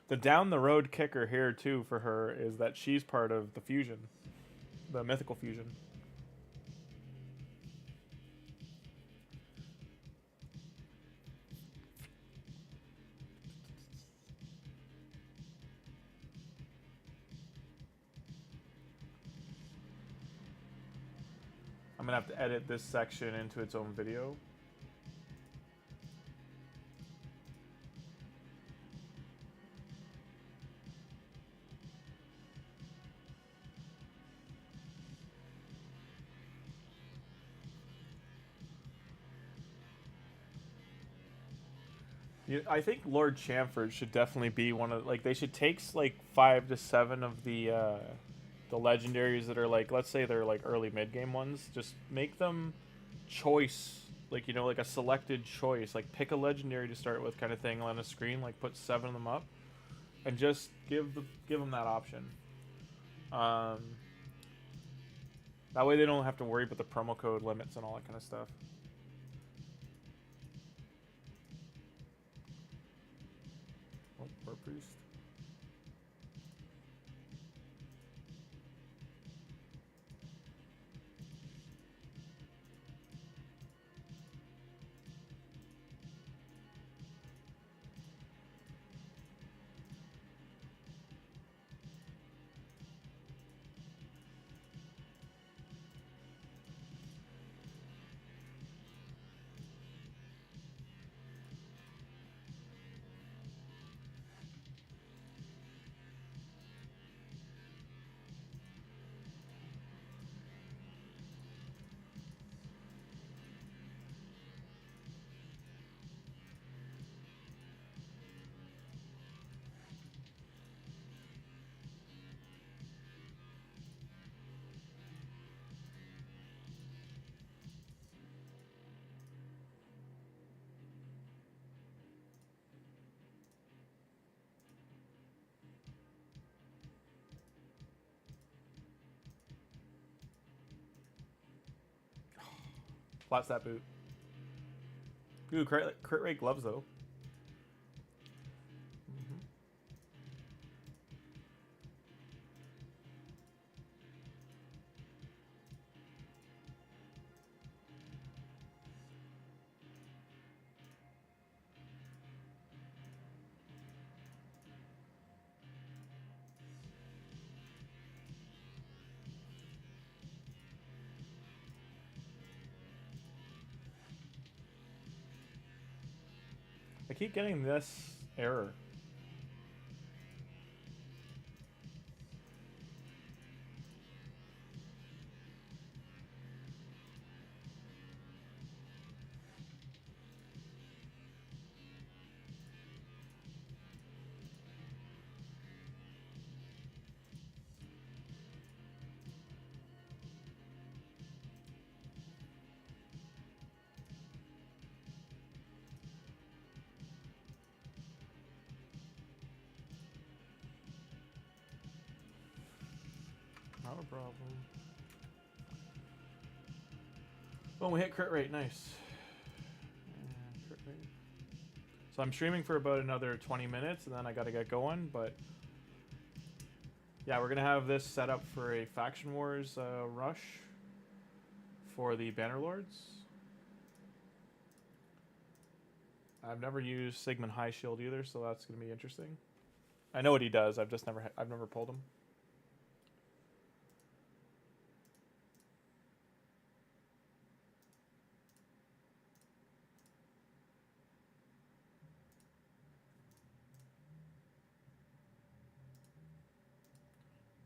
The down the road kicker here too for her is that she's part of the fusion, the mythical fusion. I'm gonna have to edit this section into its own video. I think Lord Chamford should definitely be one of, like, they should take like 5 to 7 of the legendaries that are like, let's say they're like early mid game ones. Just make them choice, like, you know, like a selected choice. Like pick a legendary to start with, kind of thing on a screen. Like put 7 of them up, and just give them that option. That way they don't have to worry about the promo code limits and all that kind of stuff. Oh, War Priest. Flats that boot. Ooh, crit rate gloves though. I keep getting this error. Not a problem. Oh, we hit crit rate. Nice. And crit rate. So I'm streaming for about another 20 minutes, and then I gotta get going, but... Yeah, we're gonna have this set up for a Faction Wars rush for the Bannerlords. I've never used Sigmund High Shield either, so that's gonna be interesting. I know what he does. I've just never pulled him.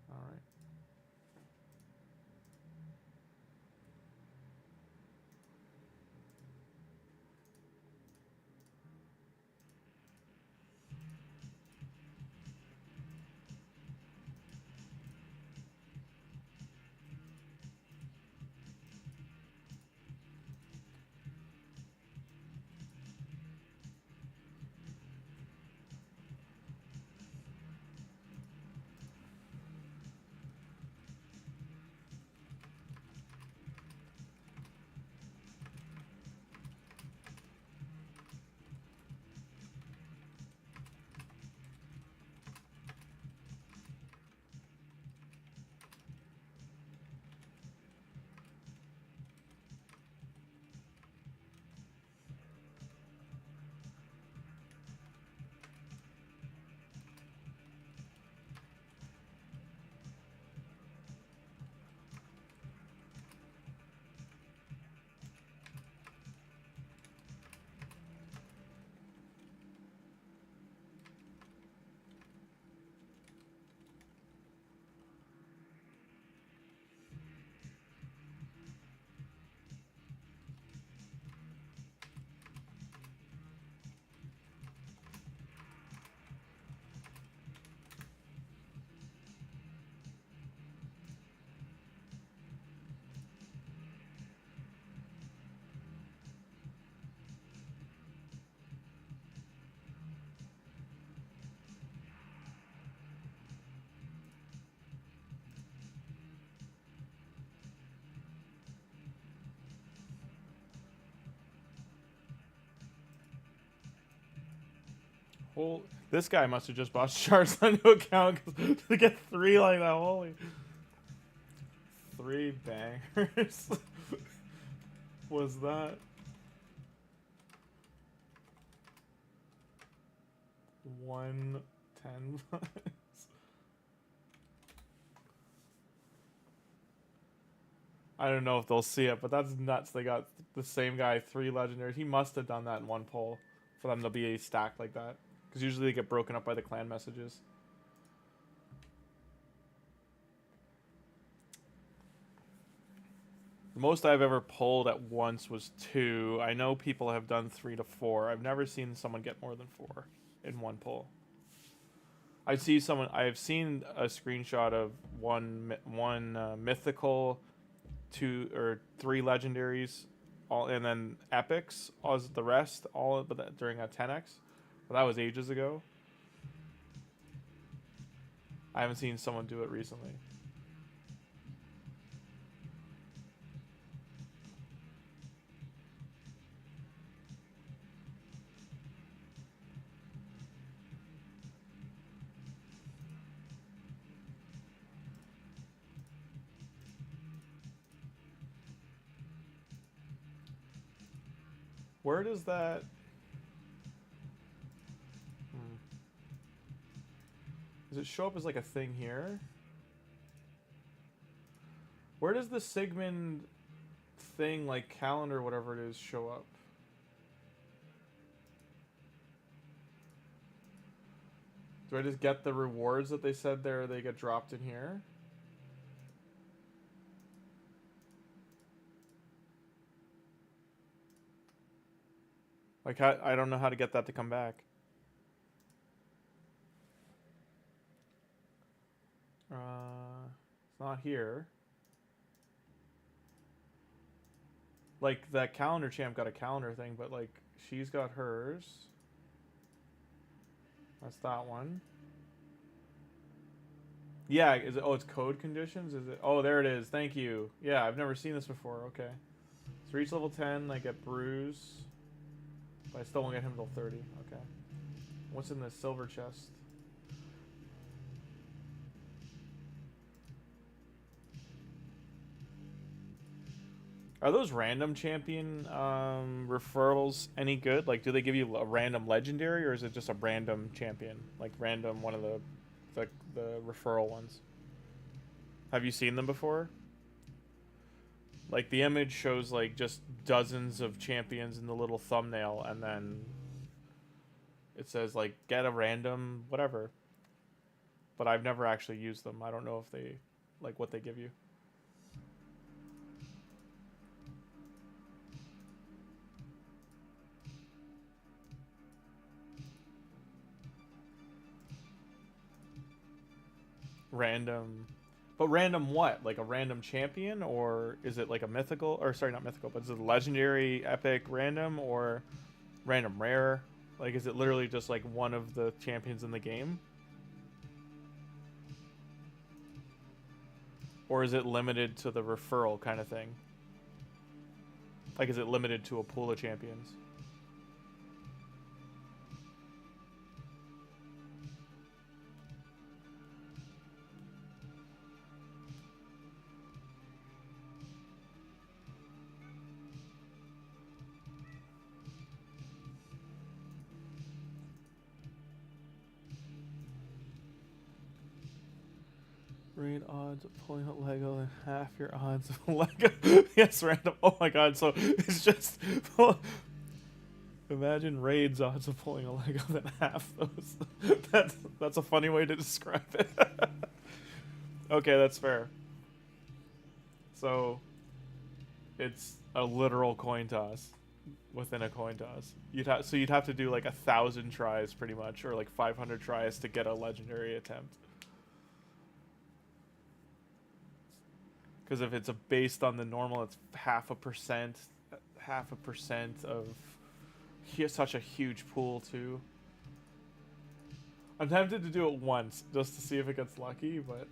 All right. Well, this guy must have just bought shards on new account to get 3 like that. Holy. 3 bangers. Was that? 110 bucks. I don't know if they'll see it, but that's nuts. They got the same guy 3 legendaries. He must have done that in one pull for them to be a stack like that. Because usually they get broken up by the clan messages. The most I've ever pulled at once was 2. I know people have done 3 to 4. I've never seen someone get more than 4 in one pull. I've seen a screenshot of one mythical, 2 or 3 legendaries, all, and then epics, all the rest, all but during a 10x. But that was ages ago. I haven't seen someone do it recently. Where does that... Does it show up as like a thing here? Where does the Sigmund thing, like calendar, whatever it is, show up? Do I just get the rewards that they said there, they get dropped in here? Like, I don't know how to get that to come back. It's not here. Like, that calendar champ got a calendar thing, but, like, she's got hers. That's that one. Yeah, is it? Oh, it's code conditions. Is it? Oh, there it is. Thank you. Yeah, I've never seen this before. Okay. So reach level 10, I get Bruise, but I still won't get him till 30. Okay. What's in this silver chest? Are those random champion referrals any good? Like, do they give you a random legendary, or is it just a random champion? Like, random one of the referral ones? Have you seen them before? Like, the image shows, like, just dozens of champions in the little thumbnail, and then it says, like, get a random whatever. But I've never actually used them. I don't know if they, like, what they give you. Random. But random what? Like a random champion? Or is it like a mythical? Or sorry, not mythical, but is it legendary, epic, random? Or random rare? Like, is it literally just like one of the champions in the game? Or is it limited to the referral kind of thing? Like, is it limited to a pool of champions? Raid odds of pulling out Lego and half your odds of Lego. Yes, random. Oh my god, so it's just. Imagine Raid's odds of pulling a Lego than half those. That's a funny way to describe it. Okay, that's fair. So it's a literal coin toss within a coin toss. You'd have to do like 1,000 tries pretty much, or like 500 tries to get a legendary attempt. Because if it's based on the normal, it's 0.5%, 0.5% of such a huge pool too. I'm tempted to do it once just to see if it gets lucky, but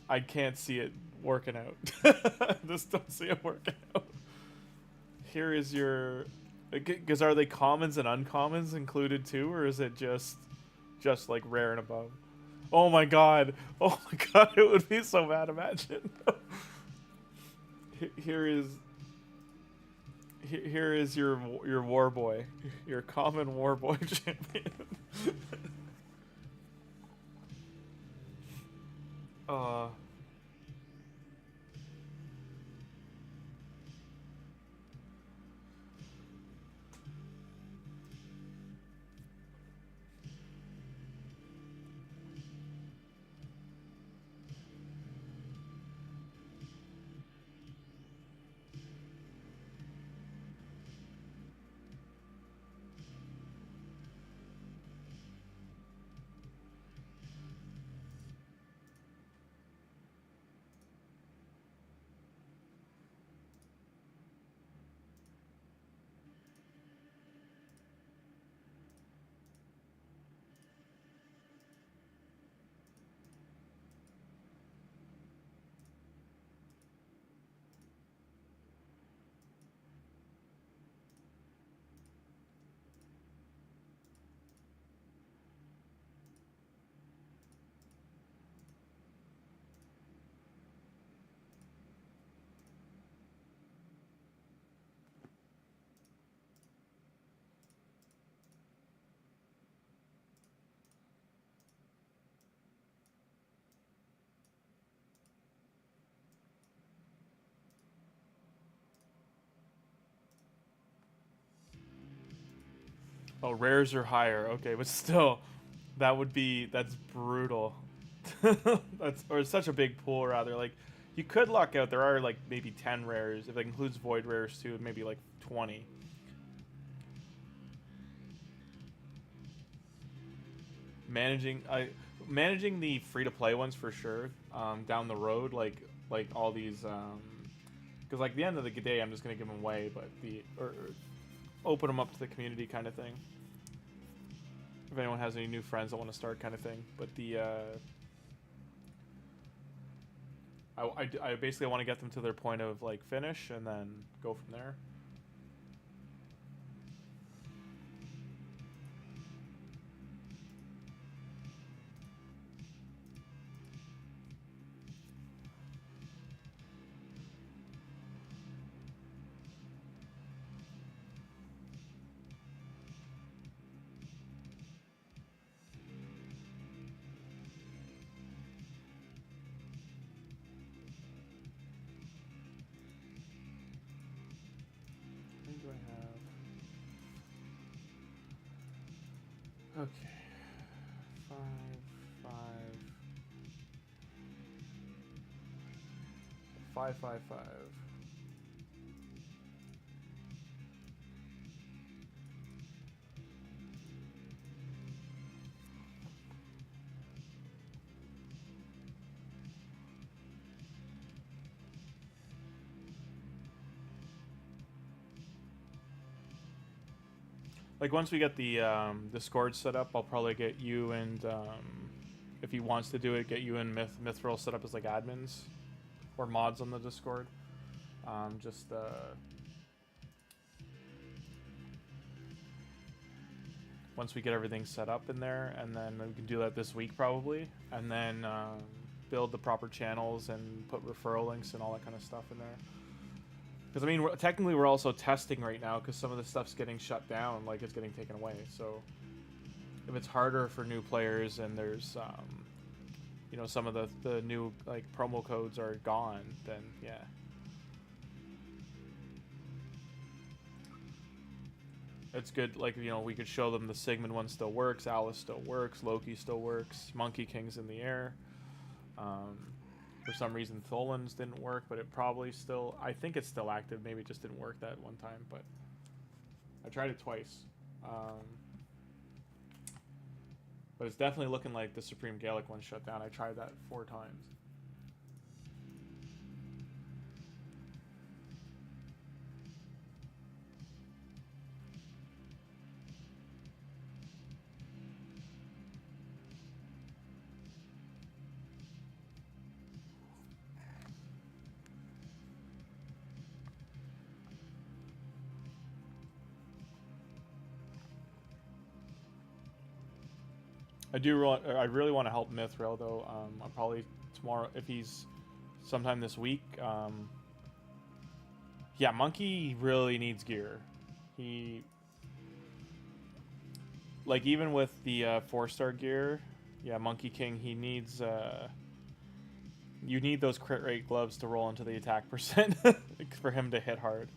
I can't see it working out. Just don't see it working out. Here is your, because are they commons and uncommons included too, or is it just like rare and above? Oh my god! Oh my god! It would be so bad. Imagine. Here is your war boy, your common war boy champion. Oh, rares are higher. Okay, but still, that's brutal. Or such a big pool rather. Like, you could luck out. There are like maybe 10 rares if it includes void rares too. Maybe like 20. Managing the free to play ones for sure. Down the road, like all these. Because like the end of the day, I'm just gonna give them away, but or open them up to the community kind of thing. If anyone has any new friends that want to start kind of thing. But I basically want to get them to their point of like finish and then go from there. Okay. 5, 5. 5, 5, 5. Like once we get the Discord set up, I'll probably get you and if he wants to do it, get you and Mithril set up as like admins or mods on the Discord. Once we get everything set up in there, and then we can do that this week probably, and then build the proper channels and put referral links and all that kind of stuff in there. Because, I mean, technically we're also testing right now because some of the stuff's getting shut down, like it's getting taken away. So if it's harder for new players and there's, you know, some of the new, like, promo codes are gone, then, yeah. It's good, like, you know, we could show them the Sigmund one still works, Alice still works, Loki still works, Monkey King's in the air. For some reason, THOLIN's didn't work, but it probably still... I think it's still active. Maybe it just didn't work that one time, but... I tried it twice. But it's definitely looking like the Supreme GALEK one shut down. I tried that 4 times. I really want to help Mithril though. I'll probably tomorrow if he's sometime this week. Yeah, Monkey really needs gear. He like even with the 4-star gear, yeah, Monkey King. He needs you need those crit rate gloves to roll into the attack percent for him to hit hard,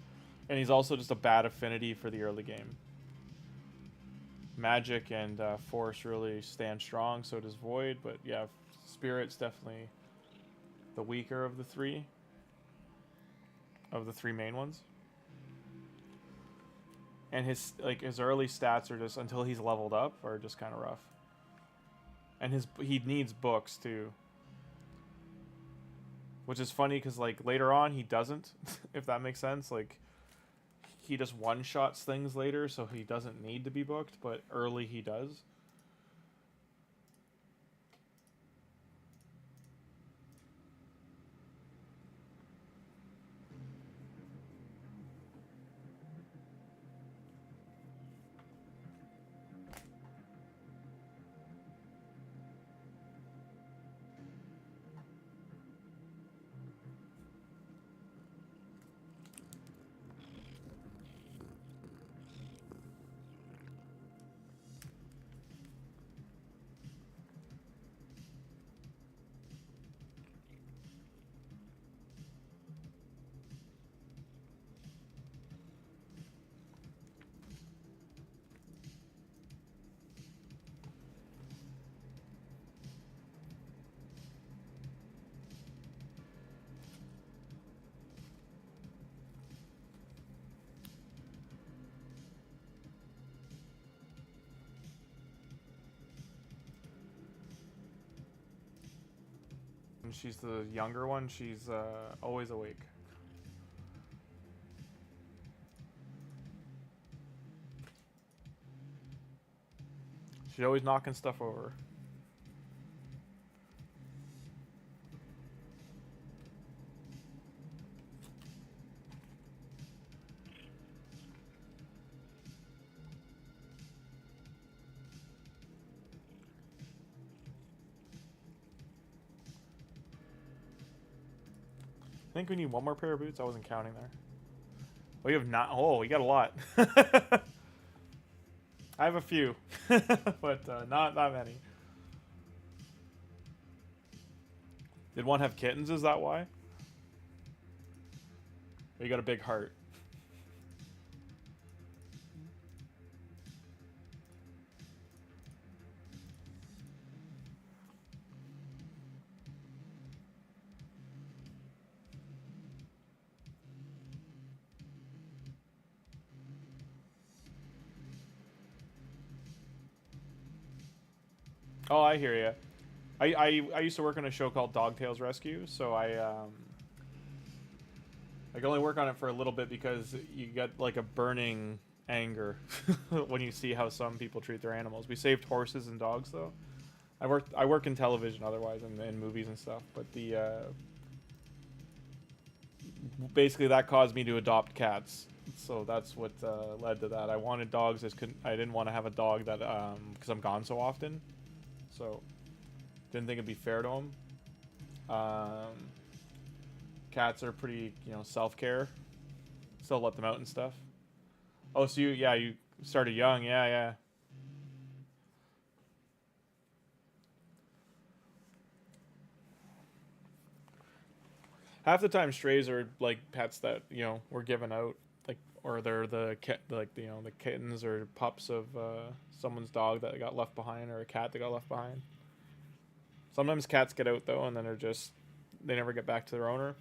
and he's also just a bad affinity for the early game. Magic and Force really stand strong, so does Void, but yeah, Spirit's definitely the weaker of the three main ones. And his early stats are just until he's leveled up are just kind of rough. And he needs books too, which is funny because like later on he doesn't, if that makes sense. Like he just one-shots things later, so he doesn't need to be booked, but early he does. And she's the younger one. She's always awake. She's always knocking stuff over. I think we need one more pair of boots. I wasn't counting there. Oh, you have not. Oh, you got a lot. I have a few, but not that many. Did one have kittens? Is that why? Or you got a big heart? Oh, I hear you. I used to work on a show called Dog Tales Rescue, so I can only work on it for a little bit because you get like a burning anger when you see how some people treat their animals. We saved horses and dogs though. I work in television otherwise and in movies and stuff, but the basically that caused me to adopt cats. So that's what led to that. I wanted dogs. I didn't want to have a dog that because I'm gone so often. So didn't think it'd be fair to them. Cats are pretty, self-care. Still let them out and stuff. Oh, so you started young. Yeah. Half the time strays are like pets that, were given out, like, or they're the kittens or pups of someone's dog that got left behind, or a cat that got left behind. Sometimes cats get out though, and then they never get back to their owner.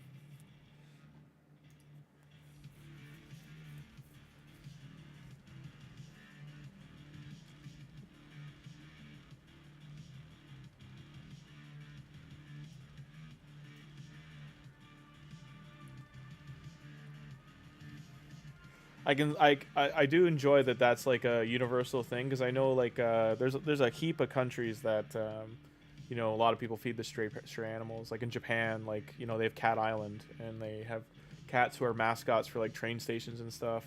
I do enjoy that that's like a universal thing, because I know like there's a heap of countries that a lot of people feed the stray animals. Like in Japan, like they have Cat Island, and they have cats who are mascots for like train stations and stuff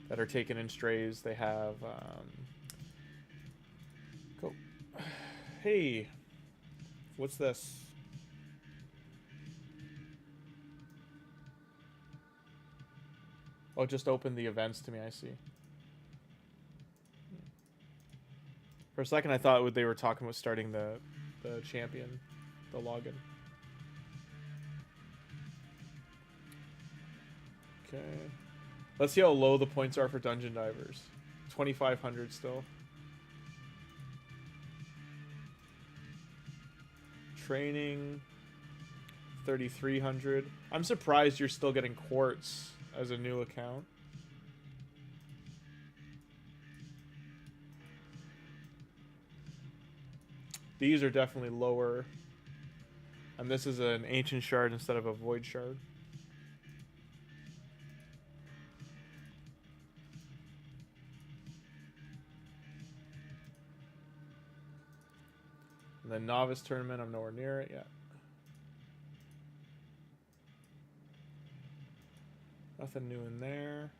that are taken in strays. They have hey, what's this? Oh, just opened the events to me, I see. For a second, I thought they were talking about starting the champion, the login. Okay. Let's see how low the points are for Dungeon Divers. 2,500 still. Training, 3,300. I'm surprised you're still getting quartz as a new account. These are definitely lower. And this is an ancient shard instead of a void shard. And then novice tournament, I'm nowhere near it yet. Nothing new in there.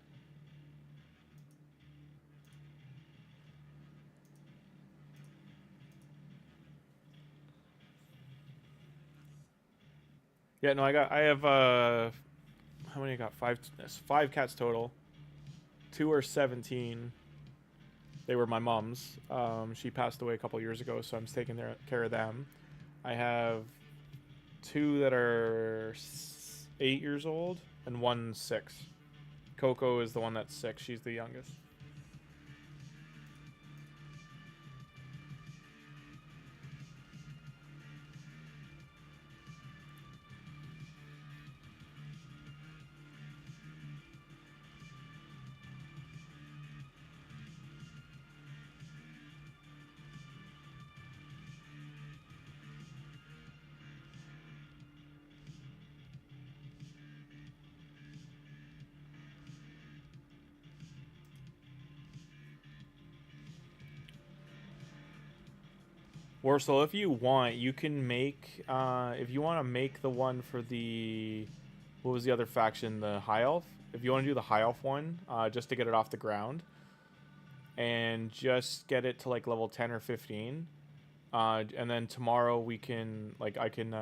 Yeah, no, I have how many I got? Five cats total. 2 are 17. They were my mom's. She passed away a couple years ago, so I'm taking care of them. I have 2 that are 8 years old and 1 6. Coco is the one that's 6. She's the youngest. Warsaw, if you want, you can make, if you want to make the one for the, what was the other faction, the High Elf? If you want to do the High Elf one, just to get it off the ground, and just get it to like level 10 or 15, and then tomorrow we can, like, I can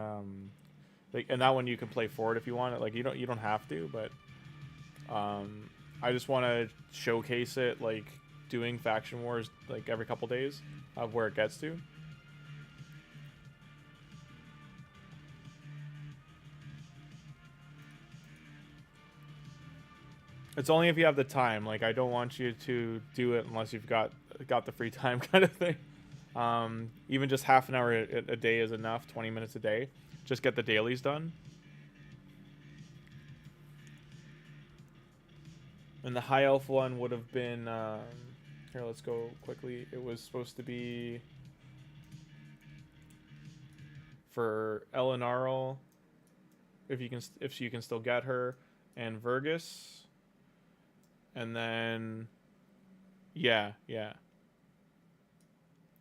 Like, and that one you can play forward if you want it. Like, you don't have to, but I just want to showcase it, like doing faction wars like every couple days of where it gets to. It's only if you have the time. Like, I don't want you to do it unless you've got the free time, kind of thing. Even just half an hour a day is enough. 20 minutes a day. Just get the dailies done. And the high elf one would have been here. Let's go quickly. It was supposed to be for Elenaril, if you can still get her, and Vergis. And then, yeah.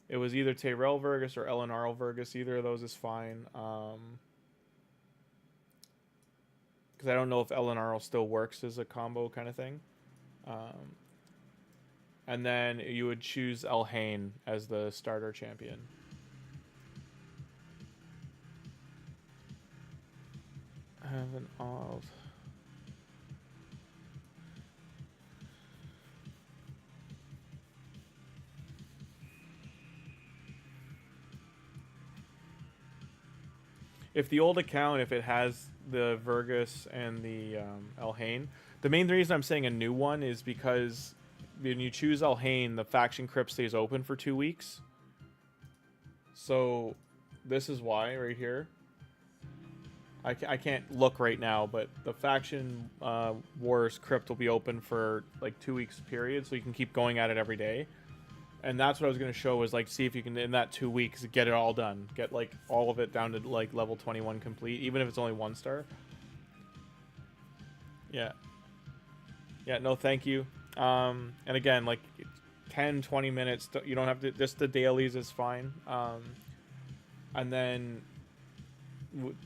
It was either Tyrell Vergis or Elenaril Vergis. Either of those is fine. Because I don't know if Elenaril still works as a combo kind of thing. And then you would choose Elhain as the starter champion. I have an odd... If the old account, if it has the Vergis and the Elhain, the main reason I'm saying a new one is because when you choose Elhain, the faction crypt stays open for 2 weeks. So this is why right here. I can't look right now, but the faction wars crypt will be open for like 2 weeks period, so you can keep going at it every day. And that's what I was going to show, was like, see if you can, in that 2 weeks, get it all done. Get like all of it down to like level 21 complete, even if it's only 1 star. Yeah. Yeah, no, thank you. And again, like 10, 20 minutes, you don't have to, just the dailies is fine. And then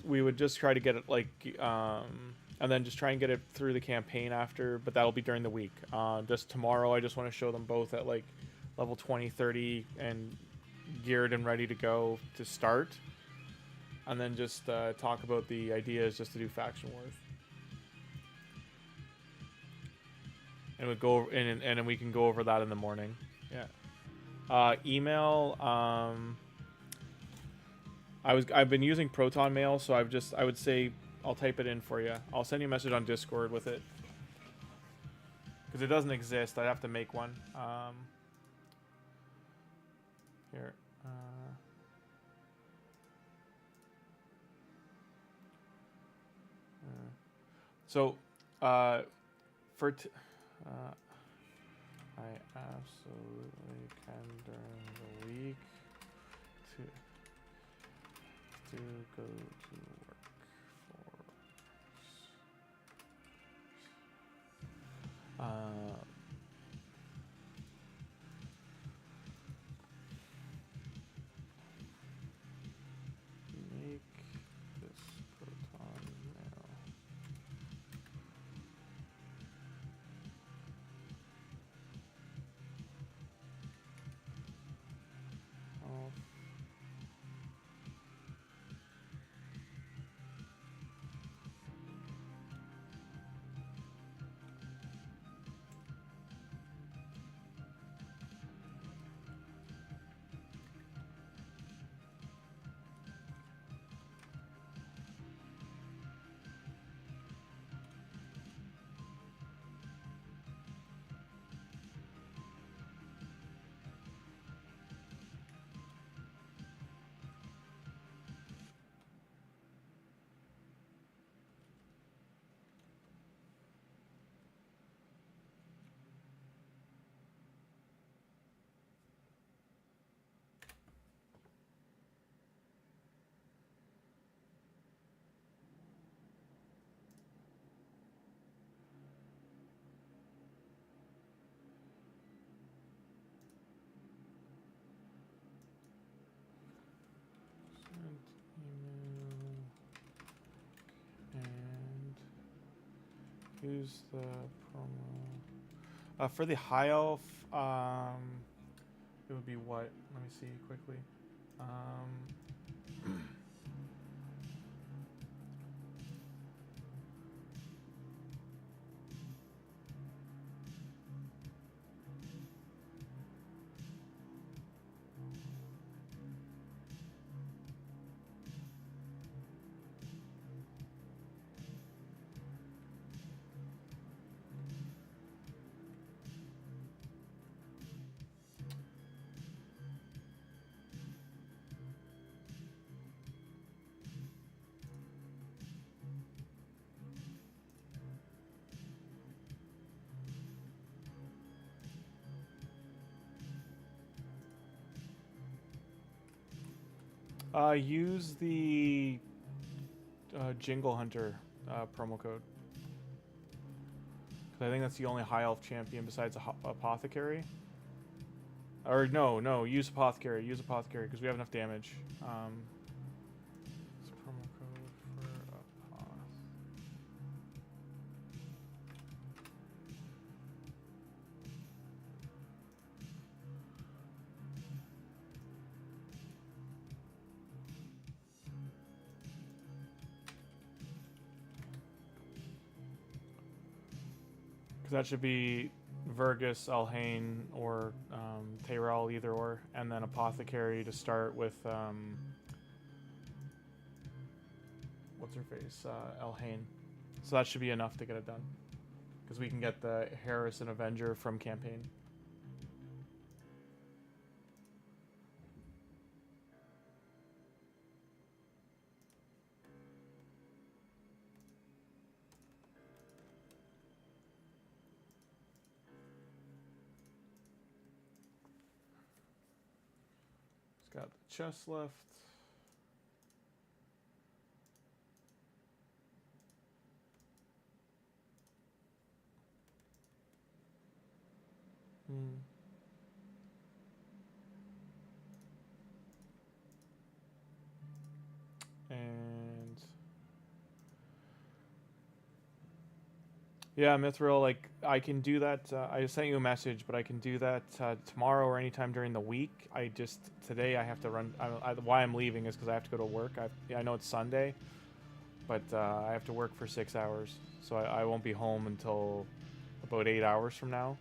we would just try to get it like, and then just try and get it through the campaign after, but that'll be during the week. Just tomorrow, I just want to show them both at like level 20, 30, and geared and ready to go to start. And then just talk about the ideas just to do faction wars. And we go and then we can go over that in the morning. Yeah. Email. I've been using Proton Mail, so I would say I'll type it in for you. I'll send you a message on Discord with it, because it doesn't exist. I'd have to make one. Here. So, for I absolutely can during the week to go to work for make this Proton Mail. Off. Use the promo for the high elf. It would be what? Let me see quickly. Use the Jingle Hunter promo code. 'Cause I think that's the only high elf champion besides Apothecary. Or no, use Apothecary. Use Apothecary because we have enough damage. It's promo code for Apoth. Because that should be Vergis, Alhain, or Tayrel, either or, and then Apothecary to start with. What's her face? Alhain. So that should be enough to get it done, because we can get the Harrison Avenger from campaign. Got the chest left. And yeah, Mithril, like I can do that. I sent you a message, but I can do that tomorrow or anytime during the week. Today I have to run. Why I'm leaving is because I have to go to work. I know it's Sunday, but I have to work for 6 hours, so I won't be home until about 8 hours from now.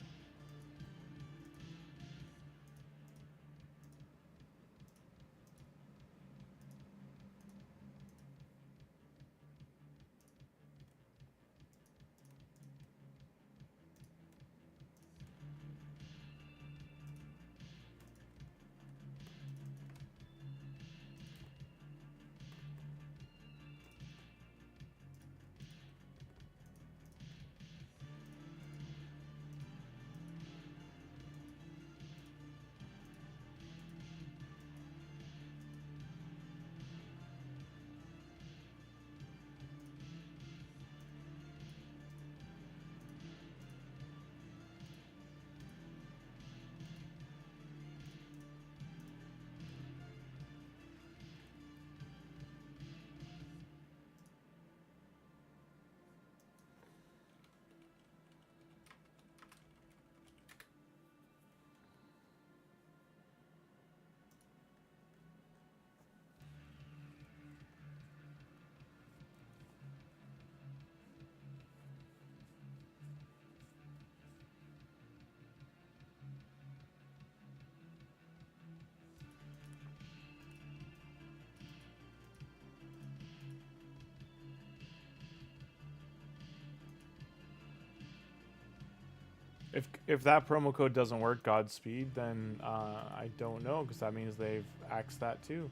If that promo code doesn't work, Godspeed, then I don't know, because that means they've axed that too.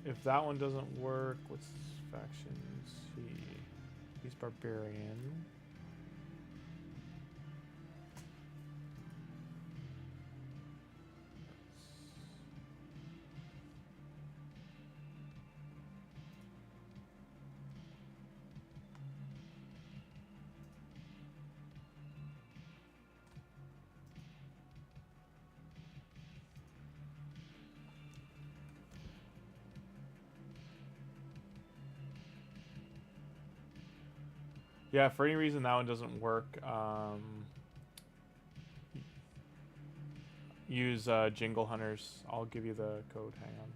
If that one doesn't work, what's factions? He's Barbarian. Yeah, if for any reason that one doesn't work, use Jingle Hunters. I'll give you the code. Hang on.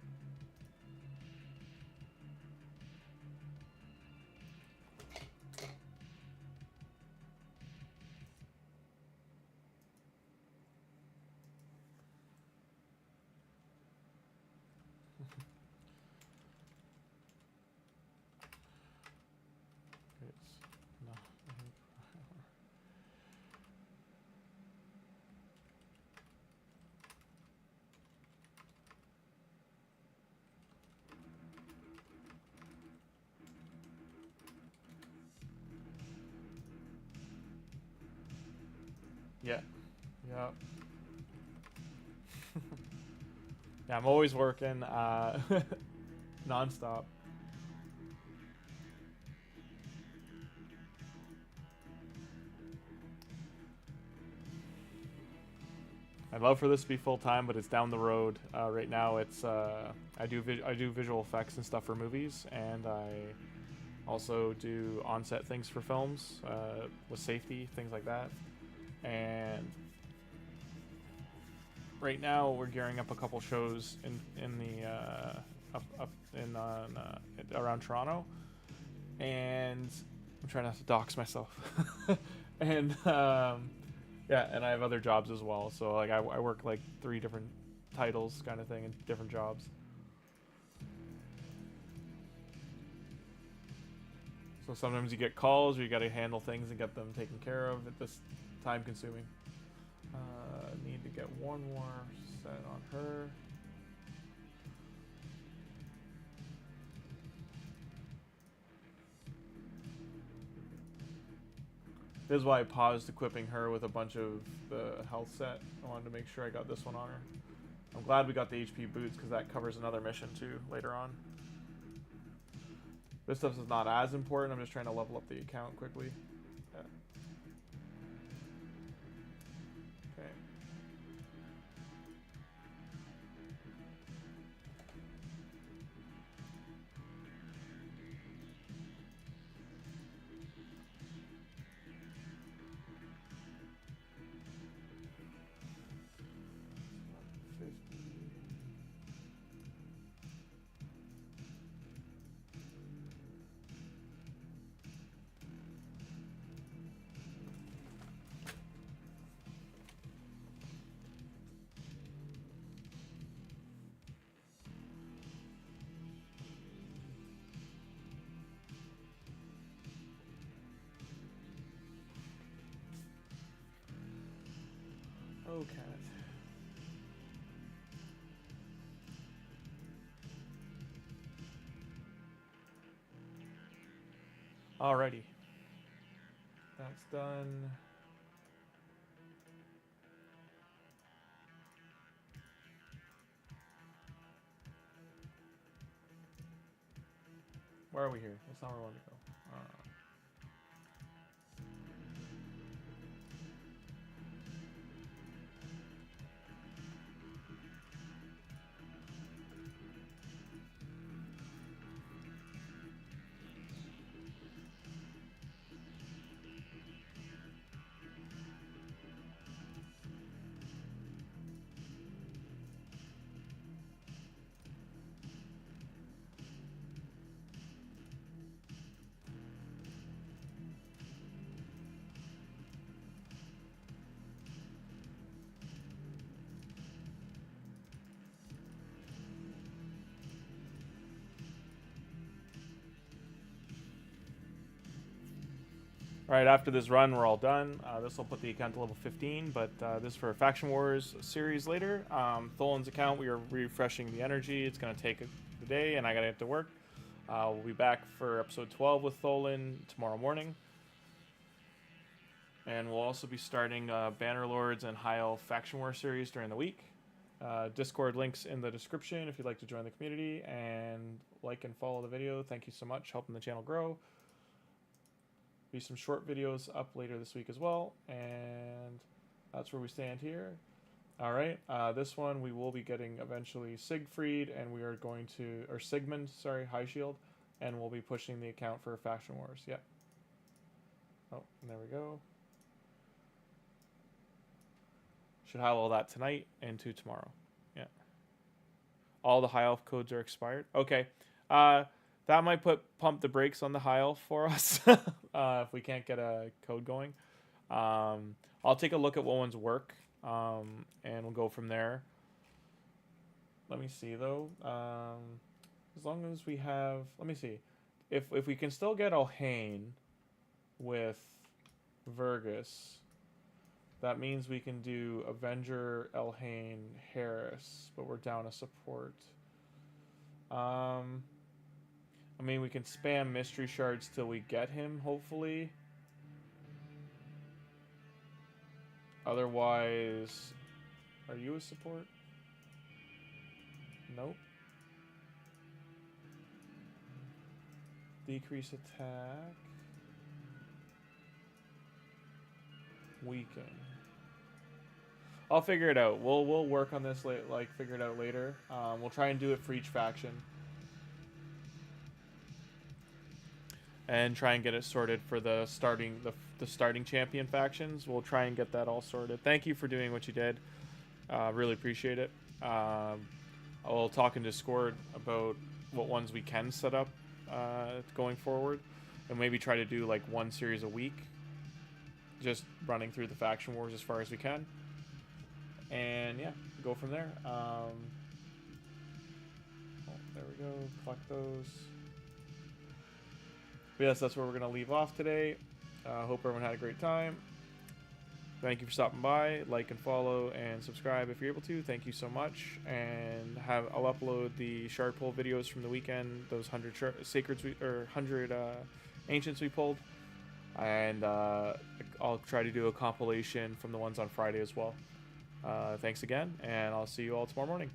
Yeah. Yeah. Yeah, I'm always working, nonstop. I'd love for this to be full time, but it's down the road. Right now, it's I do visual effects and stuff for movies, and I also do on-set things for films with safety, things like that. And right now, we're gearing up a couple shows in the up in around Toronto, and I'm trying not to dox myself. And yeah, and I have other jobs as well. So like I work like 3 different titles kind of thing in different jobs. So sometimes you get calls or you got to handle things and get them taken care of. It's time consuming. Need to get one more set on her. This is why I paused equipping her with a bunch of the health set. I wanted to make sure I got this one on her. I'm glad we got the HP boots because that covers another mission too later on. This stuff is not as important. I'm just trying to level up the account quickly. Yeah. Okay. Okay. Alrighty. That's done. Where are we here? That's not where I want to go. Alright, after this run, we're all done. This will put the account to level 15, but this is for a Faction Wars series later. Tholin's account, we are refreshing the energy. It's going to take the day, and I got to get to work. We'll be back for episode 12 with Tholin tomorrow morning. And we'll also be starting Bannerlords and High Elf Faction War series during the week. Discord links in the description if you'd like to join the community, and like and follow the video. Thank you so much, helping the channel grow. Be some short videos up later this week as well, and that's where we stand here. All right, this one we will be getting eventually Siegfried, and we are going to, or Sigmund, sorry, High Shield, and we'll be pushing the account for Faction Wars. Yep. Oh, and there we go. Should have all that tonight and to tomorrow. Yeah. All the High Elf codes are expired. Okay. That might pump the brakes on the High Elf for us if we can't get a code going. I'll take a look at what ones work, and we'll go from there. Let me see though. As long as we have, let me see, if we can still get O'Hane with Vergis, that means we can do Avenger, Elhane, Harris, but we're down a support. I mean, we can spam mystery shards till we get him, hopefully. Otherwise, are you a support? Nope. Decrease attack. Weaken. I'll figure it out. We'll work on this figure it out later. We'll try and do it for each faction. And try and get it sorted for the starting champion factions. We'll try and get that all sorted. Thank you for doing what you did. Really appreciate it. I'll talk in Discord about what ones we can set up going forward, and maybe try to do like one series a week, just running through the faction wars as far as we can, and yeah, go from there. Oh, there we go. Collect those. But yes, that's where we're gonna leave off today. Hope everyone had a great time. Thank you for stopping by. Like and follow and subscribe if you're able to. Thank you so much. And I'll upload the shard pull videos from the weekend. Those 100 sacreds 100 ancients we pulled, and I'll try to do a compilation from the ones on Friday as well. Thanks again, and I'll see you all tomorrow morning.